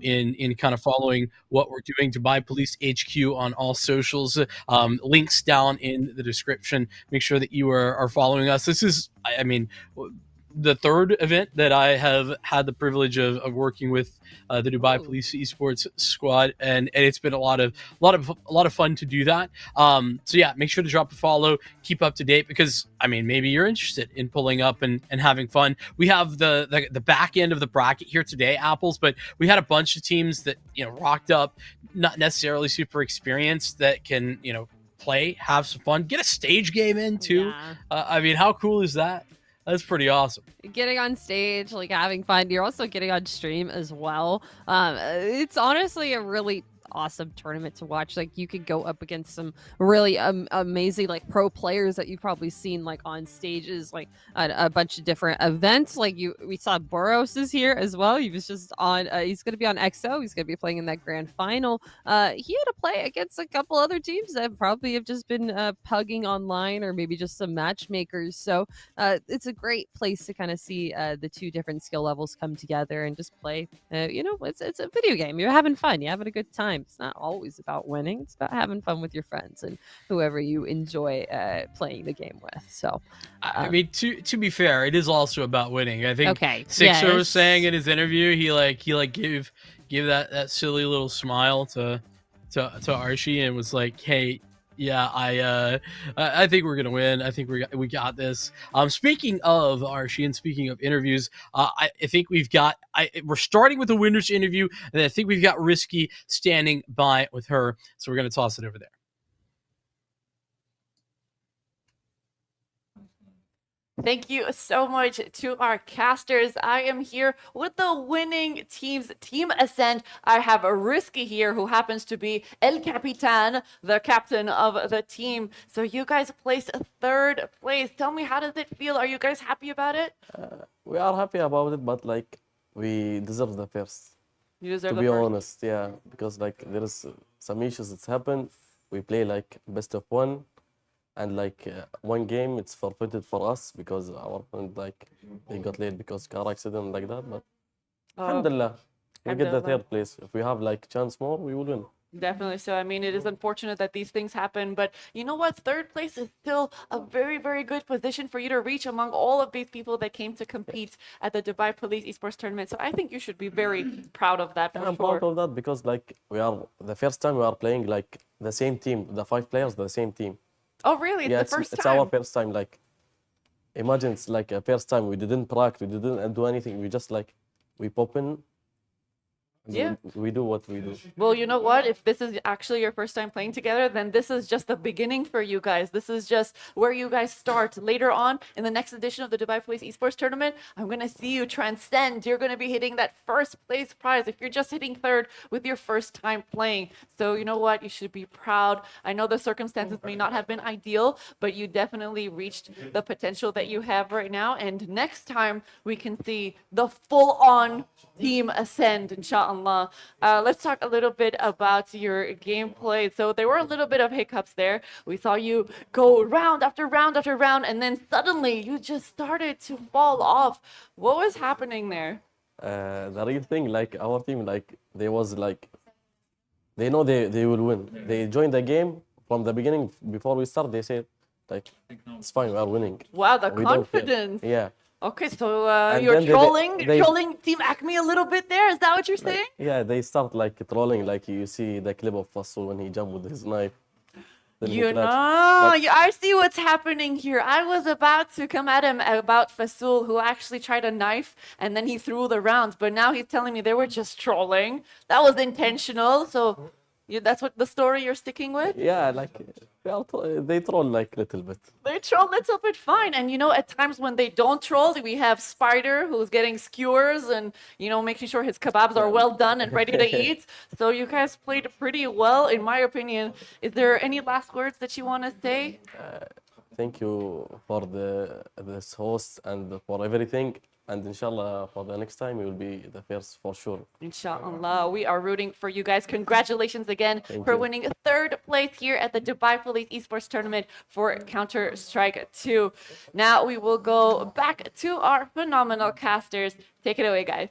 in kind of following what we're doing, Dubai Police HQ on all socials, links down in the description. Make sure that you are following us. This is, I mean, the third event that I have had the privilege of working with the Dubai Police Esports squad, and it's been a lot of fun to do that. So yeah, make sure to drop a follow, keep up to date, because I mean, maybe you're interested in pulling up and having fun. We have the back end of the bracket here today, Apples, but we had a bunch of teams that rocked up, not necessarily super experienced, that can play, have some fun, get a stage game in too. Yeah. I mean, how cool is that? That's pretty awesome. Getting on stage, like having fun. You're also getting on stream as well. It's honestly a really awesome tournament to watch. Like, you could go up against some really amazing like pro players that you've probably seen like on stages, like a bunch of different events. Like we saw Boros is here as well. He was just on. He's going to be on XO. He's going to be playing in that grand final. He had to play against a couple other teams that probably have just been pugging online, or maybe just some matchmakers. So it's a great place to kind of see the two different skill levels come together and just play. It's a video game. You're having fun. You're having a good time. It's not always about winning. It's about having fun with your friends and whoever you enjoy playing the game with. So, I mean, to be fair, it is also about winning. I think okay, Sixer was saying in his interview, he gave that silly little smile to Archie and was like, "Hey, yeah, I think we're gonna win. I think we got this." Speaking of Archie and speaking of interviews, I think we're starting with the winners interview, and I think we've got Risky standing by with her, so we're gonna toss it over there. Thank you so much to our casters. I am here with the winning team's Team Ascent. I have a Risky here, who happens to be El Capitan, the captain of the team. So you guys placed third place. Tell me, how does it feel? Are you guys happy about it? We are happy about it, but like we deserve the first. You deserve To the be first. honest, yeah, because like there is some issues that's happened. We play like best of one, and like one game it's forfeited for us because our opponent like they got late because car accident like that. But alhamdulillah, we get the Alhamdulillah. third place. If we have like chance more, we will win. Definitely. So, I mean, it is unfortunate that these things happen, but you know what? Third place is still a very, very good position for you to reach among all of these people that came to compete at the Dubai Police Esports Tournament. So I think you should be very proud of that, for Yeah, I'm sure. proud of that because like we are the first time we are playing like the same team, the 5 players, the same team. Oh, really? It's Yeah, the first it's time. our first time. Like, imagine it's like a first time. We didn't practice, we didn't do anything. We just like we pop in. and Yeah. We do what we do. Well, you know what? If this is actually your first time playing together, then this is just the beginning for you guys. This is just where you guys start. Later on, in the next edition of the Dubai Police Esports Tournament, I'm going to see you transcend. You're going to be hitting that first place prize if you're just hitting third with your first time playing. So, you know what? You should be proud. I know the circumstances may not have been ideal, but you definitely reached the potential that you have right now. And next time, we can see the full-on team ascend, inshallah. Let's talk a little bit about your gameplay. So there were a little bit of hiccups there. We saw you go round after round after round, and then suddenly you just started to fall off. What was happening there? The real thing, like our team, like they was like they know they will win. They joined the game from the beginning. Before we start, they said like it's fine, we are winning. Wow, the We don't care. confidence. Yeah. Okay, so And you're then trolling Team Acme a little bit there. Is that what you're saying? Yeah, they start like trolling, like you see the clip of Fasul when he jumped with his knife. Then he You know, clutched. I see what's happening here. I was about to come at him about Fasul, who actually tried a knife and then he threw the rounds. But now he's telling me they were just trolling. That was intentional. So, That's what the story you're sticking with? Yeah, like they troll like little bit. They troll a little bit, fine. And at times when they don't troll, we have Spider who's getting skewers and making sure his kebabs are well done and ready to eat. So you guys played pretty well, in my opinion. Is there any last words that you want to say? Thank you for this host and for everything. And inshallah, for the next time, you will be the first for sure. Inshallah, we are rooting for you guys. Congratulations again for winning 3rd place here at the Dubai Police Esports Tournament for Counter-Strike 2. Now we will go back to our phenomenal casters. Take it away, guys.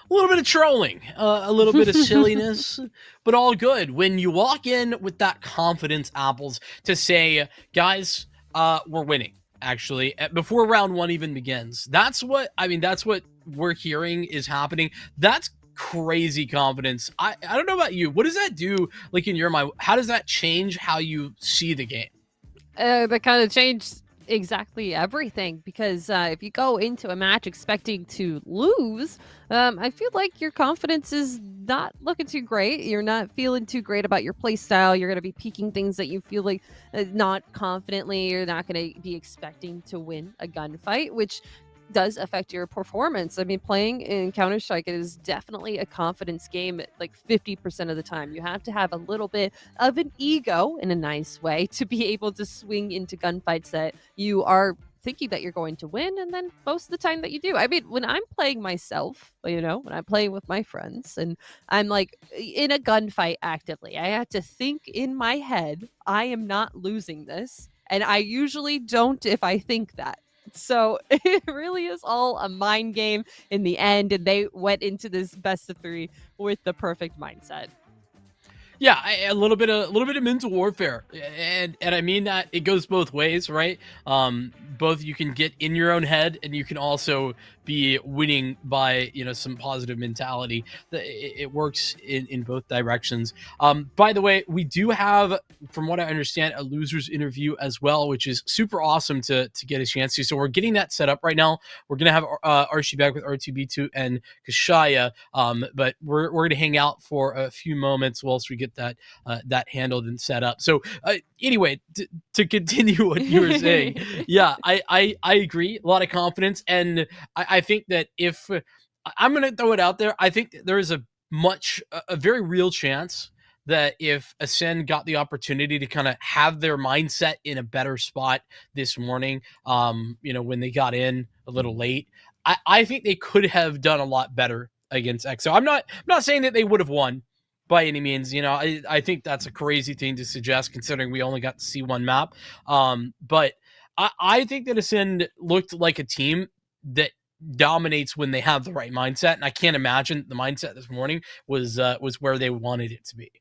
A little bit of trolling, a little bit of silliness, but all good. When you walk in with that confidence, Apples, to say, guys, we're winning, actually, before round 1 even begins. That's what we're hearing is happening. That's crazy confidence. I don't know about you. What does that do, like, in your mind? How does that change how you see the game? That kind of changed exactly everything, because if you go into a match expecting to lose, I feel like your confidence is not looking too great. You're not feeling too great about your play style. You're going to be peeking things that you feel like not confidently. You're not going to be expecting to win a gunfight, which does affect your performance. I mean, playing in Counter-Strike is definitely a confidence game, like 50% of the time. You have to have a little bit of an ego in a nice way to be able to swing into gunfights that you are thinking that you're going to win, and then most of the time that you do. I mean, when I'm playing myself, when I'm playing with my friends and I'm like in a gunfight actively, I have to think in my head, I am not losing this. And I usually don't if I think that. So it really is all a mind game in the end, and they went into this best of 3 with the perfect mindset. Yeah, a little bit of mental warfare, and I mean that it goes both ways, right? Both you can get in your own head, and you can also be winning by some positive mentality. It works in both directions. By the way, we do have, from what I understand, a losers interview as well, which is super awesome to get a chance to. So we're getting that set up right now. We're gonna have Archie back with R2B2 and Kashaya, but we're gonna hang out for a few moments whilst we get that handled and set up. So anyway, to continue what you were saying, yeah, I agree. A lot of confidence, and I think that if I'm going to throw it out there, I think there is a very real chance that if Ascend got the opportunity to kind of have their mindset in a better spot this morning, when they got in a little late, I think they could have done a lot better against EXO. I'm not saying that they would have won by any means. I think that's a crazy thing to suggest, considering we only got to see one map. But I think that Ascend looked like a team that dominates when they have the right mindset, and I can't imagine the mindset this morning was where they wanted it to be.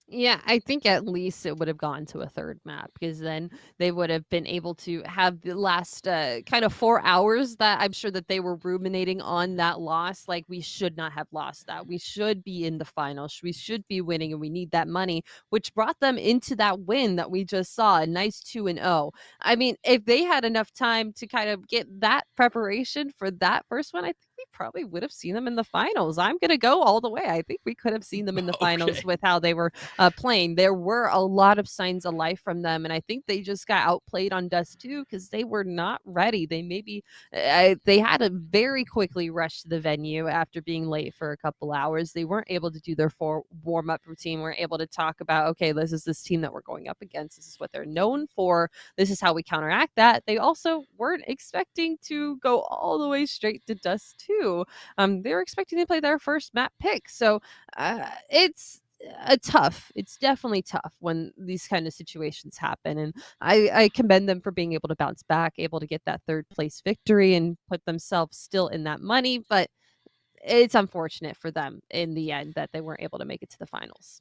Yeah, I think at least it would have gone to a 3rd map, because then they would have been able to have the last kind of 4 hours that I'm sure that they were ruminating on that loss. Like, we should not have lost that. We should be in the finals. We should be winning, and we need that money, which brought them into that win that we just saw, a nice 2-0. I mean, if they had enough time to kind of get that preparation for that first one, I think we probably would have seen them in the finals. I'm going to go all the way. I think we could have seen them in the finals with how they were playing. There were a lot of signs of life from them, and I think they just got outplayed on Dust 2 because they were not ready. They they had to very quickly rush to the venue after being late for a couple hours. They weren't able to do their warm-up routine. Weren't able to talk about, okay, this is this team that we're going up against. This is what they're known for. This is how we counteract that. They also weren't expecting to go all the way straight to Dust 2. They were expecting to play their first map pick. So it's definitely tough when these kind of situations happen, and I commend them for being able to bounce back, able to get that 3rd place victory and put themselves still in that money. But it's unfortunate for them in the end that they weren't able to make it to the finals.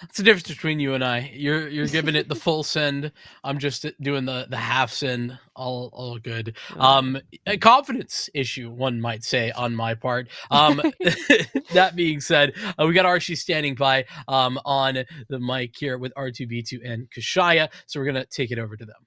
It's the difference between you and I. You're giving it the full send. I'm just doing the half send. All good. A confidence issue, one might say, on my part. That being said, we got Archie standing by on the mic here with R2B2 and Kashaya. So we're gonna take it over to them.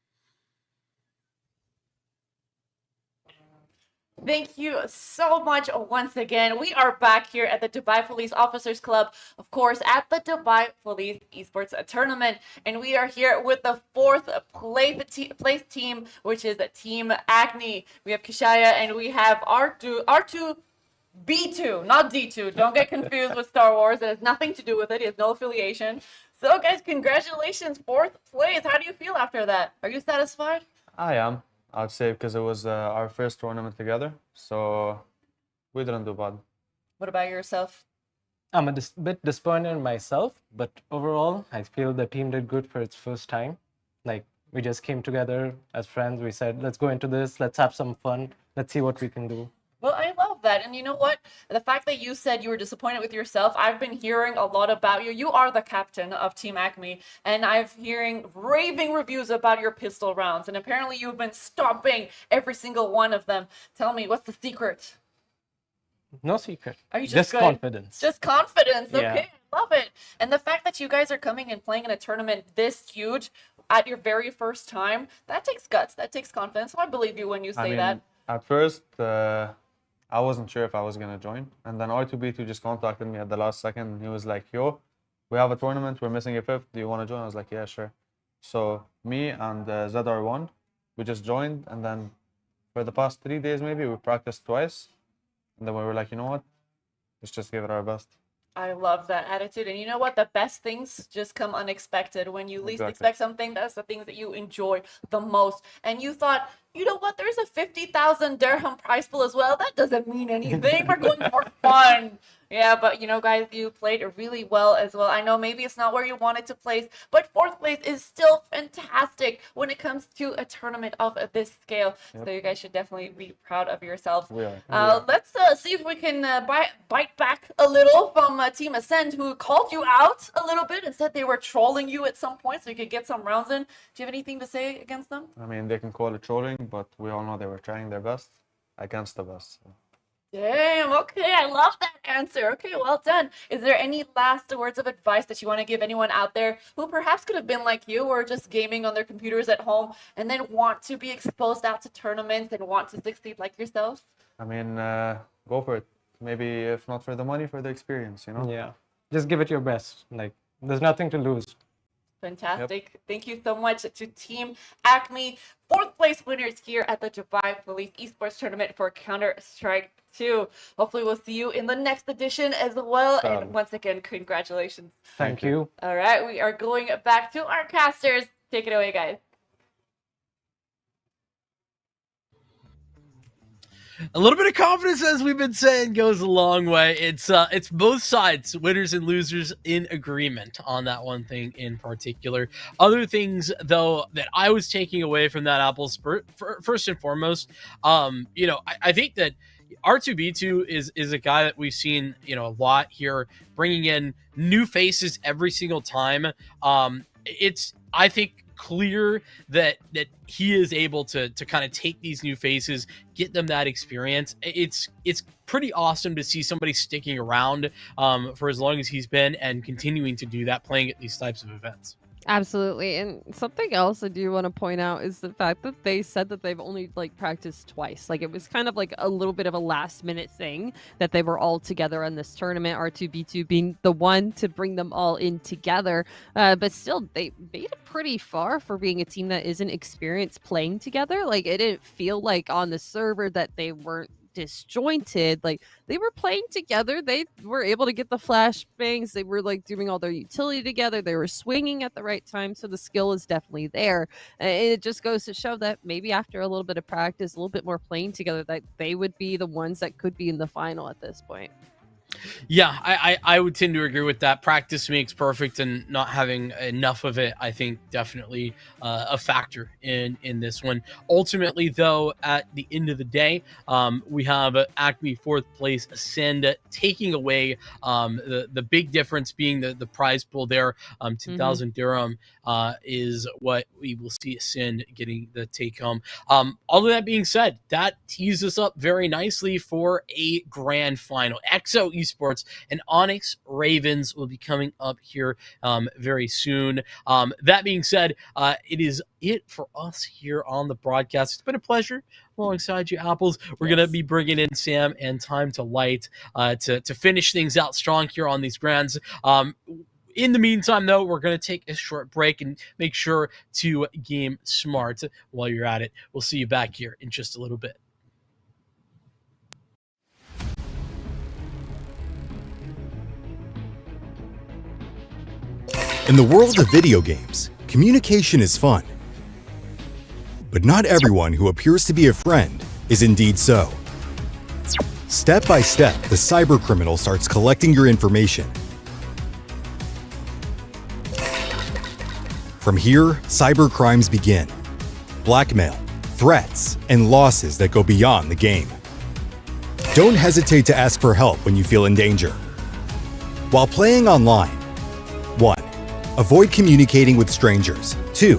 Thank you so much once again. We are back here at the Dubai Police Officers Club, of course, at the Dubai Police Esports Tournament. And we are here with the fourth place team, which is Team Acne. We have Kishaya and we have R2, B2, not D2. Don't get confused with Star Wars. It has nothing to do with it. It has no affiliation. So, guys, congratulations. Fourth place. How do you feel after that? Are you satisfied? I am. I'd say because it was our first tournament together, so we didn't do bad. What about yourself? I'm a bit disappointed in myself, but overall, I feel the team did good for its first time. Like, we just came together as friends. We said, let's go into this, let's have some fun, let's see what we can do. Well, I love that. And you know what? The fact that you said you were disappointed with yourself, I've been hearing a lot about you. You are the captain of Team Acme, and I've hearing raving reviews about your pistol rounds. And apparently you've been stomping every single one of them. Tell me, what's the secret? No secret. Are you just good? confidence? Just confidence. Yeah. Okay, I love it. And the fact that you guys are coming and playing in a tournament this huge at your very first time, that takes guts. That takes confidence. So I believe you when you say that. At first, I wasn't sure if I was gonna join, and then R2B2 just contacted me at the last second, and he was like, "Yo, we have a tournament. We're missing a fifth. Do you want to join?" I was like, "Yeah, sure." So me and ZR1, we just joined, and then for the past 3 days maybe we practiced twice, and then we were like, you know what? Let's just give it our best. I love that attitude. And you know what? The best things just come unexpected. When you least expect something, that's the things that you enjoy the most. And you thought, you know what? There's a 50,000 dirham prize pool as well. That doesn't mean anything. We're going for fun. Yeah, but you know, guys, you played really well as well. I know maybe it's not where you wanted to place, but fourth place is still fantastic when it comes to a tournament of this scale. So you guys should definitely be proud of yourselves. We are. Let's see if we can bite back a little from Team Ascend, who called you out a little bit and said they were trolling you at some point so you could get some rounds in. Do you have anything to say against them? I mean, they can call it trolling, but we all know they were trying their best against the best. So. Damn, okay, I love that answer. Okay, well done. Is there any last words of advice that you want to give anyone out there who perhaps could have been like you or just gaming on their computers at home and then want to be exposed out to tournaments and want to succeed like yourselves? I mean, go for it. Maybe if not for the money, for the experience, you know? Yeah. Just give it your best. Like, there's nothing to lose. Fantastic. Thank you so much to Team Acme, fourth place winners here at the Dubai Police Esports Tournament for Counter-Strike 2. Hopefully we'll see you in the next edition as well. And once again, congratulations. Thank you. All right, we are going back to our casters. Take it away, guys. A little bit of confidence, as we've been saying, goes a long way. It's both sides, winners and losers, in agreement on that one thing in particular. Other things, though, that I was taking away from that Apple's first and foremost, I think that R2B2 is a guy that we've seen, a lot here, bringing in new faces every single time. It's, I think, clear that he is able to kind of take these new faces, get them that experience. It's pretty awesome to see somebody sticking around for as long as he's been and continuing to do that, playing at these types of events. Absolutely. And something else I do want to point out is the fact that they said that they've only practiced twice. It was kind of like a little bit of a last minute thing that they were all together on this tournament, R2B2 being the one to bring them all in together. But still, they made it pretty far for being a team that isn't experienced playing together. It didn't feel like on the server that they weren't disjointed. They were playing together. They were able to get the flashbangs. They were doing all their utility together. They were swinging at the right time, so the skill is definitely there. And it just goes to show that maybe after a little bit of practice, a little bit more playing together, that they would be the ones that could be in the final at this point. Yeah, I would tend to agree with that. Practice makes perfect, and not having enough of it, I think, definitely a factor in this one. Ultimately, though, at the end of the day, we have Acme fourth place, Ascend taking away the big difference being the prize pool there. 2,000 dirham is what we will see Ascend getting the take home. All of that being said, that tees us up very nicely for a grand final. EXO, Esports, and Onyx Ravens will be coming up here very soon. That being said, it is it for us here on the broadcast. It's been a pleasure alongside you, Apples. We're going to be bringing in Sam and Time to Light to finish things out strong here on these grands. In the meantime, though, we're going to take a short break and make sure to game smart while you're at it. We'll see you back here in just a little bit. In the world of video games, communication is fun. But not everyone who appears to be a friend is indeed so. Step by step, the cybercriminal starts collecting your information. From here, cybercrimes begin. Blackmail, threats, and losses that go beyond the game. Don't hesitate to ask for help when you feel in danger. While playing online, 1. Avoid communicating with strangers. 2.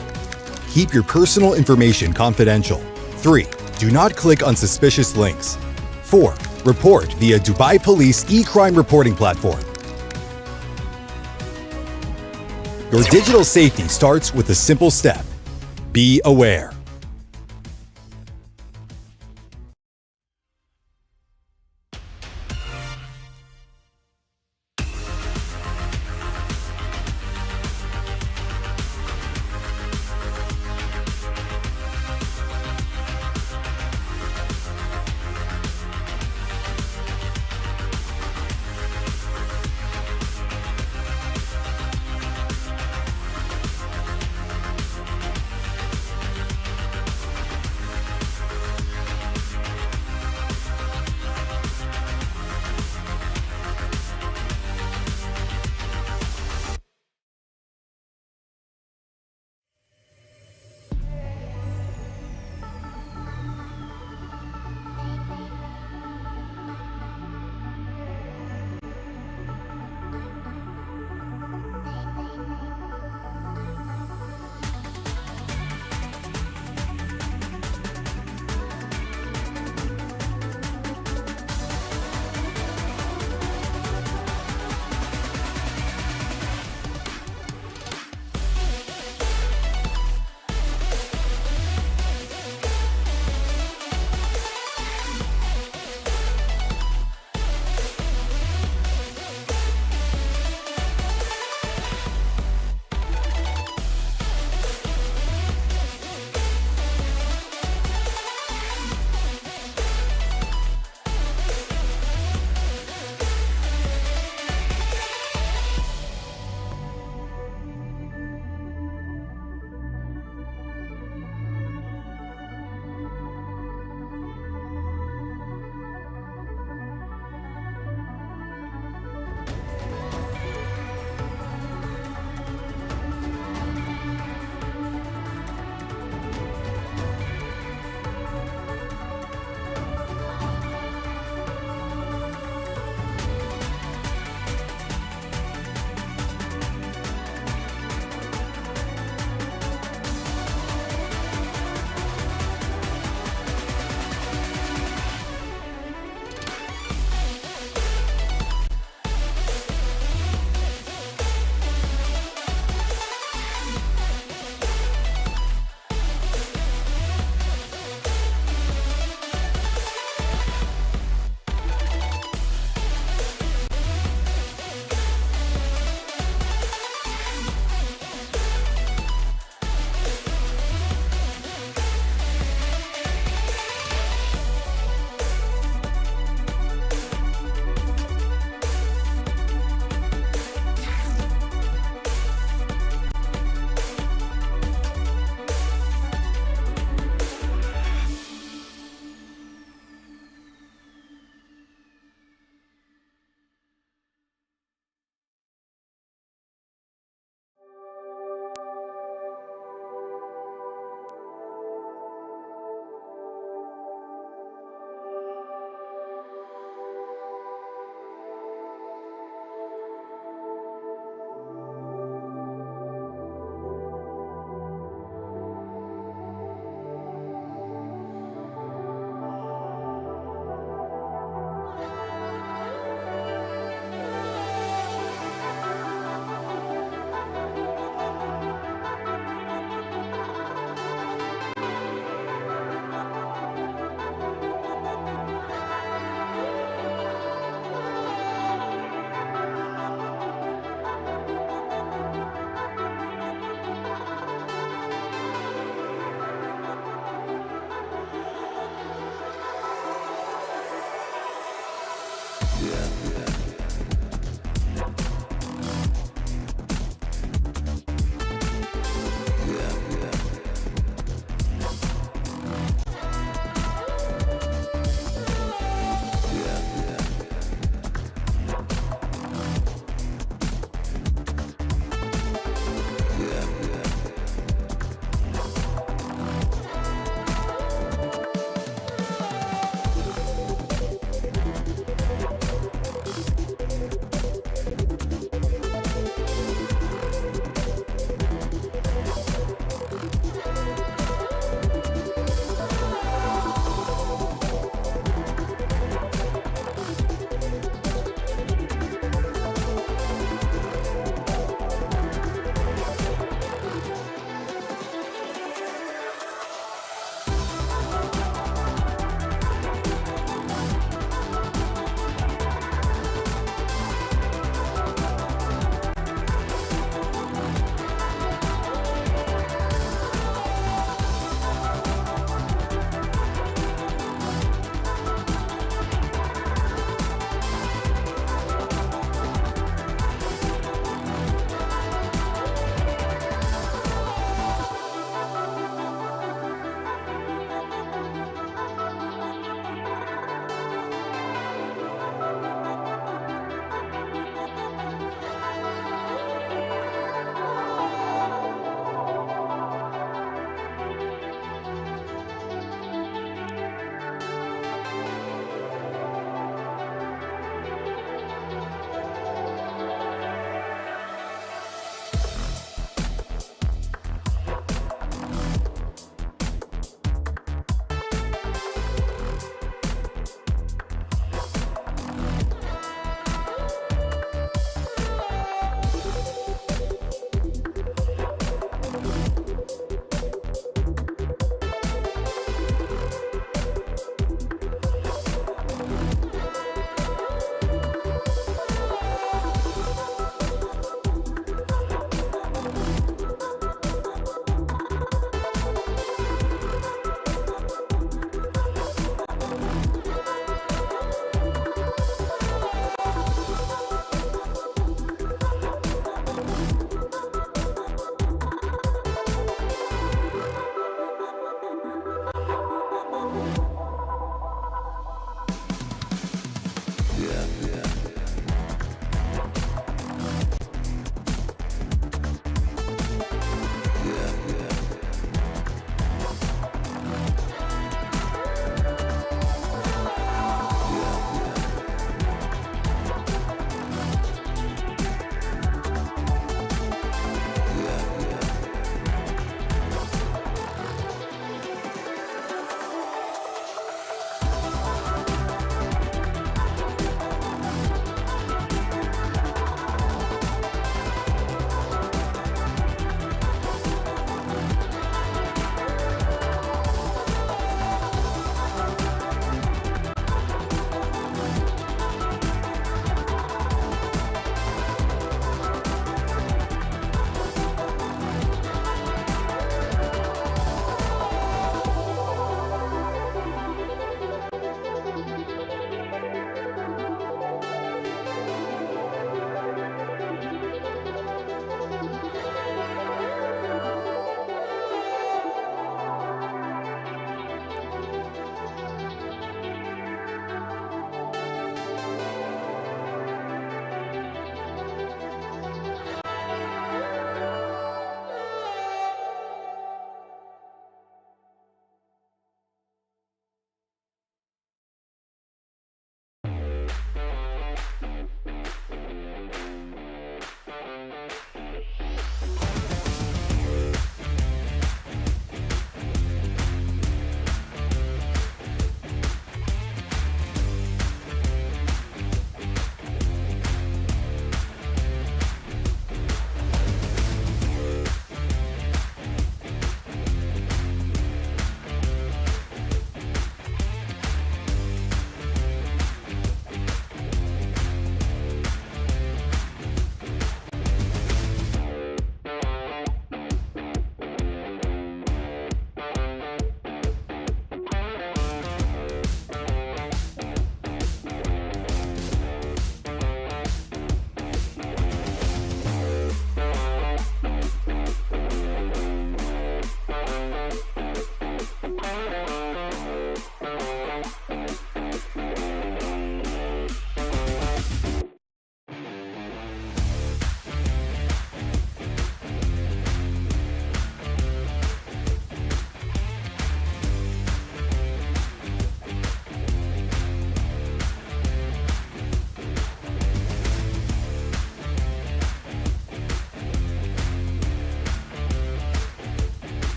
Keep your personal information confidential. 3. Do not click on suspicious links. 4. Report via Dubai Police e-crime reporting platform. Your digital safety starts with a simple step. Be aware.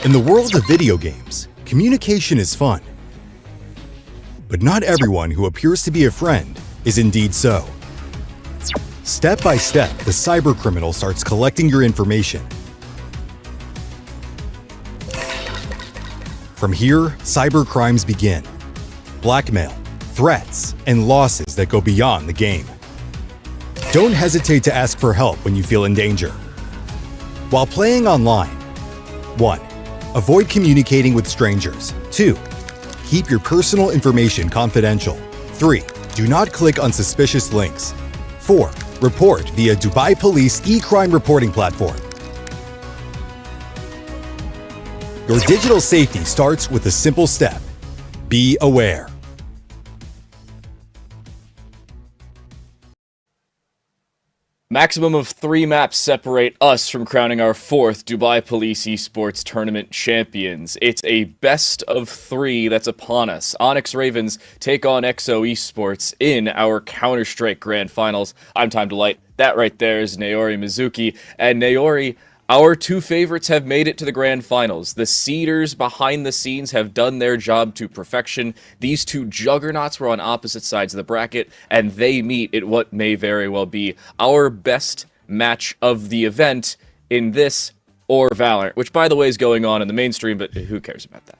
In the world of video games, communication is fun. But not everyone who appears to be a friend is indeed so. Step by step, the cybercriminal starts collecting your information. From here, cybercrimes begin. Blackmail, threats, and losses that go beyond the game. Don't hesitate to ask for help when you feel in danger. While playing online, 1. Avoid communicating with strangers. 2. Keep your personal information confidential. 3. Do not click on suspicious links. 4. Report via Dubai Police e-crime reporting platform. Your digital safety starts with a simple step. Be aware. Maximum of 3 maps separate us from crowning our 4th Dubai Police Esports Tournament champions. It's a best of 3 that's upon us. Onyx Ravens take on EXO Esports in our Counter-Strike Grand Finals. I'm Time Delight. That right there is Naori Mizuki. And Naori, our 2 favorites have made it to the Grand Finals. The seeders behind the scenes have done their job to perfection. These 2 juggernauts were on opposite sides of the bracket, and they meet at what may very well be our best match of the event in this or Valorant, which, by the way, is going on in the mainstream, but who cares about that?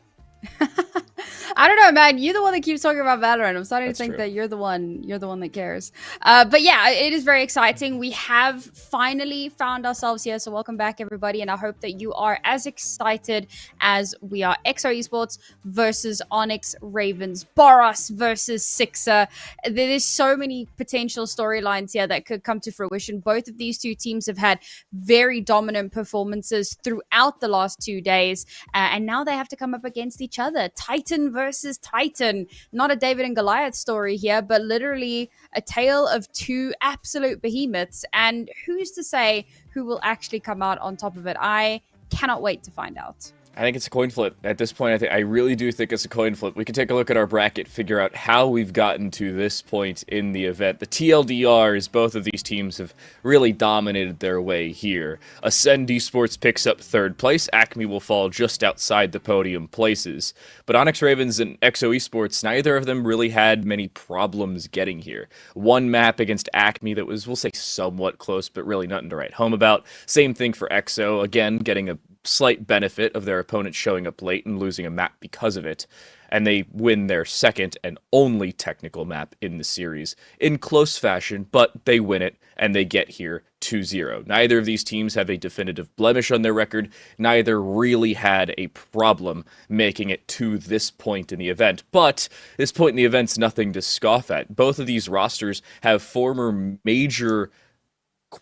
I don't know, man. You're the one that keeps talking about Valorant. I'm starting That's to think true. that you're the one that cares. But yeah, it is very exciting. We have finally found ourselves here. So welcome back, everybody. And I hope that you are as excited as we are. EXO Esports versus Onyx Ravens. Boros versus Sixer. There's so many potential storylines here that could come to fruition. Both of these 2 teams have had very dominant performances throughout the last 2 days. And now they have to come up against each other. Titan versus Titan. Not a David and Goliath story here, but literally a tale of 2 absolute behemoths. And who's to say who will actually come out on top of it? I cannot wait to find out. I think it's a coin flip. At this point, I really do think it's a coin flip. We can take a look at our bracket, figure out how we've gotten to this point in the event. The TLDR is both of these teams have really dominated their way here. Ascend Esports picks up 3rd place. Acme will fall just outside the podium places. But Onyx Ravens and EXO Esports, neither of them really had many problems getting here. 1 map against Acme that was, we'll say, somewhat close, but really nothing to write home about. Same thing for EXO, again, getting a slight benefit of their opponent showing up late and losing a map because of it, and they win their 2nd and only technical map in the series in close fashion, but they win it and they get here 2-0. Neither of these teams have a definitive blemish on their record. Neither really had a problem making it to this point in the event, but this point in the event's nothing to scoff at. Both of these rosters have former major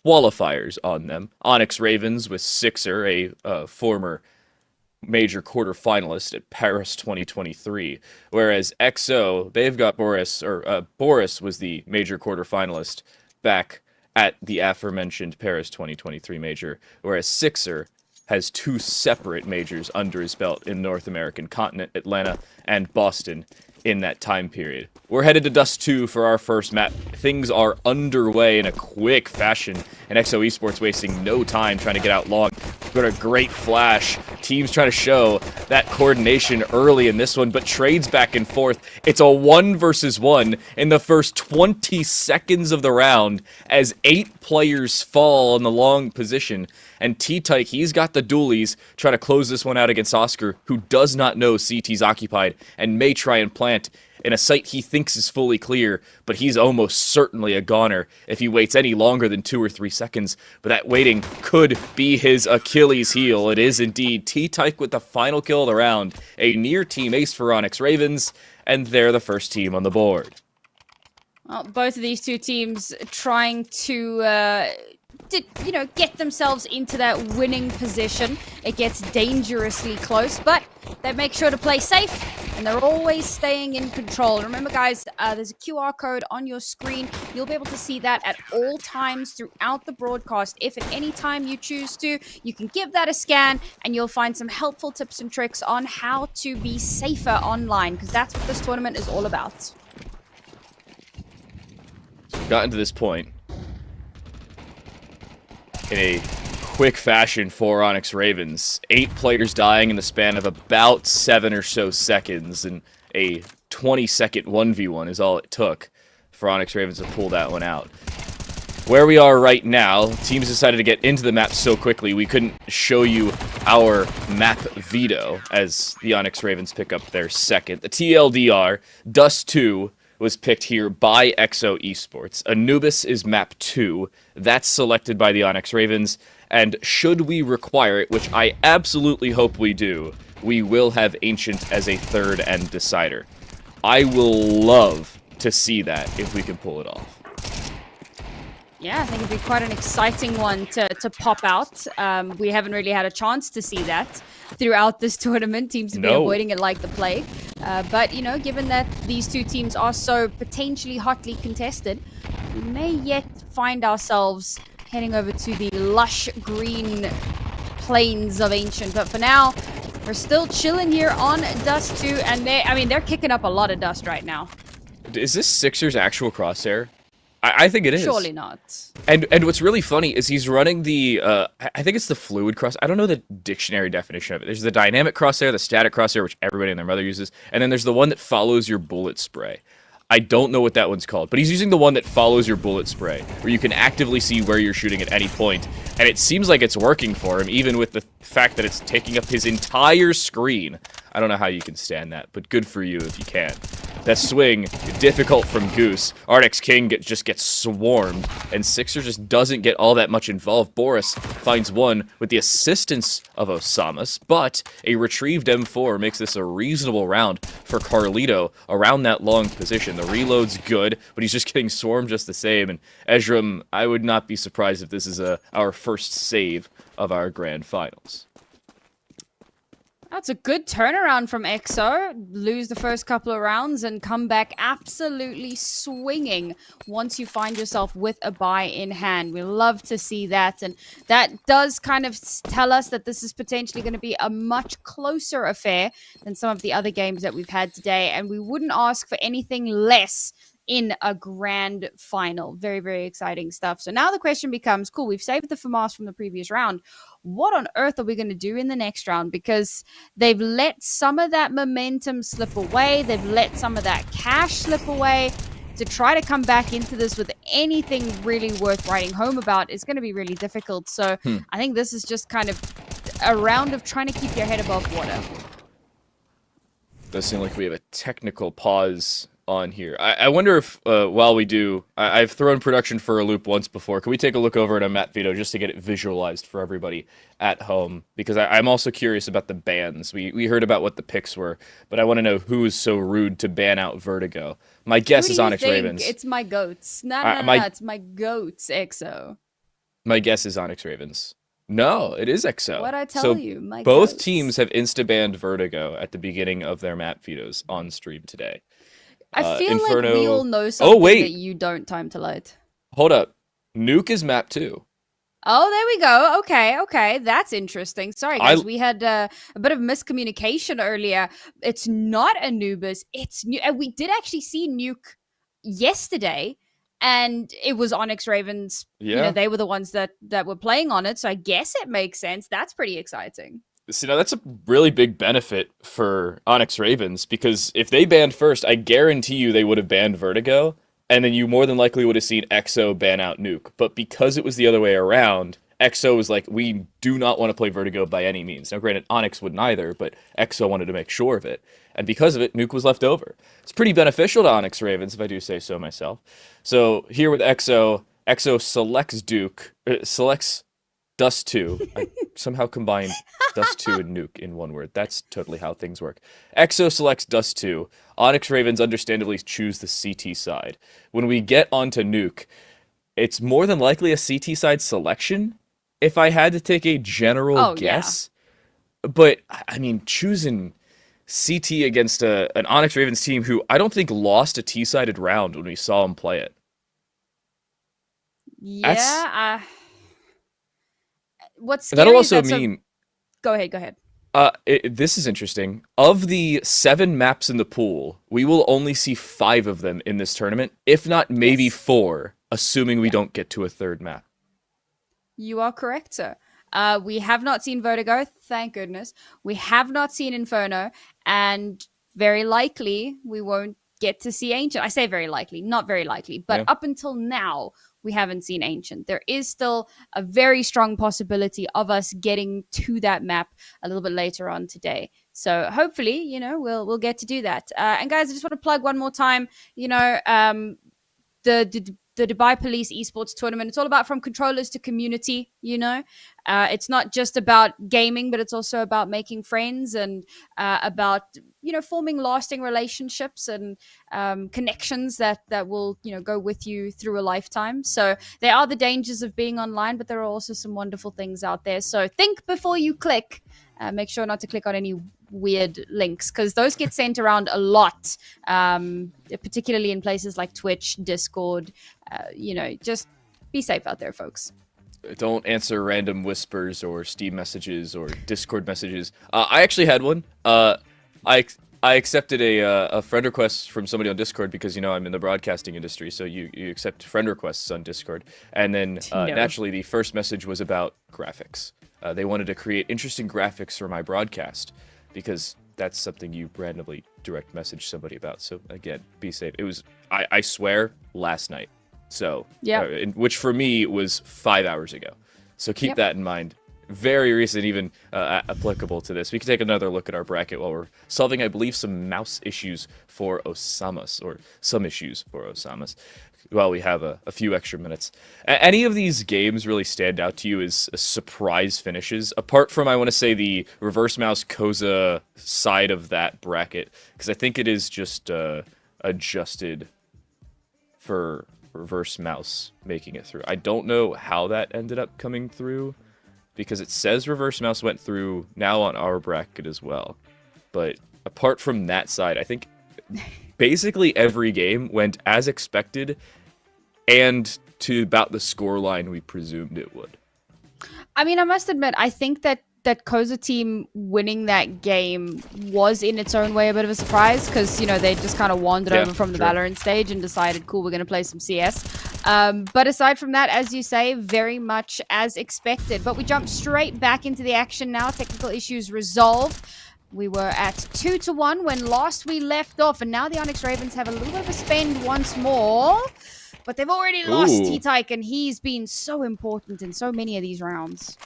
qualifiers on them. Onyx Ravens with Sixer, a former major quarterfinalist at Paris 2023, whereas EXO, they've got Boris was the major quarterfinalist back at the aforementioned Paris 2023 major, whereas Sixer has 2 separate majors under his belt in North American continent, Atlanta and Boston, in that time period. We're headed to Dust 2 for our first map. Things are underway in a quick fashion, and EXO Esports wasting no time trying to get out long. Got a great flash. Teams trying to show that coordination early in this one, but trades back and forth. It's a 1 versus 1 in the first 20 seconds of the round as 8 players fall in the long position. And T-Tyke, he's got the dualies trying to close this one out against Oscar, who does not know CT's occupied and may try and plant in a site he thinks is fully clear, but he's almost certainly a goner if he waits any longer than 2 or 3 seconds. But that waiting could be his Achilles heel. It is indeed. T-Tyke with the final kill of the round, a near team ace for Onyx Ravens, and they're the first team on the board. Well, both of these 2 teams trying to get themselves into that winning position. It gets dangerously close, but they make sure to play safe, and they're always staying in control. Remember, guys, there's a QR code on your screen. You'll be able to see that at all times throughout the broadcast. If at any time you choose to, you can give that a scan, and you'll find some helpful tips and tricks on how to be safer online, because that's what this tournament is all about. So we've gotten to this point in a quick fashion for Onyx Ravens. 8 players dying in the span of about 7 or so seconds, and a 20-second 1v1 is all it took for Onyx Ravens to pull that one out. Where we are right now, teams decided to get into the map so quickly we couldn't show you our map veto as the Onyx Ravens pick up their second. The TLDR, Dust 2, was picked here by EXO Esports. Anubis is map 2. That's selected by the Onyx Ravens. And should we require it, which I absolutely hope we do, we will have Ancient as a third and decider. I will love to see that if we can pull it off. Yeah, I think it'd be quite an exciting one to pop out. We haven't really had a chance to see that throughout this tournament. Teams have been avoiding it like the plague. But, you know, given that these two teams are so potentially hotly contested, we may yet find ourselves heading over to the lush green plains of Ancient. But for now, we're still chilling here on Dust 2. And they're kicking up a lot of dust right now. Is this Sixer's actual crosshair? I think it is. Surely not. And what's really funny is he's running the, I think it's the fluid cross. I don't know the dictionary definition of it. There's the dynamic crosshair, the static crosshair, which everybody and their mother uses. And then there's the one that follows your bullet spray. I don't know what that one's called, but he's using the one that follows your bullet spray, where you can actively see where you're shooting at any point. And it seems like it's working for him, even with the fact that it's taking up his entire screen. I don't know how you can stand that, but good for you if you can. That swing, difficult from Goose. Ardex King just gets swarmed, and Sixer just doesn't get all that much involved. Boris finds one with the assistance of Osamas, but a retrieved M4 makes this a reasonable round for Carlito around that long position. The reload's good, but he's just getting swarmed just the same. And Ezram, I would not be surprised if this is our first save of our grand finals. That's a good turnaround from EXO. Lose the first couple of rounds and come back absolutely swinging once you find yourself with a buy in hand. We love to see that. And that does kind of tell us that this is potentially going to be a much closer affair than some of the other games that we've had today. And we wouldn't ask for anything less in a grand final. Very, very exciting stuff. So now the question becomes, cool, we've saved the FAMAS from the previous round. What on earth are we going to do in the next round? Because they've let some of that momentum slip away. They've let some of that cash slip away. To try to come back into this with anything really worth writing home about is going to be really difficult. So I think this is just kind of a round of trying to keep your head above water. Does seem like we have a technical pause on here. I wonder if while we do, I've thrown production for a loop once before. Can we take a look over at a map veto just to get it visualized for everybody at home? Because I'm also curious about the bans. We heard about what the picks were, but I want to know who is so rude to ban out Vertigo. My guess is Onyx Ravens. It's my goats. No, it's my goats, EXO. My guess is Onyx Ravens. No, it is EXO. What'd I tell you? My both goats. teams have insta-banned Vertigo at the beginning of their map vetoes on stream today. I feel Inferno... like we all know something that you don't, Time to Light. Hold up. Nuke is map 2. Oh, there we go. Okay. That's interesting. Sorry, guys. We had a bit of miscommunication earlier. It's not Anubis. It's Nuke. And we did actually see Nuke yesterday, and it was Onyx Ravens. Yeah. You know, they were the ones that were playing on it, so I guess it makes sense. That's pretty exciting. See, now that's a really big benefit for Onyx Ravens, because if they banned first, I guarantee you they would have banned Vertigo, and then you more than likely would have seen EXO ban out Nuke. But because it was the other way around, EXO was like, we do not want to play Vertigo by any means. Now, granted, Onyx wouldn't either, but EXO wanted to make sure of it. And because of it, Nuke was left over. It's pretty beneficial to Onyx Ravens, if I do say so myself. So here with EXO selects selects Dust 2. I somehow combined Dust 2 and Nuke in one word. That's totally how things work. EXO selects Dust 2. Onyx Ravens understandably choose the CT side. When we get onto Nuke, it's more than likely a CT side selection, if I had to take a general guess. Yeah. But, I mean, choosing CT against an Onyx Ravens team who I don't think lost a T-sided round when we saw them play it. Yeah, what's scary that'll also is mean... Go ahead. This is interesting. Of the 7 maps in the pool, we will only see 5 of them in this tournament, if not maybe 4, assuming we don't get to a third map. You are correct, sir. We have not seen Vertigo, thank goodness. We have not seen Inferno, and very likely we won't get to see Ancient. I say very likely, not very likely, but up until now, we haven't seen Ancient. There is still a very strong possibility of us getting to that map a little bit later on today. So hopefully, we'll get to do that. And guys, I just want to plug one more time, the Dubai Police Esports Tournament. It's all about from controllers to community, It's not just about gaming, but it's also about making friends and about, forming lasting relationships and connections that will, go with you through a lifetime. So there are the dangers of being online, but there are also some wonderful things out there. So think before you click. Make sure not to click on any weird links because those get sent around a lot, particularly in places like Twitch, Discord. Just be safe out there, folks. Don't answer random whispers or Steam messages or Discord messages. I actually had one. I accepted a friend request from somebody on Discord because, I'm in the broadcasting industry, so you accept friend requests on Discord. And then naturally the first message was about graphics. They wanted to create interesting graphics for my broadcast because that's something you randomly direct message somebody about. So again, be safe. It was, I swear, last night. So, which for me was 5 hours ago. So keep that in mind. Very recent, even applicable to this. We can take another look at our bracket while we're solving, I believe, some mouse issues for Osamas, or some issues for Osamas, while we have a few extra minutes. Any of these games really stand out to you as surprise finishes, apart from, I want to say, the reverse mouse Koza side of that bracket, because I think it is just adjusted for reverse mouse making it through. I don't know how that ended up coming through, because it says reverse mouse went through now on our bracket as well. But apart from that side, I think basically every game went as expected and to about the scoreline we presumed it would. I mean, I must admit, I think that Koza team winning that game was in its own way a bit of a surprise because, they just kind of wandered over from the Valorant stage and decided, cool, we're going to play some CS. But aside from that, as you say, very much as expected. But we jump straight back into the action now. Technical issues resolved. We were at 2-1 when last we left off. And now the Onyx Ravens have a little bit of a spend once more. But they've already lost T-Tyke, and he's been so important in so many of these rounds.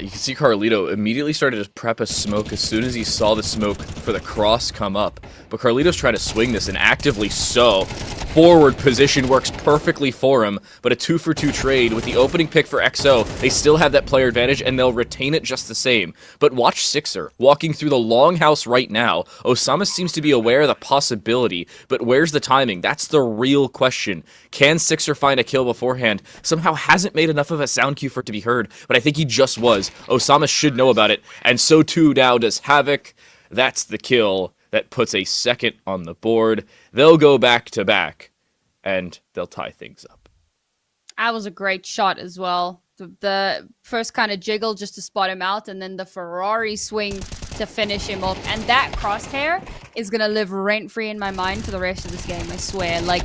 You can see Carlito immediately started to prep a smoke as soon as he saw the smoke for the cross come up. But Carlito's trying to swing this, and actively so. Forward position works perfectly for him, but a 2-for-2 trade with the opening pick for XO. They still have that player advantage, and they'll retain it just the same. But watch Sixer walking through the longhouse right now. Osama seems to be aware of the possibility, but where's the timing? That's the real question. Can Sixer find a kill beforehand? Somehow hasn't made enough of a sound cue for it to be heard, but I think he just was. Osama should know about it, and so too now does Havoc. That's the kill that puts a second on the board. They'll go back to back, and they'll tie things up. That was a great shot as well. The first kind of jiggle just to spot him out, and then the Ferrari swing to finish him off. And that crosshair is going to live rent-free in my mind for the rest of this game, I swear. Like,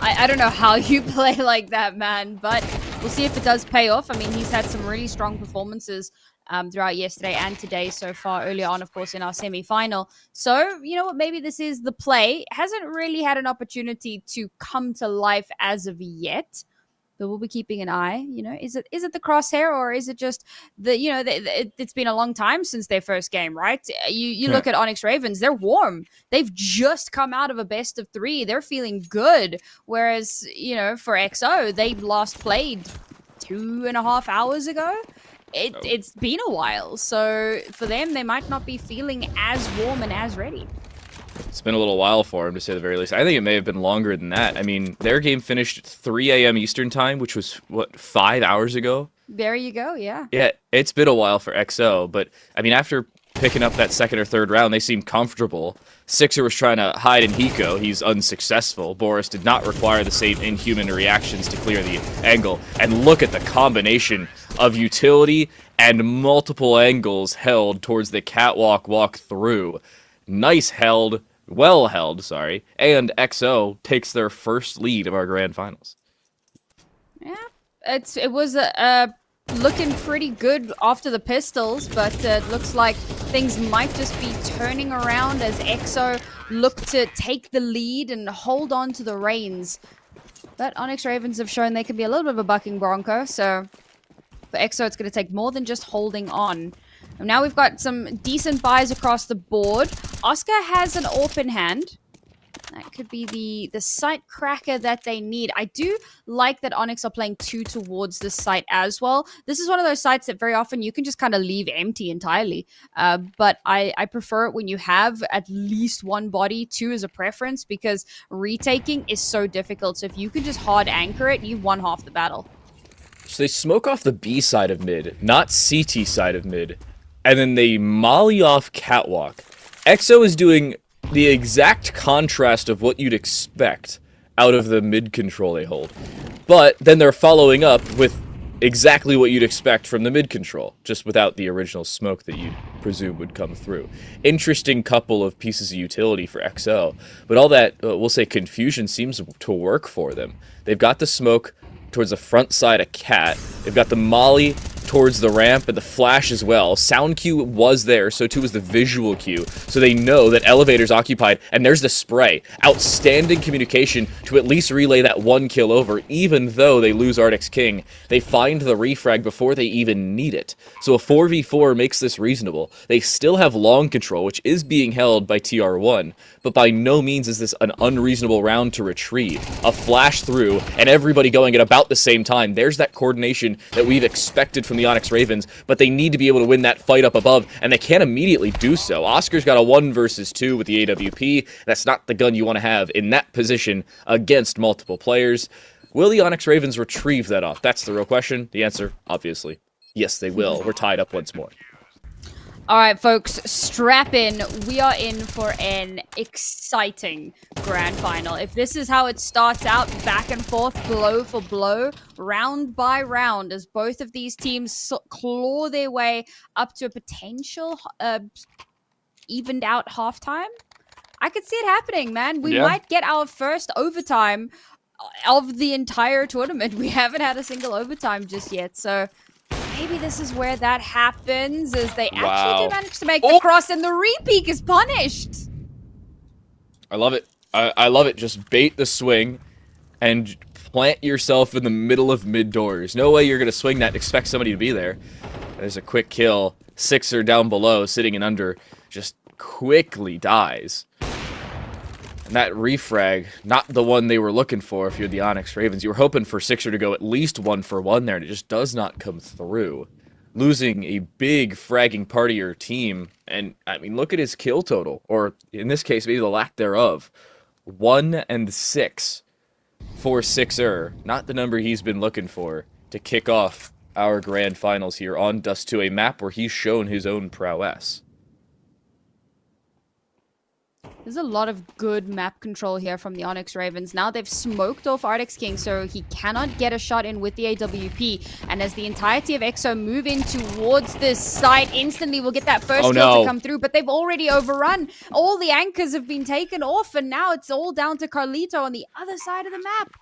I don't know how you play like that, man, but we'll see if it does pay off. I mean, he's had some really strong performances throughout yesterday and today so far, earlier on, of course, in our semi-final. So, you know what, maybe this is the play. Hasn't really had an opportunity to come to life as of yet, but we'll be keeping an eye. Is it the crosshair, or is it just it's been a long time since their first game, right? You look at Onyx Ravens, they're warm. They've just come out of a best of 3. They're feeling good. Whereas, for XO, they last played 2.5 hours ago. It's been a while, so for them, they might not be feeling as warm and as ready. It's been a little while for him, to say the very least. I think it may have been longer than that. I mean, their game finished at 3 a.m. Eastern time, which was, 5 hours ago? There you go, yeah. Yeah, it's been a while for XO, but, I mean, after picking up that second or third round, they seemed comfortable. Sixer was trying to hide in Hiko. He's unsuccessful. Boris did not require the same inhuman reactions to clear the angle. And look at the combination of utility and multiple angles held towards the catwalk walk through. Nice held. Well held, sorry. And XO takes their first lead of our grand finals. Yeah, it was a looking pretty good after the pistols, but it looks like things might just be turning around as EXO look to take the lead and hold on to the reins. But Onyx Ravens have shown they can be a little bit of a bucking bronco, so for EXO it's going to take more than just holding on. And now we've got some decent buys across the board. Oscar has an AWP in hand. That could be the site cracker that they need. I do like that Onyx are playing 2 towards this site as well. This is one of those sites that very often you can just kind of leave empty entirely. But I prefer it when you have at least 1 body. 2 is a preference because retaking is so difficult. So if you can just hard anchor it, you've won half the battle. So they smoke off the B side of mid, not CT side of mid, and then they molly off catwalk. EXO is doing the exact contrast of what you'd expect out of the mid control they hold. But then they're following up with exactly what you'd expect from the mid control, just without the original smoke that you'd presume would come through. Interesting couple of pieces of utility for EXO, but all that, we'll say, confusion seems to work for them. They've got the smoke towards the front side of Cat. They've got the molly towards the ramp and the flash as well. Sound cue was there, so too was the visual cue. So they know that elevator's occupied, and there's the spray. Outstanding communication to at least relay that 1 kill over, even though they lose Arctic's King. They find the refrag before they even need it. So a 4v4 makes this reasonable. They still have long control, which is being held by TR1, but by no means is this an unreasonable round to retrieve. A flash through, and everybody going at about the same time. There's that coordination that we've expected from the Onyx Ravens, but they need to be able to win that fight up above, and they can't immediately do so. Oscar's got a 1 versus 2 with the AWP. That's not the gun you want to have in that position against multiple players. Will the Onyx Ravens retrieve that off? That's the real question. The answer, obviously, yes, they will. We're tied up once more. All right, folks, strap in. We are in for an exciting grand final. If this is how it starts out, back and forth, blow for blow, round by round, as both of these teams claw their way up to a potential evened out halftime, I could see it happening, man. We might get our first overtime of the entire tournament. We haven't had a single overtime just yet, so maybe this is where that happens, as they actually do manage to make the cross, and the re-peek is punished. I love it. I love it. Just bait the swing and plant yourself in the middle of mid doors. No way you're going to swing that and expect somebody to be there. There's a quick kill. Sixer down below, sitting in under, just quickly dies. And that refrag, not the one they were looking for if you're the Onyx Ravens. You were hoping for Sixer to go at least 1 for 1 there, and it just does not come through. Losing a big fragging part of your team, and, I mean, look at his kill total, or in this case, maybe the lack thereof. 1 and 6 for Sixer, not the number he's been looking for to kick off our grand finals here on Dust 2, a map where he's shown his own prowess. There's a lot of good map control here from the Onyx Ravens. Now they've smoked off Arctic's King, so he cannot get a shot in with the AWP. And as the entirety of EXO move in towards this site, instantly we'll get that first kill to come through. But they've already overrun. All the anchors have been taken off, and now it's all down to Carlito on the other side of the map.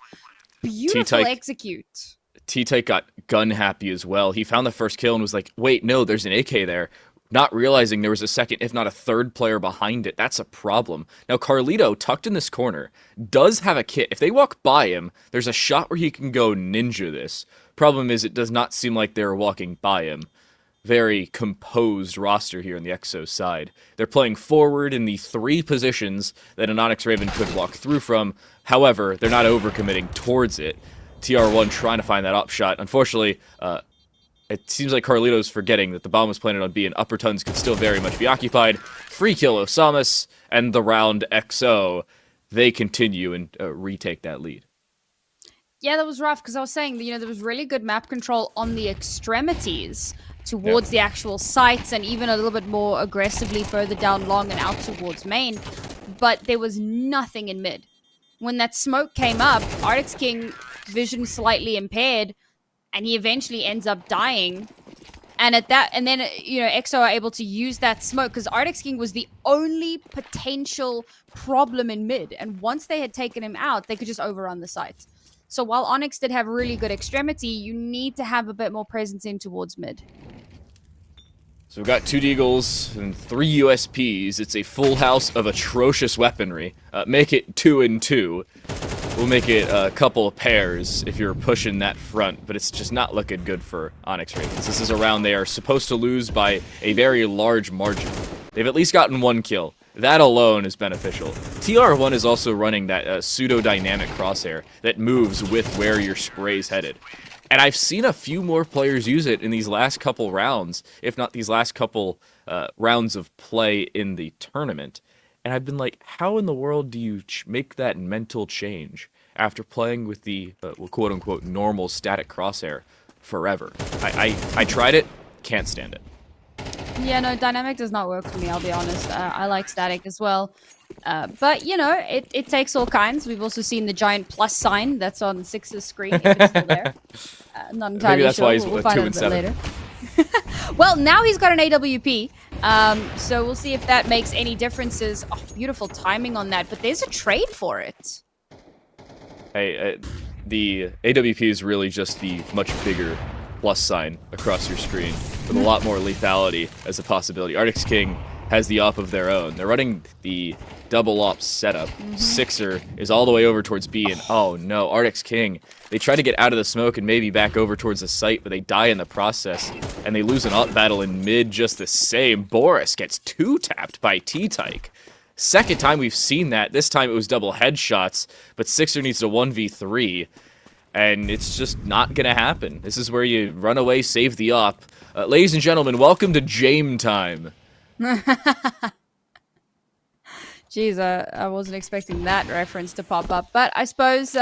Beautiful execute. T-Tyke got gun happy as well. He found the first kill and was like, wait, no, there's an AK there. Not realizing there was a second, if not a third player behind it. That's a problem. Now, Carlito, tucked in this corner, does have a kit. If they walk by him, there's a shot where he can go ninja this. Problem is, it does not seem like they're walking by him. Very composed roster here on the EXO side. They're playing forward in the 3 positions that an Onyx Raven could walk through from. However, they're not overcommitting towards it. TR1 trying to find that up shot. Unfortunately, it seems like Carlito's forgetting that the bomb was planted on B and upper tons could still very much be occupied. Free kill Osamas, and the round XO. They continue and retake that lead. Yeah, that was rough, because I was saying, there was really good map control on the extremities towards the actual sites, and even a little bit more aggressively further down long and out towards main. But there was nothing in mid. When that smoke came up, Arctic's King vision slightly impaired, and he eventually ends up dying. And then EXO are able to use that smoke, because Arctic's King was the only potential problem in mid. And once they had taken him out, they could just overrun the site. So while Onyx did have really good extremity, you need to have a bit more presence in towards mid. So we've got 2 Deagles and 3 USPs. It's a full house of atrocious weaponry. Make it 2 and 2. We'll make it a couple of pairs if you're pushing that front, but it's just not looking good for Onyx Ravens. This is a round they are supposed to lose by a very large margin. They've at least gotten 1 kill. That alone is beneficial. TR1 is also running that pseudo-dynamic crosshair that moves with where your spray's headed. And I've seen a few more players use it in these last couple rounds, if not these last couple rounds of play in the tournament. And I've been like, how in the world do you make that mental change after playing with the quote-unquote normal static crosshair forever? I tried it, can't stand it. Yeah, no, dynamic does not work for me, I'll be honest. I like static as well. But, you know, it takes all kinds. We've also seen the giant plus sign that's on Six's screen, if it's still there. Not entirely Maybe that's sure. why he's we'll 2 find out and a 7. bit later. Well, now he's got an AWP, so we'll see if that makes any differences. Oh, beautiful timing on that, but there's a trade for it. Hey, the AWP is really just the much bigger plus sign across your screen with a lot more lethality as a possibility. Arctic's King has the op of their own. They're running the double op setup. Sixer is all the way over towards B, and oh no, Arctic's King. They try to get out of the smoke and maybe back over towards the site, but they die in the process, and they lose an op battle in mid just the same. Boris gets 2-tapped by T-Tyke. Second time we've seen that. This time it was double headshots, but Sixer needs to 1v3. And it's just not going to happen. This is where you run away, save the op. Ladies and gentlemen, welcome to Jame time. Jeez, I wasn't expecting that reference to pop up. But I suppose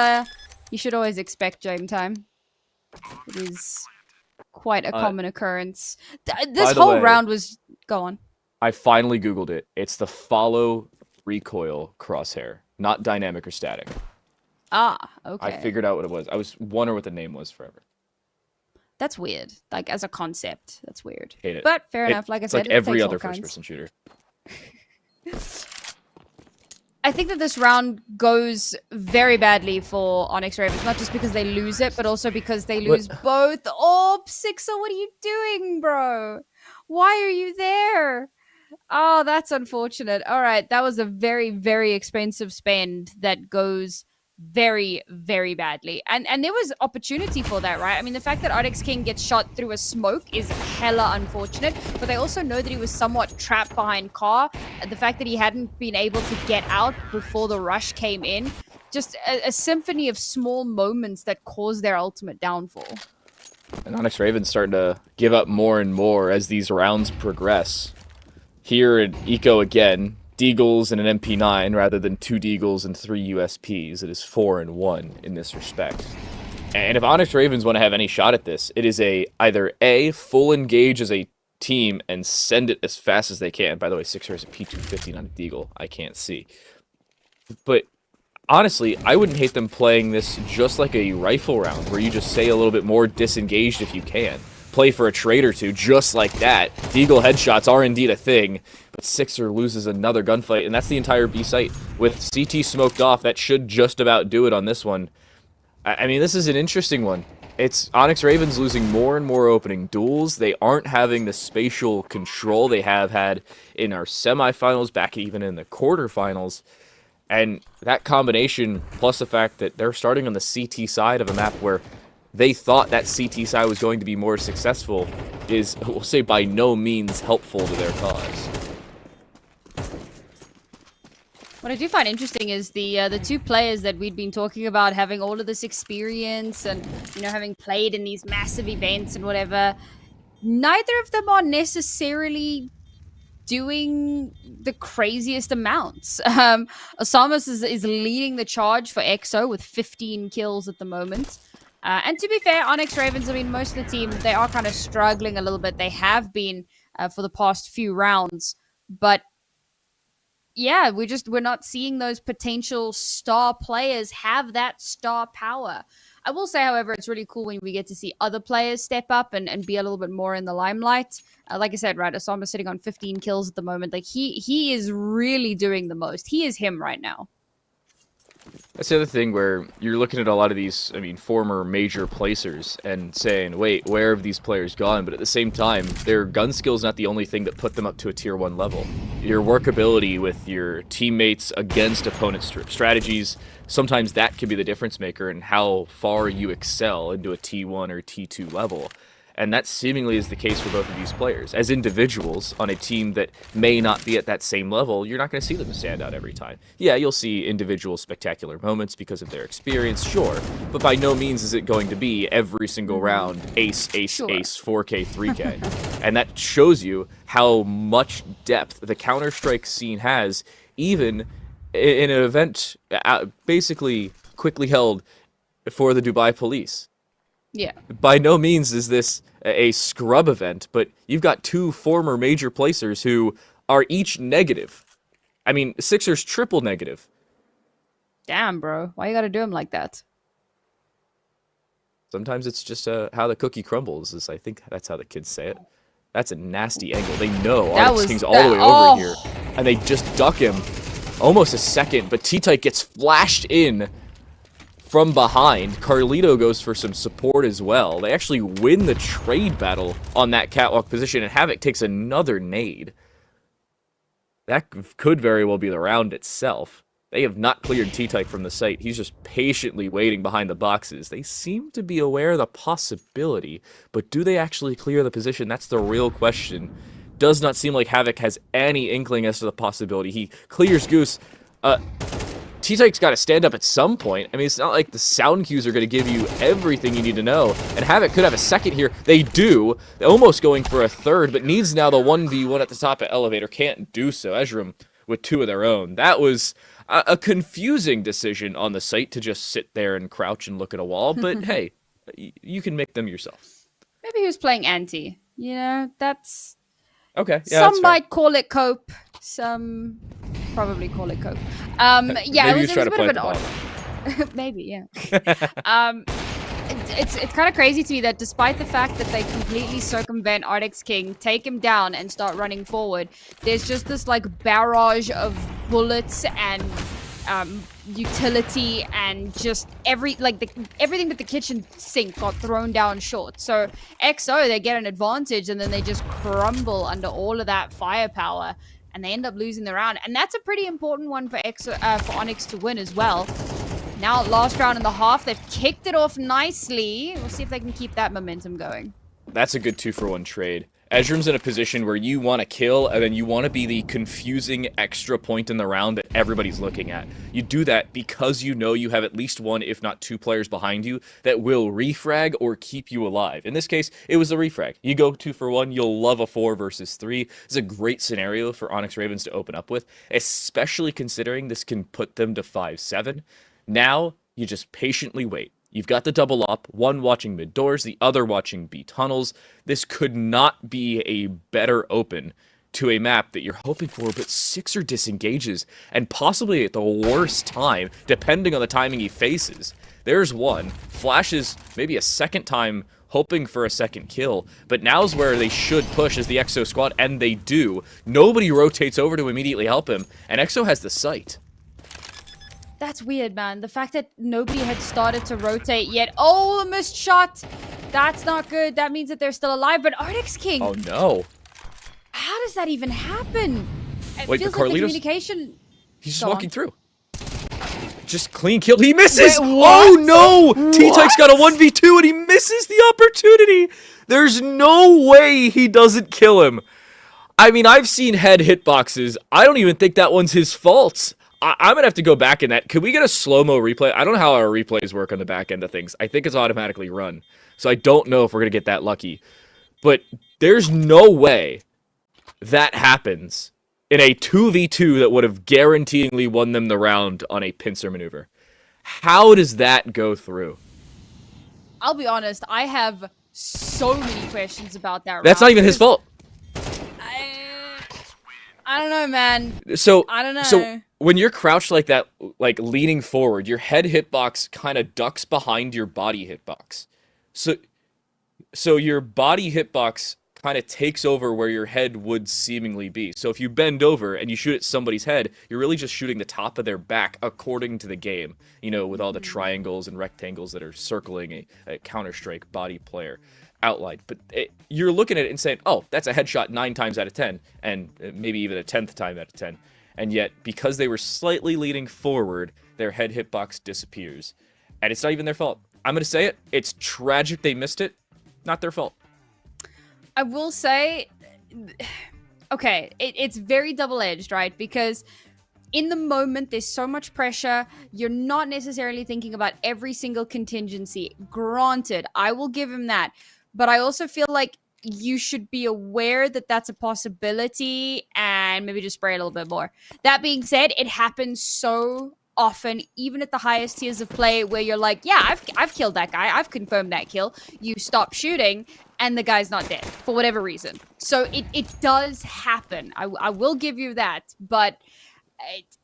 you should always expect Jame time. It is quite a common occurrence. This whole round was... Go on. I finally Googled it. It's the follow recoil crosshair, not dynamic or static. Ah, okay. I figured out what it was. I was wondering what the name was forever. That's weird. Like, as a concept, that's weird. Hate it. But fair enough. Like I said, like every it takes other all kinds. first-person shooter. I think that this round goes very badly for Onyx Ravens, not just because they lose it, but also because they lose both. Oh, Sixer, what are you doing, bro? Why are you there? Oh, that's unfortunate. All right, that was a very, very expensive spend that goes very, very badly. And there was opportunity for that, right? I mean, the fact that Arctic's King gets shot through a smoke is hella unfortunate, but they also know that he was somewhat trapped behind car. And the fact that he hadn't been able to get out before the rush came in, just a symphony of small moments that caused their ultimate downfall. And Onyx Ravens starting to give up more and more as these rounds progress. Here in Eco again, Deagles and an MP9 rather than 2 Deagles and 3 USPs. It is 4 and 1 in this respect. And if Onyx Ravens want to have any shot at this, it is either A, full engage as a team and send it as fast as they can. By the way, Sixer has a P250, not a Deagle. I can't see. But honestly, I wouldn't hate them playing this just like a rifle round where you just stay a little bit more disengaged if you can. Play for a trade or two just like that. Deagle headshots are indeed a thing, but Sixer loses another gunfight, and that's the entire B site. With CT smoked off, that should just about do it on this one. I mean, this is an interesting one. It's Onyx Ravens losing more and more opening duels. They aren't having the spatial control they have had in our semifinals, back even in the quarterfinals. And that combination, plus the fact that they're starting on the CT side of a map where they thought that CT side was going to be more successful, is, we'll say, by no means helpful to their cause. What I do find interesting is the 2 players that we'd been talking about having all of this experience and, you know, having played in these massive events and whatever. Neither of them are necessarily doing the craziest amounts. Osamas is leading the charge for EXO with 15 kills at the moment. And to be fair, Onyx Ravens, I mean, most of the team, they are kind of struggling a little bit. They have been for the past few rounds. But yeah, we're not seeing those potential star players have that star power. I will say, however, it's really cool when we get to see other players step up and be a little bit more in the limelight. Like I said, right, Osama's sitting on 15 kills at the moment. Like, he is really doing the most. He is him right now. That's the other thing where you're looking at a lot of these, I mean, former major placers and saying, wait, where have these players gone? But at the same time, their gun skill is not the only thing that put them up to a tier 1 level. Your workability with your teammates against opponent strategies, sometimes that can be the difference maker in how far you excel into a T1 or T2 level. And that seemingly is the case for both of these players. As individuals on a team that may not be at that same level, you're not going to see them stand out every time. Yeah, you'll see individual spectacular moments because of their experience, sure, but by no means is it going to be every single round ace, ace, Sure. ace, 4K, 3K. And that shows you how much depth the Counter-Strike scene has, even in an event basically quickly held for the Dubai Police. Yeah. By no means is this a scrub event, but you've got 2 former major placers who are each negative. I mean, Sixers triple negative. Damn, bro. Why you gotta do him like that? Sometimes it's just how the cookie crumbles, is I think that's how the kids say it. That's a nasty angle. They know Onyx King's all the way over here, and they just duck him almost a second, but T-Type gets flashed in from behind. Carlito goes for some support as well. They actually win the trade battle on that catwalk position, and Havoc takes another nade. That could very well be the round itself. They have not cleared T-Type from the site. He's just patiently waiting behind the boxes. They seem to be aware of the possibility, but do they actually clear the position? That's the real question. Does not seem like Havoc has any inkling as to the possibility. He clears Goose. T-Type's got to stand up at some point. I mean, it's not like the sound cues are going to give you everything you need to know. And Havoc could have a second here. They do. They're almost going for a third, but needs now the 1v1 at the top of Elevator. Can't do so. Ezram with 2 of their own. That was a confusing decision on the site to just sit there and crouch and look at a wall. But hey, you can make them yourself. Maybe he was playing anti. You know, that's... Okay, yeah, some might call it cope. Some probably call it cope. Yeah, Maybe it was try a to bit play of at an the odd. Maybe, yeah. It's kind of crazy to me that despite the fact that they completely circumvent Arctic's King, take him down, and start running forward, there's just this like barrage of bullets and utility and just everything but the kitchen sink got thrown down short. So XO, they get an advantage and then they just crumble under all of that firepower and they end up losing the round. And that's a pretty important one for Onyx to win as well. Now, last round and a half, they've kicked it off nicely. We'll see if they can keep that momentum going. That's a good 2-for-1 trade. Ezram's in a position where you want to kill, and then you want to be the confusing extra point in the round that everybody's looking at. You do that because you know you have at least 1, if not 2 players behind you that will refrag or keep you alive. In this case, it was a refrag. You go 2-for-1, you'll love a 4 versus 3. It's a great scenario for Onyx Ravens to open up with, especially considering this can put them to 5-7. Now, you just patiently wait. You've got the double up, one watching mid doors, the other watching B tunnels. This could not be a better open to a map that you're hoping for, but Sixer disengages, and possibly at the worst time, depending on the timing he faces. There's one, flashes maybe a second time, hoping for a second kill, but now's where they should push as the EXO squad, and they do. Nobody rotates over to immediately help him, and EXO has the sight. That's weird, man. The fact that nobody had started to rotate yet. Oh, a missed shot. That's not good. That means that they're still alive. But Arctic's King. Oh, no. How does that even happen? It Wait, feels the like the Carlitos? communication. He's just Go walking on. through. Just clean kill. He misses! Wait, Oh, what? no! T-Tyke's got a 1v2 and he misses the opportunity. There's no way he doesn't kill him. I mean, I've seen head hitboxes. I don't even think that one's his fault. I'm going to have to go back in that. Could we get a slow-mo replay? I don't know how our replays work on the back end of things. I think it's automatically run. So I don't know if we're going to get that lucky. But there's no way that happens in a 2v2 that would have guaranteeingly won them the round on a pincer maneuver. How does that go through? I'll be honest. I have so many questions about that. That's not even his fault. I don't know, man. So I don't know. So when you're crouched like that, like leaning forward, your head hitbox kind of ducks behind your body hitbox. So your body hitbox kind of takes over where your head would seemingly be. So if you bend over and you shoot at somebody's head, you're really just shooting the top of their back according to the game, you know, with all the triangles and rectangles that are circling a Counter-Strike body player outline. But you're looking at it and saying, oh, that's a headshot 9 times out of 10, and maybe even a 10th time out of 10. And yet, because they were slightly leaning forward, their head hitbox disappears. And it's not even their fault. I'm going to say it. It's tragic they missed it. Not their fault. I will say, okay, it's very double-edged, right? Because in the moment, there's so much pressure. You're not necessarily thinking about every single contingency. Granted, I will give him that. But I also feel like you should be aware that that's a possibility and maybe just spray a little bit more. That being said, it happens so often, even at the highest tiers of play, where you're like, yeah, I've killed that guy. I've confirmed that kill. You stop shooting and the guy's not dead for whatever reason. So it does happen. I will give you that. But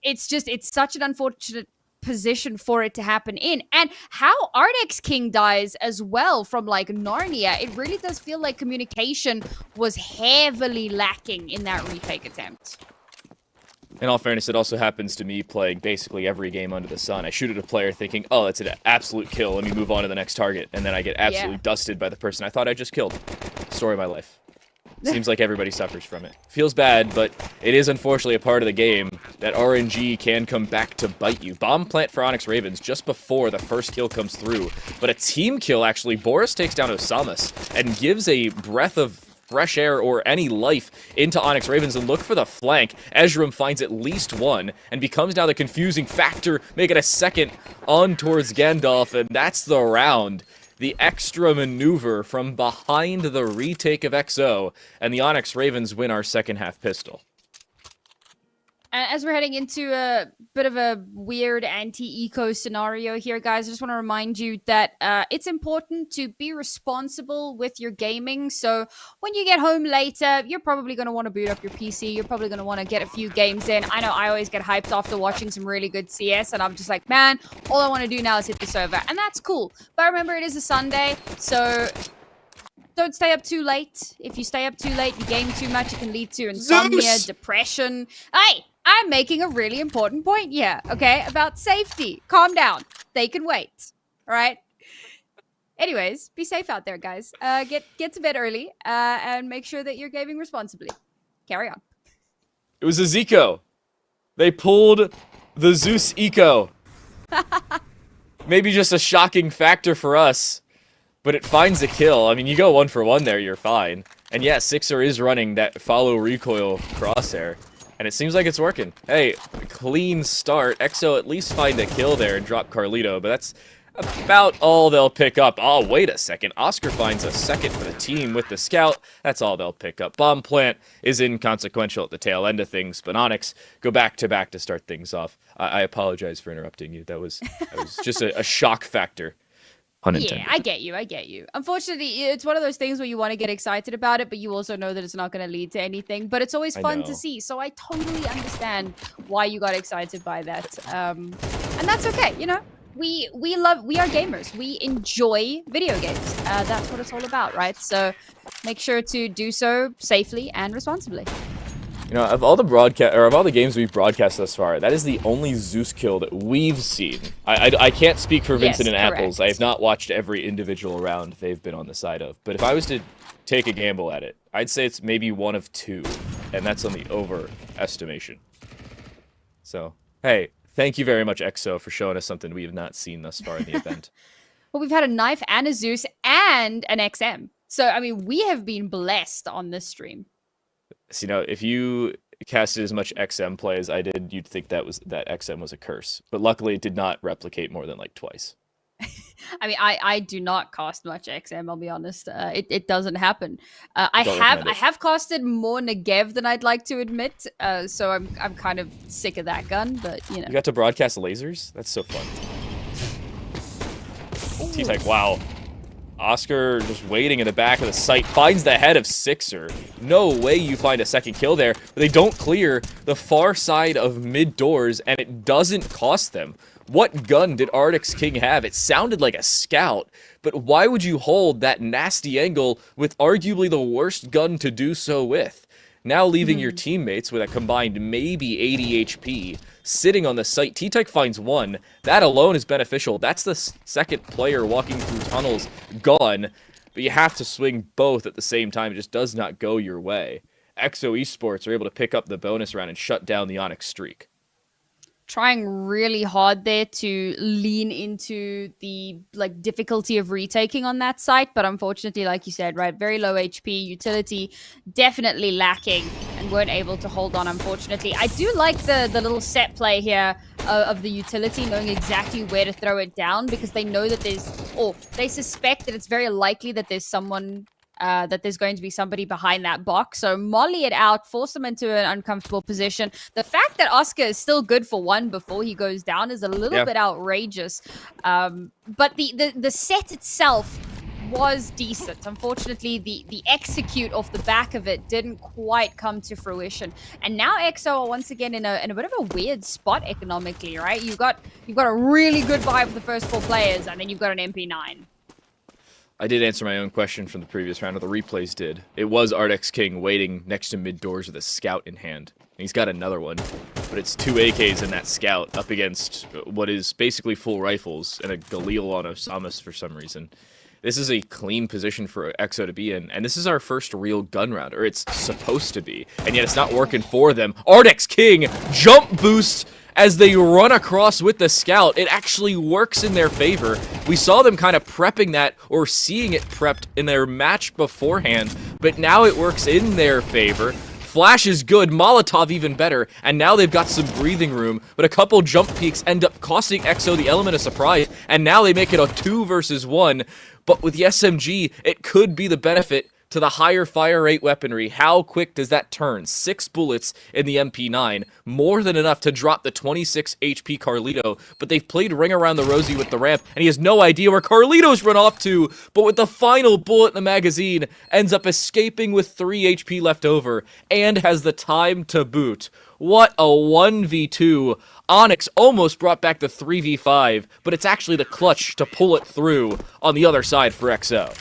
it's such an unfortunate position for it to happen in. And how Ardex King dies as well from like Narnia, it really does feel like communication was heavily lacking in that retake attempt. In all fairness, it also happens to me playing basically every game under the sun. I shoot at a player thinking, oh, that's an absolute kill, let me move on to the next target, and then I get absolutely dusted by the person I thought I just killed. Story of my life. Seems like everybody suffers from it. Feels bad, but it is unfortunately a part of the game that RNG can come back to bite you. Bomb plant for Onyx Ravens just before the first kill comes through. But a team kill, actually. Boris takes down Osamas and gives a breath of fresh air or any life into Onyx Ravens, and look for the flank. Ezram finds at least one and becomes now the confusing factor, making a second on towards Gandalf, and that's the round. The extra maneuver from behind the retake of XO, and the Onyx Ravens win our second half pistol. As we're heading into a bit of a weird anti-eco scenario here, guys, I just want to remind you that it's important to be responsible with your gaming. So when you get home later, you're probably going to want to boot up your PC. You're probably going to want to get a few games in. I know I always get hyped after watching some really good CS, and I'm just like, man, all I want to do now is hit the server. And that's cool. But remember, it is a Sunday, so don't stay up too late. If you stay up too late, you game too much, it can lead to insomnia, depression. Hey! I'm making a really important point here, okay? About safety. Calm down. They can wait. All right? Anyways, be safe out there, guys. Get to bed early and make sure that you're gaming responsibly. Carry on. It was a Zico. They pulled the Zeus Eco. Maybe just a shocking factor for us, but it finds a kill. I mean, you go 1 for 1 there, you're fine. And yeah, Sixer is running that follow recoil crosshair. And it seems like it's working. Hey, clean start. EXO at least find a kill there and drop Carlito, but that's about all they'll pick up. Oh, wait a second. Oscar finds a second for the team with the scout. That's all they'll pick up. Bomb plant is inconsequential at the tail end of things, but Onyx go back to start things off. I apologize for interrupting you. That was just a shock factor. Unintended. Yeah, I get you. Unfortunately, it's one of those things where you want to get excited about it, but you also know that it's not going to lead to anything. But it's always fun to see, so I totally understand why you got excited by that. And that's okay, you know? We are gamers. We enjoy video games. That's what it's all about, right? So make sure to do so safely and responsibly. You know, of all the games we've broadcast thus far, that is the only Zeus kill that we've seen. I can't speak for Vincent and Apples. I have not watched every individual round they've been on the side of. But if I was to take a gamble at it, I'd say it's maybe 1 of 2, and that's on the overestimation. So, hey, thank you very much, EXO, for showing us something we have not seen thus far in the event. Well, we've had a knife and a Zeus and an XM. So, I mean, we have been blessed on this stream. So, you know, if you casted as much XM play as I did, you'd think that XM was a curse. But luckily, it did not replicate more than like twice. I mean, I do not cast much XM. I'll be honest. It doesn't happen. I have casted more Negev than I'd like to admit. So I'm kind of sick of that gun. But you know, you got to broadcast lasers. That's so fun. T-Tech, wow. Oscar just waiting in the back of the site, finds the head of Sixer. No way you find a second kill there. But they don't clear the far side of mid doors, and it doesn't cost them. What gun did Arctic's King have? It sounded like a scout, but why would you hold that nasty angle with arguably the worst gun to do so with? Now leaving your teammates with a combined maybe 80 HP, sitting on the site. T-Tech finds one. That alone is beneficial. That's the second player walking through tunnels gone, but you have to swing both at the same time. It just does not go your way. EXO Esports are able to pick up the bonus round and shut down the Onyx streak. Trying really hard there to lean into the difficulty of retaking on that site, but unfortunately, like you said, right, very low HP, utility definitely lacking, and weren't able to hold on, unfortunately. I do like the little set play here of the utility, knowing exactly where to throw it down, because they know that they suspect that it's very likely that there's someone that there's going to be somebody behind that box. So molly it out, force him into an uncomfortable position. The fact that Oscar is still good for one before he goes down is a little bit outrageous. But the set itself was decent. Unfortunately, the execute off the back of it didn't quite come to fruition. And now EXO are once again in a bit of a weird spot economically, right? You've got a really good vibe for the first 4 players, and then you've got an MP9. I did answer my own question from the previous round, or the replays did. It was Arctic's King waiting next to mid doors with a scout in hand. He's got another one, but it's 2 AKs in that scout up against what is basically full rifles and a Galil on Osamas for some reason. This is a clean position for EXO to be in, and this is our first real gun round, or it's supposed to be, and yet it's not working for them. Arctic's King jump boost as they run across with the scout. It actually works in their favor. We saw them kind of prepping that, or seeing it prepped in their match beforehand, but now it works in their favor. Flash is good, Molotov even better, and now they've got some breathing room, but a couple jump peaks end up costing EXO the element of surprise, and now they make it a 2 versus 1, but with the SMG, it could be the benefit to the higher fire rate weaponry. How quick does that turn? 6 bullets in the MP9, more than enough to drop the 26 HP Carlito, but they've played Ring Around the Rosie with the ramp, and he has no idea where Carlito's run off to, but with the final bullet in the magazine, ends up escaping with 3 HP left over, and has the time to boot. What a 1v2. Onyx almost brought back the 3v5, but it's actually the clutch to pull it through on the other side for EXO.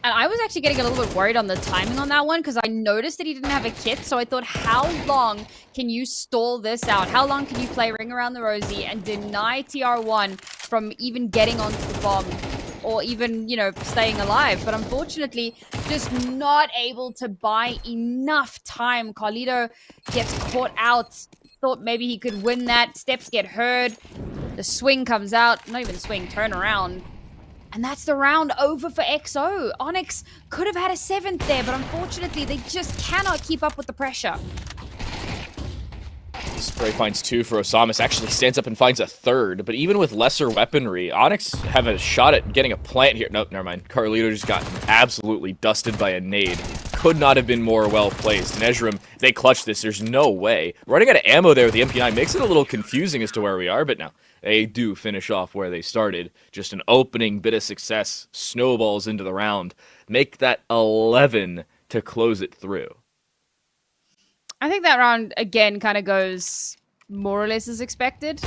And I was actually getting a little bit worried on the timing on that one, because I noticed that he didn't have a kit, so I thought, how long can you stall this out? How long can you play Ring Around the Rosie and deny TR1 from even getting onto the bomb, or even, staying alive? But unfortunately, just not able to buy enough time. Carlito gets caught out, thought maybe he could win that. Steps get heard. The swing comes out, not even swing, turn around. And that's the round over for EXO. Onyx could have had a 7th there, but unfortunately, they just cannot keep up with the pressure. Spray finds 2 for Osamas, actually stands up and finds a 3rd, but even with lesser weaponry, Onyx have a shot at getting a plant here. Nope, never mind. Carlito just got absolutely dusted by a nade. Could not have been more well placed. And Ezram, they clutch this, there's no way. Running out of ammo there with the MP9 makes it a little confusing as to where we are, but no. They do finish off where they started. Just an opening bit of success, snowballs into the round. Make that 11 to close it through. I think that round, again, kind of goes more or less as expected.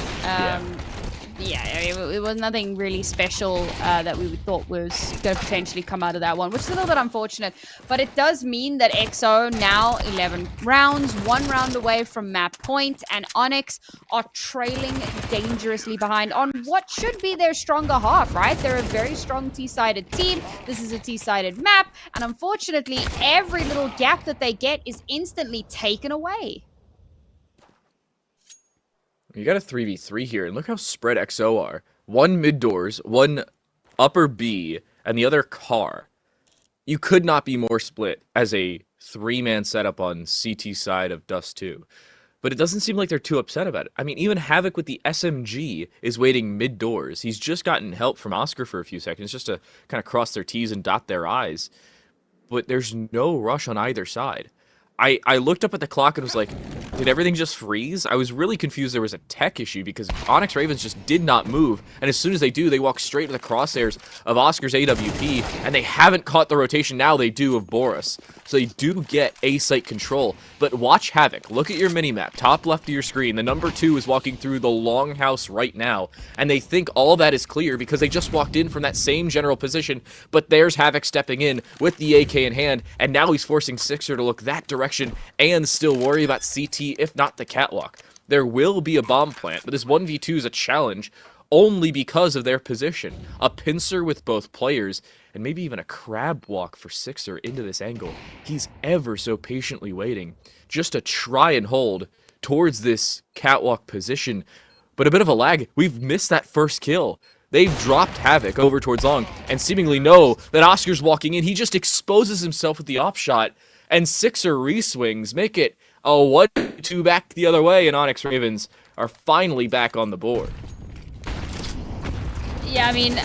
It was nothing really special that we thought was going to potentially come out of that one, which is a little bit unfortunate. But it does mean that EXO now 11 rounds, 1 round away from map point, and Onyx are trailing dangerously behind on what should be their stronger half, right? They're a very strong T-sided team. This is a T-sided map, and unfortunately, every little gap that they get is instantly taken away. You got a 3v3 here, and look how spread EXO are. 1 mid doors, 1 upper B, and the other car. You could not be more split as a 3-man setup on CT side of Dust 2. But it doesn't seem like they're too upset about it. I mean, even Havoc with the SMG is waiting mid doors. He's just gotten help from Oscar for a few seconds just to kind of cross their T's and dot their I's. But there's no rush on either side. I looked up at the clock and was like, did everything just freeze? I was really confused there was a tech issue because Onyx Ravens just did not move, and as soon as they do, they walk straight to the crosshairs of Oscar's AWP, and they haven't caught the rotation. Now they do of Boris. So they do get A-site control, but watch Havoc. Look at your minimap, top left of your screen. The number 2 is walking through the longhouse right now, and they think all that is clear because they just walked in from that same general position, but there's Havoc stepping in with the AK in hand, and now he's forcing Sixer to look that direction and still worry about CT, if not the catwalk. There will be a bomb plant, but this 1v2 is a challenge only because of their position. A pincer with both players, and maybe even a crab walk for Sixer into this angle. He's ever so patiently waiting just to try and hold towards this catwalk position, but a bit of a lag. We've missed that first kill. They've dropped Havoc over towards Long and seemingly know that Oscar's walking in. He just exposes himself with the op shot, and Sixer reswings, make it a 1-2 back the other way, and Onyx Ravens are finally back on the board. Yeah, I mean,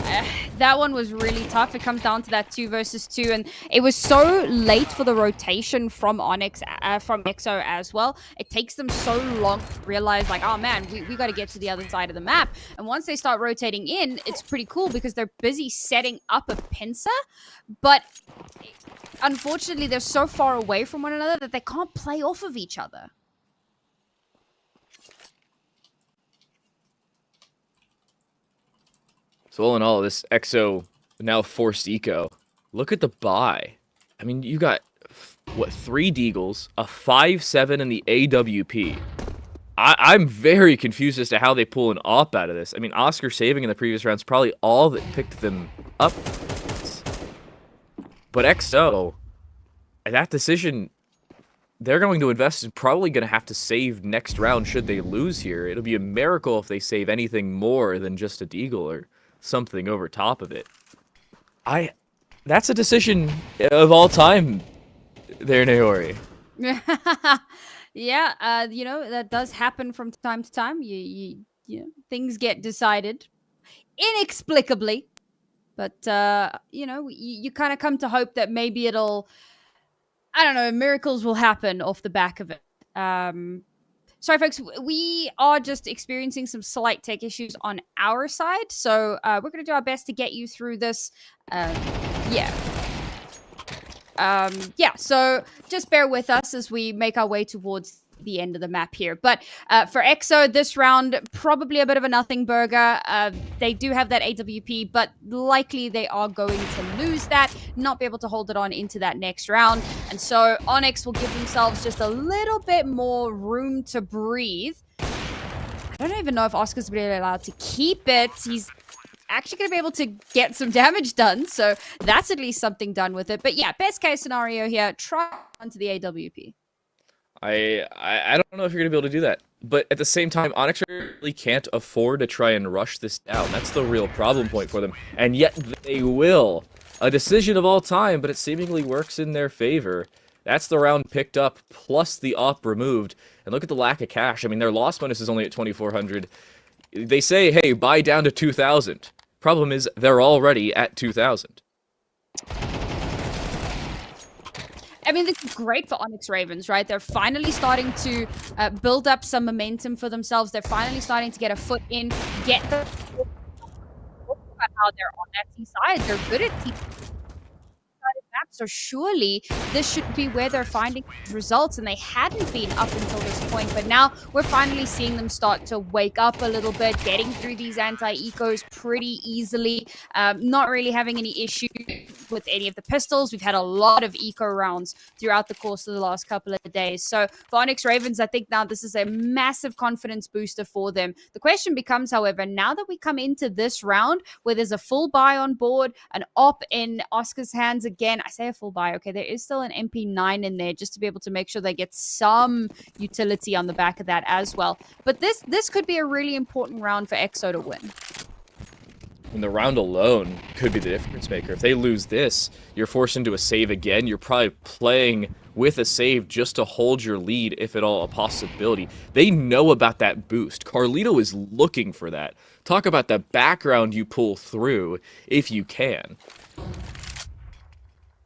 that one was really tough. It comes down to that 2 versus 2, and it was so late for the rotation from Onyx, from EXO as well. It takes them so long to realize, like, oh man, we got to get to the other side of the map. And once they start rotating in, it's pretty cool because they're busy setting up a pincer, but unfortunately, they're so far away from one another that they can't play off of each other. So all in all, this EXO now forced eco. Look at the buy. I mean, you got, what, 3 Deagles, a 5-7 in the AWP. I'm very confused as to how they pull an op out of this. I mean, Oscar saving in the previous round's probably all that picked them up. But EXO, that decision, they're going to invest and probably going to have to save next round should they lose here. It'll be a miracle if they save anything more than just a Deagle or something over top of it. That's a decision of all time there, Naori. Yeah, you know, that does happen from time to time. You know, things get decided inexplicably. But, you know, you kind of come to hope that maybe it'll, I don't know, miracles will happen off the back of it. Sorry, folks, we are just experiencing some slight tech issues on our side. So we're going to do our best to get you through this. Yeah, so just bear with us as we make our way towards the end of the map here. But for EXO, this round, probably a bit of a nothing burger. They do have that AWP, but likely they are going to lose that, not be able to hold it on into that next round. And so Onyx will give themselves just a little bit more room to breathe. I don't even know if Oscar's really allowed to keep it. He's actually going to be able to get some damage done, so that's at least something done with it. But yeah, best case scenario here, try onto the AWP. I don't know if you're going to be able to do that. But at the same time, Onyx really can't afford to try and rush this down. That's the real problem point for them. And yet they will. A decision of all time, but it seemingly works in their favor. That's the round picked up, plus the op removed. And look at the lack of cash. I mean, their loss bonus is only at 2,400. They say, hey, buy down to 2,000. Problem is, they're already at 2,000. I mean, this is great for Onyx Ravens, right? They're finally starting to build up some momentum for themselves. They're finally starting to get a foot in, get the... about how they're on that T side. They're good at T map, so surely this should be where they're finding results, and they hadn't been up until this point, but now we're finally seeing them start to wake up a little bit, getting through these anti-ecos pretty easily, not really having any issue with any of the pistols. We've had a lot of eco rounds throughout the course of the last couple of days, so for Onyx Ravens, I think now this is a massive confidence booster for them. The question becomes, however, now that we come into this round where there's a full buy on board, an op in Oscar's hands again, I say a full buy, okay, there is still an MP9 in there just to be able to make sure they get some utility on the back of that as well. But this could be a really important round for EXO to win. And the round alone could be the difference maker. If they lose this, you're forced into a save again. You're probably playing with a save just to hold your lead, if at all a possibility. They know about that boost. Carlito is looking for that. Talk about the background you pull through if you can.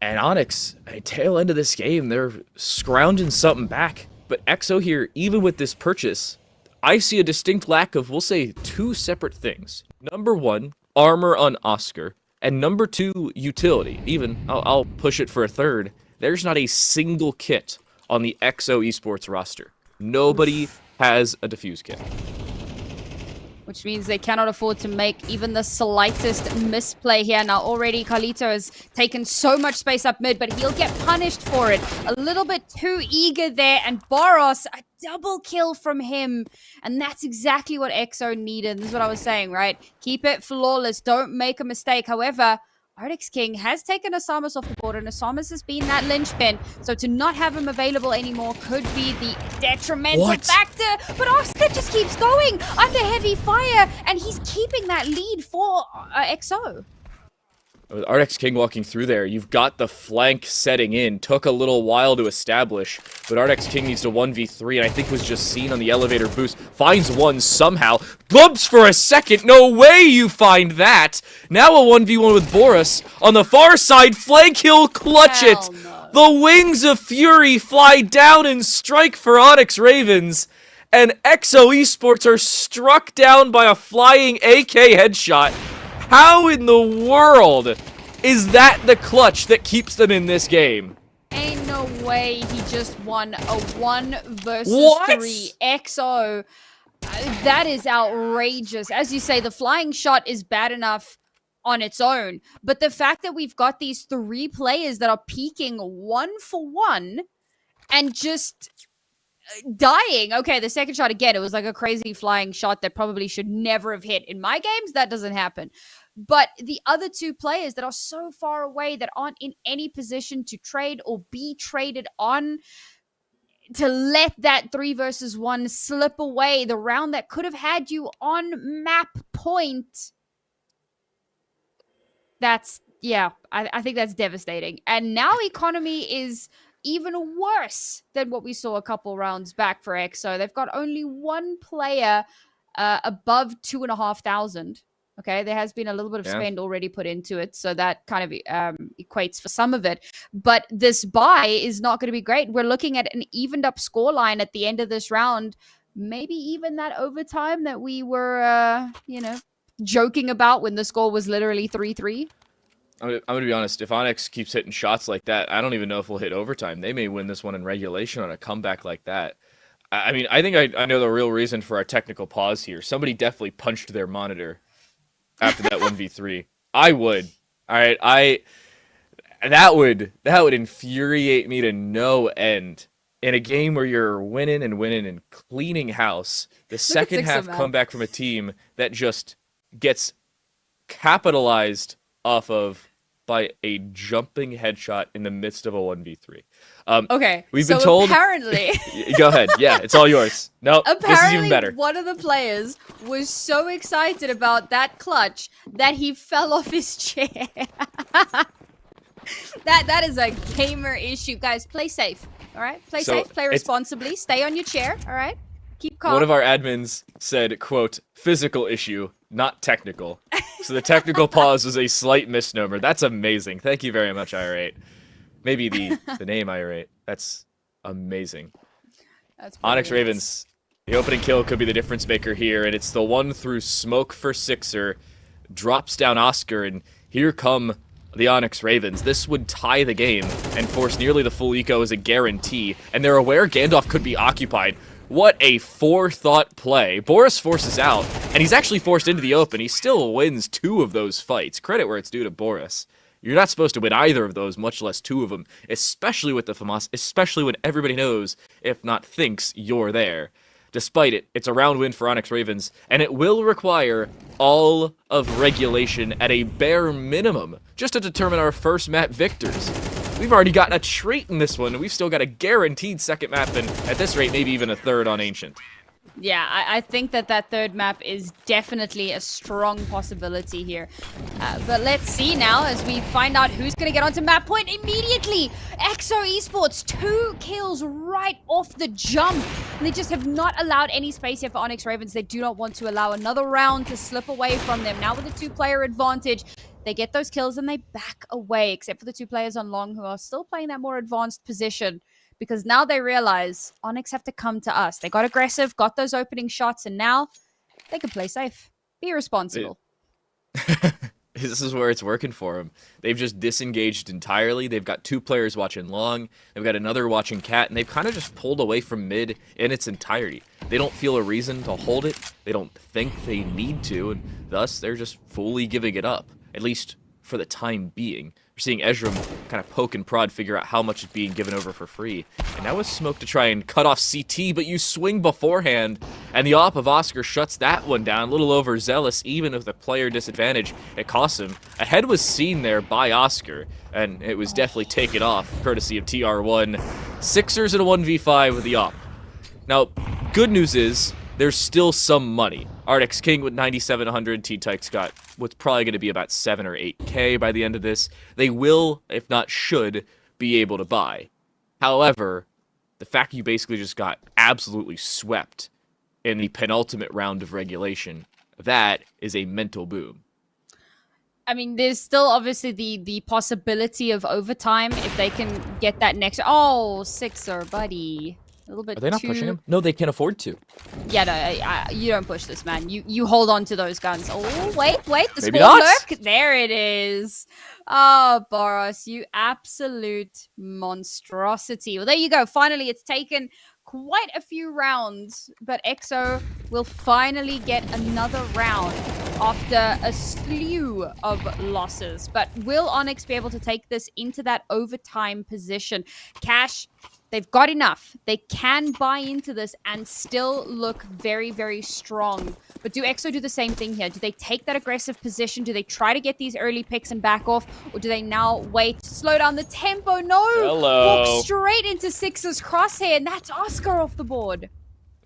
And Onyx, at tail end of this game, they're scrounging something back. But EXO here, even with this purchase, I see a distinct lack of, we'll say, two separate things. Number one, armor on Oscar. And number two, utility. Even, I'll push it for a third. There's not a single kit on the EXO Esports roster. Nobody has a defuse kit. Which means they cannot afford to make even the slightest misplay here. Now already Carlito has taken so much space up mid, but he'll get punished for it. A little bit too eager there, and Boros, a double kill from him. And that's exactly what EXO needed. This is what I was saying, right? Keep it flawless, don't make a mistake. However, Arctic King has taken Asamas off the board, and Asamas has been that linchpin. So to not have him available anymore could be the detrimental factor. But Oscar just keeps going under heavy fire, and he's keeping that lead for EXO. With Arctic King walking through there, you've got the flank setting in. Took a little while to establish, but Arctic King needs to 1v3, and I think was just seen on the elevator boost. Finds one somehow. Bumps for a second. No way you find that. Now a 1v1 with Boris. On the far side, flank he'll clutch it. No. The wings of fury fly down and strike for Onyx Ravens. And EXO Esports are struck down by a flying AK headshot. How in the world is that the clutch that keeps them in this game? Ain't no way he just won a 1 versus What? 3 EXO. That is outrageous. As you say, the flying shot is bad enough on its own. But the fact that we've got these 3 players that are peaking 1 for 1 and just dying. Okay, the second shot, again, it was like a crazy flying shot that probably should never have hit. In my games, that doesn't happen. But the other 2 players that are so far away, that aren't in any position to trade or be traded on, to let that 3 versus 1 slip away, the round that could have had you on map point. That's, yeah, I think that's devastating. And now economy is even worse than what we saw a couple rounds back for EXO. They've got only 1 player above 2,500. Okay, there has been a little bit of spend already put into it, so that kind of equates for some of it. But this buy is not going to be great. We're looking at an evened up scoreline at the end of this round. Maybe even that overtime that we were, joking about when the score was literally 3-3. I'm going to be honest, if Onyx keeps hitting shots like that, I don't even know if we'll hit overtime. They may win this one in regulation on a comeback like that. I mean, I think I know the real reason for our technical pause here. Somebody definitely punched their monitor after that 1v3. I would. All right, that would infuriate me to no end. In a game where you're winning and cleaning house, the second half comeback from a team that just gets capitalized off of by a jumping headshot in the midst of a 1v3. Okay, we've been told. Apparently, go ahead. Yeah, it's all yours. No, this is even better. One of the players was so excited about that clutch that he fell off his chair. That is a gamer issue, guys. Play safe. All right, play safe. Play responsibly. Stay on your chair. All right, keep calm. One of our admins said, "quote physical issue, not technical." So the technical pause was a slight misnomer. That's amazing. Thank you very much, IR8. Maybe the name IR8. That's amazing. That's Onyx Ravens. The opening kill could be the difference maker here, and it's the one through smoke for Sixer. Drops down Oscar, and here come the Onyx Ravens. This would tie the game and force nearly the full eco as a guarantee, and they're aware Gandalf could be occupied. What a forethought play. Boris forces out, and he's actually forced into the open. He still wins 2 of those fights. Credit where it's due to Boris. You're not supposed to win either of those, much less 2 of them, especially with the FAMAS, especially when everybody knows, if not thinks, you're there. Despite it, it's a round win for Onyx Ravens, and it will require all of regulation at a bare minimum just to determine our first map victors. We've already gotten a trait in this one, and we've still got a guaranteed second map, and at this rate, maybe even a third on Ancient. Yeah, I think that third map is definitely a strong possibility here. But let's see now as we find out who's going to get onto map point immediately. EXO Esports, 2 kills right off the jump. And they just have not allowed any space here for Onyx Ravens. They do not want to allow another round to slip away from them. Now with a 2-player advantage, they get those kills and they back away, except for the 2 players on long who are still playing that more advanced position. because now they realize Onyx have to come to us. They got aggressive, got those opening shots, and now they can play safe. Be responsible. This is where it's working for them. They've just disengaged entirely. They've got 2 players watching long. They've got another watching cat, and they've kind of just pulled away from mid in its entirety. They don't feel a reason to hold it. They don't think they need to, and thus they're just fully giving it up, at least for the time being. We're seeing Ezram kind of poke and prod, figure out how much is being given over for free. And now with Smoke to try and cut off CT, but you swing beforehand, and the op of Oscar shuts that one down. A little overzealous, even with the player disadvantage. It costs him. A head was seen there by Oscar, and it was definitely taken off, courtesy of TR1. Sixers in a 1v5 with the op. Now, good news is, there's still some money. Arctic's King with 9,700, T-Tyke's got what's probably going to be about 7 or 8K by the end of this. They will, if not should, be able to buy. However, the fact you basically just got absolutely swept in the penultimate round of regulation, that is a mental boom. I mean, there's still obviously the possibility of overtime if they can get that next. Oh, Sixer, buddy. A little bit. Are they not pushing him? No, they can't afford to. Yeah, no, you don't push this, man. You hold on to those guns. Oh, wait, the Maybe spawn not. lurk. There it is. Oh, Boros, you absolute monstrosity. Well, there you go. Finally, it's taken quite a few rounds, but EXO will finally get another round after a slew of losses. But will Onyx be able to take this into that overtime position? Cash, they've got enough. They can buy into this and still look very, very strong. But do EXO do the same thing here? Do they take that aggressive position? Do they try to get these early picks and back off? Or do they now wait, slow down the tempo? No! Hello. Walk straight into Sixer's crosshair, and that's Oscar off the board.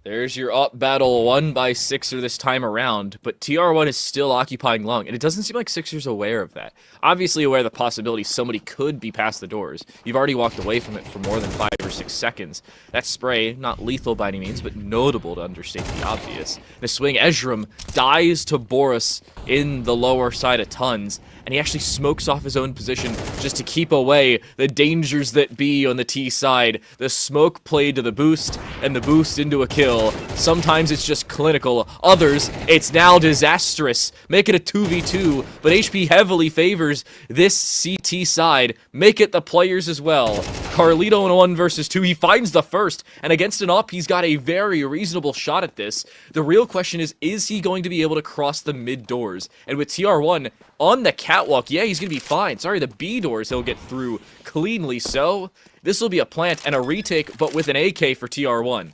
There's your up battle won by Sixer this time around, but TR1 is still occupying long, and it doesn't seem like Sixer's aware of that. Obviously aware of the possibility somebody could be past the doors. You've already walked away from it for more than 5 or 6 seconds. That spray, not lethal by any means, but notable to understate the obvious. The swing, Ezram dies to Boris in the lower side of tons, and he actually smokes off his own position just to keep away the dangers that be on the T side. The smoke played to the boost, and the boost into a kill. Sometimes it's just clinical, others, it's now disastrous. Make it a 2v2, but HP heavily favors this CT side. Make it the players as well. Carlito in a 1 versus 2, he finds the first, and against an op, he's got a very reasonable shot at this. The real question is he going to be able to cross the mid doors? And with TR1 on the catwalk, yeah, he's going to be fine. Sorry, the B doors he'll get through cleanly so. This will be a plant and a retake, but with an AK for TR1.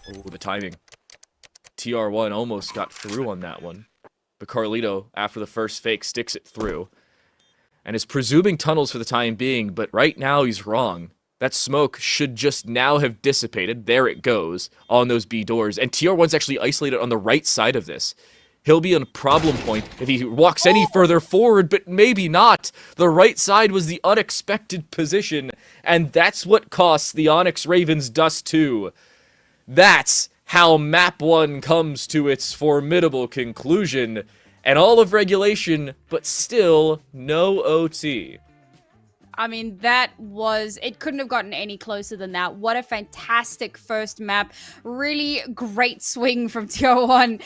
Oh, the timing. TR1 almost got through on that one. But Carlito, after the first fake, sticks it through. And is presuming tunnels for the time being, but right now he's wrong. That smoke should just now have dissipated. There it goes on those B doors. And TR1's actually isolated on the right side of this. He'll be on a problem point if he walks any further forward, but maybe not. The right side was the unexpected position, and that's what costs the Onyx Ravens Dust 2. That's how Map 1 comes to its formidable conclusion, and all of regulation, but still no OT. I mean, it couldn't have gotten any closer than that. What a fantastic first map. Really great swing from TR1.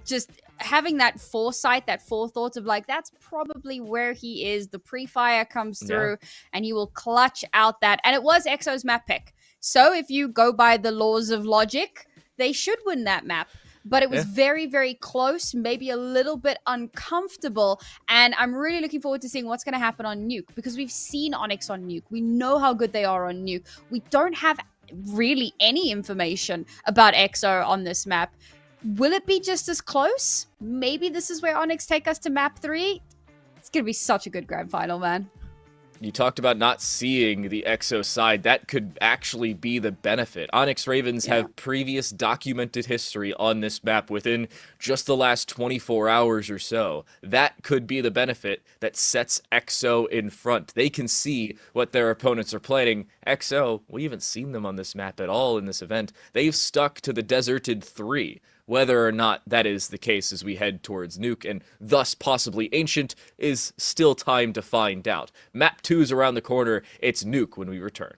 Just having that foresight, that forethought of like, that's probably where he is. The pre-fire comes through and he will clutch out that. And it was EXO's map pick. So if you go by the laws of logic, they should win that map. But it was very, very close, maybe a little bit uncomfortable. And I'm really looking forward to seeing what's going to happen on Nuke, because we've seen Onyx on Nuke. We know how good they are on Nuke. We don't have really any information about EXO on this map. Will it be just as close? Maybe this is where Onyx take us to map 3. It's going to be such a good grand final, man. You talked about not seeing the EXO side. That could actually be the benefit. Onyx Ravens have previous documented history on this map within just the last 24 hours or so. That could be the benefit that sets EXO in front. They can see what their opponents are planning. EXO, we haven't seen them on this map at all in this event. They've stuck to the deserted 3. Whether or not that is the case as we head towards Nuke, and thus possibly Ancient, is still time to find out. Map 2 is around the corner. It's Nuke when we return.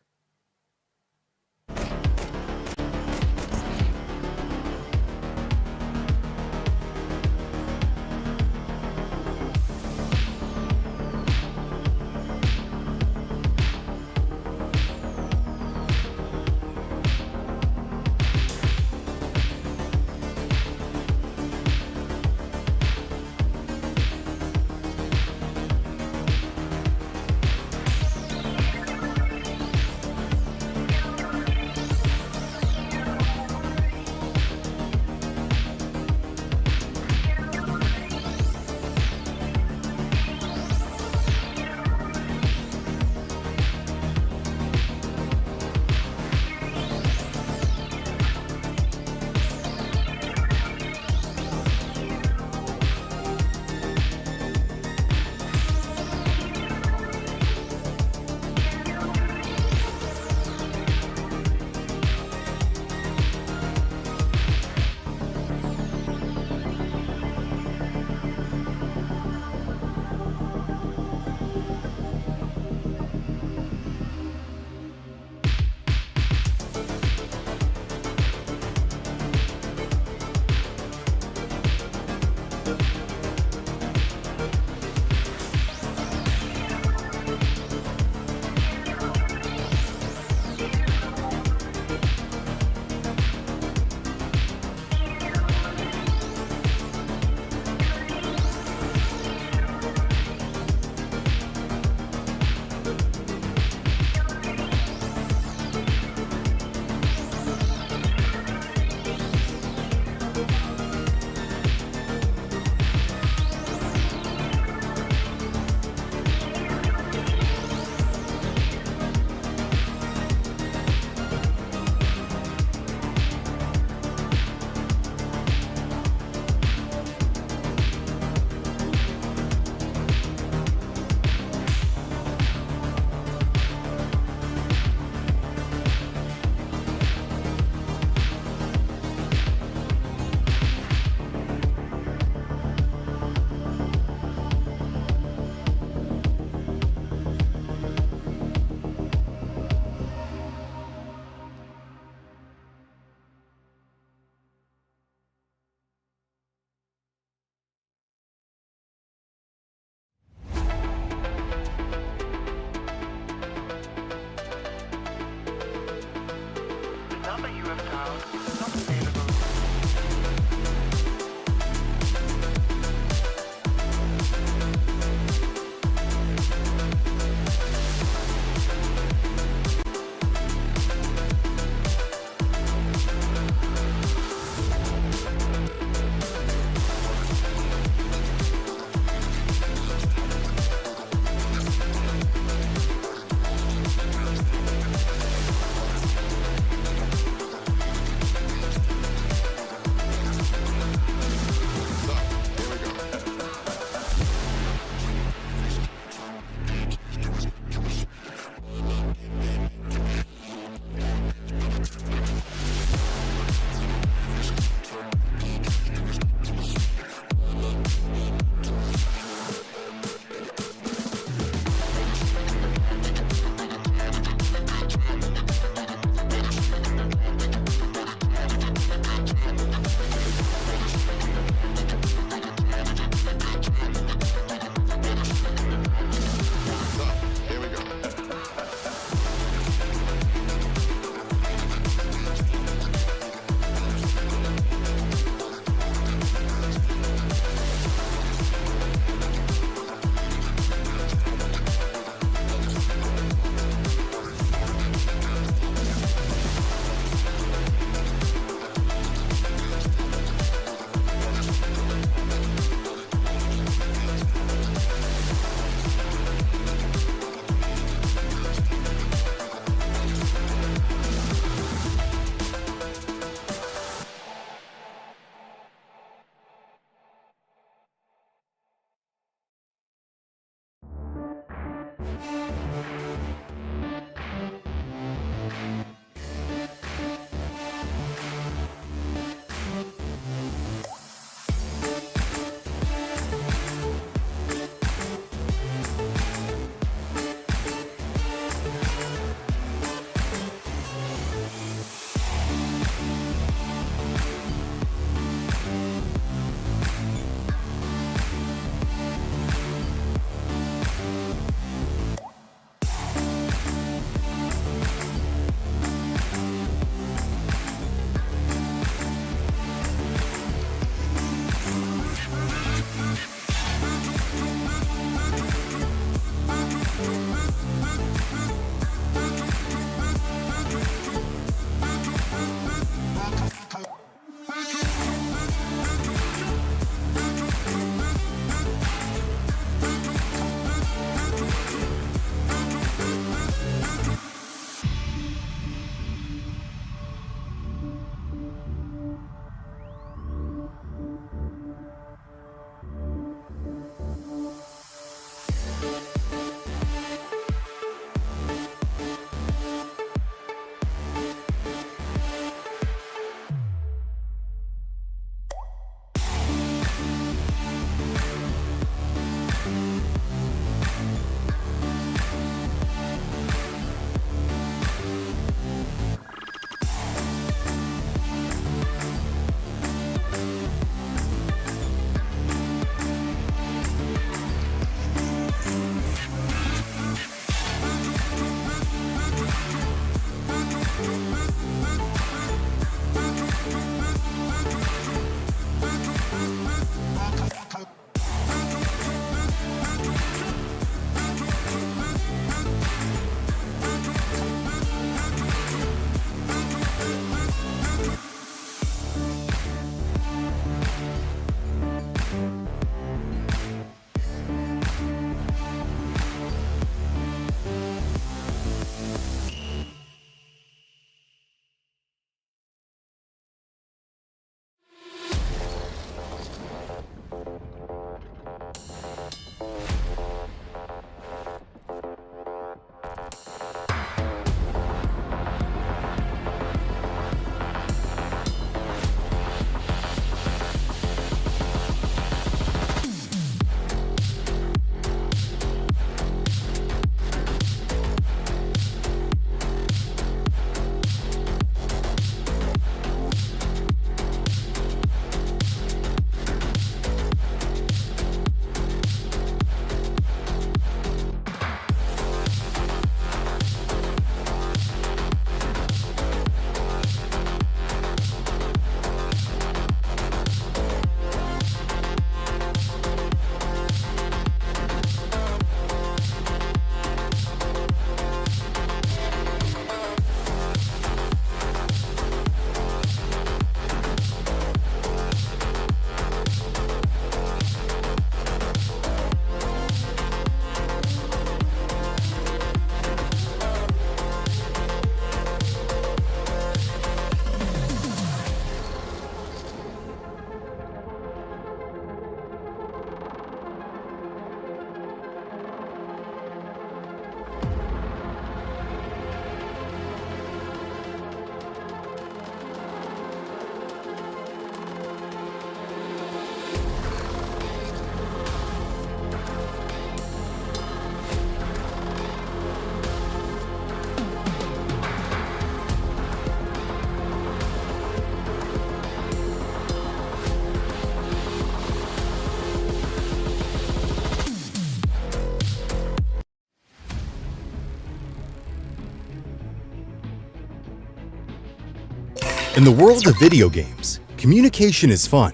In the world of video games, communication is fun.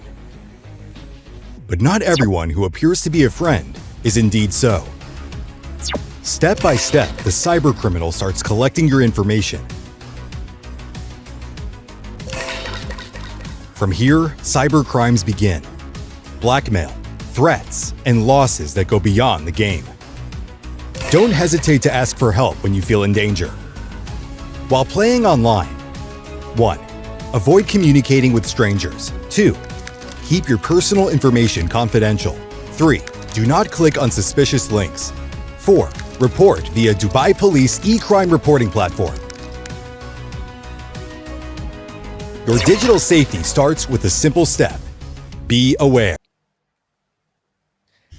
But not everyone who appears to be a friend is indeed so. Step by step, the cybercriminal starts collecting your information. From here, cybercrimes begin. Blackmail, threats, and losses that go beyond the game. Don't hesitate to ask for help when you feel in danger. While playing online, 1. Avoid communicating with strangers. 2. Keep your personal information confidential. 3. Do not click on suspicious links. 4. Report via Dubai Police e-crime reporting platform. Your digital safety starts with a simple step. Be aware.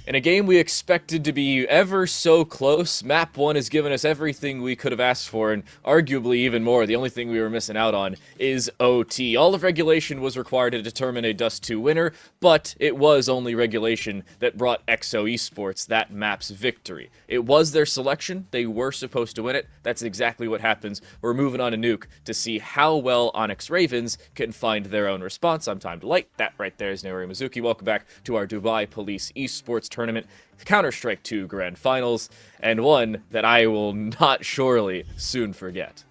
In a game we expected to be ever so close, Map 1 has given us everything we could have asked for, and arguably even more. The only thing we were missing out on is OT. All of regulation was required to determine a Dust 2 winner, but it was only regulation that brought EXO Esports that map's victory. It was their selection. They were supposed to win it. That's exactly what happens. We're moving on to Nuke to see how well Onyx Ravens can find their own response. I'm Time to Light. That right there is Naori Mizuki. Welcome back to our Dubai Police Esports Tournament, Counter-Strike 2 Grand Finals, and one that I will not surely soon forget.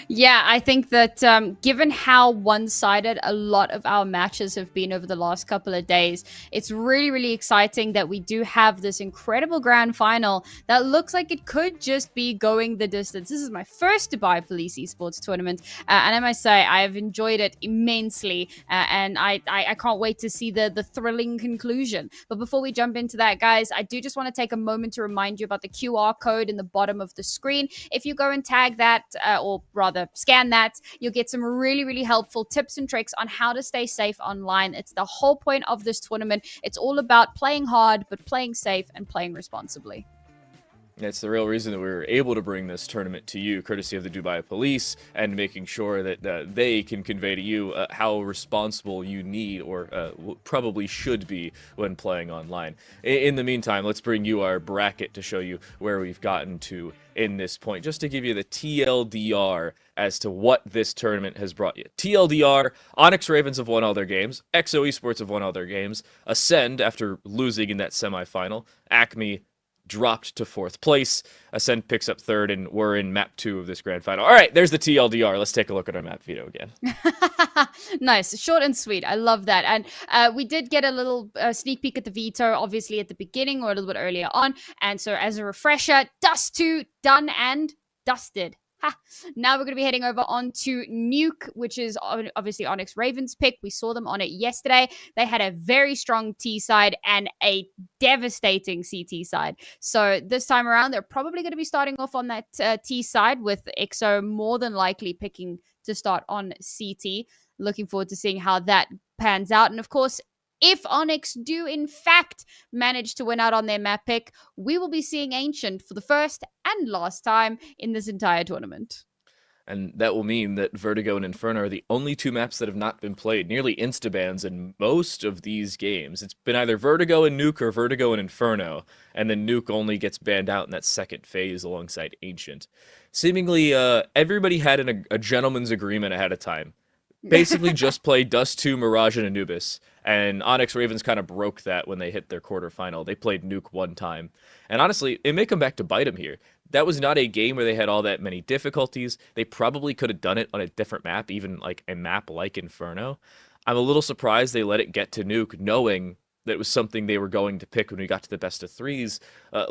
Yeah, I think that given how one-sided a lot of our matches have been over the last couple of days, it's really, really exciting that we do have this incredible grand final that looks like it could just be going the distance. This is my first Dubai Police Esports Tournament, and I must say I have enjoyed it immensely, and I can't wait to see the thrilling conclusion. But before we jump into that, guys, I do just want to take a moment to remind you about the QR code in the bottom of the screen. If you go and tag that, or rather scan that, you'll get some really, really helpful tips and tricks on how to stay safe online. It's the whole point of this tournament. It's all about playing hard, but playing safe and playing responsibly. It's the real reason that we were able to bring this tournament to you, courtesy of the Dubai Police, and making sure that they can convey to you how responsible you need or probably should be when playing online. In the meantime, let's bring you our bracket to show you where we've gotten to in this point, just to give you the TLDR as to what this tournament has brought you. TLDR, Onyx Ravens have won all their games, EXO Esports have won all their games, Ascend, after losing in that semifinal, Acme dropped to 4th place. Ascend picks up 3rd, and we're in map 2 of this grand final. All right, there's the TLDR. Let's take a look at our map veto again. Nice, short and sweet. I love that. And we did get a little sneak peek at the veto, obviously at the beginning or a little bit earlier on. And so as a refresher, Dust 2 done and dusted. Now we're going to be heading over onto Nuke, which is obviously Onyx Ravens pick. We saw them on it yesterday. They had a very strong T side and a devastating CT side. So this time around, they're probably going to be starting off on that T side, with EXO more than likely picking to start on CT. Looking forward to seeing how that pans out. And of course, if Onyx do in fact manage to win out on their map pick, we will be seeing Ancient for the first and last time in this entire tournament. And that will mean that Vertigo and Inferno are the only 2 maps that have not been played. Nearly insta-bans in most of these games. It's been either Vertigo and Nuke or Vertigo and Inferno, and then Nuke only gets banned out in that second phase alongside Ancient. Seemingly, everybody had a gentleman's agreement ahead of time. Basically just play Dust 2, Mirage, and Anubis. And Onyx Ravens kind of broke that when they hit their quarterfinal. They played Nuke 1 time. And honestly, it may come back to bite them here. That was not a game where they had all that many difficulties. They probably could have done it on a different map, even like a map like Inferno. I'm a little surprised they let it get to Nuke, knowing that it was something they were going to pick when we got to the best of 3s.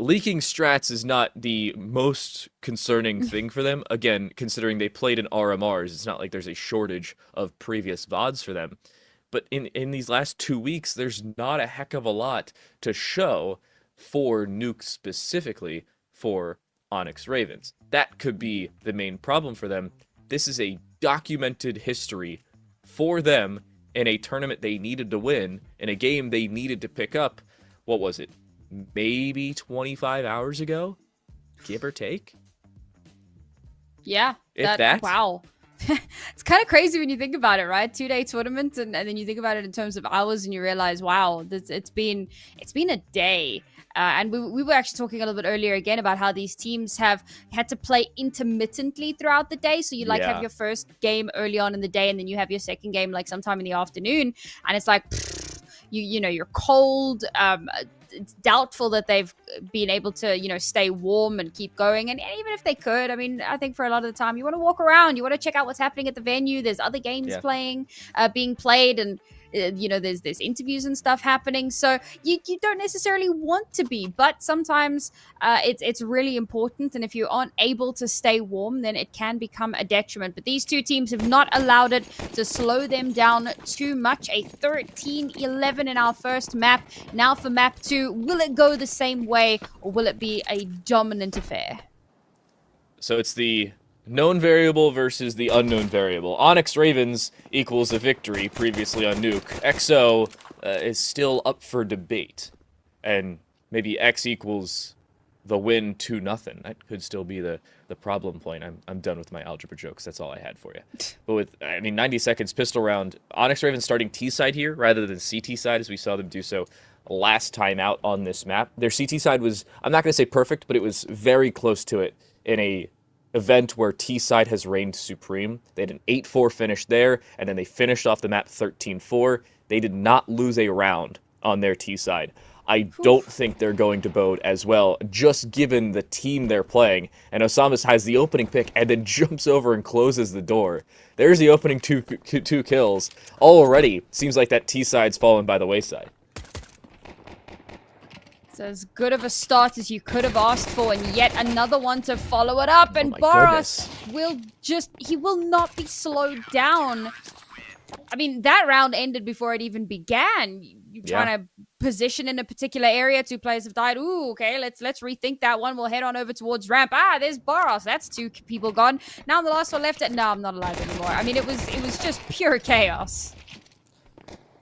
Leaking strats is not the most concerning thing for them. Again, considering they played in RMRs, it's not like there's a shortage of previous VODs for them. But in these last 2 weeks, there's not a heck of a lot to show for Nuke specifically for Onyx Ravens. That could be the main problem for them. This is a documented history for them in a tournament they needed to win, in a game they needed to pick up. What was it? Maybe 25 hours ago? Give or take? Yeah. If that? Wow. It's kind of crazy when you think about it, right? 2-day tournament, and then you think about it in terms of hours, and you realize, wow, it's been a day. And we were actually talking a little bit earlier again about how these teams have had to play intermittently throughout the day. So you like have your first game early on in the day, and then you have your second game like sometime in the afternoon, and it's like you know, you're cold. It's doubtful that they've been able to, you know, stay warm and keep going. And even if they could, I mean, I think for a lot of the time, you want to walk around, you want to check out what's happening at the venue. There's other games being played, and you know, there's interviews and stuff happening. So you don't necessarily want to be, but sometimes it's really important. And if you aren't able to stay warm, then it can become a detriment. But these two teams have not allowed it to slow them down too much. A 13-11 in our first map. Now for map 2, will it go the same way, or will it be a dominant affair? So it's the known variable versus the unknown variable. Onyx Ravens equals a victory previously on Nuke. XO is still up for debate. And maybe X equals the win 2-0. That could still be the problem point. I'm done with my algebra jokes. That's all I had for you. But with, I mean, 90 seconds pistol round, Onyx Ravens starting T side here rather than CT side, as we saw them do so last time out on this map. Their CT side was, I'm not going to say perfect, but it was very close to it in a event where T-side has reigned supreme. They had an 8-4 finish there, and then they finished off the map 13-4. They did not lose a round on their T-side. I don't think they're going to bode as well, just given the team they're playing. And Osamas has the opening pick and then jumps over and closes the door. There's the opening two kills. Already, seems like that T-side's fallen by the wayside. It's as good of a start as you could have asked for, and yet another one to follow it up. And Boros he will not be slowed down. I mean, that round ended before it even began. You're trying to position in a particular area. 2 players have died. Ooh, okay, let's rethink that one. We'll head on over towards ramp. Ah, there's Boros. That's 2 people gone. Now I'm the last one left. No, I'm not alive anymore. I mean, it was just pure chaos.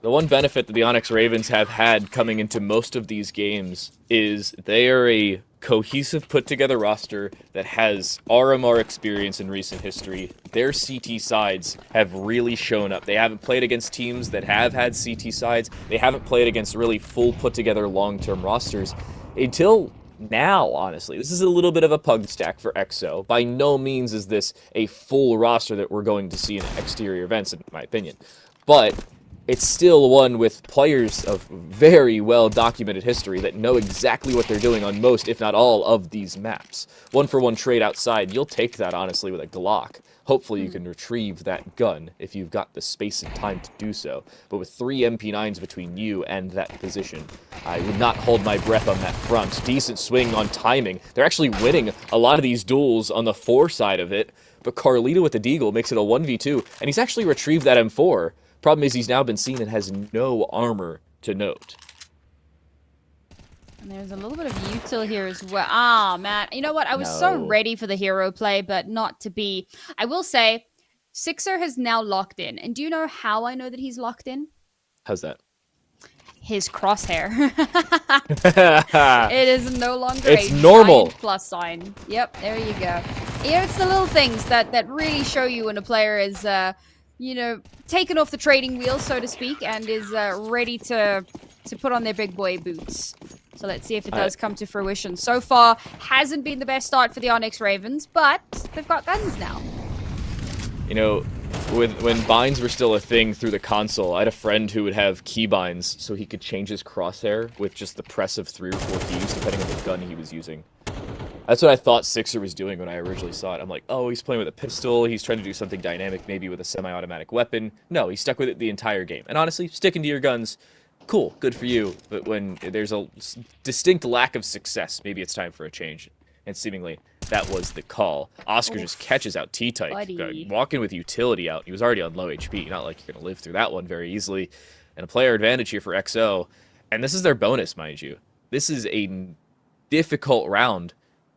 The one benefit that the Onyx Ravens have had coming into most of these games is they are a cohesive, put-together roster that has RMR experience in recent history. Their CT sides have really shown up. They haven't played against teams that have had CT sides. They haven't played against really full, put-together, long-term rosters until now, honestly. This is a little bit of a pug stack for XO. By no means is this a full roster that we're going to see in exterior events, in my opinion. But it's still one with players of very well-documented history that know exactly what they're doing on most, if not all, of these maps. 1-for-1 trade outside, you'll take that, honestly, with a Glock. Hopefully you can retrieve that gun if you've got the space and time to do so. But with 3 MP9s between you and that position, I would not hold my breath on that front. Decent swing on timing. They're actually winning a lot of these duels on the 4 side of it, but Carlito with the Deagle makes it a 1v2, and he's actually retrieved that M4. Problem is he's now been seen and has no armor to note. And there's a little bit of util here as well. Ah, man. You know what? I was so ready for the hero play, but not to be. I will say, Sixer has now locked in. And do you know how I know that he's locked in? How's that? His crosshair. It is no longer it's a normal plus sign. Yep, there you go. Yeah, it's the little things that really show you when a player is you know, taken off the trading wheel, so to speak, and is ready to put on their big boy boots. So let's see if it does come to fruition. So far, hasn't been the best start for the Onyx Ravens, but they've got guns now. You know, when binds were still a thing through the console, I had a friend who would have keybinds so he could change his crosshair with just the press of 3 or 4 keys, depending on the gun he was using. That's what I thought Sixer was doing when I originally saw it. I'm like, oh, he's playing with a pistol. He's trying to do something dynamic, maybe with a semi-automatic weapon. No, he stuck with it the entire game. And honestly, sticking to your guns, cool, good for you. But when there's a distinct lack of success, maybe it's time for a change. And seemingly, that was the call. Oscar just catches out T-Type, walking with utility out. He was already on low HP. Not like you're going to live through that one very easily. And a player advantage here for XO. And this is their bonus, mind you. This is a difficult round.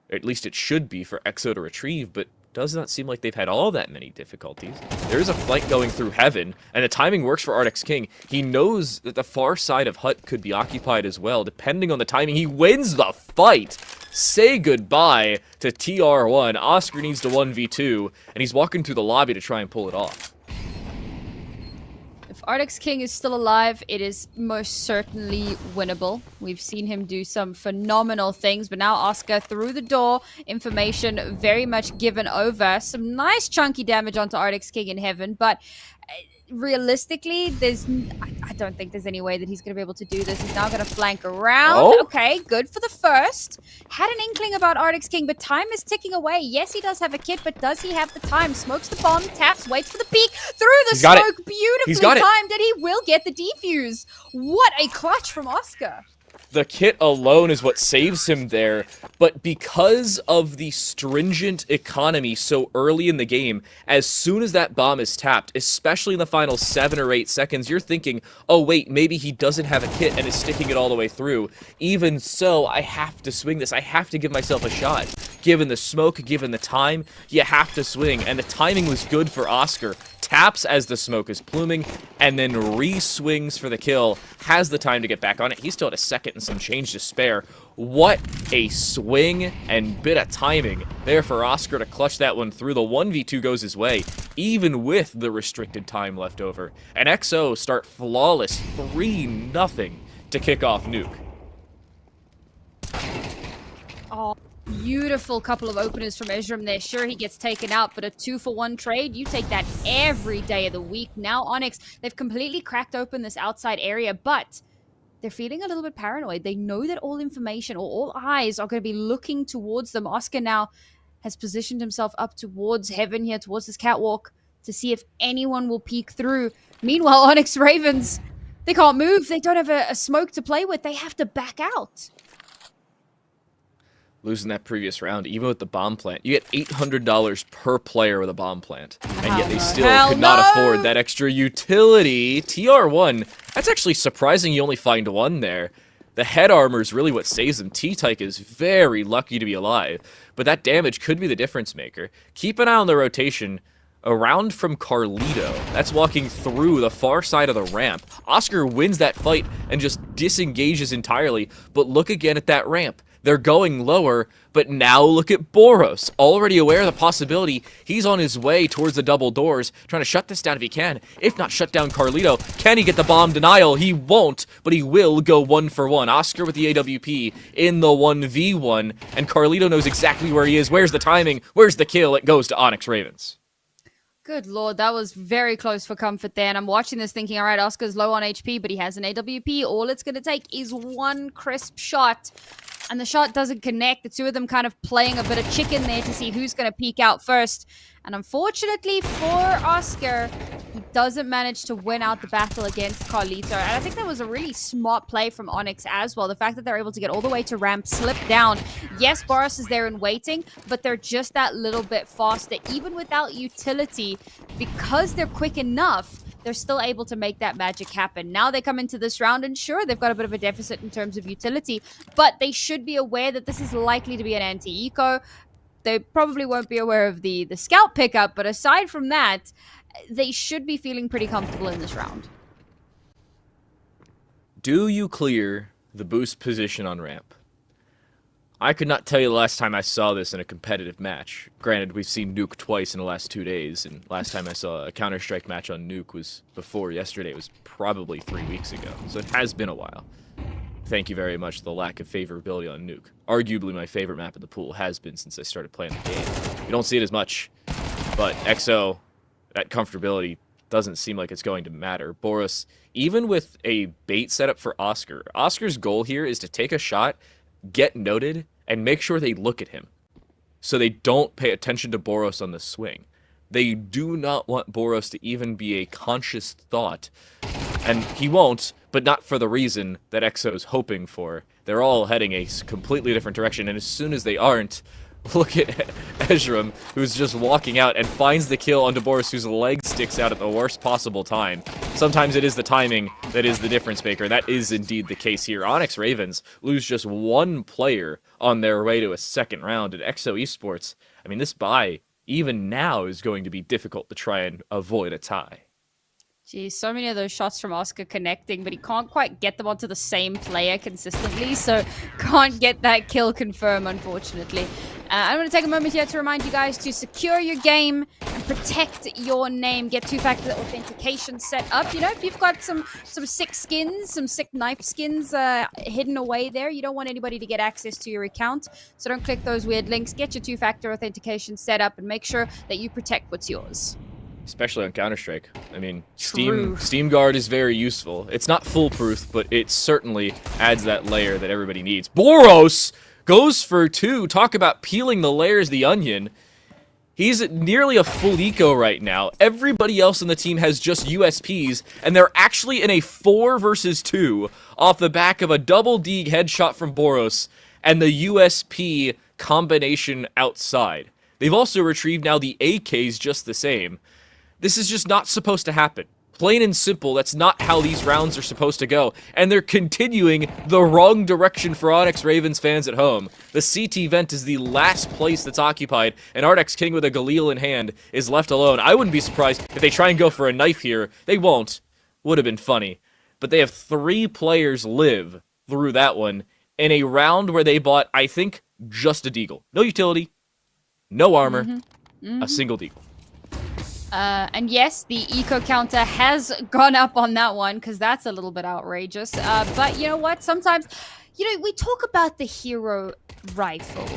At least it should be for XO to retrieve, but does not seem like they've had all that many difficulties. There is a flank going through heaven, and the timing works for Arctic's King. He knows that the far side of Hut could be occupied as well, depending on the timing. He wins the fight! say goodbye to TR1. Oscar needs to 1v2, and he's walking through the lobby to try and pull it off. If Arctic's King is still alive, it is most certainly winnable. We've seen him do some phenomenal things, but now Oscar through the door, information very much given over. Some nice chunky damage onto Arctic's King in heaven, but realistically, I don't think there's any way that he's going to be able to do this. He's now going to flank around. Oh. Okay, good for the first. Had an inkling about Arctic's King, but time is ticking away. Yes, he does have a kit, but does he have the time? Smokes the bomb, taps, waits for the peek, through the He's got it. smoke, beautifully He's got it. timed, and he will get the defuse. What a clutch from Oscar. The kit alone is what saves him there, but because of the stringent economy so early in the game, as soon as that bomb is tapped, especially in the final 7 or 8 seconds, you're thinking, oh wait, maybe he doesn't have a kit and is sticking it all the way through. Even so, I have to swing this. I have to give myself a shot. Given the smoke, given the time, you have to swing, and the timing was good for Oscar. Taps as the smoke is pluming, and then re-swings for the kill. Has the time to get back on it. He's still at a second and some change to spare. What a swing and bit of timing there for Oscar to clutch that one through. The 1v2 goes his way, even with the restricted time left over. And XO start flawless 3-0 to kick off Nuke. Oh, beautiful couple of openers from Ezram there. Sure, he gets taken out, but a 2-for-1 trade, you take that every day of the week. Now Onyx, they've completely cracked open this outside area, but they're feeling a little bit paranoid. They know that all information or all eyes are going to be looking towards them. Oscar now has positioned himself up towards heaven here, towards this catwalk, to see if anyone will peek through. Meanwhile, Onyx Ravens, they can't move. They don't have a smoke to play with. They have to back out. Losing that previous round, even with the bomb plant. You get $800 per player with a bomb plant, and yet they still could not afford that extra utility. TR1, that's actually surprising you only find one there. The head armor is really what saves them. T-Tyke is very lucky to be alive, but that damage could be the difference maker. Keep an eye on the rotation. Around from Carlito. That's walking through the far side of the ramp. Oscar wins that fight and just disengages entirely, but look again at that ramp. They're going lower, but now look at Boros. Already aware of the possibility, he's on his way towards the double doors, trying to shut this down if he can. If not, shut down Carlito. Can he get the bomb denial? He won't, but he will go 1-for-1. Oscar with the AWP in the 1v1, and Carlito knows exactly where he is. Where's the timing? Where's the kill? It goes to Onyx Ravens. Good lord, that was very close for comfort there. And I'm watching this thinking, all right, Oscar's low on HP, but he has an AWP. All it's going to take is one crisp shot. And the shot doesn't connect. The two of them kind of playing a bit of chicken there to see who's going to peek out first. And unfortunately for Oscar, he doesn't manage to win out the battle against Carlito. And I think that was a really smart play from Onyx as well. The fact that they're able to get all the way to ramp, slip down. Yes, Boris is there and waiting, but they're just that little bit faster. Even without utility, because they're quick enough, they're still able to make that magic happen. Now they come into this round, and sure, they've got a bit of a deficit in terms of utility, but they should be aware that this is likely to be an anti-eco. They probably won't be aware of the scout pickup, but aside from that, they should be feeling pretty comfortable in this round. Do you clear the boost position on ramp? I could not tell you the last time I saw this in a competitive match. Granted, we've seen Nuke twice in the last 2 days, and last time I saw a Counter-Strike match on Nuke was before yesterday. It was probably 3 weeks ago, so it has been a while. Thank you very much for the lack of favorability on Nuke. Arguably my favorite map in the pool has been since I started playing the game. You don't see it as much, but XO, that comfortability doesn't seem like it's going to matter. Boris, even with a bait setup for Oscar, Oscar's goal here is to take a shot, get noted, and make sure they look at him so they don't pay attention to Boros on the swing. They do not want Boros to even be a conscious thought, and he won't, but not for the reason that XO's hoping for. They're all heading a completely different direction, and as soon as they aren't, look at Ezram, who's just walking out and finds the kill onto Boris, whose leg sticks out at the worst possible time. Sometimes it is the timing that is the difference maker. That is indeed the case here. Onyx Ravens lose just one player on their way to a second round at XO Esports. I mean, this bye, even now, is going to be difficult to try and avoid a tie. Geez, so many of those shots from Oscar connecting, but he can't quite get them onto the same player consistently, so can't get that kill confirm, unfortunately. I'm going to take a moment here to remind you guys to secure your game and protect your name. Get two-factor authentication set up. You know, if you've got some sick skins, some sick knife skins hidden away there, you don't want anybody to get access to your account, so don't click those weird links. Get your two-factor authentication set up and make sure that you protect what's yours. Especially on Counter-Strike. I mean, True. Steam Guard is very useful. It's not foolproof, but it certainly adds that layer that everybody needs. Boros goes for 2. Talk about peeling the layers of the onion. He's at nearly a full eco right now. Everybody else on the team has just USPs, and they're actually in a 4 versus 2 off the back of a double D headshot from Boros and the USP combination outside. They've also retrieved now the AKs just the same. This is just not supposed to happen. Plain and simple, that's not how these rounds are supposed to go. And they're continuing the wrong direction for Onyx Ravens fans at home. The CT vent is the last place that's occupied, and Ardex King with a Galil in hand is left alone. I wouldn't be surprised if they try and go for a knife here. They won't. Would have been funny. But they have 3 players live through that one in a round where they bought, I think, just a deagle. No utility, no armor, a single deagle. And yes, the eco counter has gone up on that one because that's a little bit outrageous. But you know what? Sometimes, you know, we talk about the hero rifle,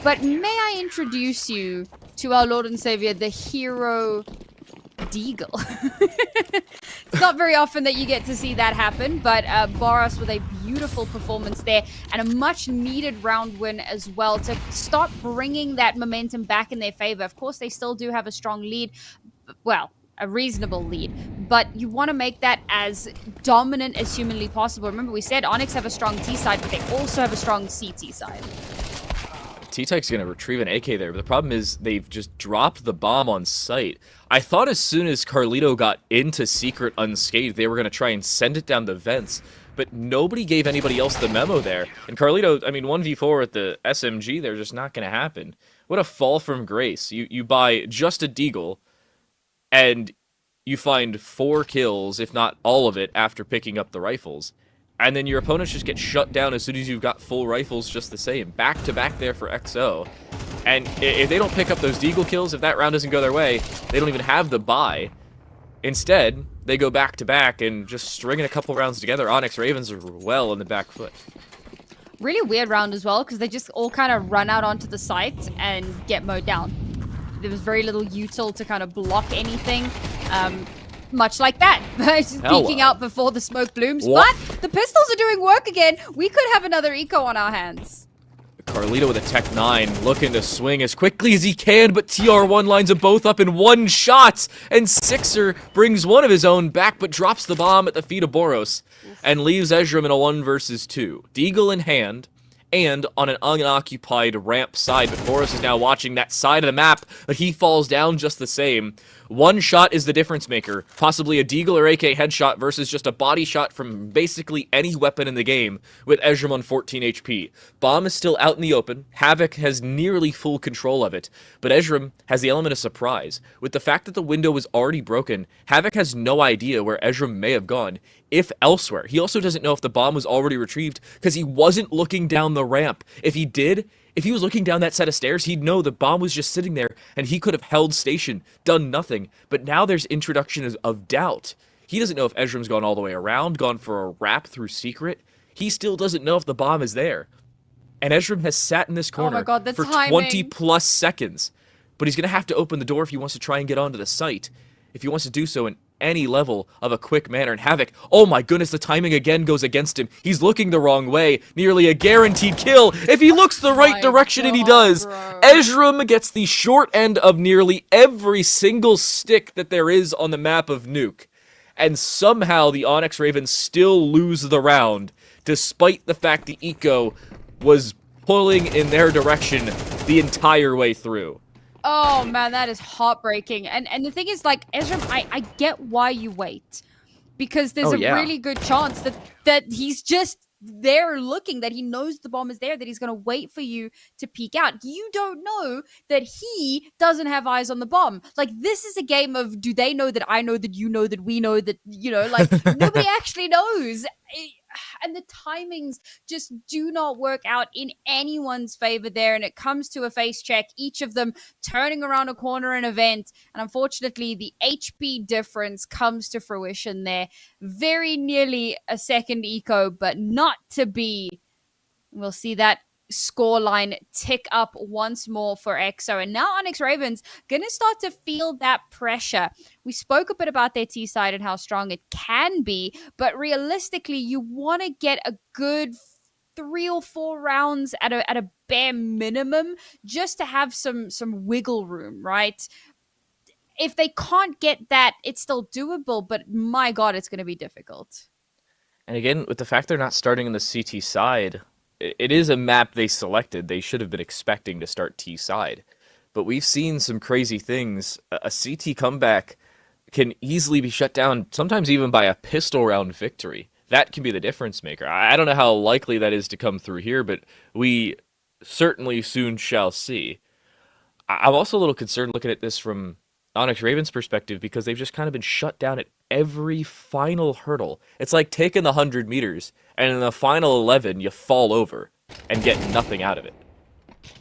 but may I introduce you to our Lord and Savior, the hero deagle? It's not very often that you get to see that happen, but Boros with a beautiful performance there and a much needed round win as well to start bringing that momentum back in their favor. Of course, they still do have a strong lead. Well, a reasonable lead, but you want to make that as dominant as humanly possible. Remember, we said Onyx have a strong T side, but they also have a strong CT side. T-Tech's going to retrieve an AK there, but the problem is they've just dropped the bomb on site. I thought as soon as Carlito got into Secret unscathed, they were going to try and send it down the vents, but nobody gave anybody else the memo there. And Carlito, I mean, 1v4 with the SMG, they're just not going to happen. What a fall from grace. You buy just a deagle, and you find 4 kills, if not all of it, after picking up the rifles. And then your opponents just get shut down as soon as you've got full rifles just the same. Back to back there for XO. And if they don't pick up those deagle kills, if that round doesn't go their way, they don't even have the buy. Instead, they go back to back and just stringing a couple rounds together. Onyx Ravens are well in the back foot. Really weird round as well, because they just all kind of run out onto the site and get mowed down. There was very little util to kind of block anything, much like that. Just peeking out before the smoke blooms. What? But the pistols are doing work again. We could have another eco on our hands. Carlito with a Tech 9 looking to swing as quickly as he can, but TR1 lines them both up in one shot, and Sixer brings one of his own back, but drops the bomb at the feet of Boros, and leaves Ezram in a 1 versus 2. Deagle in hand, and on an unoccupied ramp side, but Boros is now watching that side of the map, but he falls down just the same. One shot is the difference maker, possibly a Deagle or AK headshot versus just a body shot from basically any weapon in the game, with Ezram on 14 HP. Bomb is still out in the open, Havoc has nearly full control of it, but Ezram has the element of surprise. With the fact that the window was already broken, Havoc has no idea where Ezram may have gone, if elsewhere. He also doesn't know if the bomb was already retrieved, because he wasn't looking down the ramp. If he did, if he was looking down that set of stairs, he'd know the bomb was just sitting there, and he could have held station, done nothing. But now there's introduction of doubt. He doesn't know if Ezram's gone all the way around, gone for a wrap through Secret. He still doesn't know if the bomb is there. And Ezram has sat in this corner for 20 plus seconds. But he's going to have to open the door if he wants to try and get onto the site. If he wants to do so in any level of a quick manner. And Havoc, oh my goodness, the timing again goes against him. He's looking the wrong way. Nearly a guaranteed kill if he looks the right direction, and he does. Ezram gets the short end of nearly every single stick that there is on the map of Nuke. And somehow the Onyx Ravens still lose the round, despite the fact the eco was pulling in their direction the entire way through. Oh man, that is heartbreaking. And the thing is, like, Ezram, I get why you wait. Because there's a really good chance that he's just there looking, that he knows the bomb is there, that he's going to wait for you to peek out. You don't know that he doesn't have eyes on the bomb. Like, this is a game of, do they know that I know that you know that we know that, like, nobody actually knows. And the timings just do not work out in anyone's favor there. And it comes to a face check, each of them turning around a corner in event. And unfortunately, the HP difference comes to fruition there. Very nearly a second eco, but not to be. We'll see that scoreline tick up once more for EXO. And now Onyx Ravens going to start to feel that pressure. We spoke a bit about their T side and how strong it can be, but realistically, you want to get a good 3 or 4 rounds at a bare minimum just to have some wiggle room, right? If they can't get that, it's still doable, but my God, it's going to be difficult. And again, with the fact they're not starting on the CT side, it is a map they selected. They should have been expecting to start T side. But we've seen some crazy things. A CT comeback can easily be shut down, sometimes even by a pistol round victory. That can be the difference maker. I don't know how likely that is to come through here, but we certainly soon shall see. I'm also a little concerned looking at this from Onyx Ravens' perspective, because they've just kind of been shut down at every final hurdle. It's like taking the 100 meters, and in the final 11, you fall over and get nothing out of it.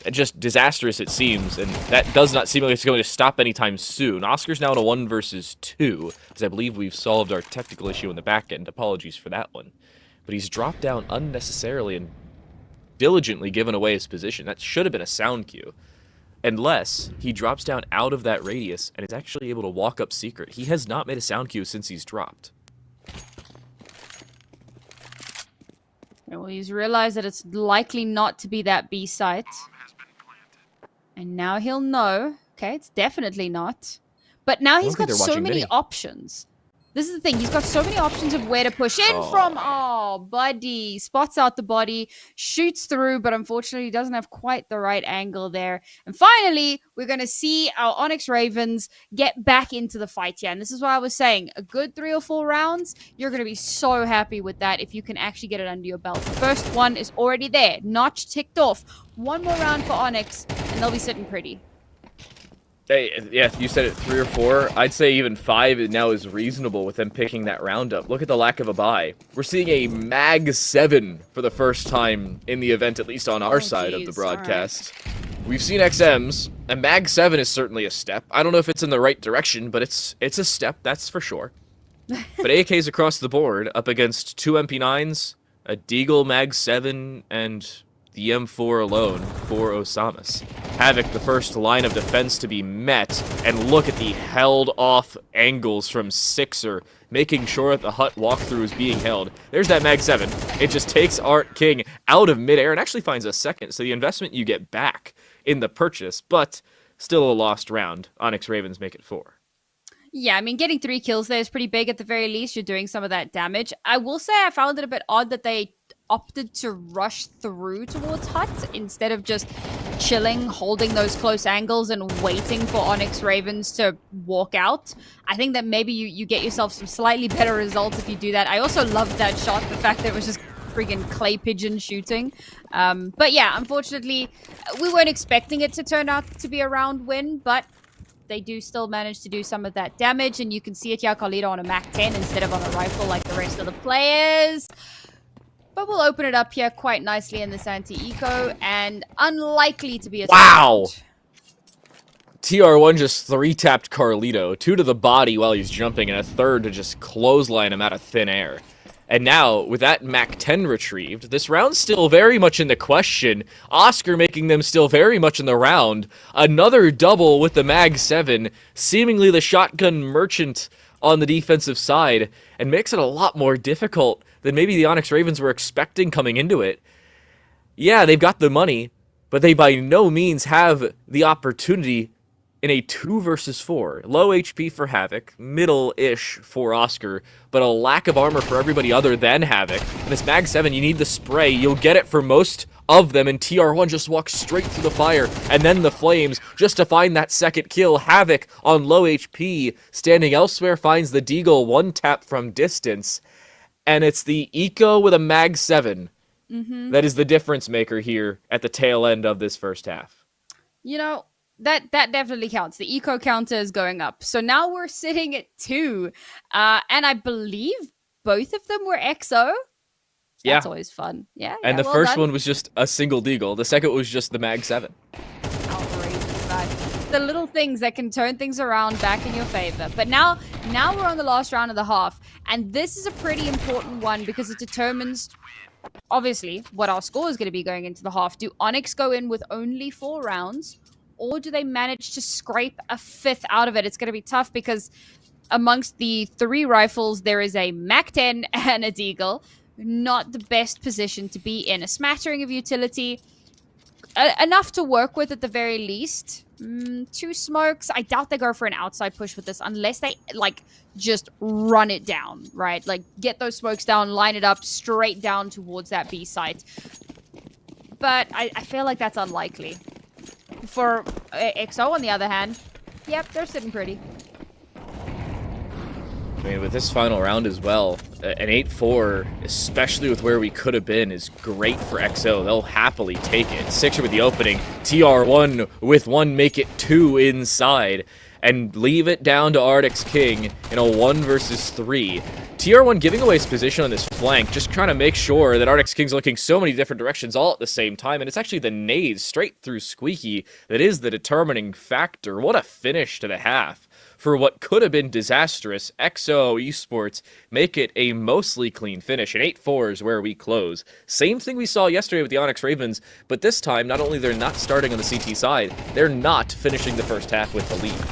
It's just disastrous, it seems, and that does not seem like it's going to stop anytime soon. Oscar's now in a 1 versus 2, because I believe we've solved our technical issue in the back end. Apologies for that one. But he's dropped down unnecessarily and diligently given away his position. That should have been a sound cue. Unless he drops down out of that radius and is actually able to walk up secret. He has not made a sound cue since he's dropped. Well, he's realized that it's likely not to be that B site. And now he'll know. Okay, it's definitely not. But now he's got so many options. This is the thing. He's got so many options of where to push in from. Oh, buddy. Spots out the body, shoots through, but unfortunately he doesn't have quite the right angle there. And finally, we're going to see our Onyx Ravens get back into the fight here. And this is what I was saying. A good 3 or 4 rounds, you're going to be so happy with that if you can actually get it under your belt. The first one is already there. Notch ticked off. 1 more round for Onyx, and they'll be sitting pretty. Hey, yeah, you said it 3 or 4. I'd say even 5 now is reasonable with them picking that round up. Look at the lack of a buy. We're seeing a Mag 7 for the first time in the event, at least on our side of the broadcast. Right. We've seen XMs, and Mag 7 is certainly a step. I don't know if it's in the right direction, but it's a step, that's for sure. But AKs across the board, up against 2 MP9s, a Deagle Mag 7, and the M4 alone for Osamas. Havoc, the first line of defense to be met, and look at the held off angles from Sixer, making sure that the hut walkthrough is being held. There's that Mag 7. It just takes Art King out of midair and actually finds a second, so the investment you get back in the purchase, but still a lost round. Onyx Ravens make it 4. Yeah, I mean, getting 3 kills there is pretty big at the very least. You're doing some of that damage. I will say I found it a bit odd that they opted to rush through towards Hut instead of just chilling, holding those close angles and waiting for Onyx Ravens to walk out. I think that maybe you get yourself some slightly better results if you do that. I also loved that shot, the fact that it was just friggin' clay pigeon shooting. But yeah, unfortunately, we weren't expecting it to turn out to be a round win, but they do still manage to do some of that damage, and you can see it here, Carlito on a Mac 10 instead of on a rifle like the rest of the players. But we'll open it up here quite nicely in this anti-eco, and unlikely to be a wow! TR1 just 3-tapped Carlito, 2 to the body while he's jumping, and a 3rd to just clothesline him out of thin air. And now, with that Mac 10 retrieved, this round's still very much in the question. Oscar making them still very much in the round. Another double with the Mag 7, seemingly the shotgun merchant on the defensive side, and makes it a lot more difficult than maybe the Onyx Ravens were expecting coming into it. Yeah, they've got the money, but they by no means have the opportunity in a 2 versus 4. Low HP for Havoc, middle-ish for Oscar, but a lack of armor for everybody other than Havoc. And this Mag 7, you need the spray. You'll get it for most of them, and TR1 just walks straight through the fire, and then the flames, just to find that second kill. Havoc on low HP, standing elsewhere, finds the Deagle 1-tap from distance. and it's the Eco with a Mag 7 that is the difference maker here at the tail end of this first half. You know, that definitely counts. The eco counter is going up. So now we're sitting at 2. And I believe both of them were XO. That's always fun. Yeah. And the well first done. one was just a single deagle. The second was just the Mag 7. Outrageous, man. The little things that can turn things around back in your favor. But now we're on the last round of the half. And this is a pretty important one because it determines, obviously, what our score is going to be going into the half. Do Onyx go in with only 4 rounds? Or do they manage to scrape a 5th out of it? It's going to be tough because amongst the 3 rifles, there is a Mac 10 and a Deagle. Not the best position to be in. A smattering of utility. Enough to work with at the very least. 2 smokes. I doubt they go for an outside push with this unless they, like, just run it down, right? Like, get those smokes down, line it up straight down towards that B site. But I feel like that's unlikely. For XO, on the other hand, yep, they're sitting pretty. I mean, with this final round as well, an 8-4, especially with where we could have been, is great for XO. They'll happily take it. Sixer with the opening, TR1 with 1, make it 2 inside, and leave it down to Arctic's King in a 1 versus 3. TR1 giving away his position on this flank, just trying to make sure that Arctic's King's looking so many different directions all at the same time, and it's actually the nades straight through Squeaky that is the determining factor. What a finish to the half. For what could have been disastrous, XO Esports make it a mostly clean finish. An 8-4 is where we close. Same thing we saw yesterday with the Onyx Ravens, but this time, not only they're not starting on the CT side, they're not finishing the first half with the lead.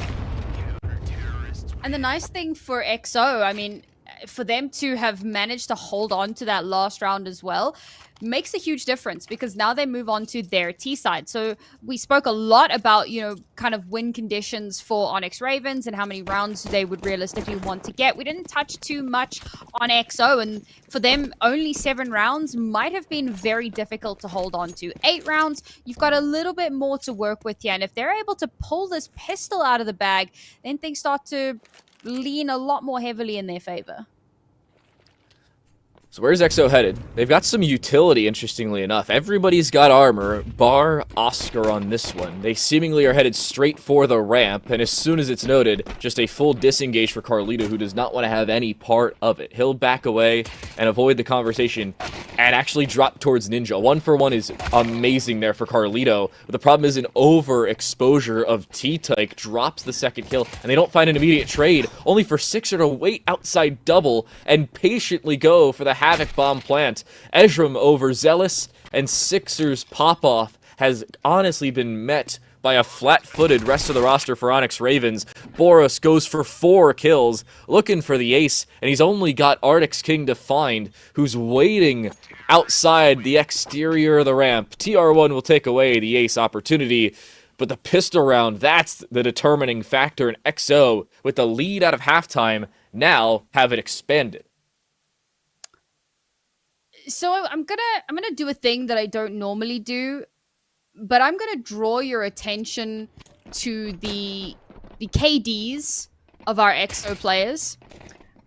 And the nice thing for XO, I mean, for them to have managed to hold on to that last round as well, makes a huge difference because now they move on to their T side. So we spoke a lot about, you know, kind of win conditions for Onyx Ravens and how many rounds they would realistically want to get. We didn't touch too much on XO, and for them, only 7 rounds might have been very difficult to hold on to. 8 rounds, you've got a little bit more to work with here, and if they're able to pull this pistol out of the bag, then things start to lean a lot more heavily in their favor. So where's XO headed? They've got some utility, interestingly enough. Everybody's got armor, bar Oscar on this one. They seemingly are headed straight for the ramp, and as soon as it's noted, just a full disengage for Carlito, who does not want to have any part of it. He'll back away and avoid the conversation and actually drop towards Ninja. 1-for-1 is amazing there for Carlito. But the problem is an overexposure of T-Tyke drops the second kill, and they don't find an immediate trade, only for Sixer to wait outside double and patiently go for the Havoc bomb plant. Ezram overzealous, and Sixer's pop-off has honestly been met by a flat-footed rest of the roster for Onyx Ravens. Boros goes for 4 kills, looking for the ace, and he's only got Arctic's King to find, who's waiting outside the exterior of the ramp. TR1 will take away the ace opportunity, but the pistol round, that's the determining factor, and XO, with the lead out of halftime, now have it expanded. So I'm gonna do a thing that I don't normally do, but I'm gonna draw your attention to the KDs of our XO players,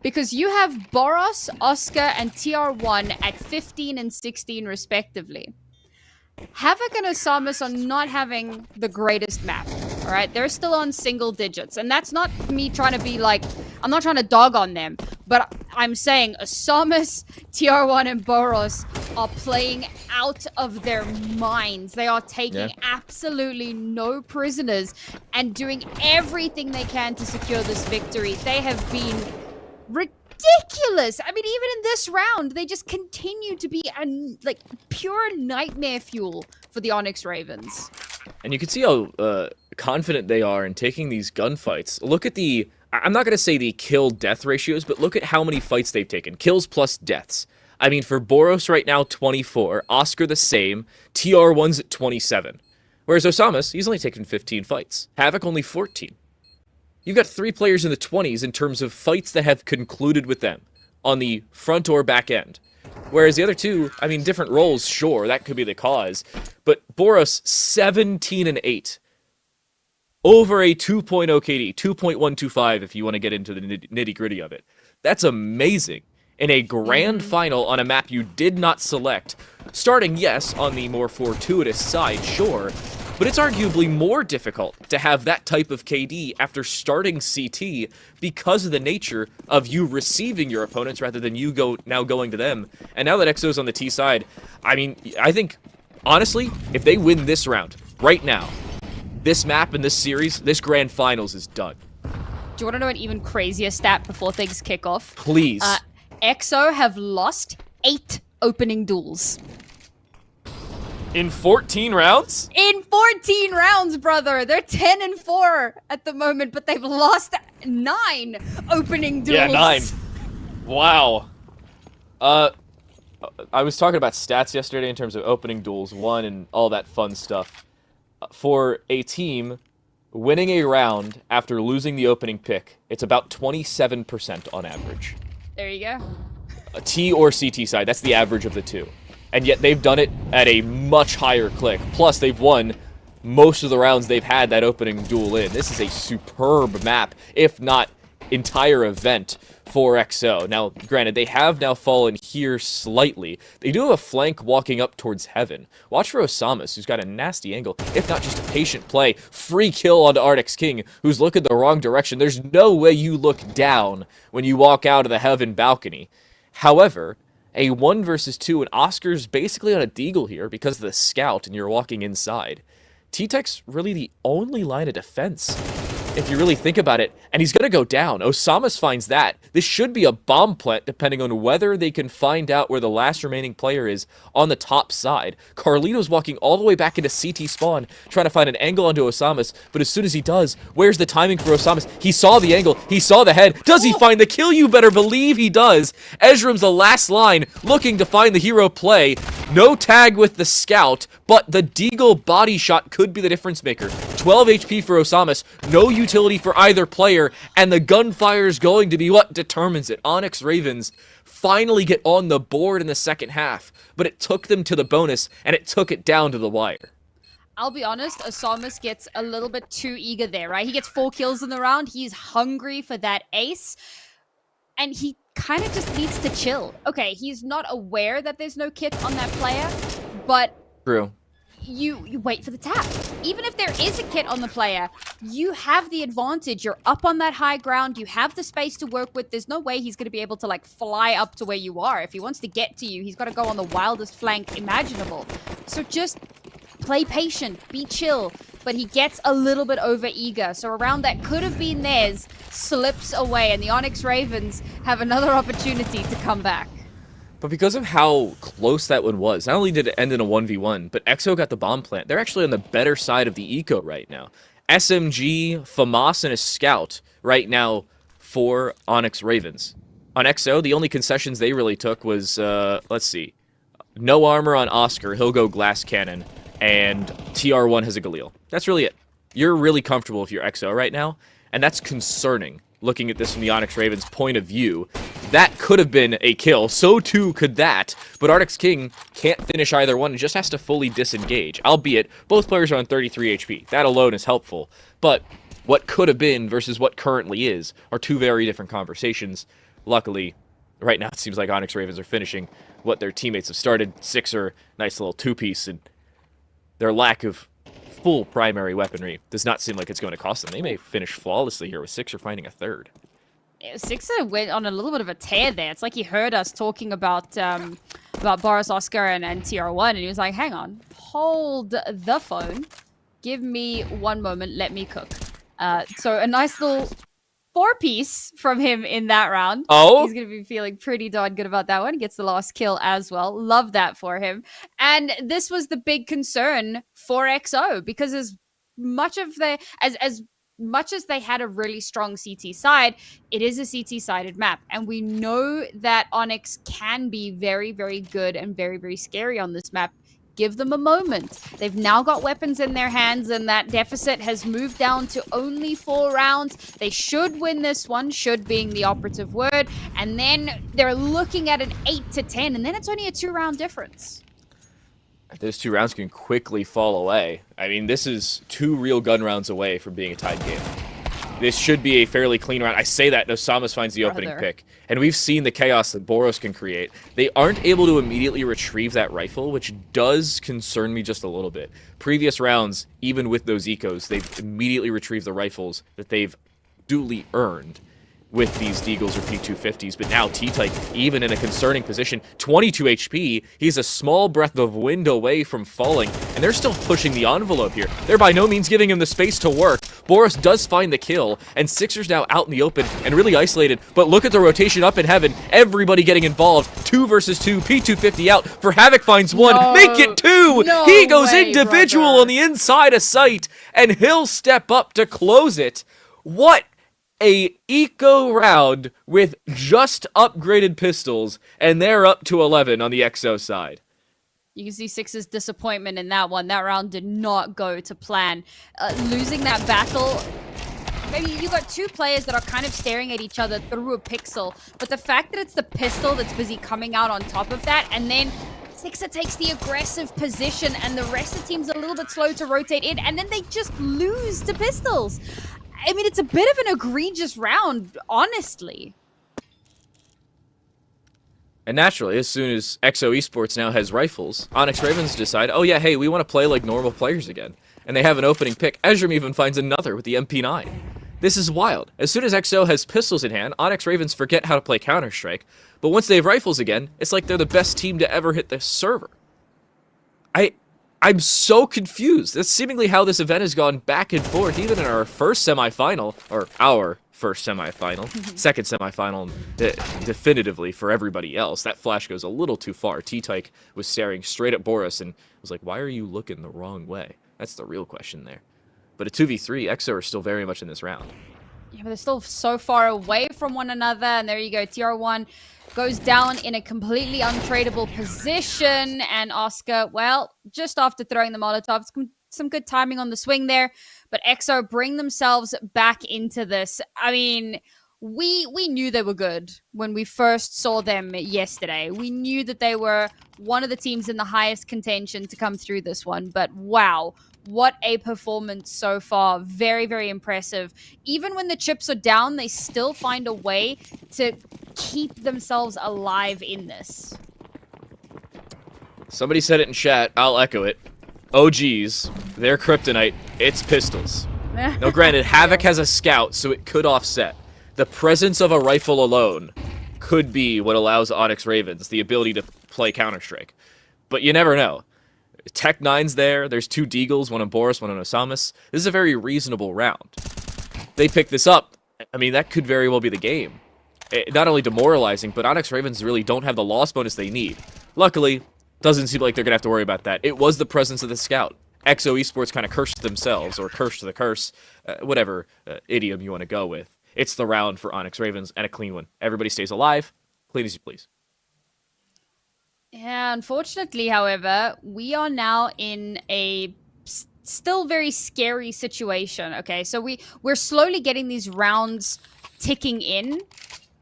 because you have Boros, Oscar, and TR1 at 15 and 16 respectively. Havoc and Osamus are not having the greatest map, all right? They're still on single digits, and that's not me trying to be like, I'm not trying to dog on them, but I'm saying Osamus, TR1, and Boros are playing out of their minds. They are taking absolutely no prisoners and doing everything they can to secure this victory. They have been ridiculous. I mean, even in this round, they just continue to be like pure nightmare fuel for the Onyx Ravens. And you can see how confident they are in taking these gunfights. Look at the, I'm not going to say the kill-death ratios, but look at how many fights they've taken. Kills plus deaths. I mean, for Boros right now, 24. Oscar the same. TR1's at 27. Whereas Osamus, he's only taken 15 fights. Havoc only 14. You've got 3 players in the 20s in terms of fights that have concluded with them on the front or back end. Whereas the other 2, I mean, different roles, sure, that could be the cause. But Boros, 17 and 8. Over a 2.0 KD, 2.125 if you want to get into the nitty-gritty of it. That's amazing. in a grand final on a map you did not select. Starting, yes, on the more fortuitous side, sure, but it's arguably more difficult to have that type of KD after starting CT because of the nature of you receiving your opponents rather than you now going to them. And now that EXO's on the T side, I mean, I think, honestly, if they win this round, right now, this map and this series, this grand finals is done. Do you want to know an even crazier stat before things kick off? Please. EXO have lost 8 opening duels. In 14 rounds? In 14 rounds, brother! They're 10-4 at the moment, but they've lost 9 opening duels. Yeah, 9. Wow. I was talking about stats yesterday in terms of opening duels, won, and all that fun stuff. For a team winning a round after losing the opening pick, it's about 27% on average. There you go. A T or CT side, that's the average of the two. And yet they've done it at a much higher click. Plus, they've won most of the rounds they've had that opening duel in. This is a superb map, if not entire event for EXO. Now, granted, they have now fallen here slightly. They do have a flank walking up towards heaven. Watch for Osamas, who's got a nasty angle, if not just a patient play. Free kill onto Arctic's King, who's looking the wrong direction. There's no way you look down when you walk out of the heaven balcony. However, a 1 versus 2, and Oscar's basically on a deagle here because of the scout, and you're walking inside. T-Tech's really the only line of defense, if you really think about it, and he's going to go down. Osamas finds that. This should be a bomb plant, depending on whether they can find out where the last remaining player is on the top side. Carlito's walking all the way back into CT spawn, trying to find an angle onto Osamas, but as soon as he does, where's the timing for Osamas? He saw the angle, he saw the head. Does he find the kill? You better believe he does. Ezram's the last line, looking to find the hero play. No tag with the scout, but the deagle body shot could be the difference maker. 12 HP for Osamas, no utility for either player, and the gunfire is going to be what determines it. Onyx Ravens finally get on the board in the second half, but it took them to the bonus, and it took it down to the wire. I'll be honest, Osamas gets a little bit too eager there, right? He gets 4 kills in the round. He's hungry for that ace, and he kind of just needs to chill. Okay, he's not aware that there's no kit on that player, but True. You wait for the tap. Even if there is a kit on the player, you have the advantage. You're up on that high ground. You have the space to work with. There's no way he's going to be able to like fly up to where you are. If he wants to get to you, he's got to go on the wildest flank imaginable. So just play patient, be chill. But he gets a little bit over eager. So a round that could have been theirs slips away, and the Onyx Ravens have another opportunity to come back. But because of how close that one was, not only did it end in a 1v1, but EXO got the bomb plant. They're actually on the better side of the eco right now. SMG, FAMAS, and a scout right now for Onyx Ravens. On EXO, the only concessions they really took was, let's see, no armor on Oscar, he'll go glass cannon, and TR1 has a Galil. That's really it. You're really comfortable if you're EXO right now, and that's concerning. Looking at this from the Onyx Ravens' point of view, that could have been a kill. So too could that. But Arctic's King can't finish either one and just has to fully disengage. Albeit, both players are on 33 HP. That alone is helpful. But what could have been versus what currently is are two very different conversations. Luckily, right now it seems like Onyx Ravens are finishing what their teammates have started. Sixer, nice little two-piece, and their lack of full primary weaponry does not seem like it's going to cost them. They may finish flawlessly here with Sixer finding a third. Sixer went on a little bit of a tear there. It's like he heard us talking about Boris, Oscar, and TR1, and he was like, hang on, hold the phone. Give me one moment. Let me cook. So a nice little 4-piece from him in that round. Oh? He's going to be feeling pretty darn good about that one. Gets the last kill as well. Love that for him. And this was the big concern for EXO, because as much of as much as they had a really strong CT side, it is a CT-sided map. And we know that Onyx can be very, very good and very, very scary on this map. Give them a moment. They've now got weapons in their hands, and that deficit has moved down to only 4 rounds. They should win this one, should being the operative word. And then they're looking at an 8-10, and then it's only a 2-round difference. Those 2 rounds can quickly fall away. I mean, this is 2 real gun rounds away from being a tied game. This should be a fairly clean round. I say that, and Osamas finds the opening pick. And we've seen the chaos that Boros can create. They aren't able to immediately retrieve that rifle, which does concern me just a little bit. Previous rounds, even with those ecos, they've immediately retrieved the rifles that they've duly earned with these Deagles or P250s, but now T-Type, even in a concerning position, 22 HP, he's a small breath of wind away from falling, and they're still pushing the envelope here. They're by no means giving him the space to work. Boros does find the kill, and Sixer's now out in the open and really isolated, but look at the rotation up in heaven, everybody getting involved, 2 versus 2, P250 out, for Havoc finds 1, make it 2! No he goes way, individual brother. on the inside of sight, and he'll step up to close it. What a eco round with just upgraded pistols, and they're up to 11 on the XO side. You can see Six's disappointment in that one. That round did not go to plan. Losing that battle, maybe you got two players that are kind of staring at each other through a pixel, but the fact that it's the pistol that's busy coming out on top of that, and then Sixer takes the aggressive position, and the rest of the team's a little bit slow to rotate in, and then they just lose to pistols. I mean, it's a bit of an egregious round, honestly. And naturally, as soon as XO Esports now has rifles, Onyx Ravens decide, oh yeah, hey, we want to play like normal players again. And they have an opening pick. Ezram even finds another with the MP9. This is wild. As soon as XO has pistols in hand, Onyx Ravens forget how to play Counter-Strike. But once they have rifles again, it's like they're the best team to ever hit the server. I'm so confused. That's seemingly how this event has gone back and forth, even in our first semifinal, or our first semifinal, second semifinal, definitively for everybody else. That flash goes a little too far. T-Tyke was staring straight at Boros and was like, why are you looking the wrong way? That's the real question there. But at 2v3, EXO are still very much in this round. Yeah, but they're still so far away from one another, and there you go, TR1 goes down in a completely untradeable position, and Oscar, well, just after throwing the Molotovs, some good timing on the swing there, but EXO bring themselves back into this. I mean, we knew they were good when we first saw them yesterday. We knew that they were one of the teams in the highest contention to come through this one, but wow, what a performance so far. Very, very impressive. Even when the chips are down, they still find a way to keep themselves alive in this. Somebody said it in chat, I'll echo it. OGs, their kryptonite, it's pistols. Now granted, Havoc has a scout, so it could offset. The presence of a rifle alone could be what allows Onyx Ravens the ability to play Counter-Strike. But you never know. Tech 9's there, there's 2 Deagles, one on Boros, one on Osamas. This is a very reasonable round. They pick this up, I mean, that could very well be the game. Not only demoralizing, but Onyx Ravens really don't have the loss bonus they need. Luckily, doesn't seem like they're going to have to worry about that. It was the presence of the scout. XO Esports kind of cursed themselves, or cursed the curse, whatever idiom you want to go with. It's the round for Onyx Ravens, and a clean one. Everybody stays alive, clean as you please. Yeah, unfortunately, however, we are now in a still very scary situation. Okay, so we're slowly getting these rounds ticking in.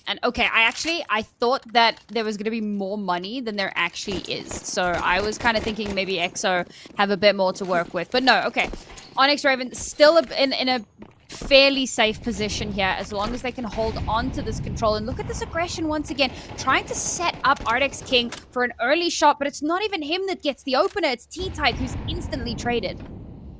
And okay, I thought that there was going to be more money than there actually is. So I was kind of thinking maybe EXO have a bit more to work with. But no, okay. Onyx Raven still in a fairly safe position here as long as they can hold on to this control. And look at this aggression once again, trying to set up Ardex King for an early shot, but it's not even him that gets the opener. It's T-Type who's instantly traded.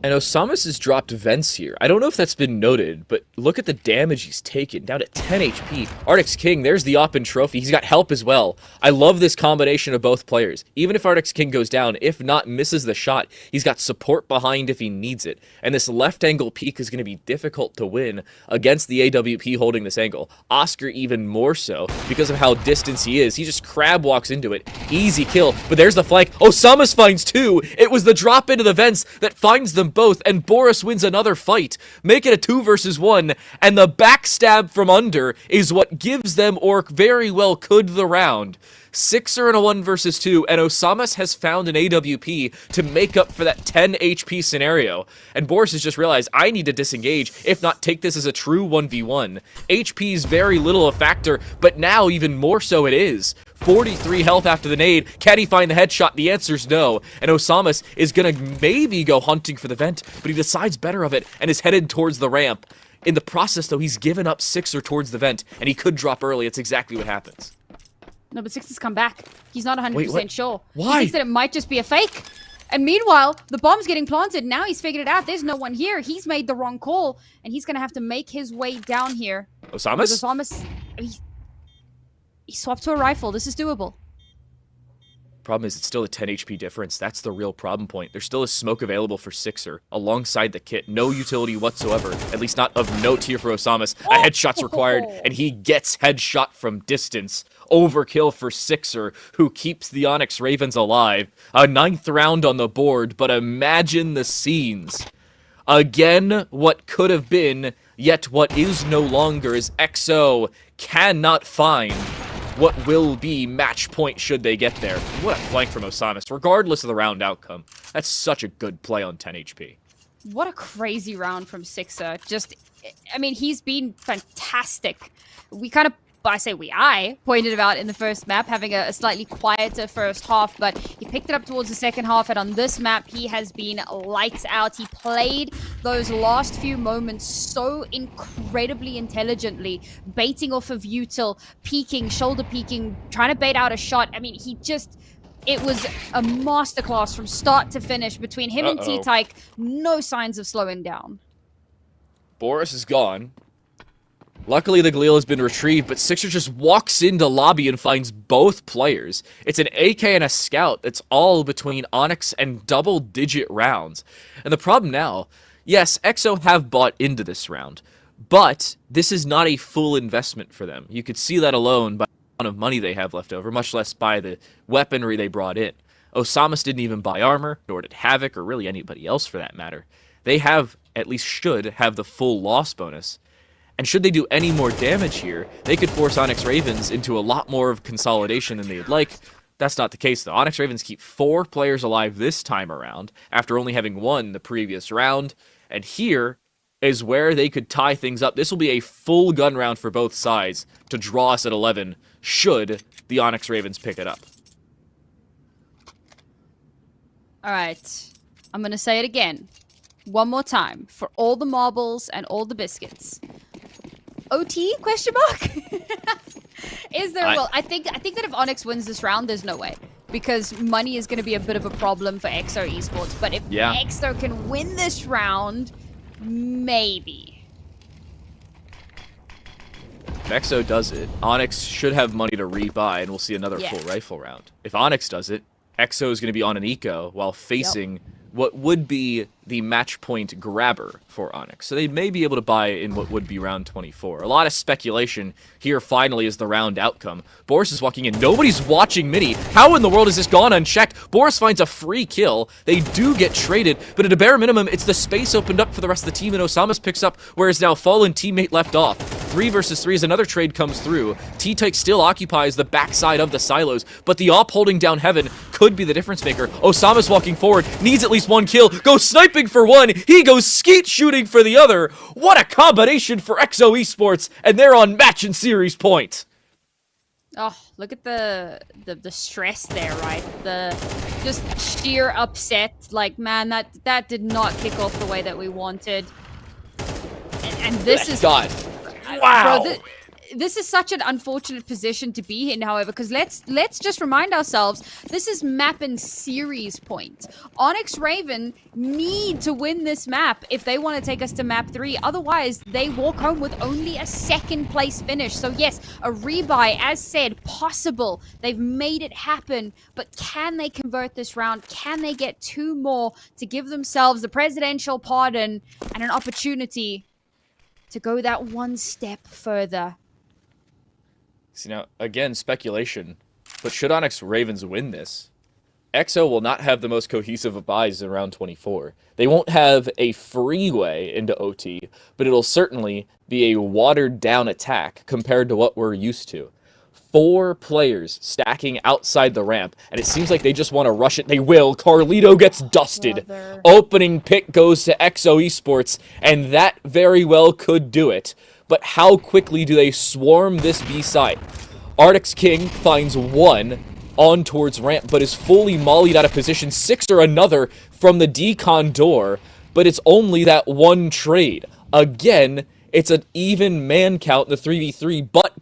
And Osamas has dropped vents here. I don't know if that's been noted, but look at the damage he's taken. Down to 10 HP. Ardex King, there's the Oppen trophy. He's got help as well. I love this combination of both players. Even if Ardex King goes down, if not misses the shot, he's got support behind if he needs it. And this left angle peak is going to be difficult to win against the AWP holding this angle. Oscar even more so because of how distant he is. He just crab walks into it. Easy kill, but there's the flank. Osamas finds 2. It was the drop into the vents that finds them both, and Boros wins another fight. Make it a 2 versus 1, and the backstab from under is what gives them, or very well could, the round. Sixer in a 1 versus 2, and Osamas has found an AWP to make up for that 10 HP scenario. And Boros has just realized, I need to disengage, if not take this as a true 1v1. HP is very little a factor, but now even more so it is. 43 health after the nade. Can he find the headshot? The answer's no. And Osamas is gonna maybe go hunting for the vent, but he decides better of it and is headed towards the ramp. In the process, though, he's given up Sixer towards the vent, and he could drop early. It's exactly what happens. No, but Sixer's come back. He's not 100% Wait, sure. Why? He thinks that it might just be a fake. And meanwhile, the bomb's getting planted. Now he's figured it out. There's no one here. He's made the wrong call, and he's going to have to make his way down here. Osamas? He swapped to a rifle. This is doable. Problem is, it's still a 10 HP difference. That's the real problem point. There's still a smoke available for Sixer alongside the kit. No utility whatsoever, at least not of note here for Osamas. A headshot's required, and he gets headshot from distance. Overkill for Sixer, who keeps the Onyx Ravens alive. A 9th round on the board, but imagine the scenes. Again, what could have been, yet what is no longer, is XO cannot find what will be match point should they get there. What a flank from Osamas, regardless of the round outcome. That's such a good play on 10 HP. What a crazy round from Sixer. Just, I mean, he's been fantastic. I pointed him out in the first map, having a slightly quieter first half, but he picked it up towards the second half, and on this map, he has been lights out. He played those last few moments so incredibly intelligently, baiting off of util, peeking, shoulder peeking, trying to bait out a shot. I mean, it was a masterclass from start to finish between him and T-Tyke. No signs of slowing down. Boris is gone. Luckily, the Galil has been retrieved, but Sixer just walks into lobby and finds both players. It's an AK and a Scout that's all between Onyx and double-digit rounds. And the problem now, yes, XO have bought into this round, but this is not a full investment for them. You could see that alone by the amount of money they have left over, much less by the weaponry they brought in. Osamas didn't even buy armor, nor did Havoc, or really anybody else for that matter. They have, at least should, have the full loss bonus. And should they do any more damage here, they could force Onyx Ravens into a lot more of consolidation than they'd like. That's not the case, though. Onyx Ravens keep 4 players alive this time around, after only having 1 the previous round. And here is where they could tie things up. This will be a full gun round for both sides to draw us at 11, should the Onyx Ravens pick it up. All right. I'm going to say it again. One more time. For all the marbles and all the biscuits. OT? Question mark? Is there? Well, I think that if Onyx wins this round, there's no way, because money is going to be a bit of a problem for XO Esports. But if XO can win this round, maybe. If XO does it, Onyx should have money to rebuy, and we'll see another full rifle round. If Onyx does it, XO is going to be on an eco while facing what would be the match point grabber for Onyx. So they may be able to buy in what would be round 24. A lot of speculation here finally is the round outcome. Boris is walking in. Nobody's watching Mini. How in the world has this gone unchecked? Boris finds a free kill. They do get traded, but at a bare minimum, it's the space opened up for the rest of the team, and Osamas picks up where his now fallen teammate left off. 3 versus 3 as another trade comes through. T-Tyke still occupies the backside of the silos, but the op holding down Heaven could be the difference maker. Osamas walking forward, needs at least 1 kill, goes sniping for 1, he goes skeet shooting for the other. What a combination for XO Esports, and they're on match and series point. Oh, look at the stress there, right? The just sheer upset. Like, man, that did not kick off the way that we wanted. And this is God. Wow. Bro, this is such an unfortunate position to be in, however, because let's just remind ourselves, this is map and series point. Onyx Raven need to win this map if they want to take us to map 3. Otherwise, they walk home with only a 2nd place finish. So yes, a rebuy, as said, possible. They've made it happen, but can they convert this round? Can they get 2 more to give themselves the presidential pardon and an opportunity to go that 1 step further? See, now, again, speculation, but should Onyx Ravens win this, XO will not have the most cohesive of buys in round 24. They won't have a freeway into OT, but it'll certainly be a watered-down attack compared to what we're used to. 4 players stacking outside the ramp, and it seems like they just want to rush it. They will. Carlito gets dusted. Brother. Opening pick goes to XO Esports, and that very well could do it. But how quickly do they swarm this B site? Arctic's King finds 1 on towards ramp, but is fully mollied out of position. 6 or another from the decon door, but it's only that 1 trade. Again, It's an even man count in the 3v3, but,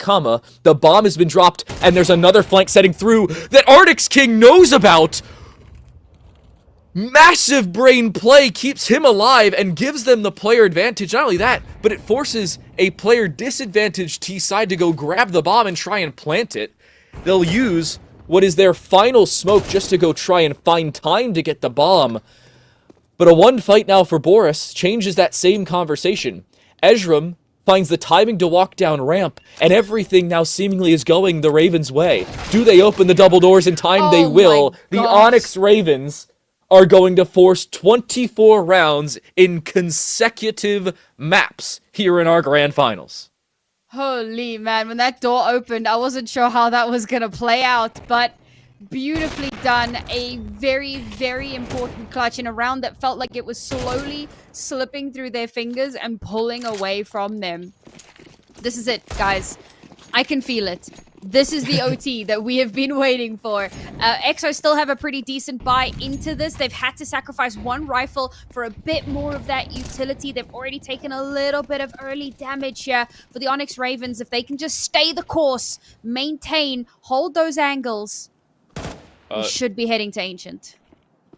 the bomb has been dropped, and there's another flank setting through that Arctic's King knows about. Massive brain play keeps him alive and gives them the player advantage. Not only that, but it forces a player disadvantaged T-side to go grab the bomb and try and plant it. They'll use what is their final smoke just to go try and find time to get the bomb. But a one fight now for Boris changes that same conversation. Ezram finds the timing to walk down ramp, and everything now seemingly is going the Ravens' way. Do they open the double doors in time? They will. The Onyx Ravens are going to force 24 rounds in consecutive maps here in our grand finals. Holy man, when that door opened, I wasn't sure how that was going to play out, but beautifully done. A very, very important clutch in a round that felt like it was slowly slipping through their fingers and pulling away from them. This is it, guys. I can feel it. This is the OT that we have been waiting for. EXO still have a pretty decent buy into this. They've had to sacrifice one rifle for a bit more of that utility. They've already taken a little bit of early damage here for the Onyx Ravens. If they can just stay the course, maintain, hold those angles, we should be heading to Ancient.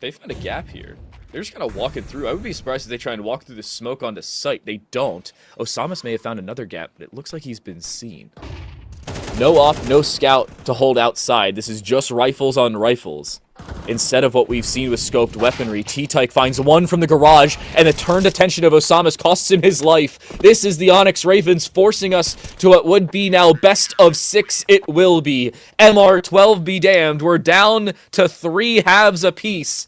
They found a gap here. They're just kind of walking through. I would be surprised if they try and walk through the smoke onto site. They don't. Osamas may have found another gap, but it looks like he's been seen. No op, no scout to hold outside. This is just rifles on rifles. Instead of what we've seen with scoped weaponry, T-Tyke finds one from the garage, and the turned attention of Osamas costs him his life. This is the Onyx Ravens forcing us to what would be now best of 6 it will be. MR12 be damned. We're down to 3 halves apiece.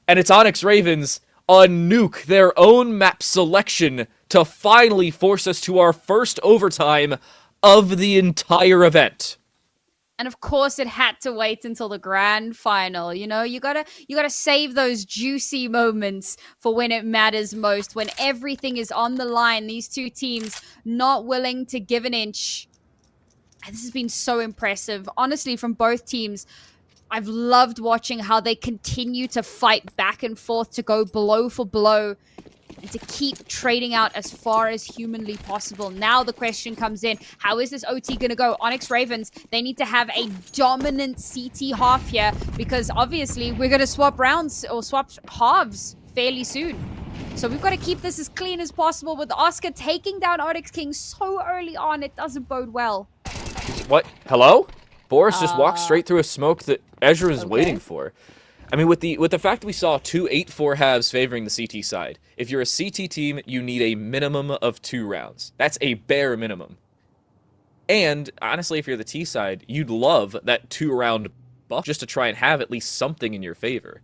And it's Onyx Ravens on Nuke, their own map selection, to finally force us to our first overtime of the entire event. And of course, it had to wait until the grand final. You know, you gotta save those juicy moments for when it matters most, when everything is on the line. These two teams not willing to give an inch. And this has been so impressive, honestly, from both teams. I've loved watching how they continue to fight back and forth to go blow for blow and to keep trading out as far as humanly possible. Now the question comes in, how is this OT going to go? Onyx Ravens, they need to have a dominant CT half here because obviously we're going to swap rounds or swap halves fairly soon. So we've got to keep this as clean as possible with Oscar taking down Onyx King so early on. It doesn't bode well. What? Hello? Boris just walked straight through a smoke that Ezra is waiting for. I mean, with the fact that we saw 2 8-4 halves favoring the CT side, if you're a CT team, you need a minimum of 2 rounds. That's a bare minimum. And, honestly, if you're the T side, you'd love that 2-round buff just to try and have at least something in your favor.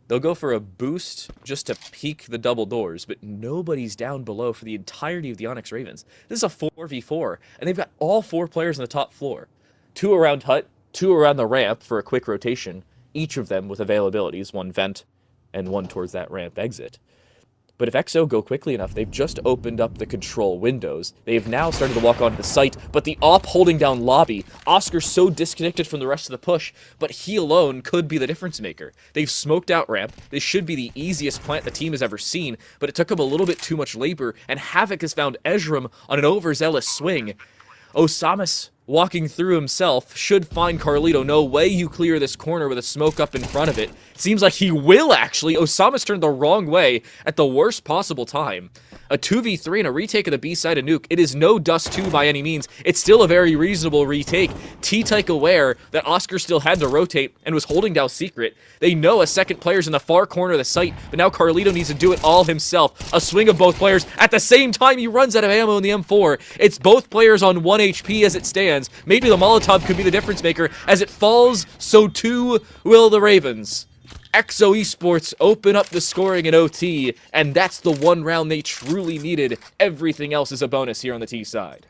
They'll go for a boost just to peek the double doors, but nobody's down below for the entirety of the Onyx Ravens. This is a 4v4, and they've got all 4 players on the top floor. 2 around hut, 2 around the ramp for a quick rotation, each of them with availabilities, 1 vent and 1 towards that ramp exit. But if EXO go quickly enough, they've just opened up the control windows. They've now started to walk onto the site, but the op holding down lobby. Oscar's so disconnected from the rest of the push, but he alone could be the difference maker. They've smoked out ramp. This should be the easiest plant the team has ever seen, but it took him a little bit too much labor, and Havoc has found Ezram on an overzealous swing. Osamas, walking through himself, should find Carlito. No way you clear this corner with a smoke up in front of it. Seems like he will, actually. Osamas turned the wrong way at the worst possible time. A 2v3 and a retake of the B side of Nuke. It is no Dust 2 by any means. It's still a very reasonable retake. T-Tyke aware that Oscar still had to rotate and was holding down secret. They know a second player's in the far corner of the site, but now Carlito needs to do it all himself. A swing of both players. At the same time, he runs out of ammo in the M4. It's both players on 1 HP as it stands. Maybe the Molotov could be the difference maker. As it falls, so too will the Ravens. EXO Esports open up the scoring in OT, and that's the one round they truly needed. Everything else is a bonus here on the T side.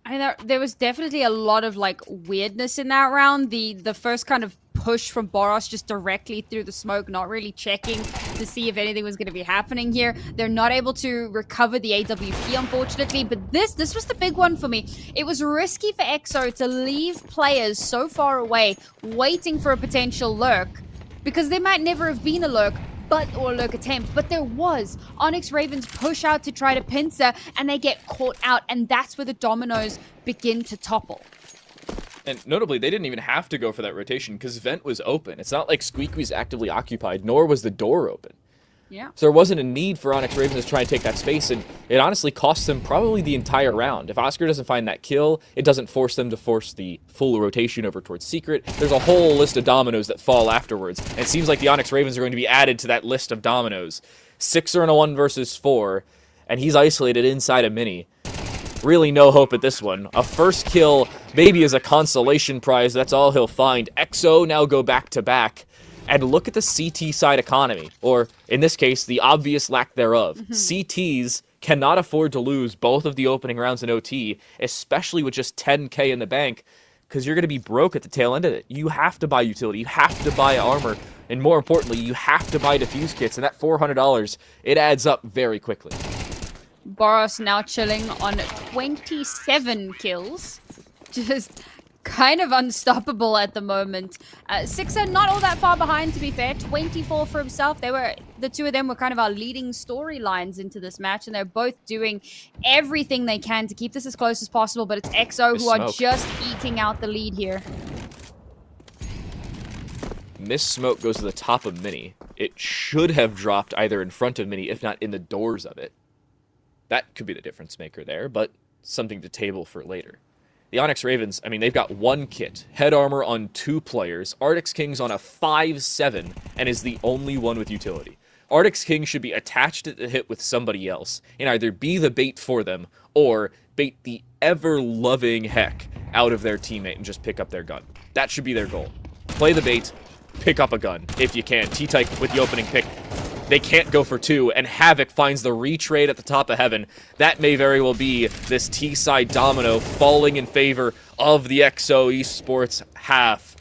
I mean, there was definitely a lot of like weirdness in that round. The first kind of push from Boros just directly through the smoke, not really checking to see if anything was going to be happening here. They're not able to recover the AWP, unfortunately, but this was the big one for me. It was risky for EXO to leave players so far away, waiting for a potential lurk, because there might never have been a lurk, lurk attempt, but there was. Onyx Ravens push out to try to pincer, and they get caught out, and that's where the dominoes begin to topple. And notably, they didn't even have to go for that rotation because vent was open. It's not like Squeak was actively occupied, nor was the door open. Yeah. So there wasn't a need for Onyx Ravens to try and take that space, and it honestly costs them probably the entire round. If Oscar doesn't find that kill, it doesn't force them to force the full rotation over towards Secret. There's a whole list of dominoes that fall afterwards, and it seems like the Onyx Ravens are going to be added to that list of dominoes. Sixer in a 1 versus 4, and he's isolated inside a mini. Really no hope at this one. A first kill, maybe as a consolation prize, that's all he'll find. XO now go back-to-back. And look at the CT side economy, or in this case, the obvious lack thereof. CTs cannot afford to lose both of the opening rounds in OT, especially with just 10k in the bank, because you're going to be broke at the tail end of it. You have to buy utility, you have to buy armor, and more importantly, you have to buy defuse kits, and that $400, it adds up very quickly. Boros now chilling on 27 kills. Just kind of unstoppable at the moment. Sixer not all that far behind, to be fair. 24 for himself. The two of them were kind of our leading storylines into this match, and they're both doing everything they can to keep this as close as possible, but it's XO who are just eking out the lead here. Miss Smoke goes to the top of Mini. It should have dropped either in front of Mini, if not in the doors of it. That could be the difference maker there, but something to table for later. The Onyx Ravens, I mean, they've got 1 kit, head armor on 2 players, Arctic King's on a 5-7, and is the only one with utility. Arctic King should be attached at the hit with somebody else, and either be the bait for them, or bait the ever-loving heck out of their teammate and just pick up their gun. That should be their goal. Play the bait, pick up a gun, if you can. T-Type with the opening pick. They can't go for 2, and Havoc finds the retrade at the top of heaven. That may very well be this T-side domino falling in favor of the XO Esports half.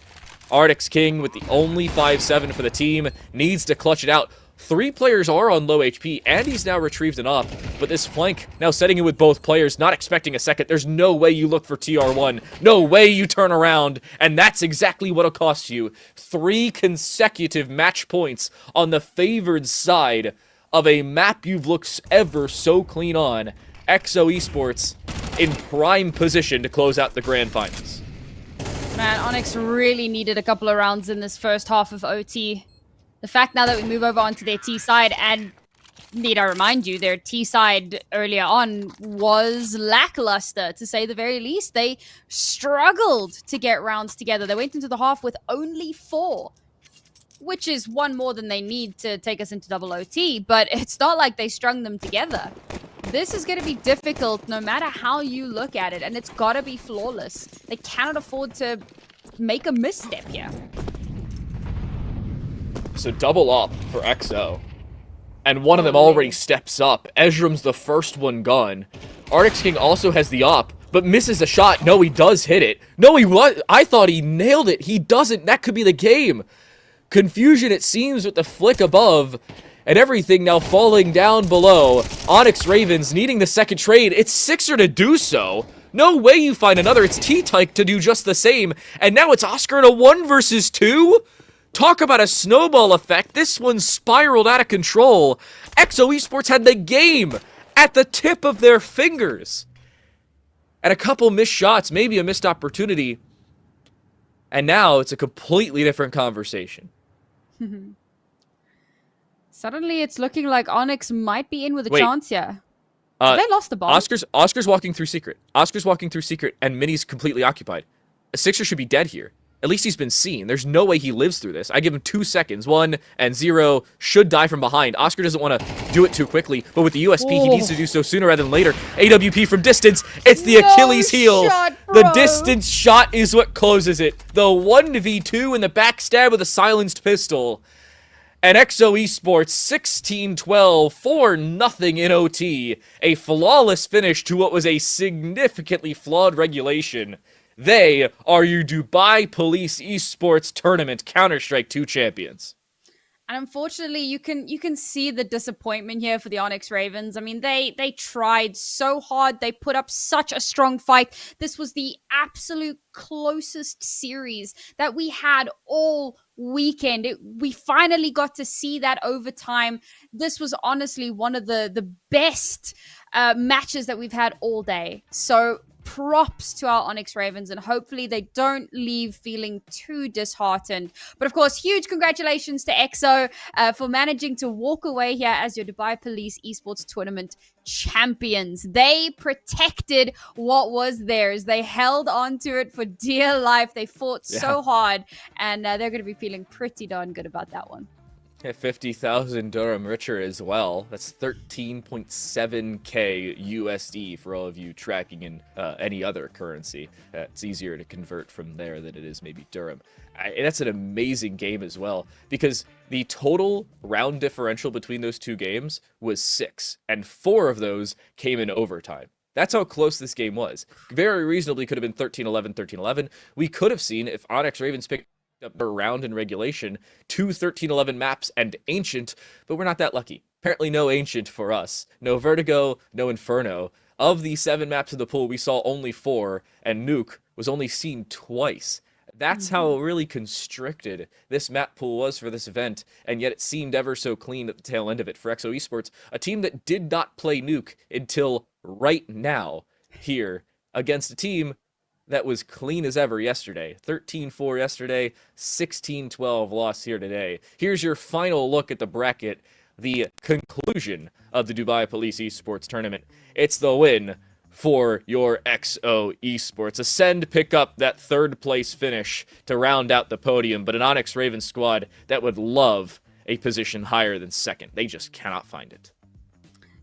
Arctic King with the only 5-7 for the team needs to clutch it out. 3 players are on low HP, and he's now retrieved an op, but this flank now setting in with both players, not expecting a second. There's no way you look for TR1, no way you turn around, and that's exactly what'll cost you. 3 consecutive match points on the favored side of a map you've looked ever so clean on. XO Esports in prime position to close out the grand finals. Man, Onyx really needed a couple of rounds in this first half of OT. The fact now that we move over onto their T side, and need I remind you, their T side earlier on was lackluster, to say the very least. They struggled to get rounds together. They went into the half with only 4, which is 1 more than they need to take us into double OT, but it's not like they strung them together. This is going to be difficult no matter how you look at it, and it's got to be flawless. They cannot afford to make a misstep here. So double up for XO. And one of them already steps up. Ezram's the first one gone. Arctic King also has the op, but misses a shot. No, he does hit it. No, he was. I thought he nailed it. He doesn't. That could be the game. Confusion, it seems, with the flick above, and everything now falling down below. Onyx Ravens needing the second trade. It's Sixer to do so. No way you find another. It's T-Tyke to do just the same. And now it's Oscar in a 1 versus 2? Talk about a snowball effect. This one spiraled out of control. XO Esports had the game at the tip of their fingers. And a couple missed shots, maybe a missed opportunity. And now it's a completely different conversation. Suddenly it's looking like Onyx might be in with a chance here. They lost the ball. Oscar's walking through secret. Oscar's walking through secret, and Minnie's completely occupied. A Sixer should be dead here. At least he's been seen. There's no way he lives through this. I give him 2 seconds. 1 and 0 should die from behind. Oscar doesn't want to do it too quickly, but with the USP, he needs to do so sooner rather than later. AWP from distance. It's the Achilles heel. The distance shot is what closes it. The 1v2 and the backstab with a silenced pistol. And XO Esports 16-12, 4-0 in OT. A flawless finish to what was a significantly flawed regulation. They are your Dubai Police Esports Tournament Counter-Strike 2 champions. And unfortunately, you can see the disappointment here for the Onyx Ravens. I mean, they tried so hard. They put up such a strong fight. This was the absolute closest series that we had all weekend. We finally got to see that overtime. This was honestly one of the best matches that we've had all day. So props to our Onyx Ravens, and hopefully they don't leave feeling too disheartened. But of course, huge congratulations to EXO for managing to walk away here as your Dubai Police Esports Tournament champions. They protected what was theirs. They held on to it for dear life. They fought so hard, and they're going to be feeling pretty darn good about that one. Yeah, 50,000 dirham richer as well. That's 13.7k USD for all of you tracking in any other currency. It's easier to convert from there than it is maybe dirham. That's an amazing game as well, because the total round differential between those two games was 6, and 4 of those came in overtime. That's how close this game was. Very reasonably could have been 13-11, 13-11. We could have seen, if Onyx Ravens picked up a round in regulation, 2 13-11 maps and Ancient, but we're not that lucky. Apparently no Ancient for us. No Vertigo, no Inferno. Of the 7 maps in the pool, we saw only 4, and Nuke was only seen twice. That's how really constricted this map pool was for this event, and yet it seemed ever so clean at the tail end of it for EXO Esports, a team that did not play Nuke until right now here against a team that was clean as ever yesterday. 13-4 yesterday, 16-12 loss here today. Here's your final look at the bracket, the conclusion of the Dubai Police Esports Tournament. It's the win for your EXO Esports. Ascend pick up that 3rd place finish to round out the podium, but an Onyx Ravens squad that would love a position higher than 2nd. They just cannot find it.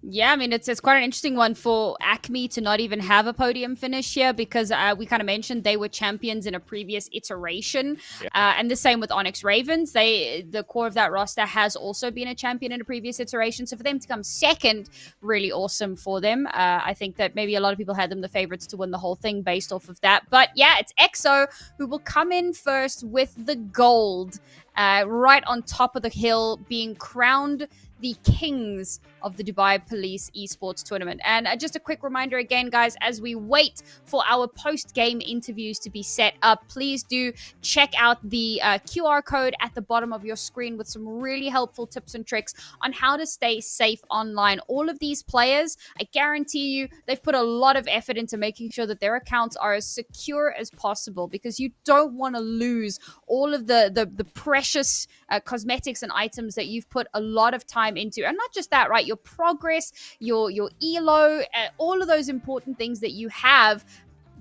Yeah, I mean, it's quite an interesting one for Acme to not even have a podium finish here, because we kind of mentioned they were champions in a previous iteration. And the same with Onyx Ravens. The core of that roster has also been a champion in a previous iteration. So for them to come 2nd, really awesome for them. I think that maybe a lot of people had them the favorites to win the whole thing based off of that. But yeah, it's EXO who will come in first with the gold, right on top of the hill, being crowned the kings of the Dubai Police Esports Tournament. And just a quick reminder again, guys, as we wait for our post-game interviews to be set up, please do check out the QR code at the bottom of your screen with some really helpful tips and tricks on how to stay safe online. All of these players, I guarantee you, they've put a lot of effort into making sure that their accounts are as secure as possible, because you don't want to lose all of the precious cosmetics and items that you've put a lot of time into. And not just that, right? Your progress, your elo, all of those important things that you have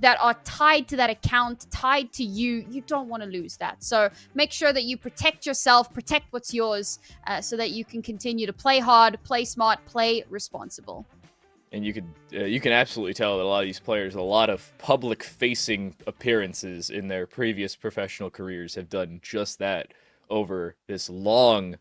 that are tied to that account, tied to you. You don't want to lose that. So make sure that you protect yourself, protect what's yours, so that you can continue to play hard, play smart, play responsible. And you can absolutely tell that a lot of these players, a lot of public-facing appearances in their previous professional careers have done just that over this long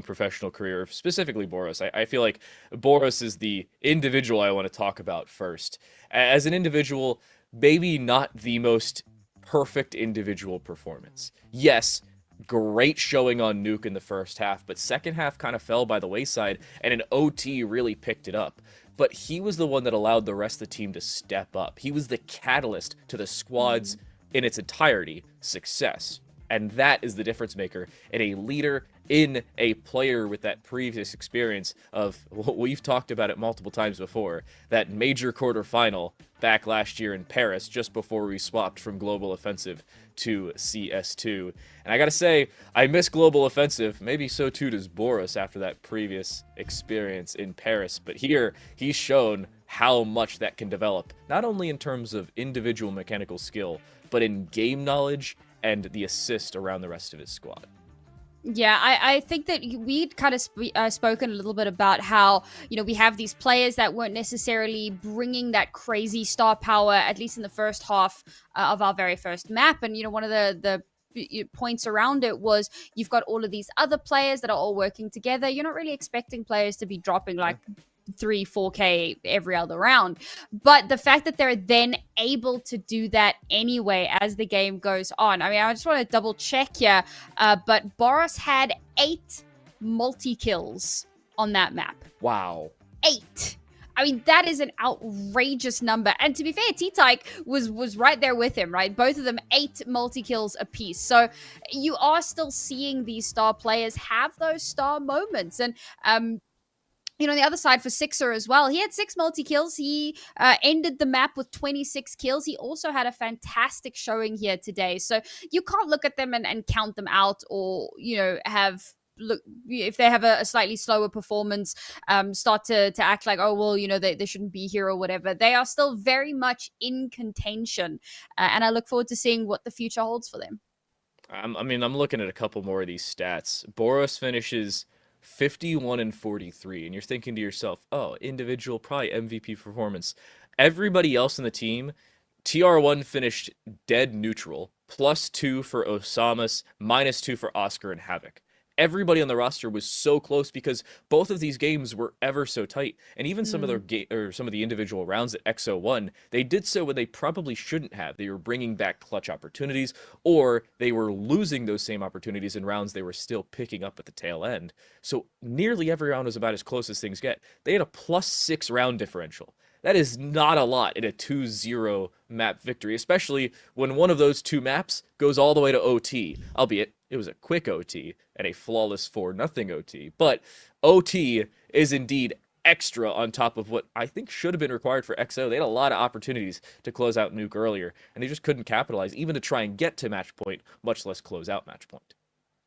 professional career, specifically Boros. I feel like Boros is the individual I want to talk about first. As an individual, maybe not the most perfect individual performance. Yes, great showing on Nuke in the first half, but second half kind of fell by the wayside, and an OT really picked it up. But he was the one that allowed the rest of the team to step up. He was the catalyst to the squad's, in its entirety, success. And that is the difference maker, and a leader in a player with that previous experience of what we've talked about it multiple times before, that major quarterfinal back last year in Paris, just before we swapped from Global Offensive to CS2. And I gotta say, I miss Global Offensive. Maybe so too does Boros after that previous experience in Paris. But here, he's shown how much that can develop, not only in terms of individual mechanical skill, but in game knowledge and the assist around the rest of his squad. Yeah, I think that we'd kind of spoken a little bit about how, we have these players that weren't necessarily bringing that crazy star power, at least in the first half of our very first map. And, one of the points around it was you've got all of these other players that are all working together. You're not really expecting players to be dropping like 3-4K every other round, but the fact that they're then able to do that anyway as the game goes on. I mean, I just want to double check here, but Boros had 8 multi-kills on that map. Wow. 8. I mean, that is an outrageous number. And to be fair, T-Tyke was right there with him, right? Both of them 8 multi-kills apiece. So you are still seeing these star players have those star moments. And you know, on the other side for Sixer as well, he had 6 multi-kills. He ended the map with 26 kills. He also had a fantastic showing here today. So you can't look at them and count them out, or, you know, look, if they have a slightly slower performance, start to act like, oh, well, you know, they shouldn't be here or whatever. They are still very much in contention. And I look forward to seeing what the future holds for them. I mean, I'm looking at a couple more of these stats. Boros finishes 51 and 43, and you're thinking to yourself, oh, individual, probably MVP performance. Everybody else in the team, TR1 finished dead neutral, +2 for Osamas, -2 for Oscar and Havoc. Everybody on the roster was so close because both of these games were ever so tight, and even some of the individual rounds that EXO won, they did so when they probably shouldn't have. They were bringing back clutch opportunities, or they were losing those same opportunities in rounds they were still picking up at the tail end. So nearly every round was about as close as things get. They had a +6 round differential. That is not a lot in a 2-0 map victory, especially when one of those 2 maps goes all the way to OT, albeit it was a quick OT and a flawless 4-0 OT. But OT is indeed extra on top of what I think should have been required for EXO. They had a lot of opportunities to close out Nuke earlier, and they just couldn't capitalize, even to try and get to match point, much less close out match point.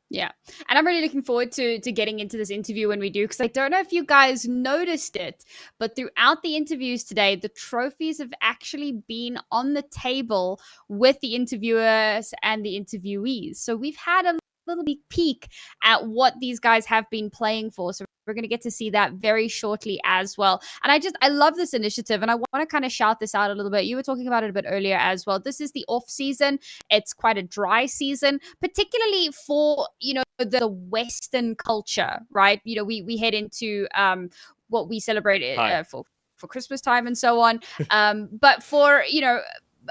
Yeah. And I'm really looking forward to getting into this interview when we do, because I don't know if you guys noticed it, but throughout the interviews today, the trophies have actually been on the table with the interviewers and the interviewees. So we've had a little peek at what these guys have been playing for. So we're going to get to see that very shortly as well. And I love this initiative, and I want to kind of shout this out a little bit. You were talking about it a bit earlier as well. This is the off season. It's quite a dry season, particularly for, you know, the Western culture, right? You know, we head into what we celebrate for Christmas time and so on. But for, you know,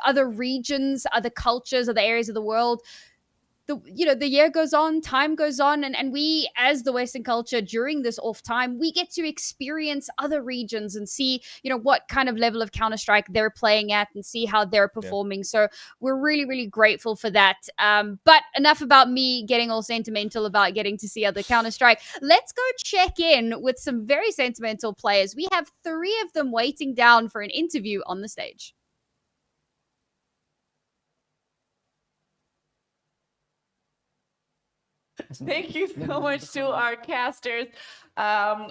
other regions, other cultures, other areas of the world, the year goes on, time goes on, and we, as the Western culture, during this off time, we get to experience other regions and see, you know, what kind of level of Counter-Strike they're playing at and see how they're performing. Yeah. So we're really, really grateful for that. But enough about me getting all sentimental about getting to see other Counter-Strike. Let's go check in with some very sentimental players. We have 3 of them waiting down for an interview on the stage. Thank you so much to our casters.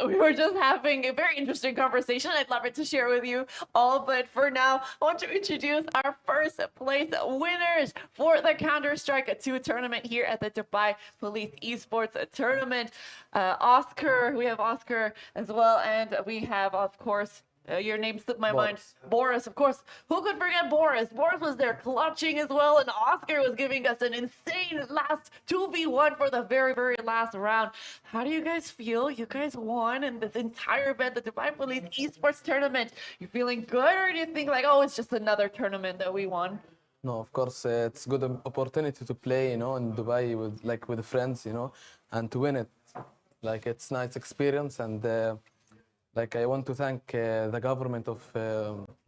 We were just having a very interesting conversation. I'd love it to share with you all, but for now, I want to introduce our first place winners for the Counter-Strike 2 tournament here at the Dubai Police Esports Tournament. Oscar, we have Oscar as well, and we have, of course, your name slipped my mind. Boris, of course. Who could forget Boris? Boris was there clutching as well, and Oscar was giving us an insane last 2v1 for the very, very last round. How do you guys feel? You guys won in this entire event, the Dubai Police Esports Tournament. You feeling good, or do you think like, oh, it's just another tournament that we won? No, of course, it's good opportunity to play, you know, in Dubai with friends, you know, and to win it. Like, it's nice experience, and I want to thank the government of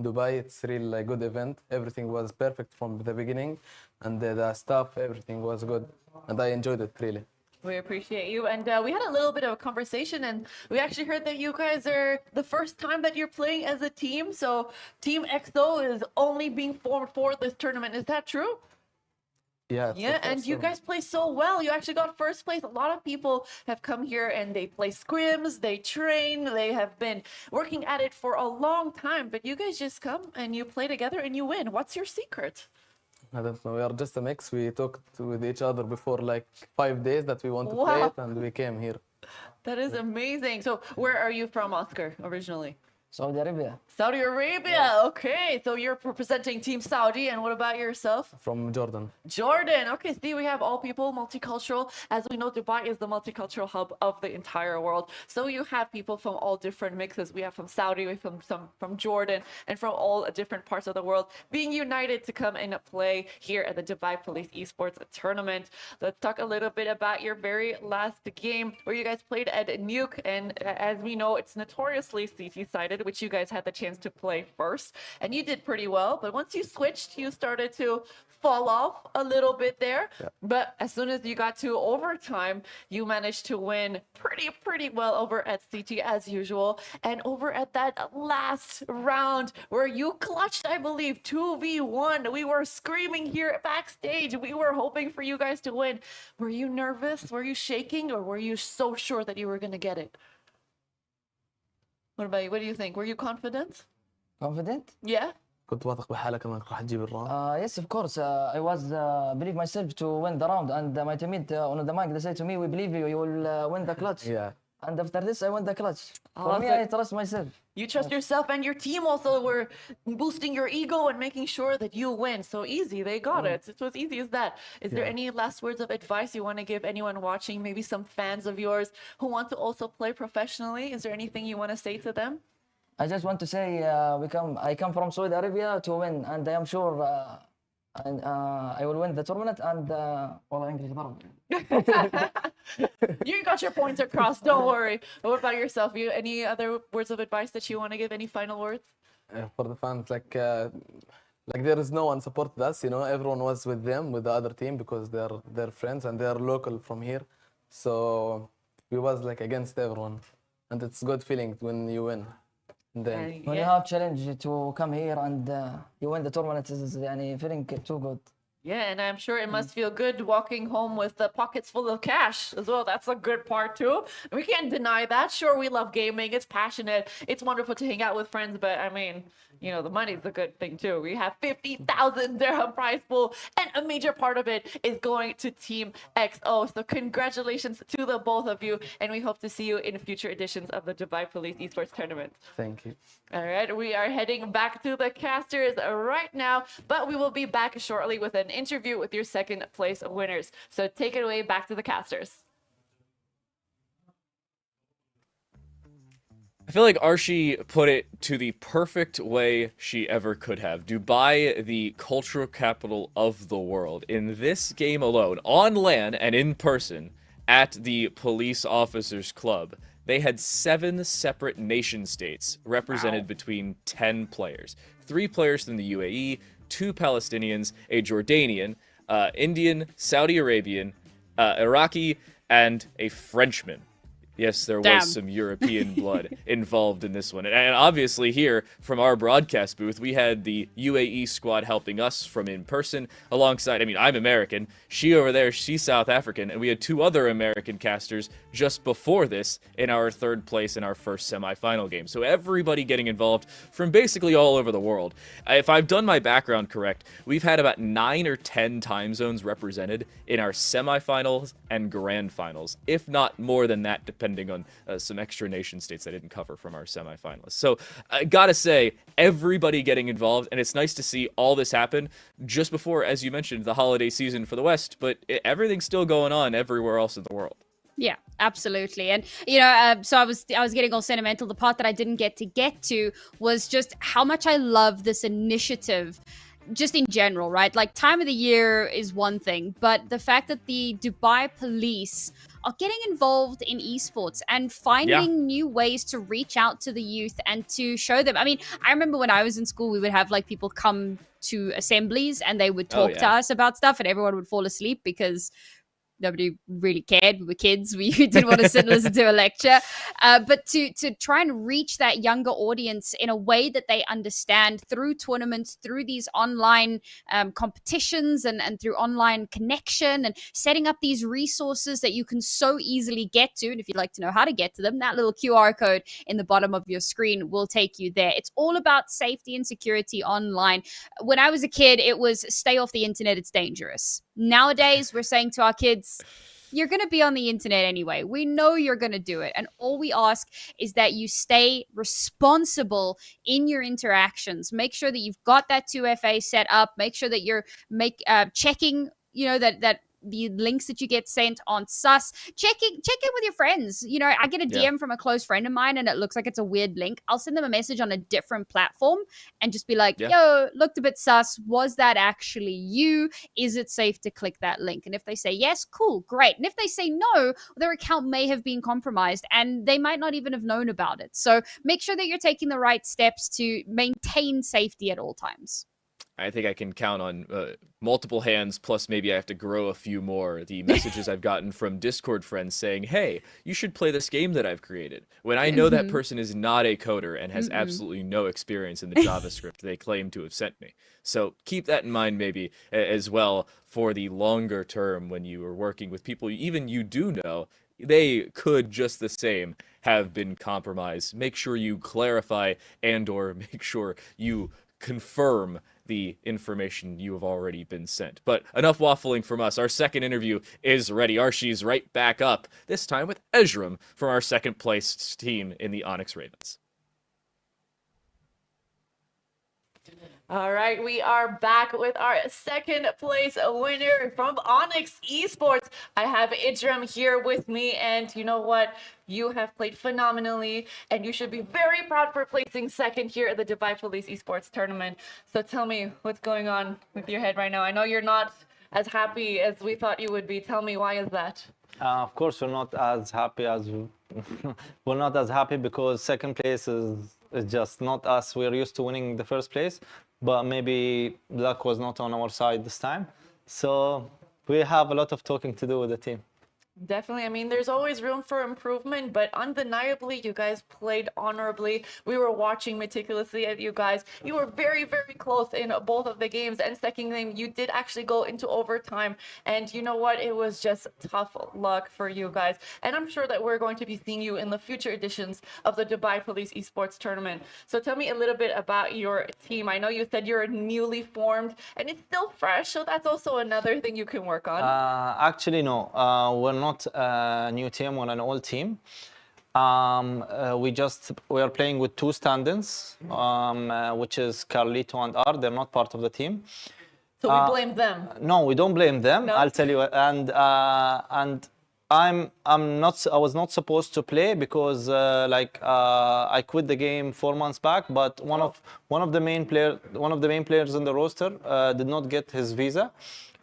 Dubai. It's really a good event. Everything was perfect from the beginning, and the staff, everything was good, and I enjoyed it really. We appreciate you, and we had a little bit of a conversation, and we actually heard that you guys are the first time that you're playing as a team. So Team EXO is only being formed for this tournament. Is that true? Yeah, and you guys play so well. You actually got first place. A lot of people have come here and they play scrims, they train, they have been working at it for a long time, but you guys just come and you play together and you win. What's your secret? I don't know. We are just a mix. We talked with each other before like 5 days that we want to play it, and we came here. That is amazing. So where are you from, Oscar, originally? Saudi Arabia. Saudi Arabia. Okay, so you're representing Team Saudi, and what about yourself? From Jordan. Jordan. Okay, see, we have all people, multicultural. As we know, Dubai is the multicultural hub of the entire world. So you have people from all different mixes. We have from Saudi, we have from Jordan, and from all different parts of the world being united to come and play here at the Dubai Police Esports Tournament. Let's talk a little bit about your very last game where you guys played at Nuke. And as we know, it's notoriously CT-sided, which you guys had the chance to play first. And you did pretty well. But once you switched, you started to fall off a little bit there. Yeah. But as soon as you got to overtime, you managed to win pretty well over at CT as usual. And over at that last round where you clutched, I believe, 2v1, we were screaming here backstage. We were hoping for you guys to win. Were you nervous? Were you shaking? Or were you so sure that you were going to get it? What about you? What do you think? Were you confident? Confident? Yeah? كنت واثق بحالك انك راح تجيب الراوند. Yes, of course. I was believe myself to win the round, and my teammate on the mic they say to me, "We believe you. You will win the clutch." Yeah. And after this, I won the clutch. For Oh, me, so I trust myself. you trust yourself, and your team also were boosting your ego and making sure that you win. So easy, they got it. It was easy as that. Is there any last words of advice you want to give anyone watching, maybe some fans of yours who want to also play professionally? Is there anything you want to say to them? I just want to say I come from Saudi Arabia to win, and I am sure I will win the tournament. And والله English ضرب. You got your point across. Don't worry. What about yourself? You any other words of advice that you want to give? Any final words? For the fans, like there is no one supported us. You know, everyone was with them, with the other team, because they're friends and they're local from here. So we was like against everyone, and it's good feeling when you win. Then when you have challenge to come here and you win the tournament, is feeling too good. Yeah, and I'm sure it must feel good walking home with the pockets full of cash as well. That's a good part too. We can't deny that. Sure, we love gaming. It's passionate. It's wonderful to hang out with friends, but I mean, you know, the money's the good thing too. We have 50,000 dirham prize pool, and a major part of it is going to Team XO. So congratulations to the both of you, and we hope to see you in future editions of the Dubai Police Esports Tournament. thank you. All right, we are heading back to the casters right now, but we will be back shortly with an interview with your second place winners. So take it away, back to the casters. I feel like Archie put it to the perfect way she ever could have. Dubai, the cultural capital of the world. In this game alone, on LAN and in person, at the Police Officers Club, they had 7 separate nation states represented between 10 players. 3 players from the UAE, 2 Palestinians, a Jordanian, Indian, Saudi Arabian, Iraqi, and a Frenchman. Yes, there was some European blood involved in this one. And obviously here, from our broadcast booth, we had the UAE squad helping us from in person alongside, I mean, I'm American, she over there, she's South African, and we had 2 other American casters just before this in our 3rd place in our first semifinal game. So everybody getting involved from basically all over the world. If I've done my background correct, we've had about 9 or 10 time zones represented in our semifinals and grand finals, if not more than that, depending on some extra nation states I didn't cover from our semifinalists. So I gotta say, everybody getting involved, and it's nice to see all this happen just before, as you mentioned, the holiday season for the West, but everything's still going on everywhere else in the world. Yeah, absolutely. And, you know, so I was getting all sentimental. The part that I didn't get to was just how much I love this initiative just in general, right? Like, time of the year is one thing, but the fact that the Dubai police are getting involved in esports and finding new ways to reach out to the youth and to show them. I mean, I remember when I was in school, we would have like people come to assemblies and they would talk to us about stuff, and everyone would fall asleep because nobody really cared. We were kids. We didn't want to sit and listen to a lecture. But to try and reach that younger audience in a way that they understand through tournaments, through these online competitions and through online connection, and setting up these resources that you can so easily get to. And if you'd like to know how to get to them, that little QR code in the bottom of your screen will take you there. It's all about safety and security online. When I was a kid, it was stay off the internet. It's dangerous. Nowadays, we're saying to our kids, you're going to be on the internet anyway. We know you're going to do it. And all we ask is that you stay responsible in your interactions. Make sure that you've got that 2FA set up. Make sure that you're checking, that the links that you get sent on sus. Check in with your friends. I get a DM from a close friend of mine and it looks like it's a weird link. I'll send them a message on a different platform and just be like, yo, looked a bit sus. Was that actually you? Is it safe to click that link? And if they say yes, cool, great. And if they say no, their account may have been compromised and they might not even have known about it. So make sure that you're taking the right steps to maintain safety at all times. I think I can count on multiple hands, plus maybe I have to grow a few more. The messages I've gotten from Discord friends saying, hey, you should play this game that I've created. When I know that person is not a coder and has absolutely no experience in the JavaScript they claim to have sent me. So keep that in mind maybe as well for the longer term when you are working with people even you do know. They could just the same have been compromised. Make sure you clarify and or make sure you confirm the information you have already been sent. But enough waffling from us. Our second interview is ready. Arshi's right back up, this time with Ezram from our second place team in the Onyx Ravens. All right, we are back with our second place winner from Onyx Esports. I have Idram here with me, and you know what? You have played phenomenally, and you should be very proud for placing second here at the Dubai Police Esports Tournament. So tell me what's going on with your head right now. I know you're not as happy as we thought you would be. Tell me, why is that? Of course, we're not as happy as we're not as happy because second place is just not us. We're used to winning the first place, but maybe luck was not on our side this time. So we have a lot of talking to do with the team. Definitely. I mean, there's always room for improvement, but undeniably, you guys played honorably. We were watching meticulously at you guys. You were very, very close in both of the games. And second game, you did actually go into overtime. And you know what? It was just tough luck for you guys. And I'm sure that we're going to be seeing you in the future editions of the Dubai Police Esports Tournament. So tell me a little bit about your team. I know you said you're newly formed and it's still fresh. So that's also another thing you can work on. Actually, no. We're not a new team, we're an old team. We are playing with two stand-ins, which is Carlito and R. They're not part of the team. So we blame them? No, we don't blame them. No? I'll tell you. And I was not supposed to play because I quit the game 4 months back. But one of the main players in the roster did not get his visa.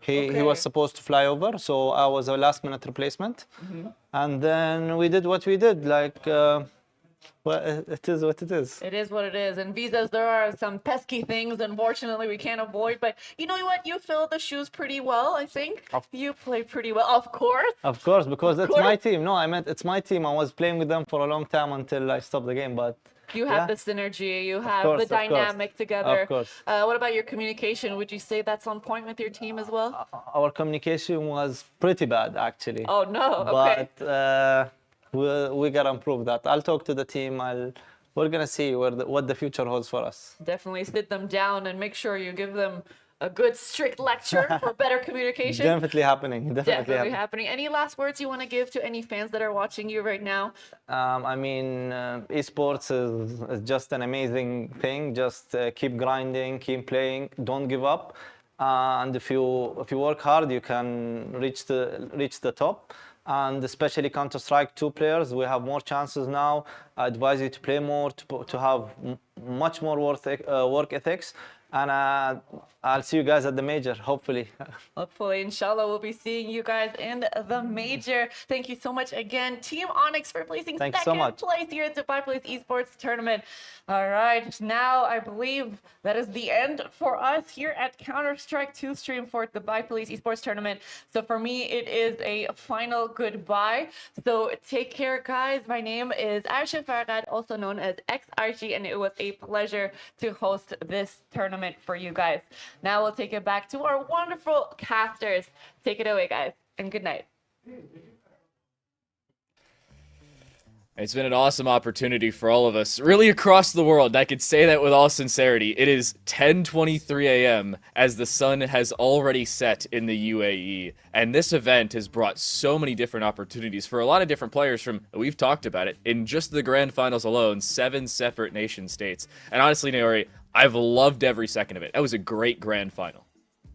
He was supposed to fly over, so I was a last-minute replacement. And then we did what we did. Well, it is what it is. It is what it is. And visas, there are some pesky things, unfortunately, we can't avoid. But you know what? You fill the shoes pretty well, I think. You play pretty well, of course. Of course, because it's my team. No, I meant it's my team. I was playing with them for a long time until I stopped the game, but... You have the synergy, you have the dynamic together. Of course. What about your communication? Would you say that's on point with your team as well? Our communication was pretty bad, actually. Oh, no. Okay. But we got to improve that. I'll talk to the team. We're going to see what the future holds for us. Definitely sit them down and make sure you give them a good strict lecture for better communication. Definitely happening. Definitely happening. Any last words you want to give to any fans that are watching you right now? I mean, esports is just an amazing thing. Just keep grinding, keep playing, don't give up. And if you work hard, you can reach the top. And especially Counter-Strike 2 players, we have more chances now. I advise you to play more, to have much more work ethics. And I'll see you guys at the major, hopefully. Hopefully, inshallah, we'll be seeing you guys in the major. Thank you so much again, Team Onyx, for placing second place here at the Dubai Police Esports Tournament. All right, now I believe that is the end for us here at Counter-Strike 2 stream for the Dubai Police Esports Tournament. So for me, it is a final goodbye. So take care, guys. My name is Aisha Farhad, also known as XRG, and it was a pleasure to host this tournament for you guys. Now we'll take it back to our wonderful casters. Take it away, guys, and good night. It's been an awesome opportunity for all of us, really across the world. I could say that with all sincerity. It is 10:23 a.m. as the sun has already set in the UAE, and this event has brought so many different opportunities for a lot of different players from, we've talked about it, in just the grand finals alone, 7 separate nation states. And honestly, Naori, I've loved every second of it. That was a great grand final.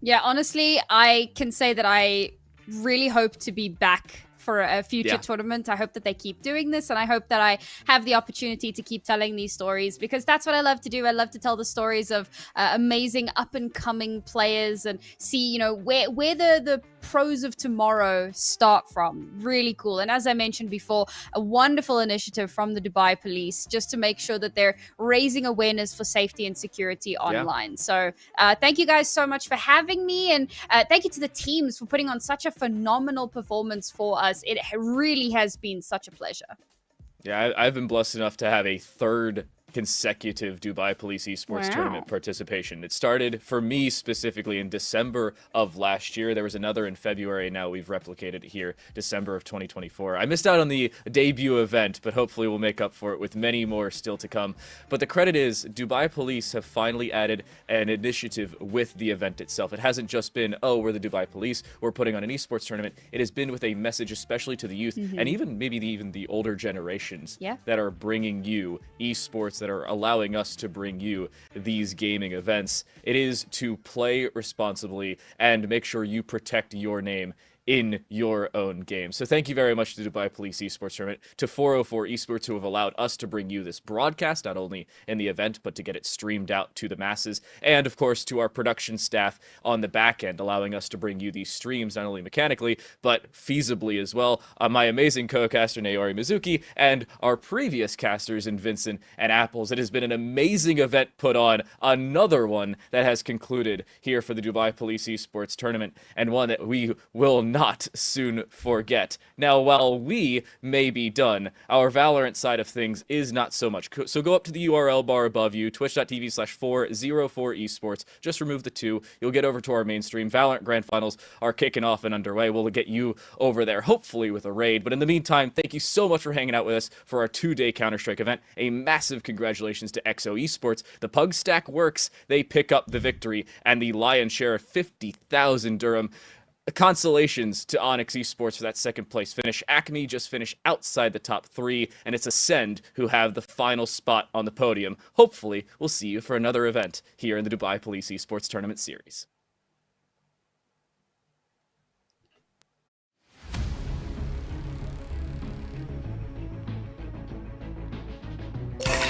Yeah, honestly, I can say that I really hope to be back for a future tournament. I hope that they keep doing this, and I hope that I have the opportunity to keep telling these stories, because that's what I love to do. I love to tell the stories of amazing up-and-coming players and see, you know, where the pros of tomorrow start from. Really cool. And as I mentioned before, a wonderful initiative from the Dubai Police just to make sure that they're raising awareness for safety and security online. So thank you guys so much for having me, and thank you to the teams for putting on such a phenomenal performance for us. It really has been such a pleasure. Yeah, I've been blessed enough to have a third consecutive Dubai Police Esports Tournament participation. It started for me specifically in December of last year. There was another in February, and now we've replicated it here, December of 2024. I missed out on the debut event, but hopefully we'll make up for it with many more still to come. But the credit is Dubai Police have finally added an initiative with the event itself. It hasn't just been, oh, we're the Dubai Police, we're putting on an esports tournament. It has been with a message, especially to the youth, and even maybe even the older generations that are bringing you esports, that are allowing us to bring you these gaming events. It is to play responsibly and make sure you protect your name in your own game. So thank you very much to the Dubai Police Esports Tournament, to 404 Esports, who have allowed us to bring you this broadcast, not only in the event, but to get it streamed out to the masses. And of course, to our production staff on the back end, allowing us to bring you these streams, not only mechanically, but feasibly as well. My amazing co-caster, Naori Mizuki, and our previous casters in Vincent and Apples. It has been an amazing event put on, another one that has concluded here for the Dubai Police Esports Tournament, and one that we will not soon forget. Now, while we may be done, our Valorant side of things is not so much. So go up to the URL bar above you, twitch.tv/404esports. Just remove the 2. You'll get over to our main stream. Valorant Grand Finals are kicking off and underway. We'll get you over there, hopefully with a raid. But in the meantime, thank you so much for hanging out with us for our 2-day Counter-Strike event. A massive congratulations to EXO Esports. The Pug Stack works. They pick up the victory and the lion's share of 50,000 dirham. Consolations to Onyx Esports for that second place finish. Acme just finished outside the top 3, and it's Ascend who have the final spot on the podium. Hopefully, we'll see you for another event here in the Dubai Police Esports Tournament Series.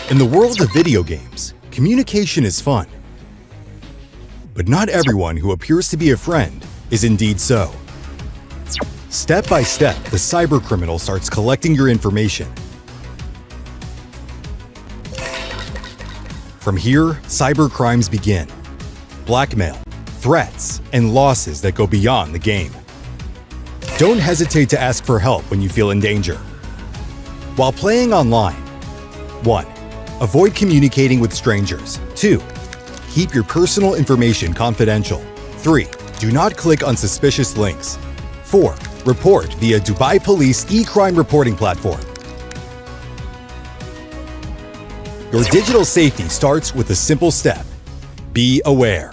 In the world of video games, communication is fun. But not everyone who appears to be a friend is indeed so. Step by step, the cybercriminal starts collecting your information. From here, cybercrimes begin. Blackmail, threats, and losses that go beyond the game. Don't hesitate to ask for help when you feel in danger. While playing online, 1. Avoid communicating with strangers. 2. Keep your personal information confidential. 3. Do not click on suspicious links. 4. Report via Dubai Police e-crime reporting platform. Your digital safety starts with a simple step. Be aware.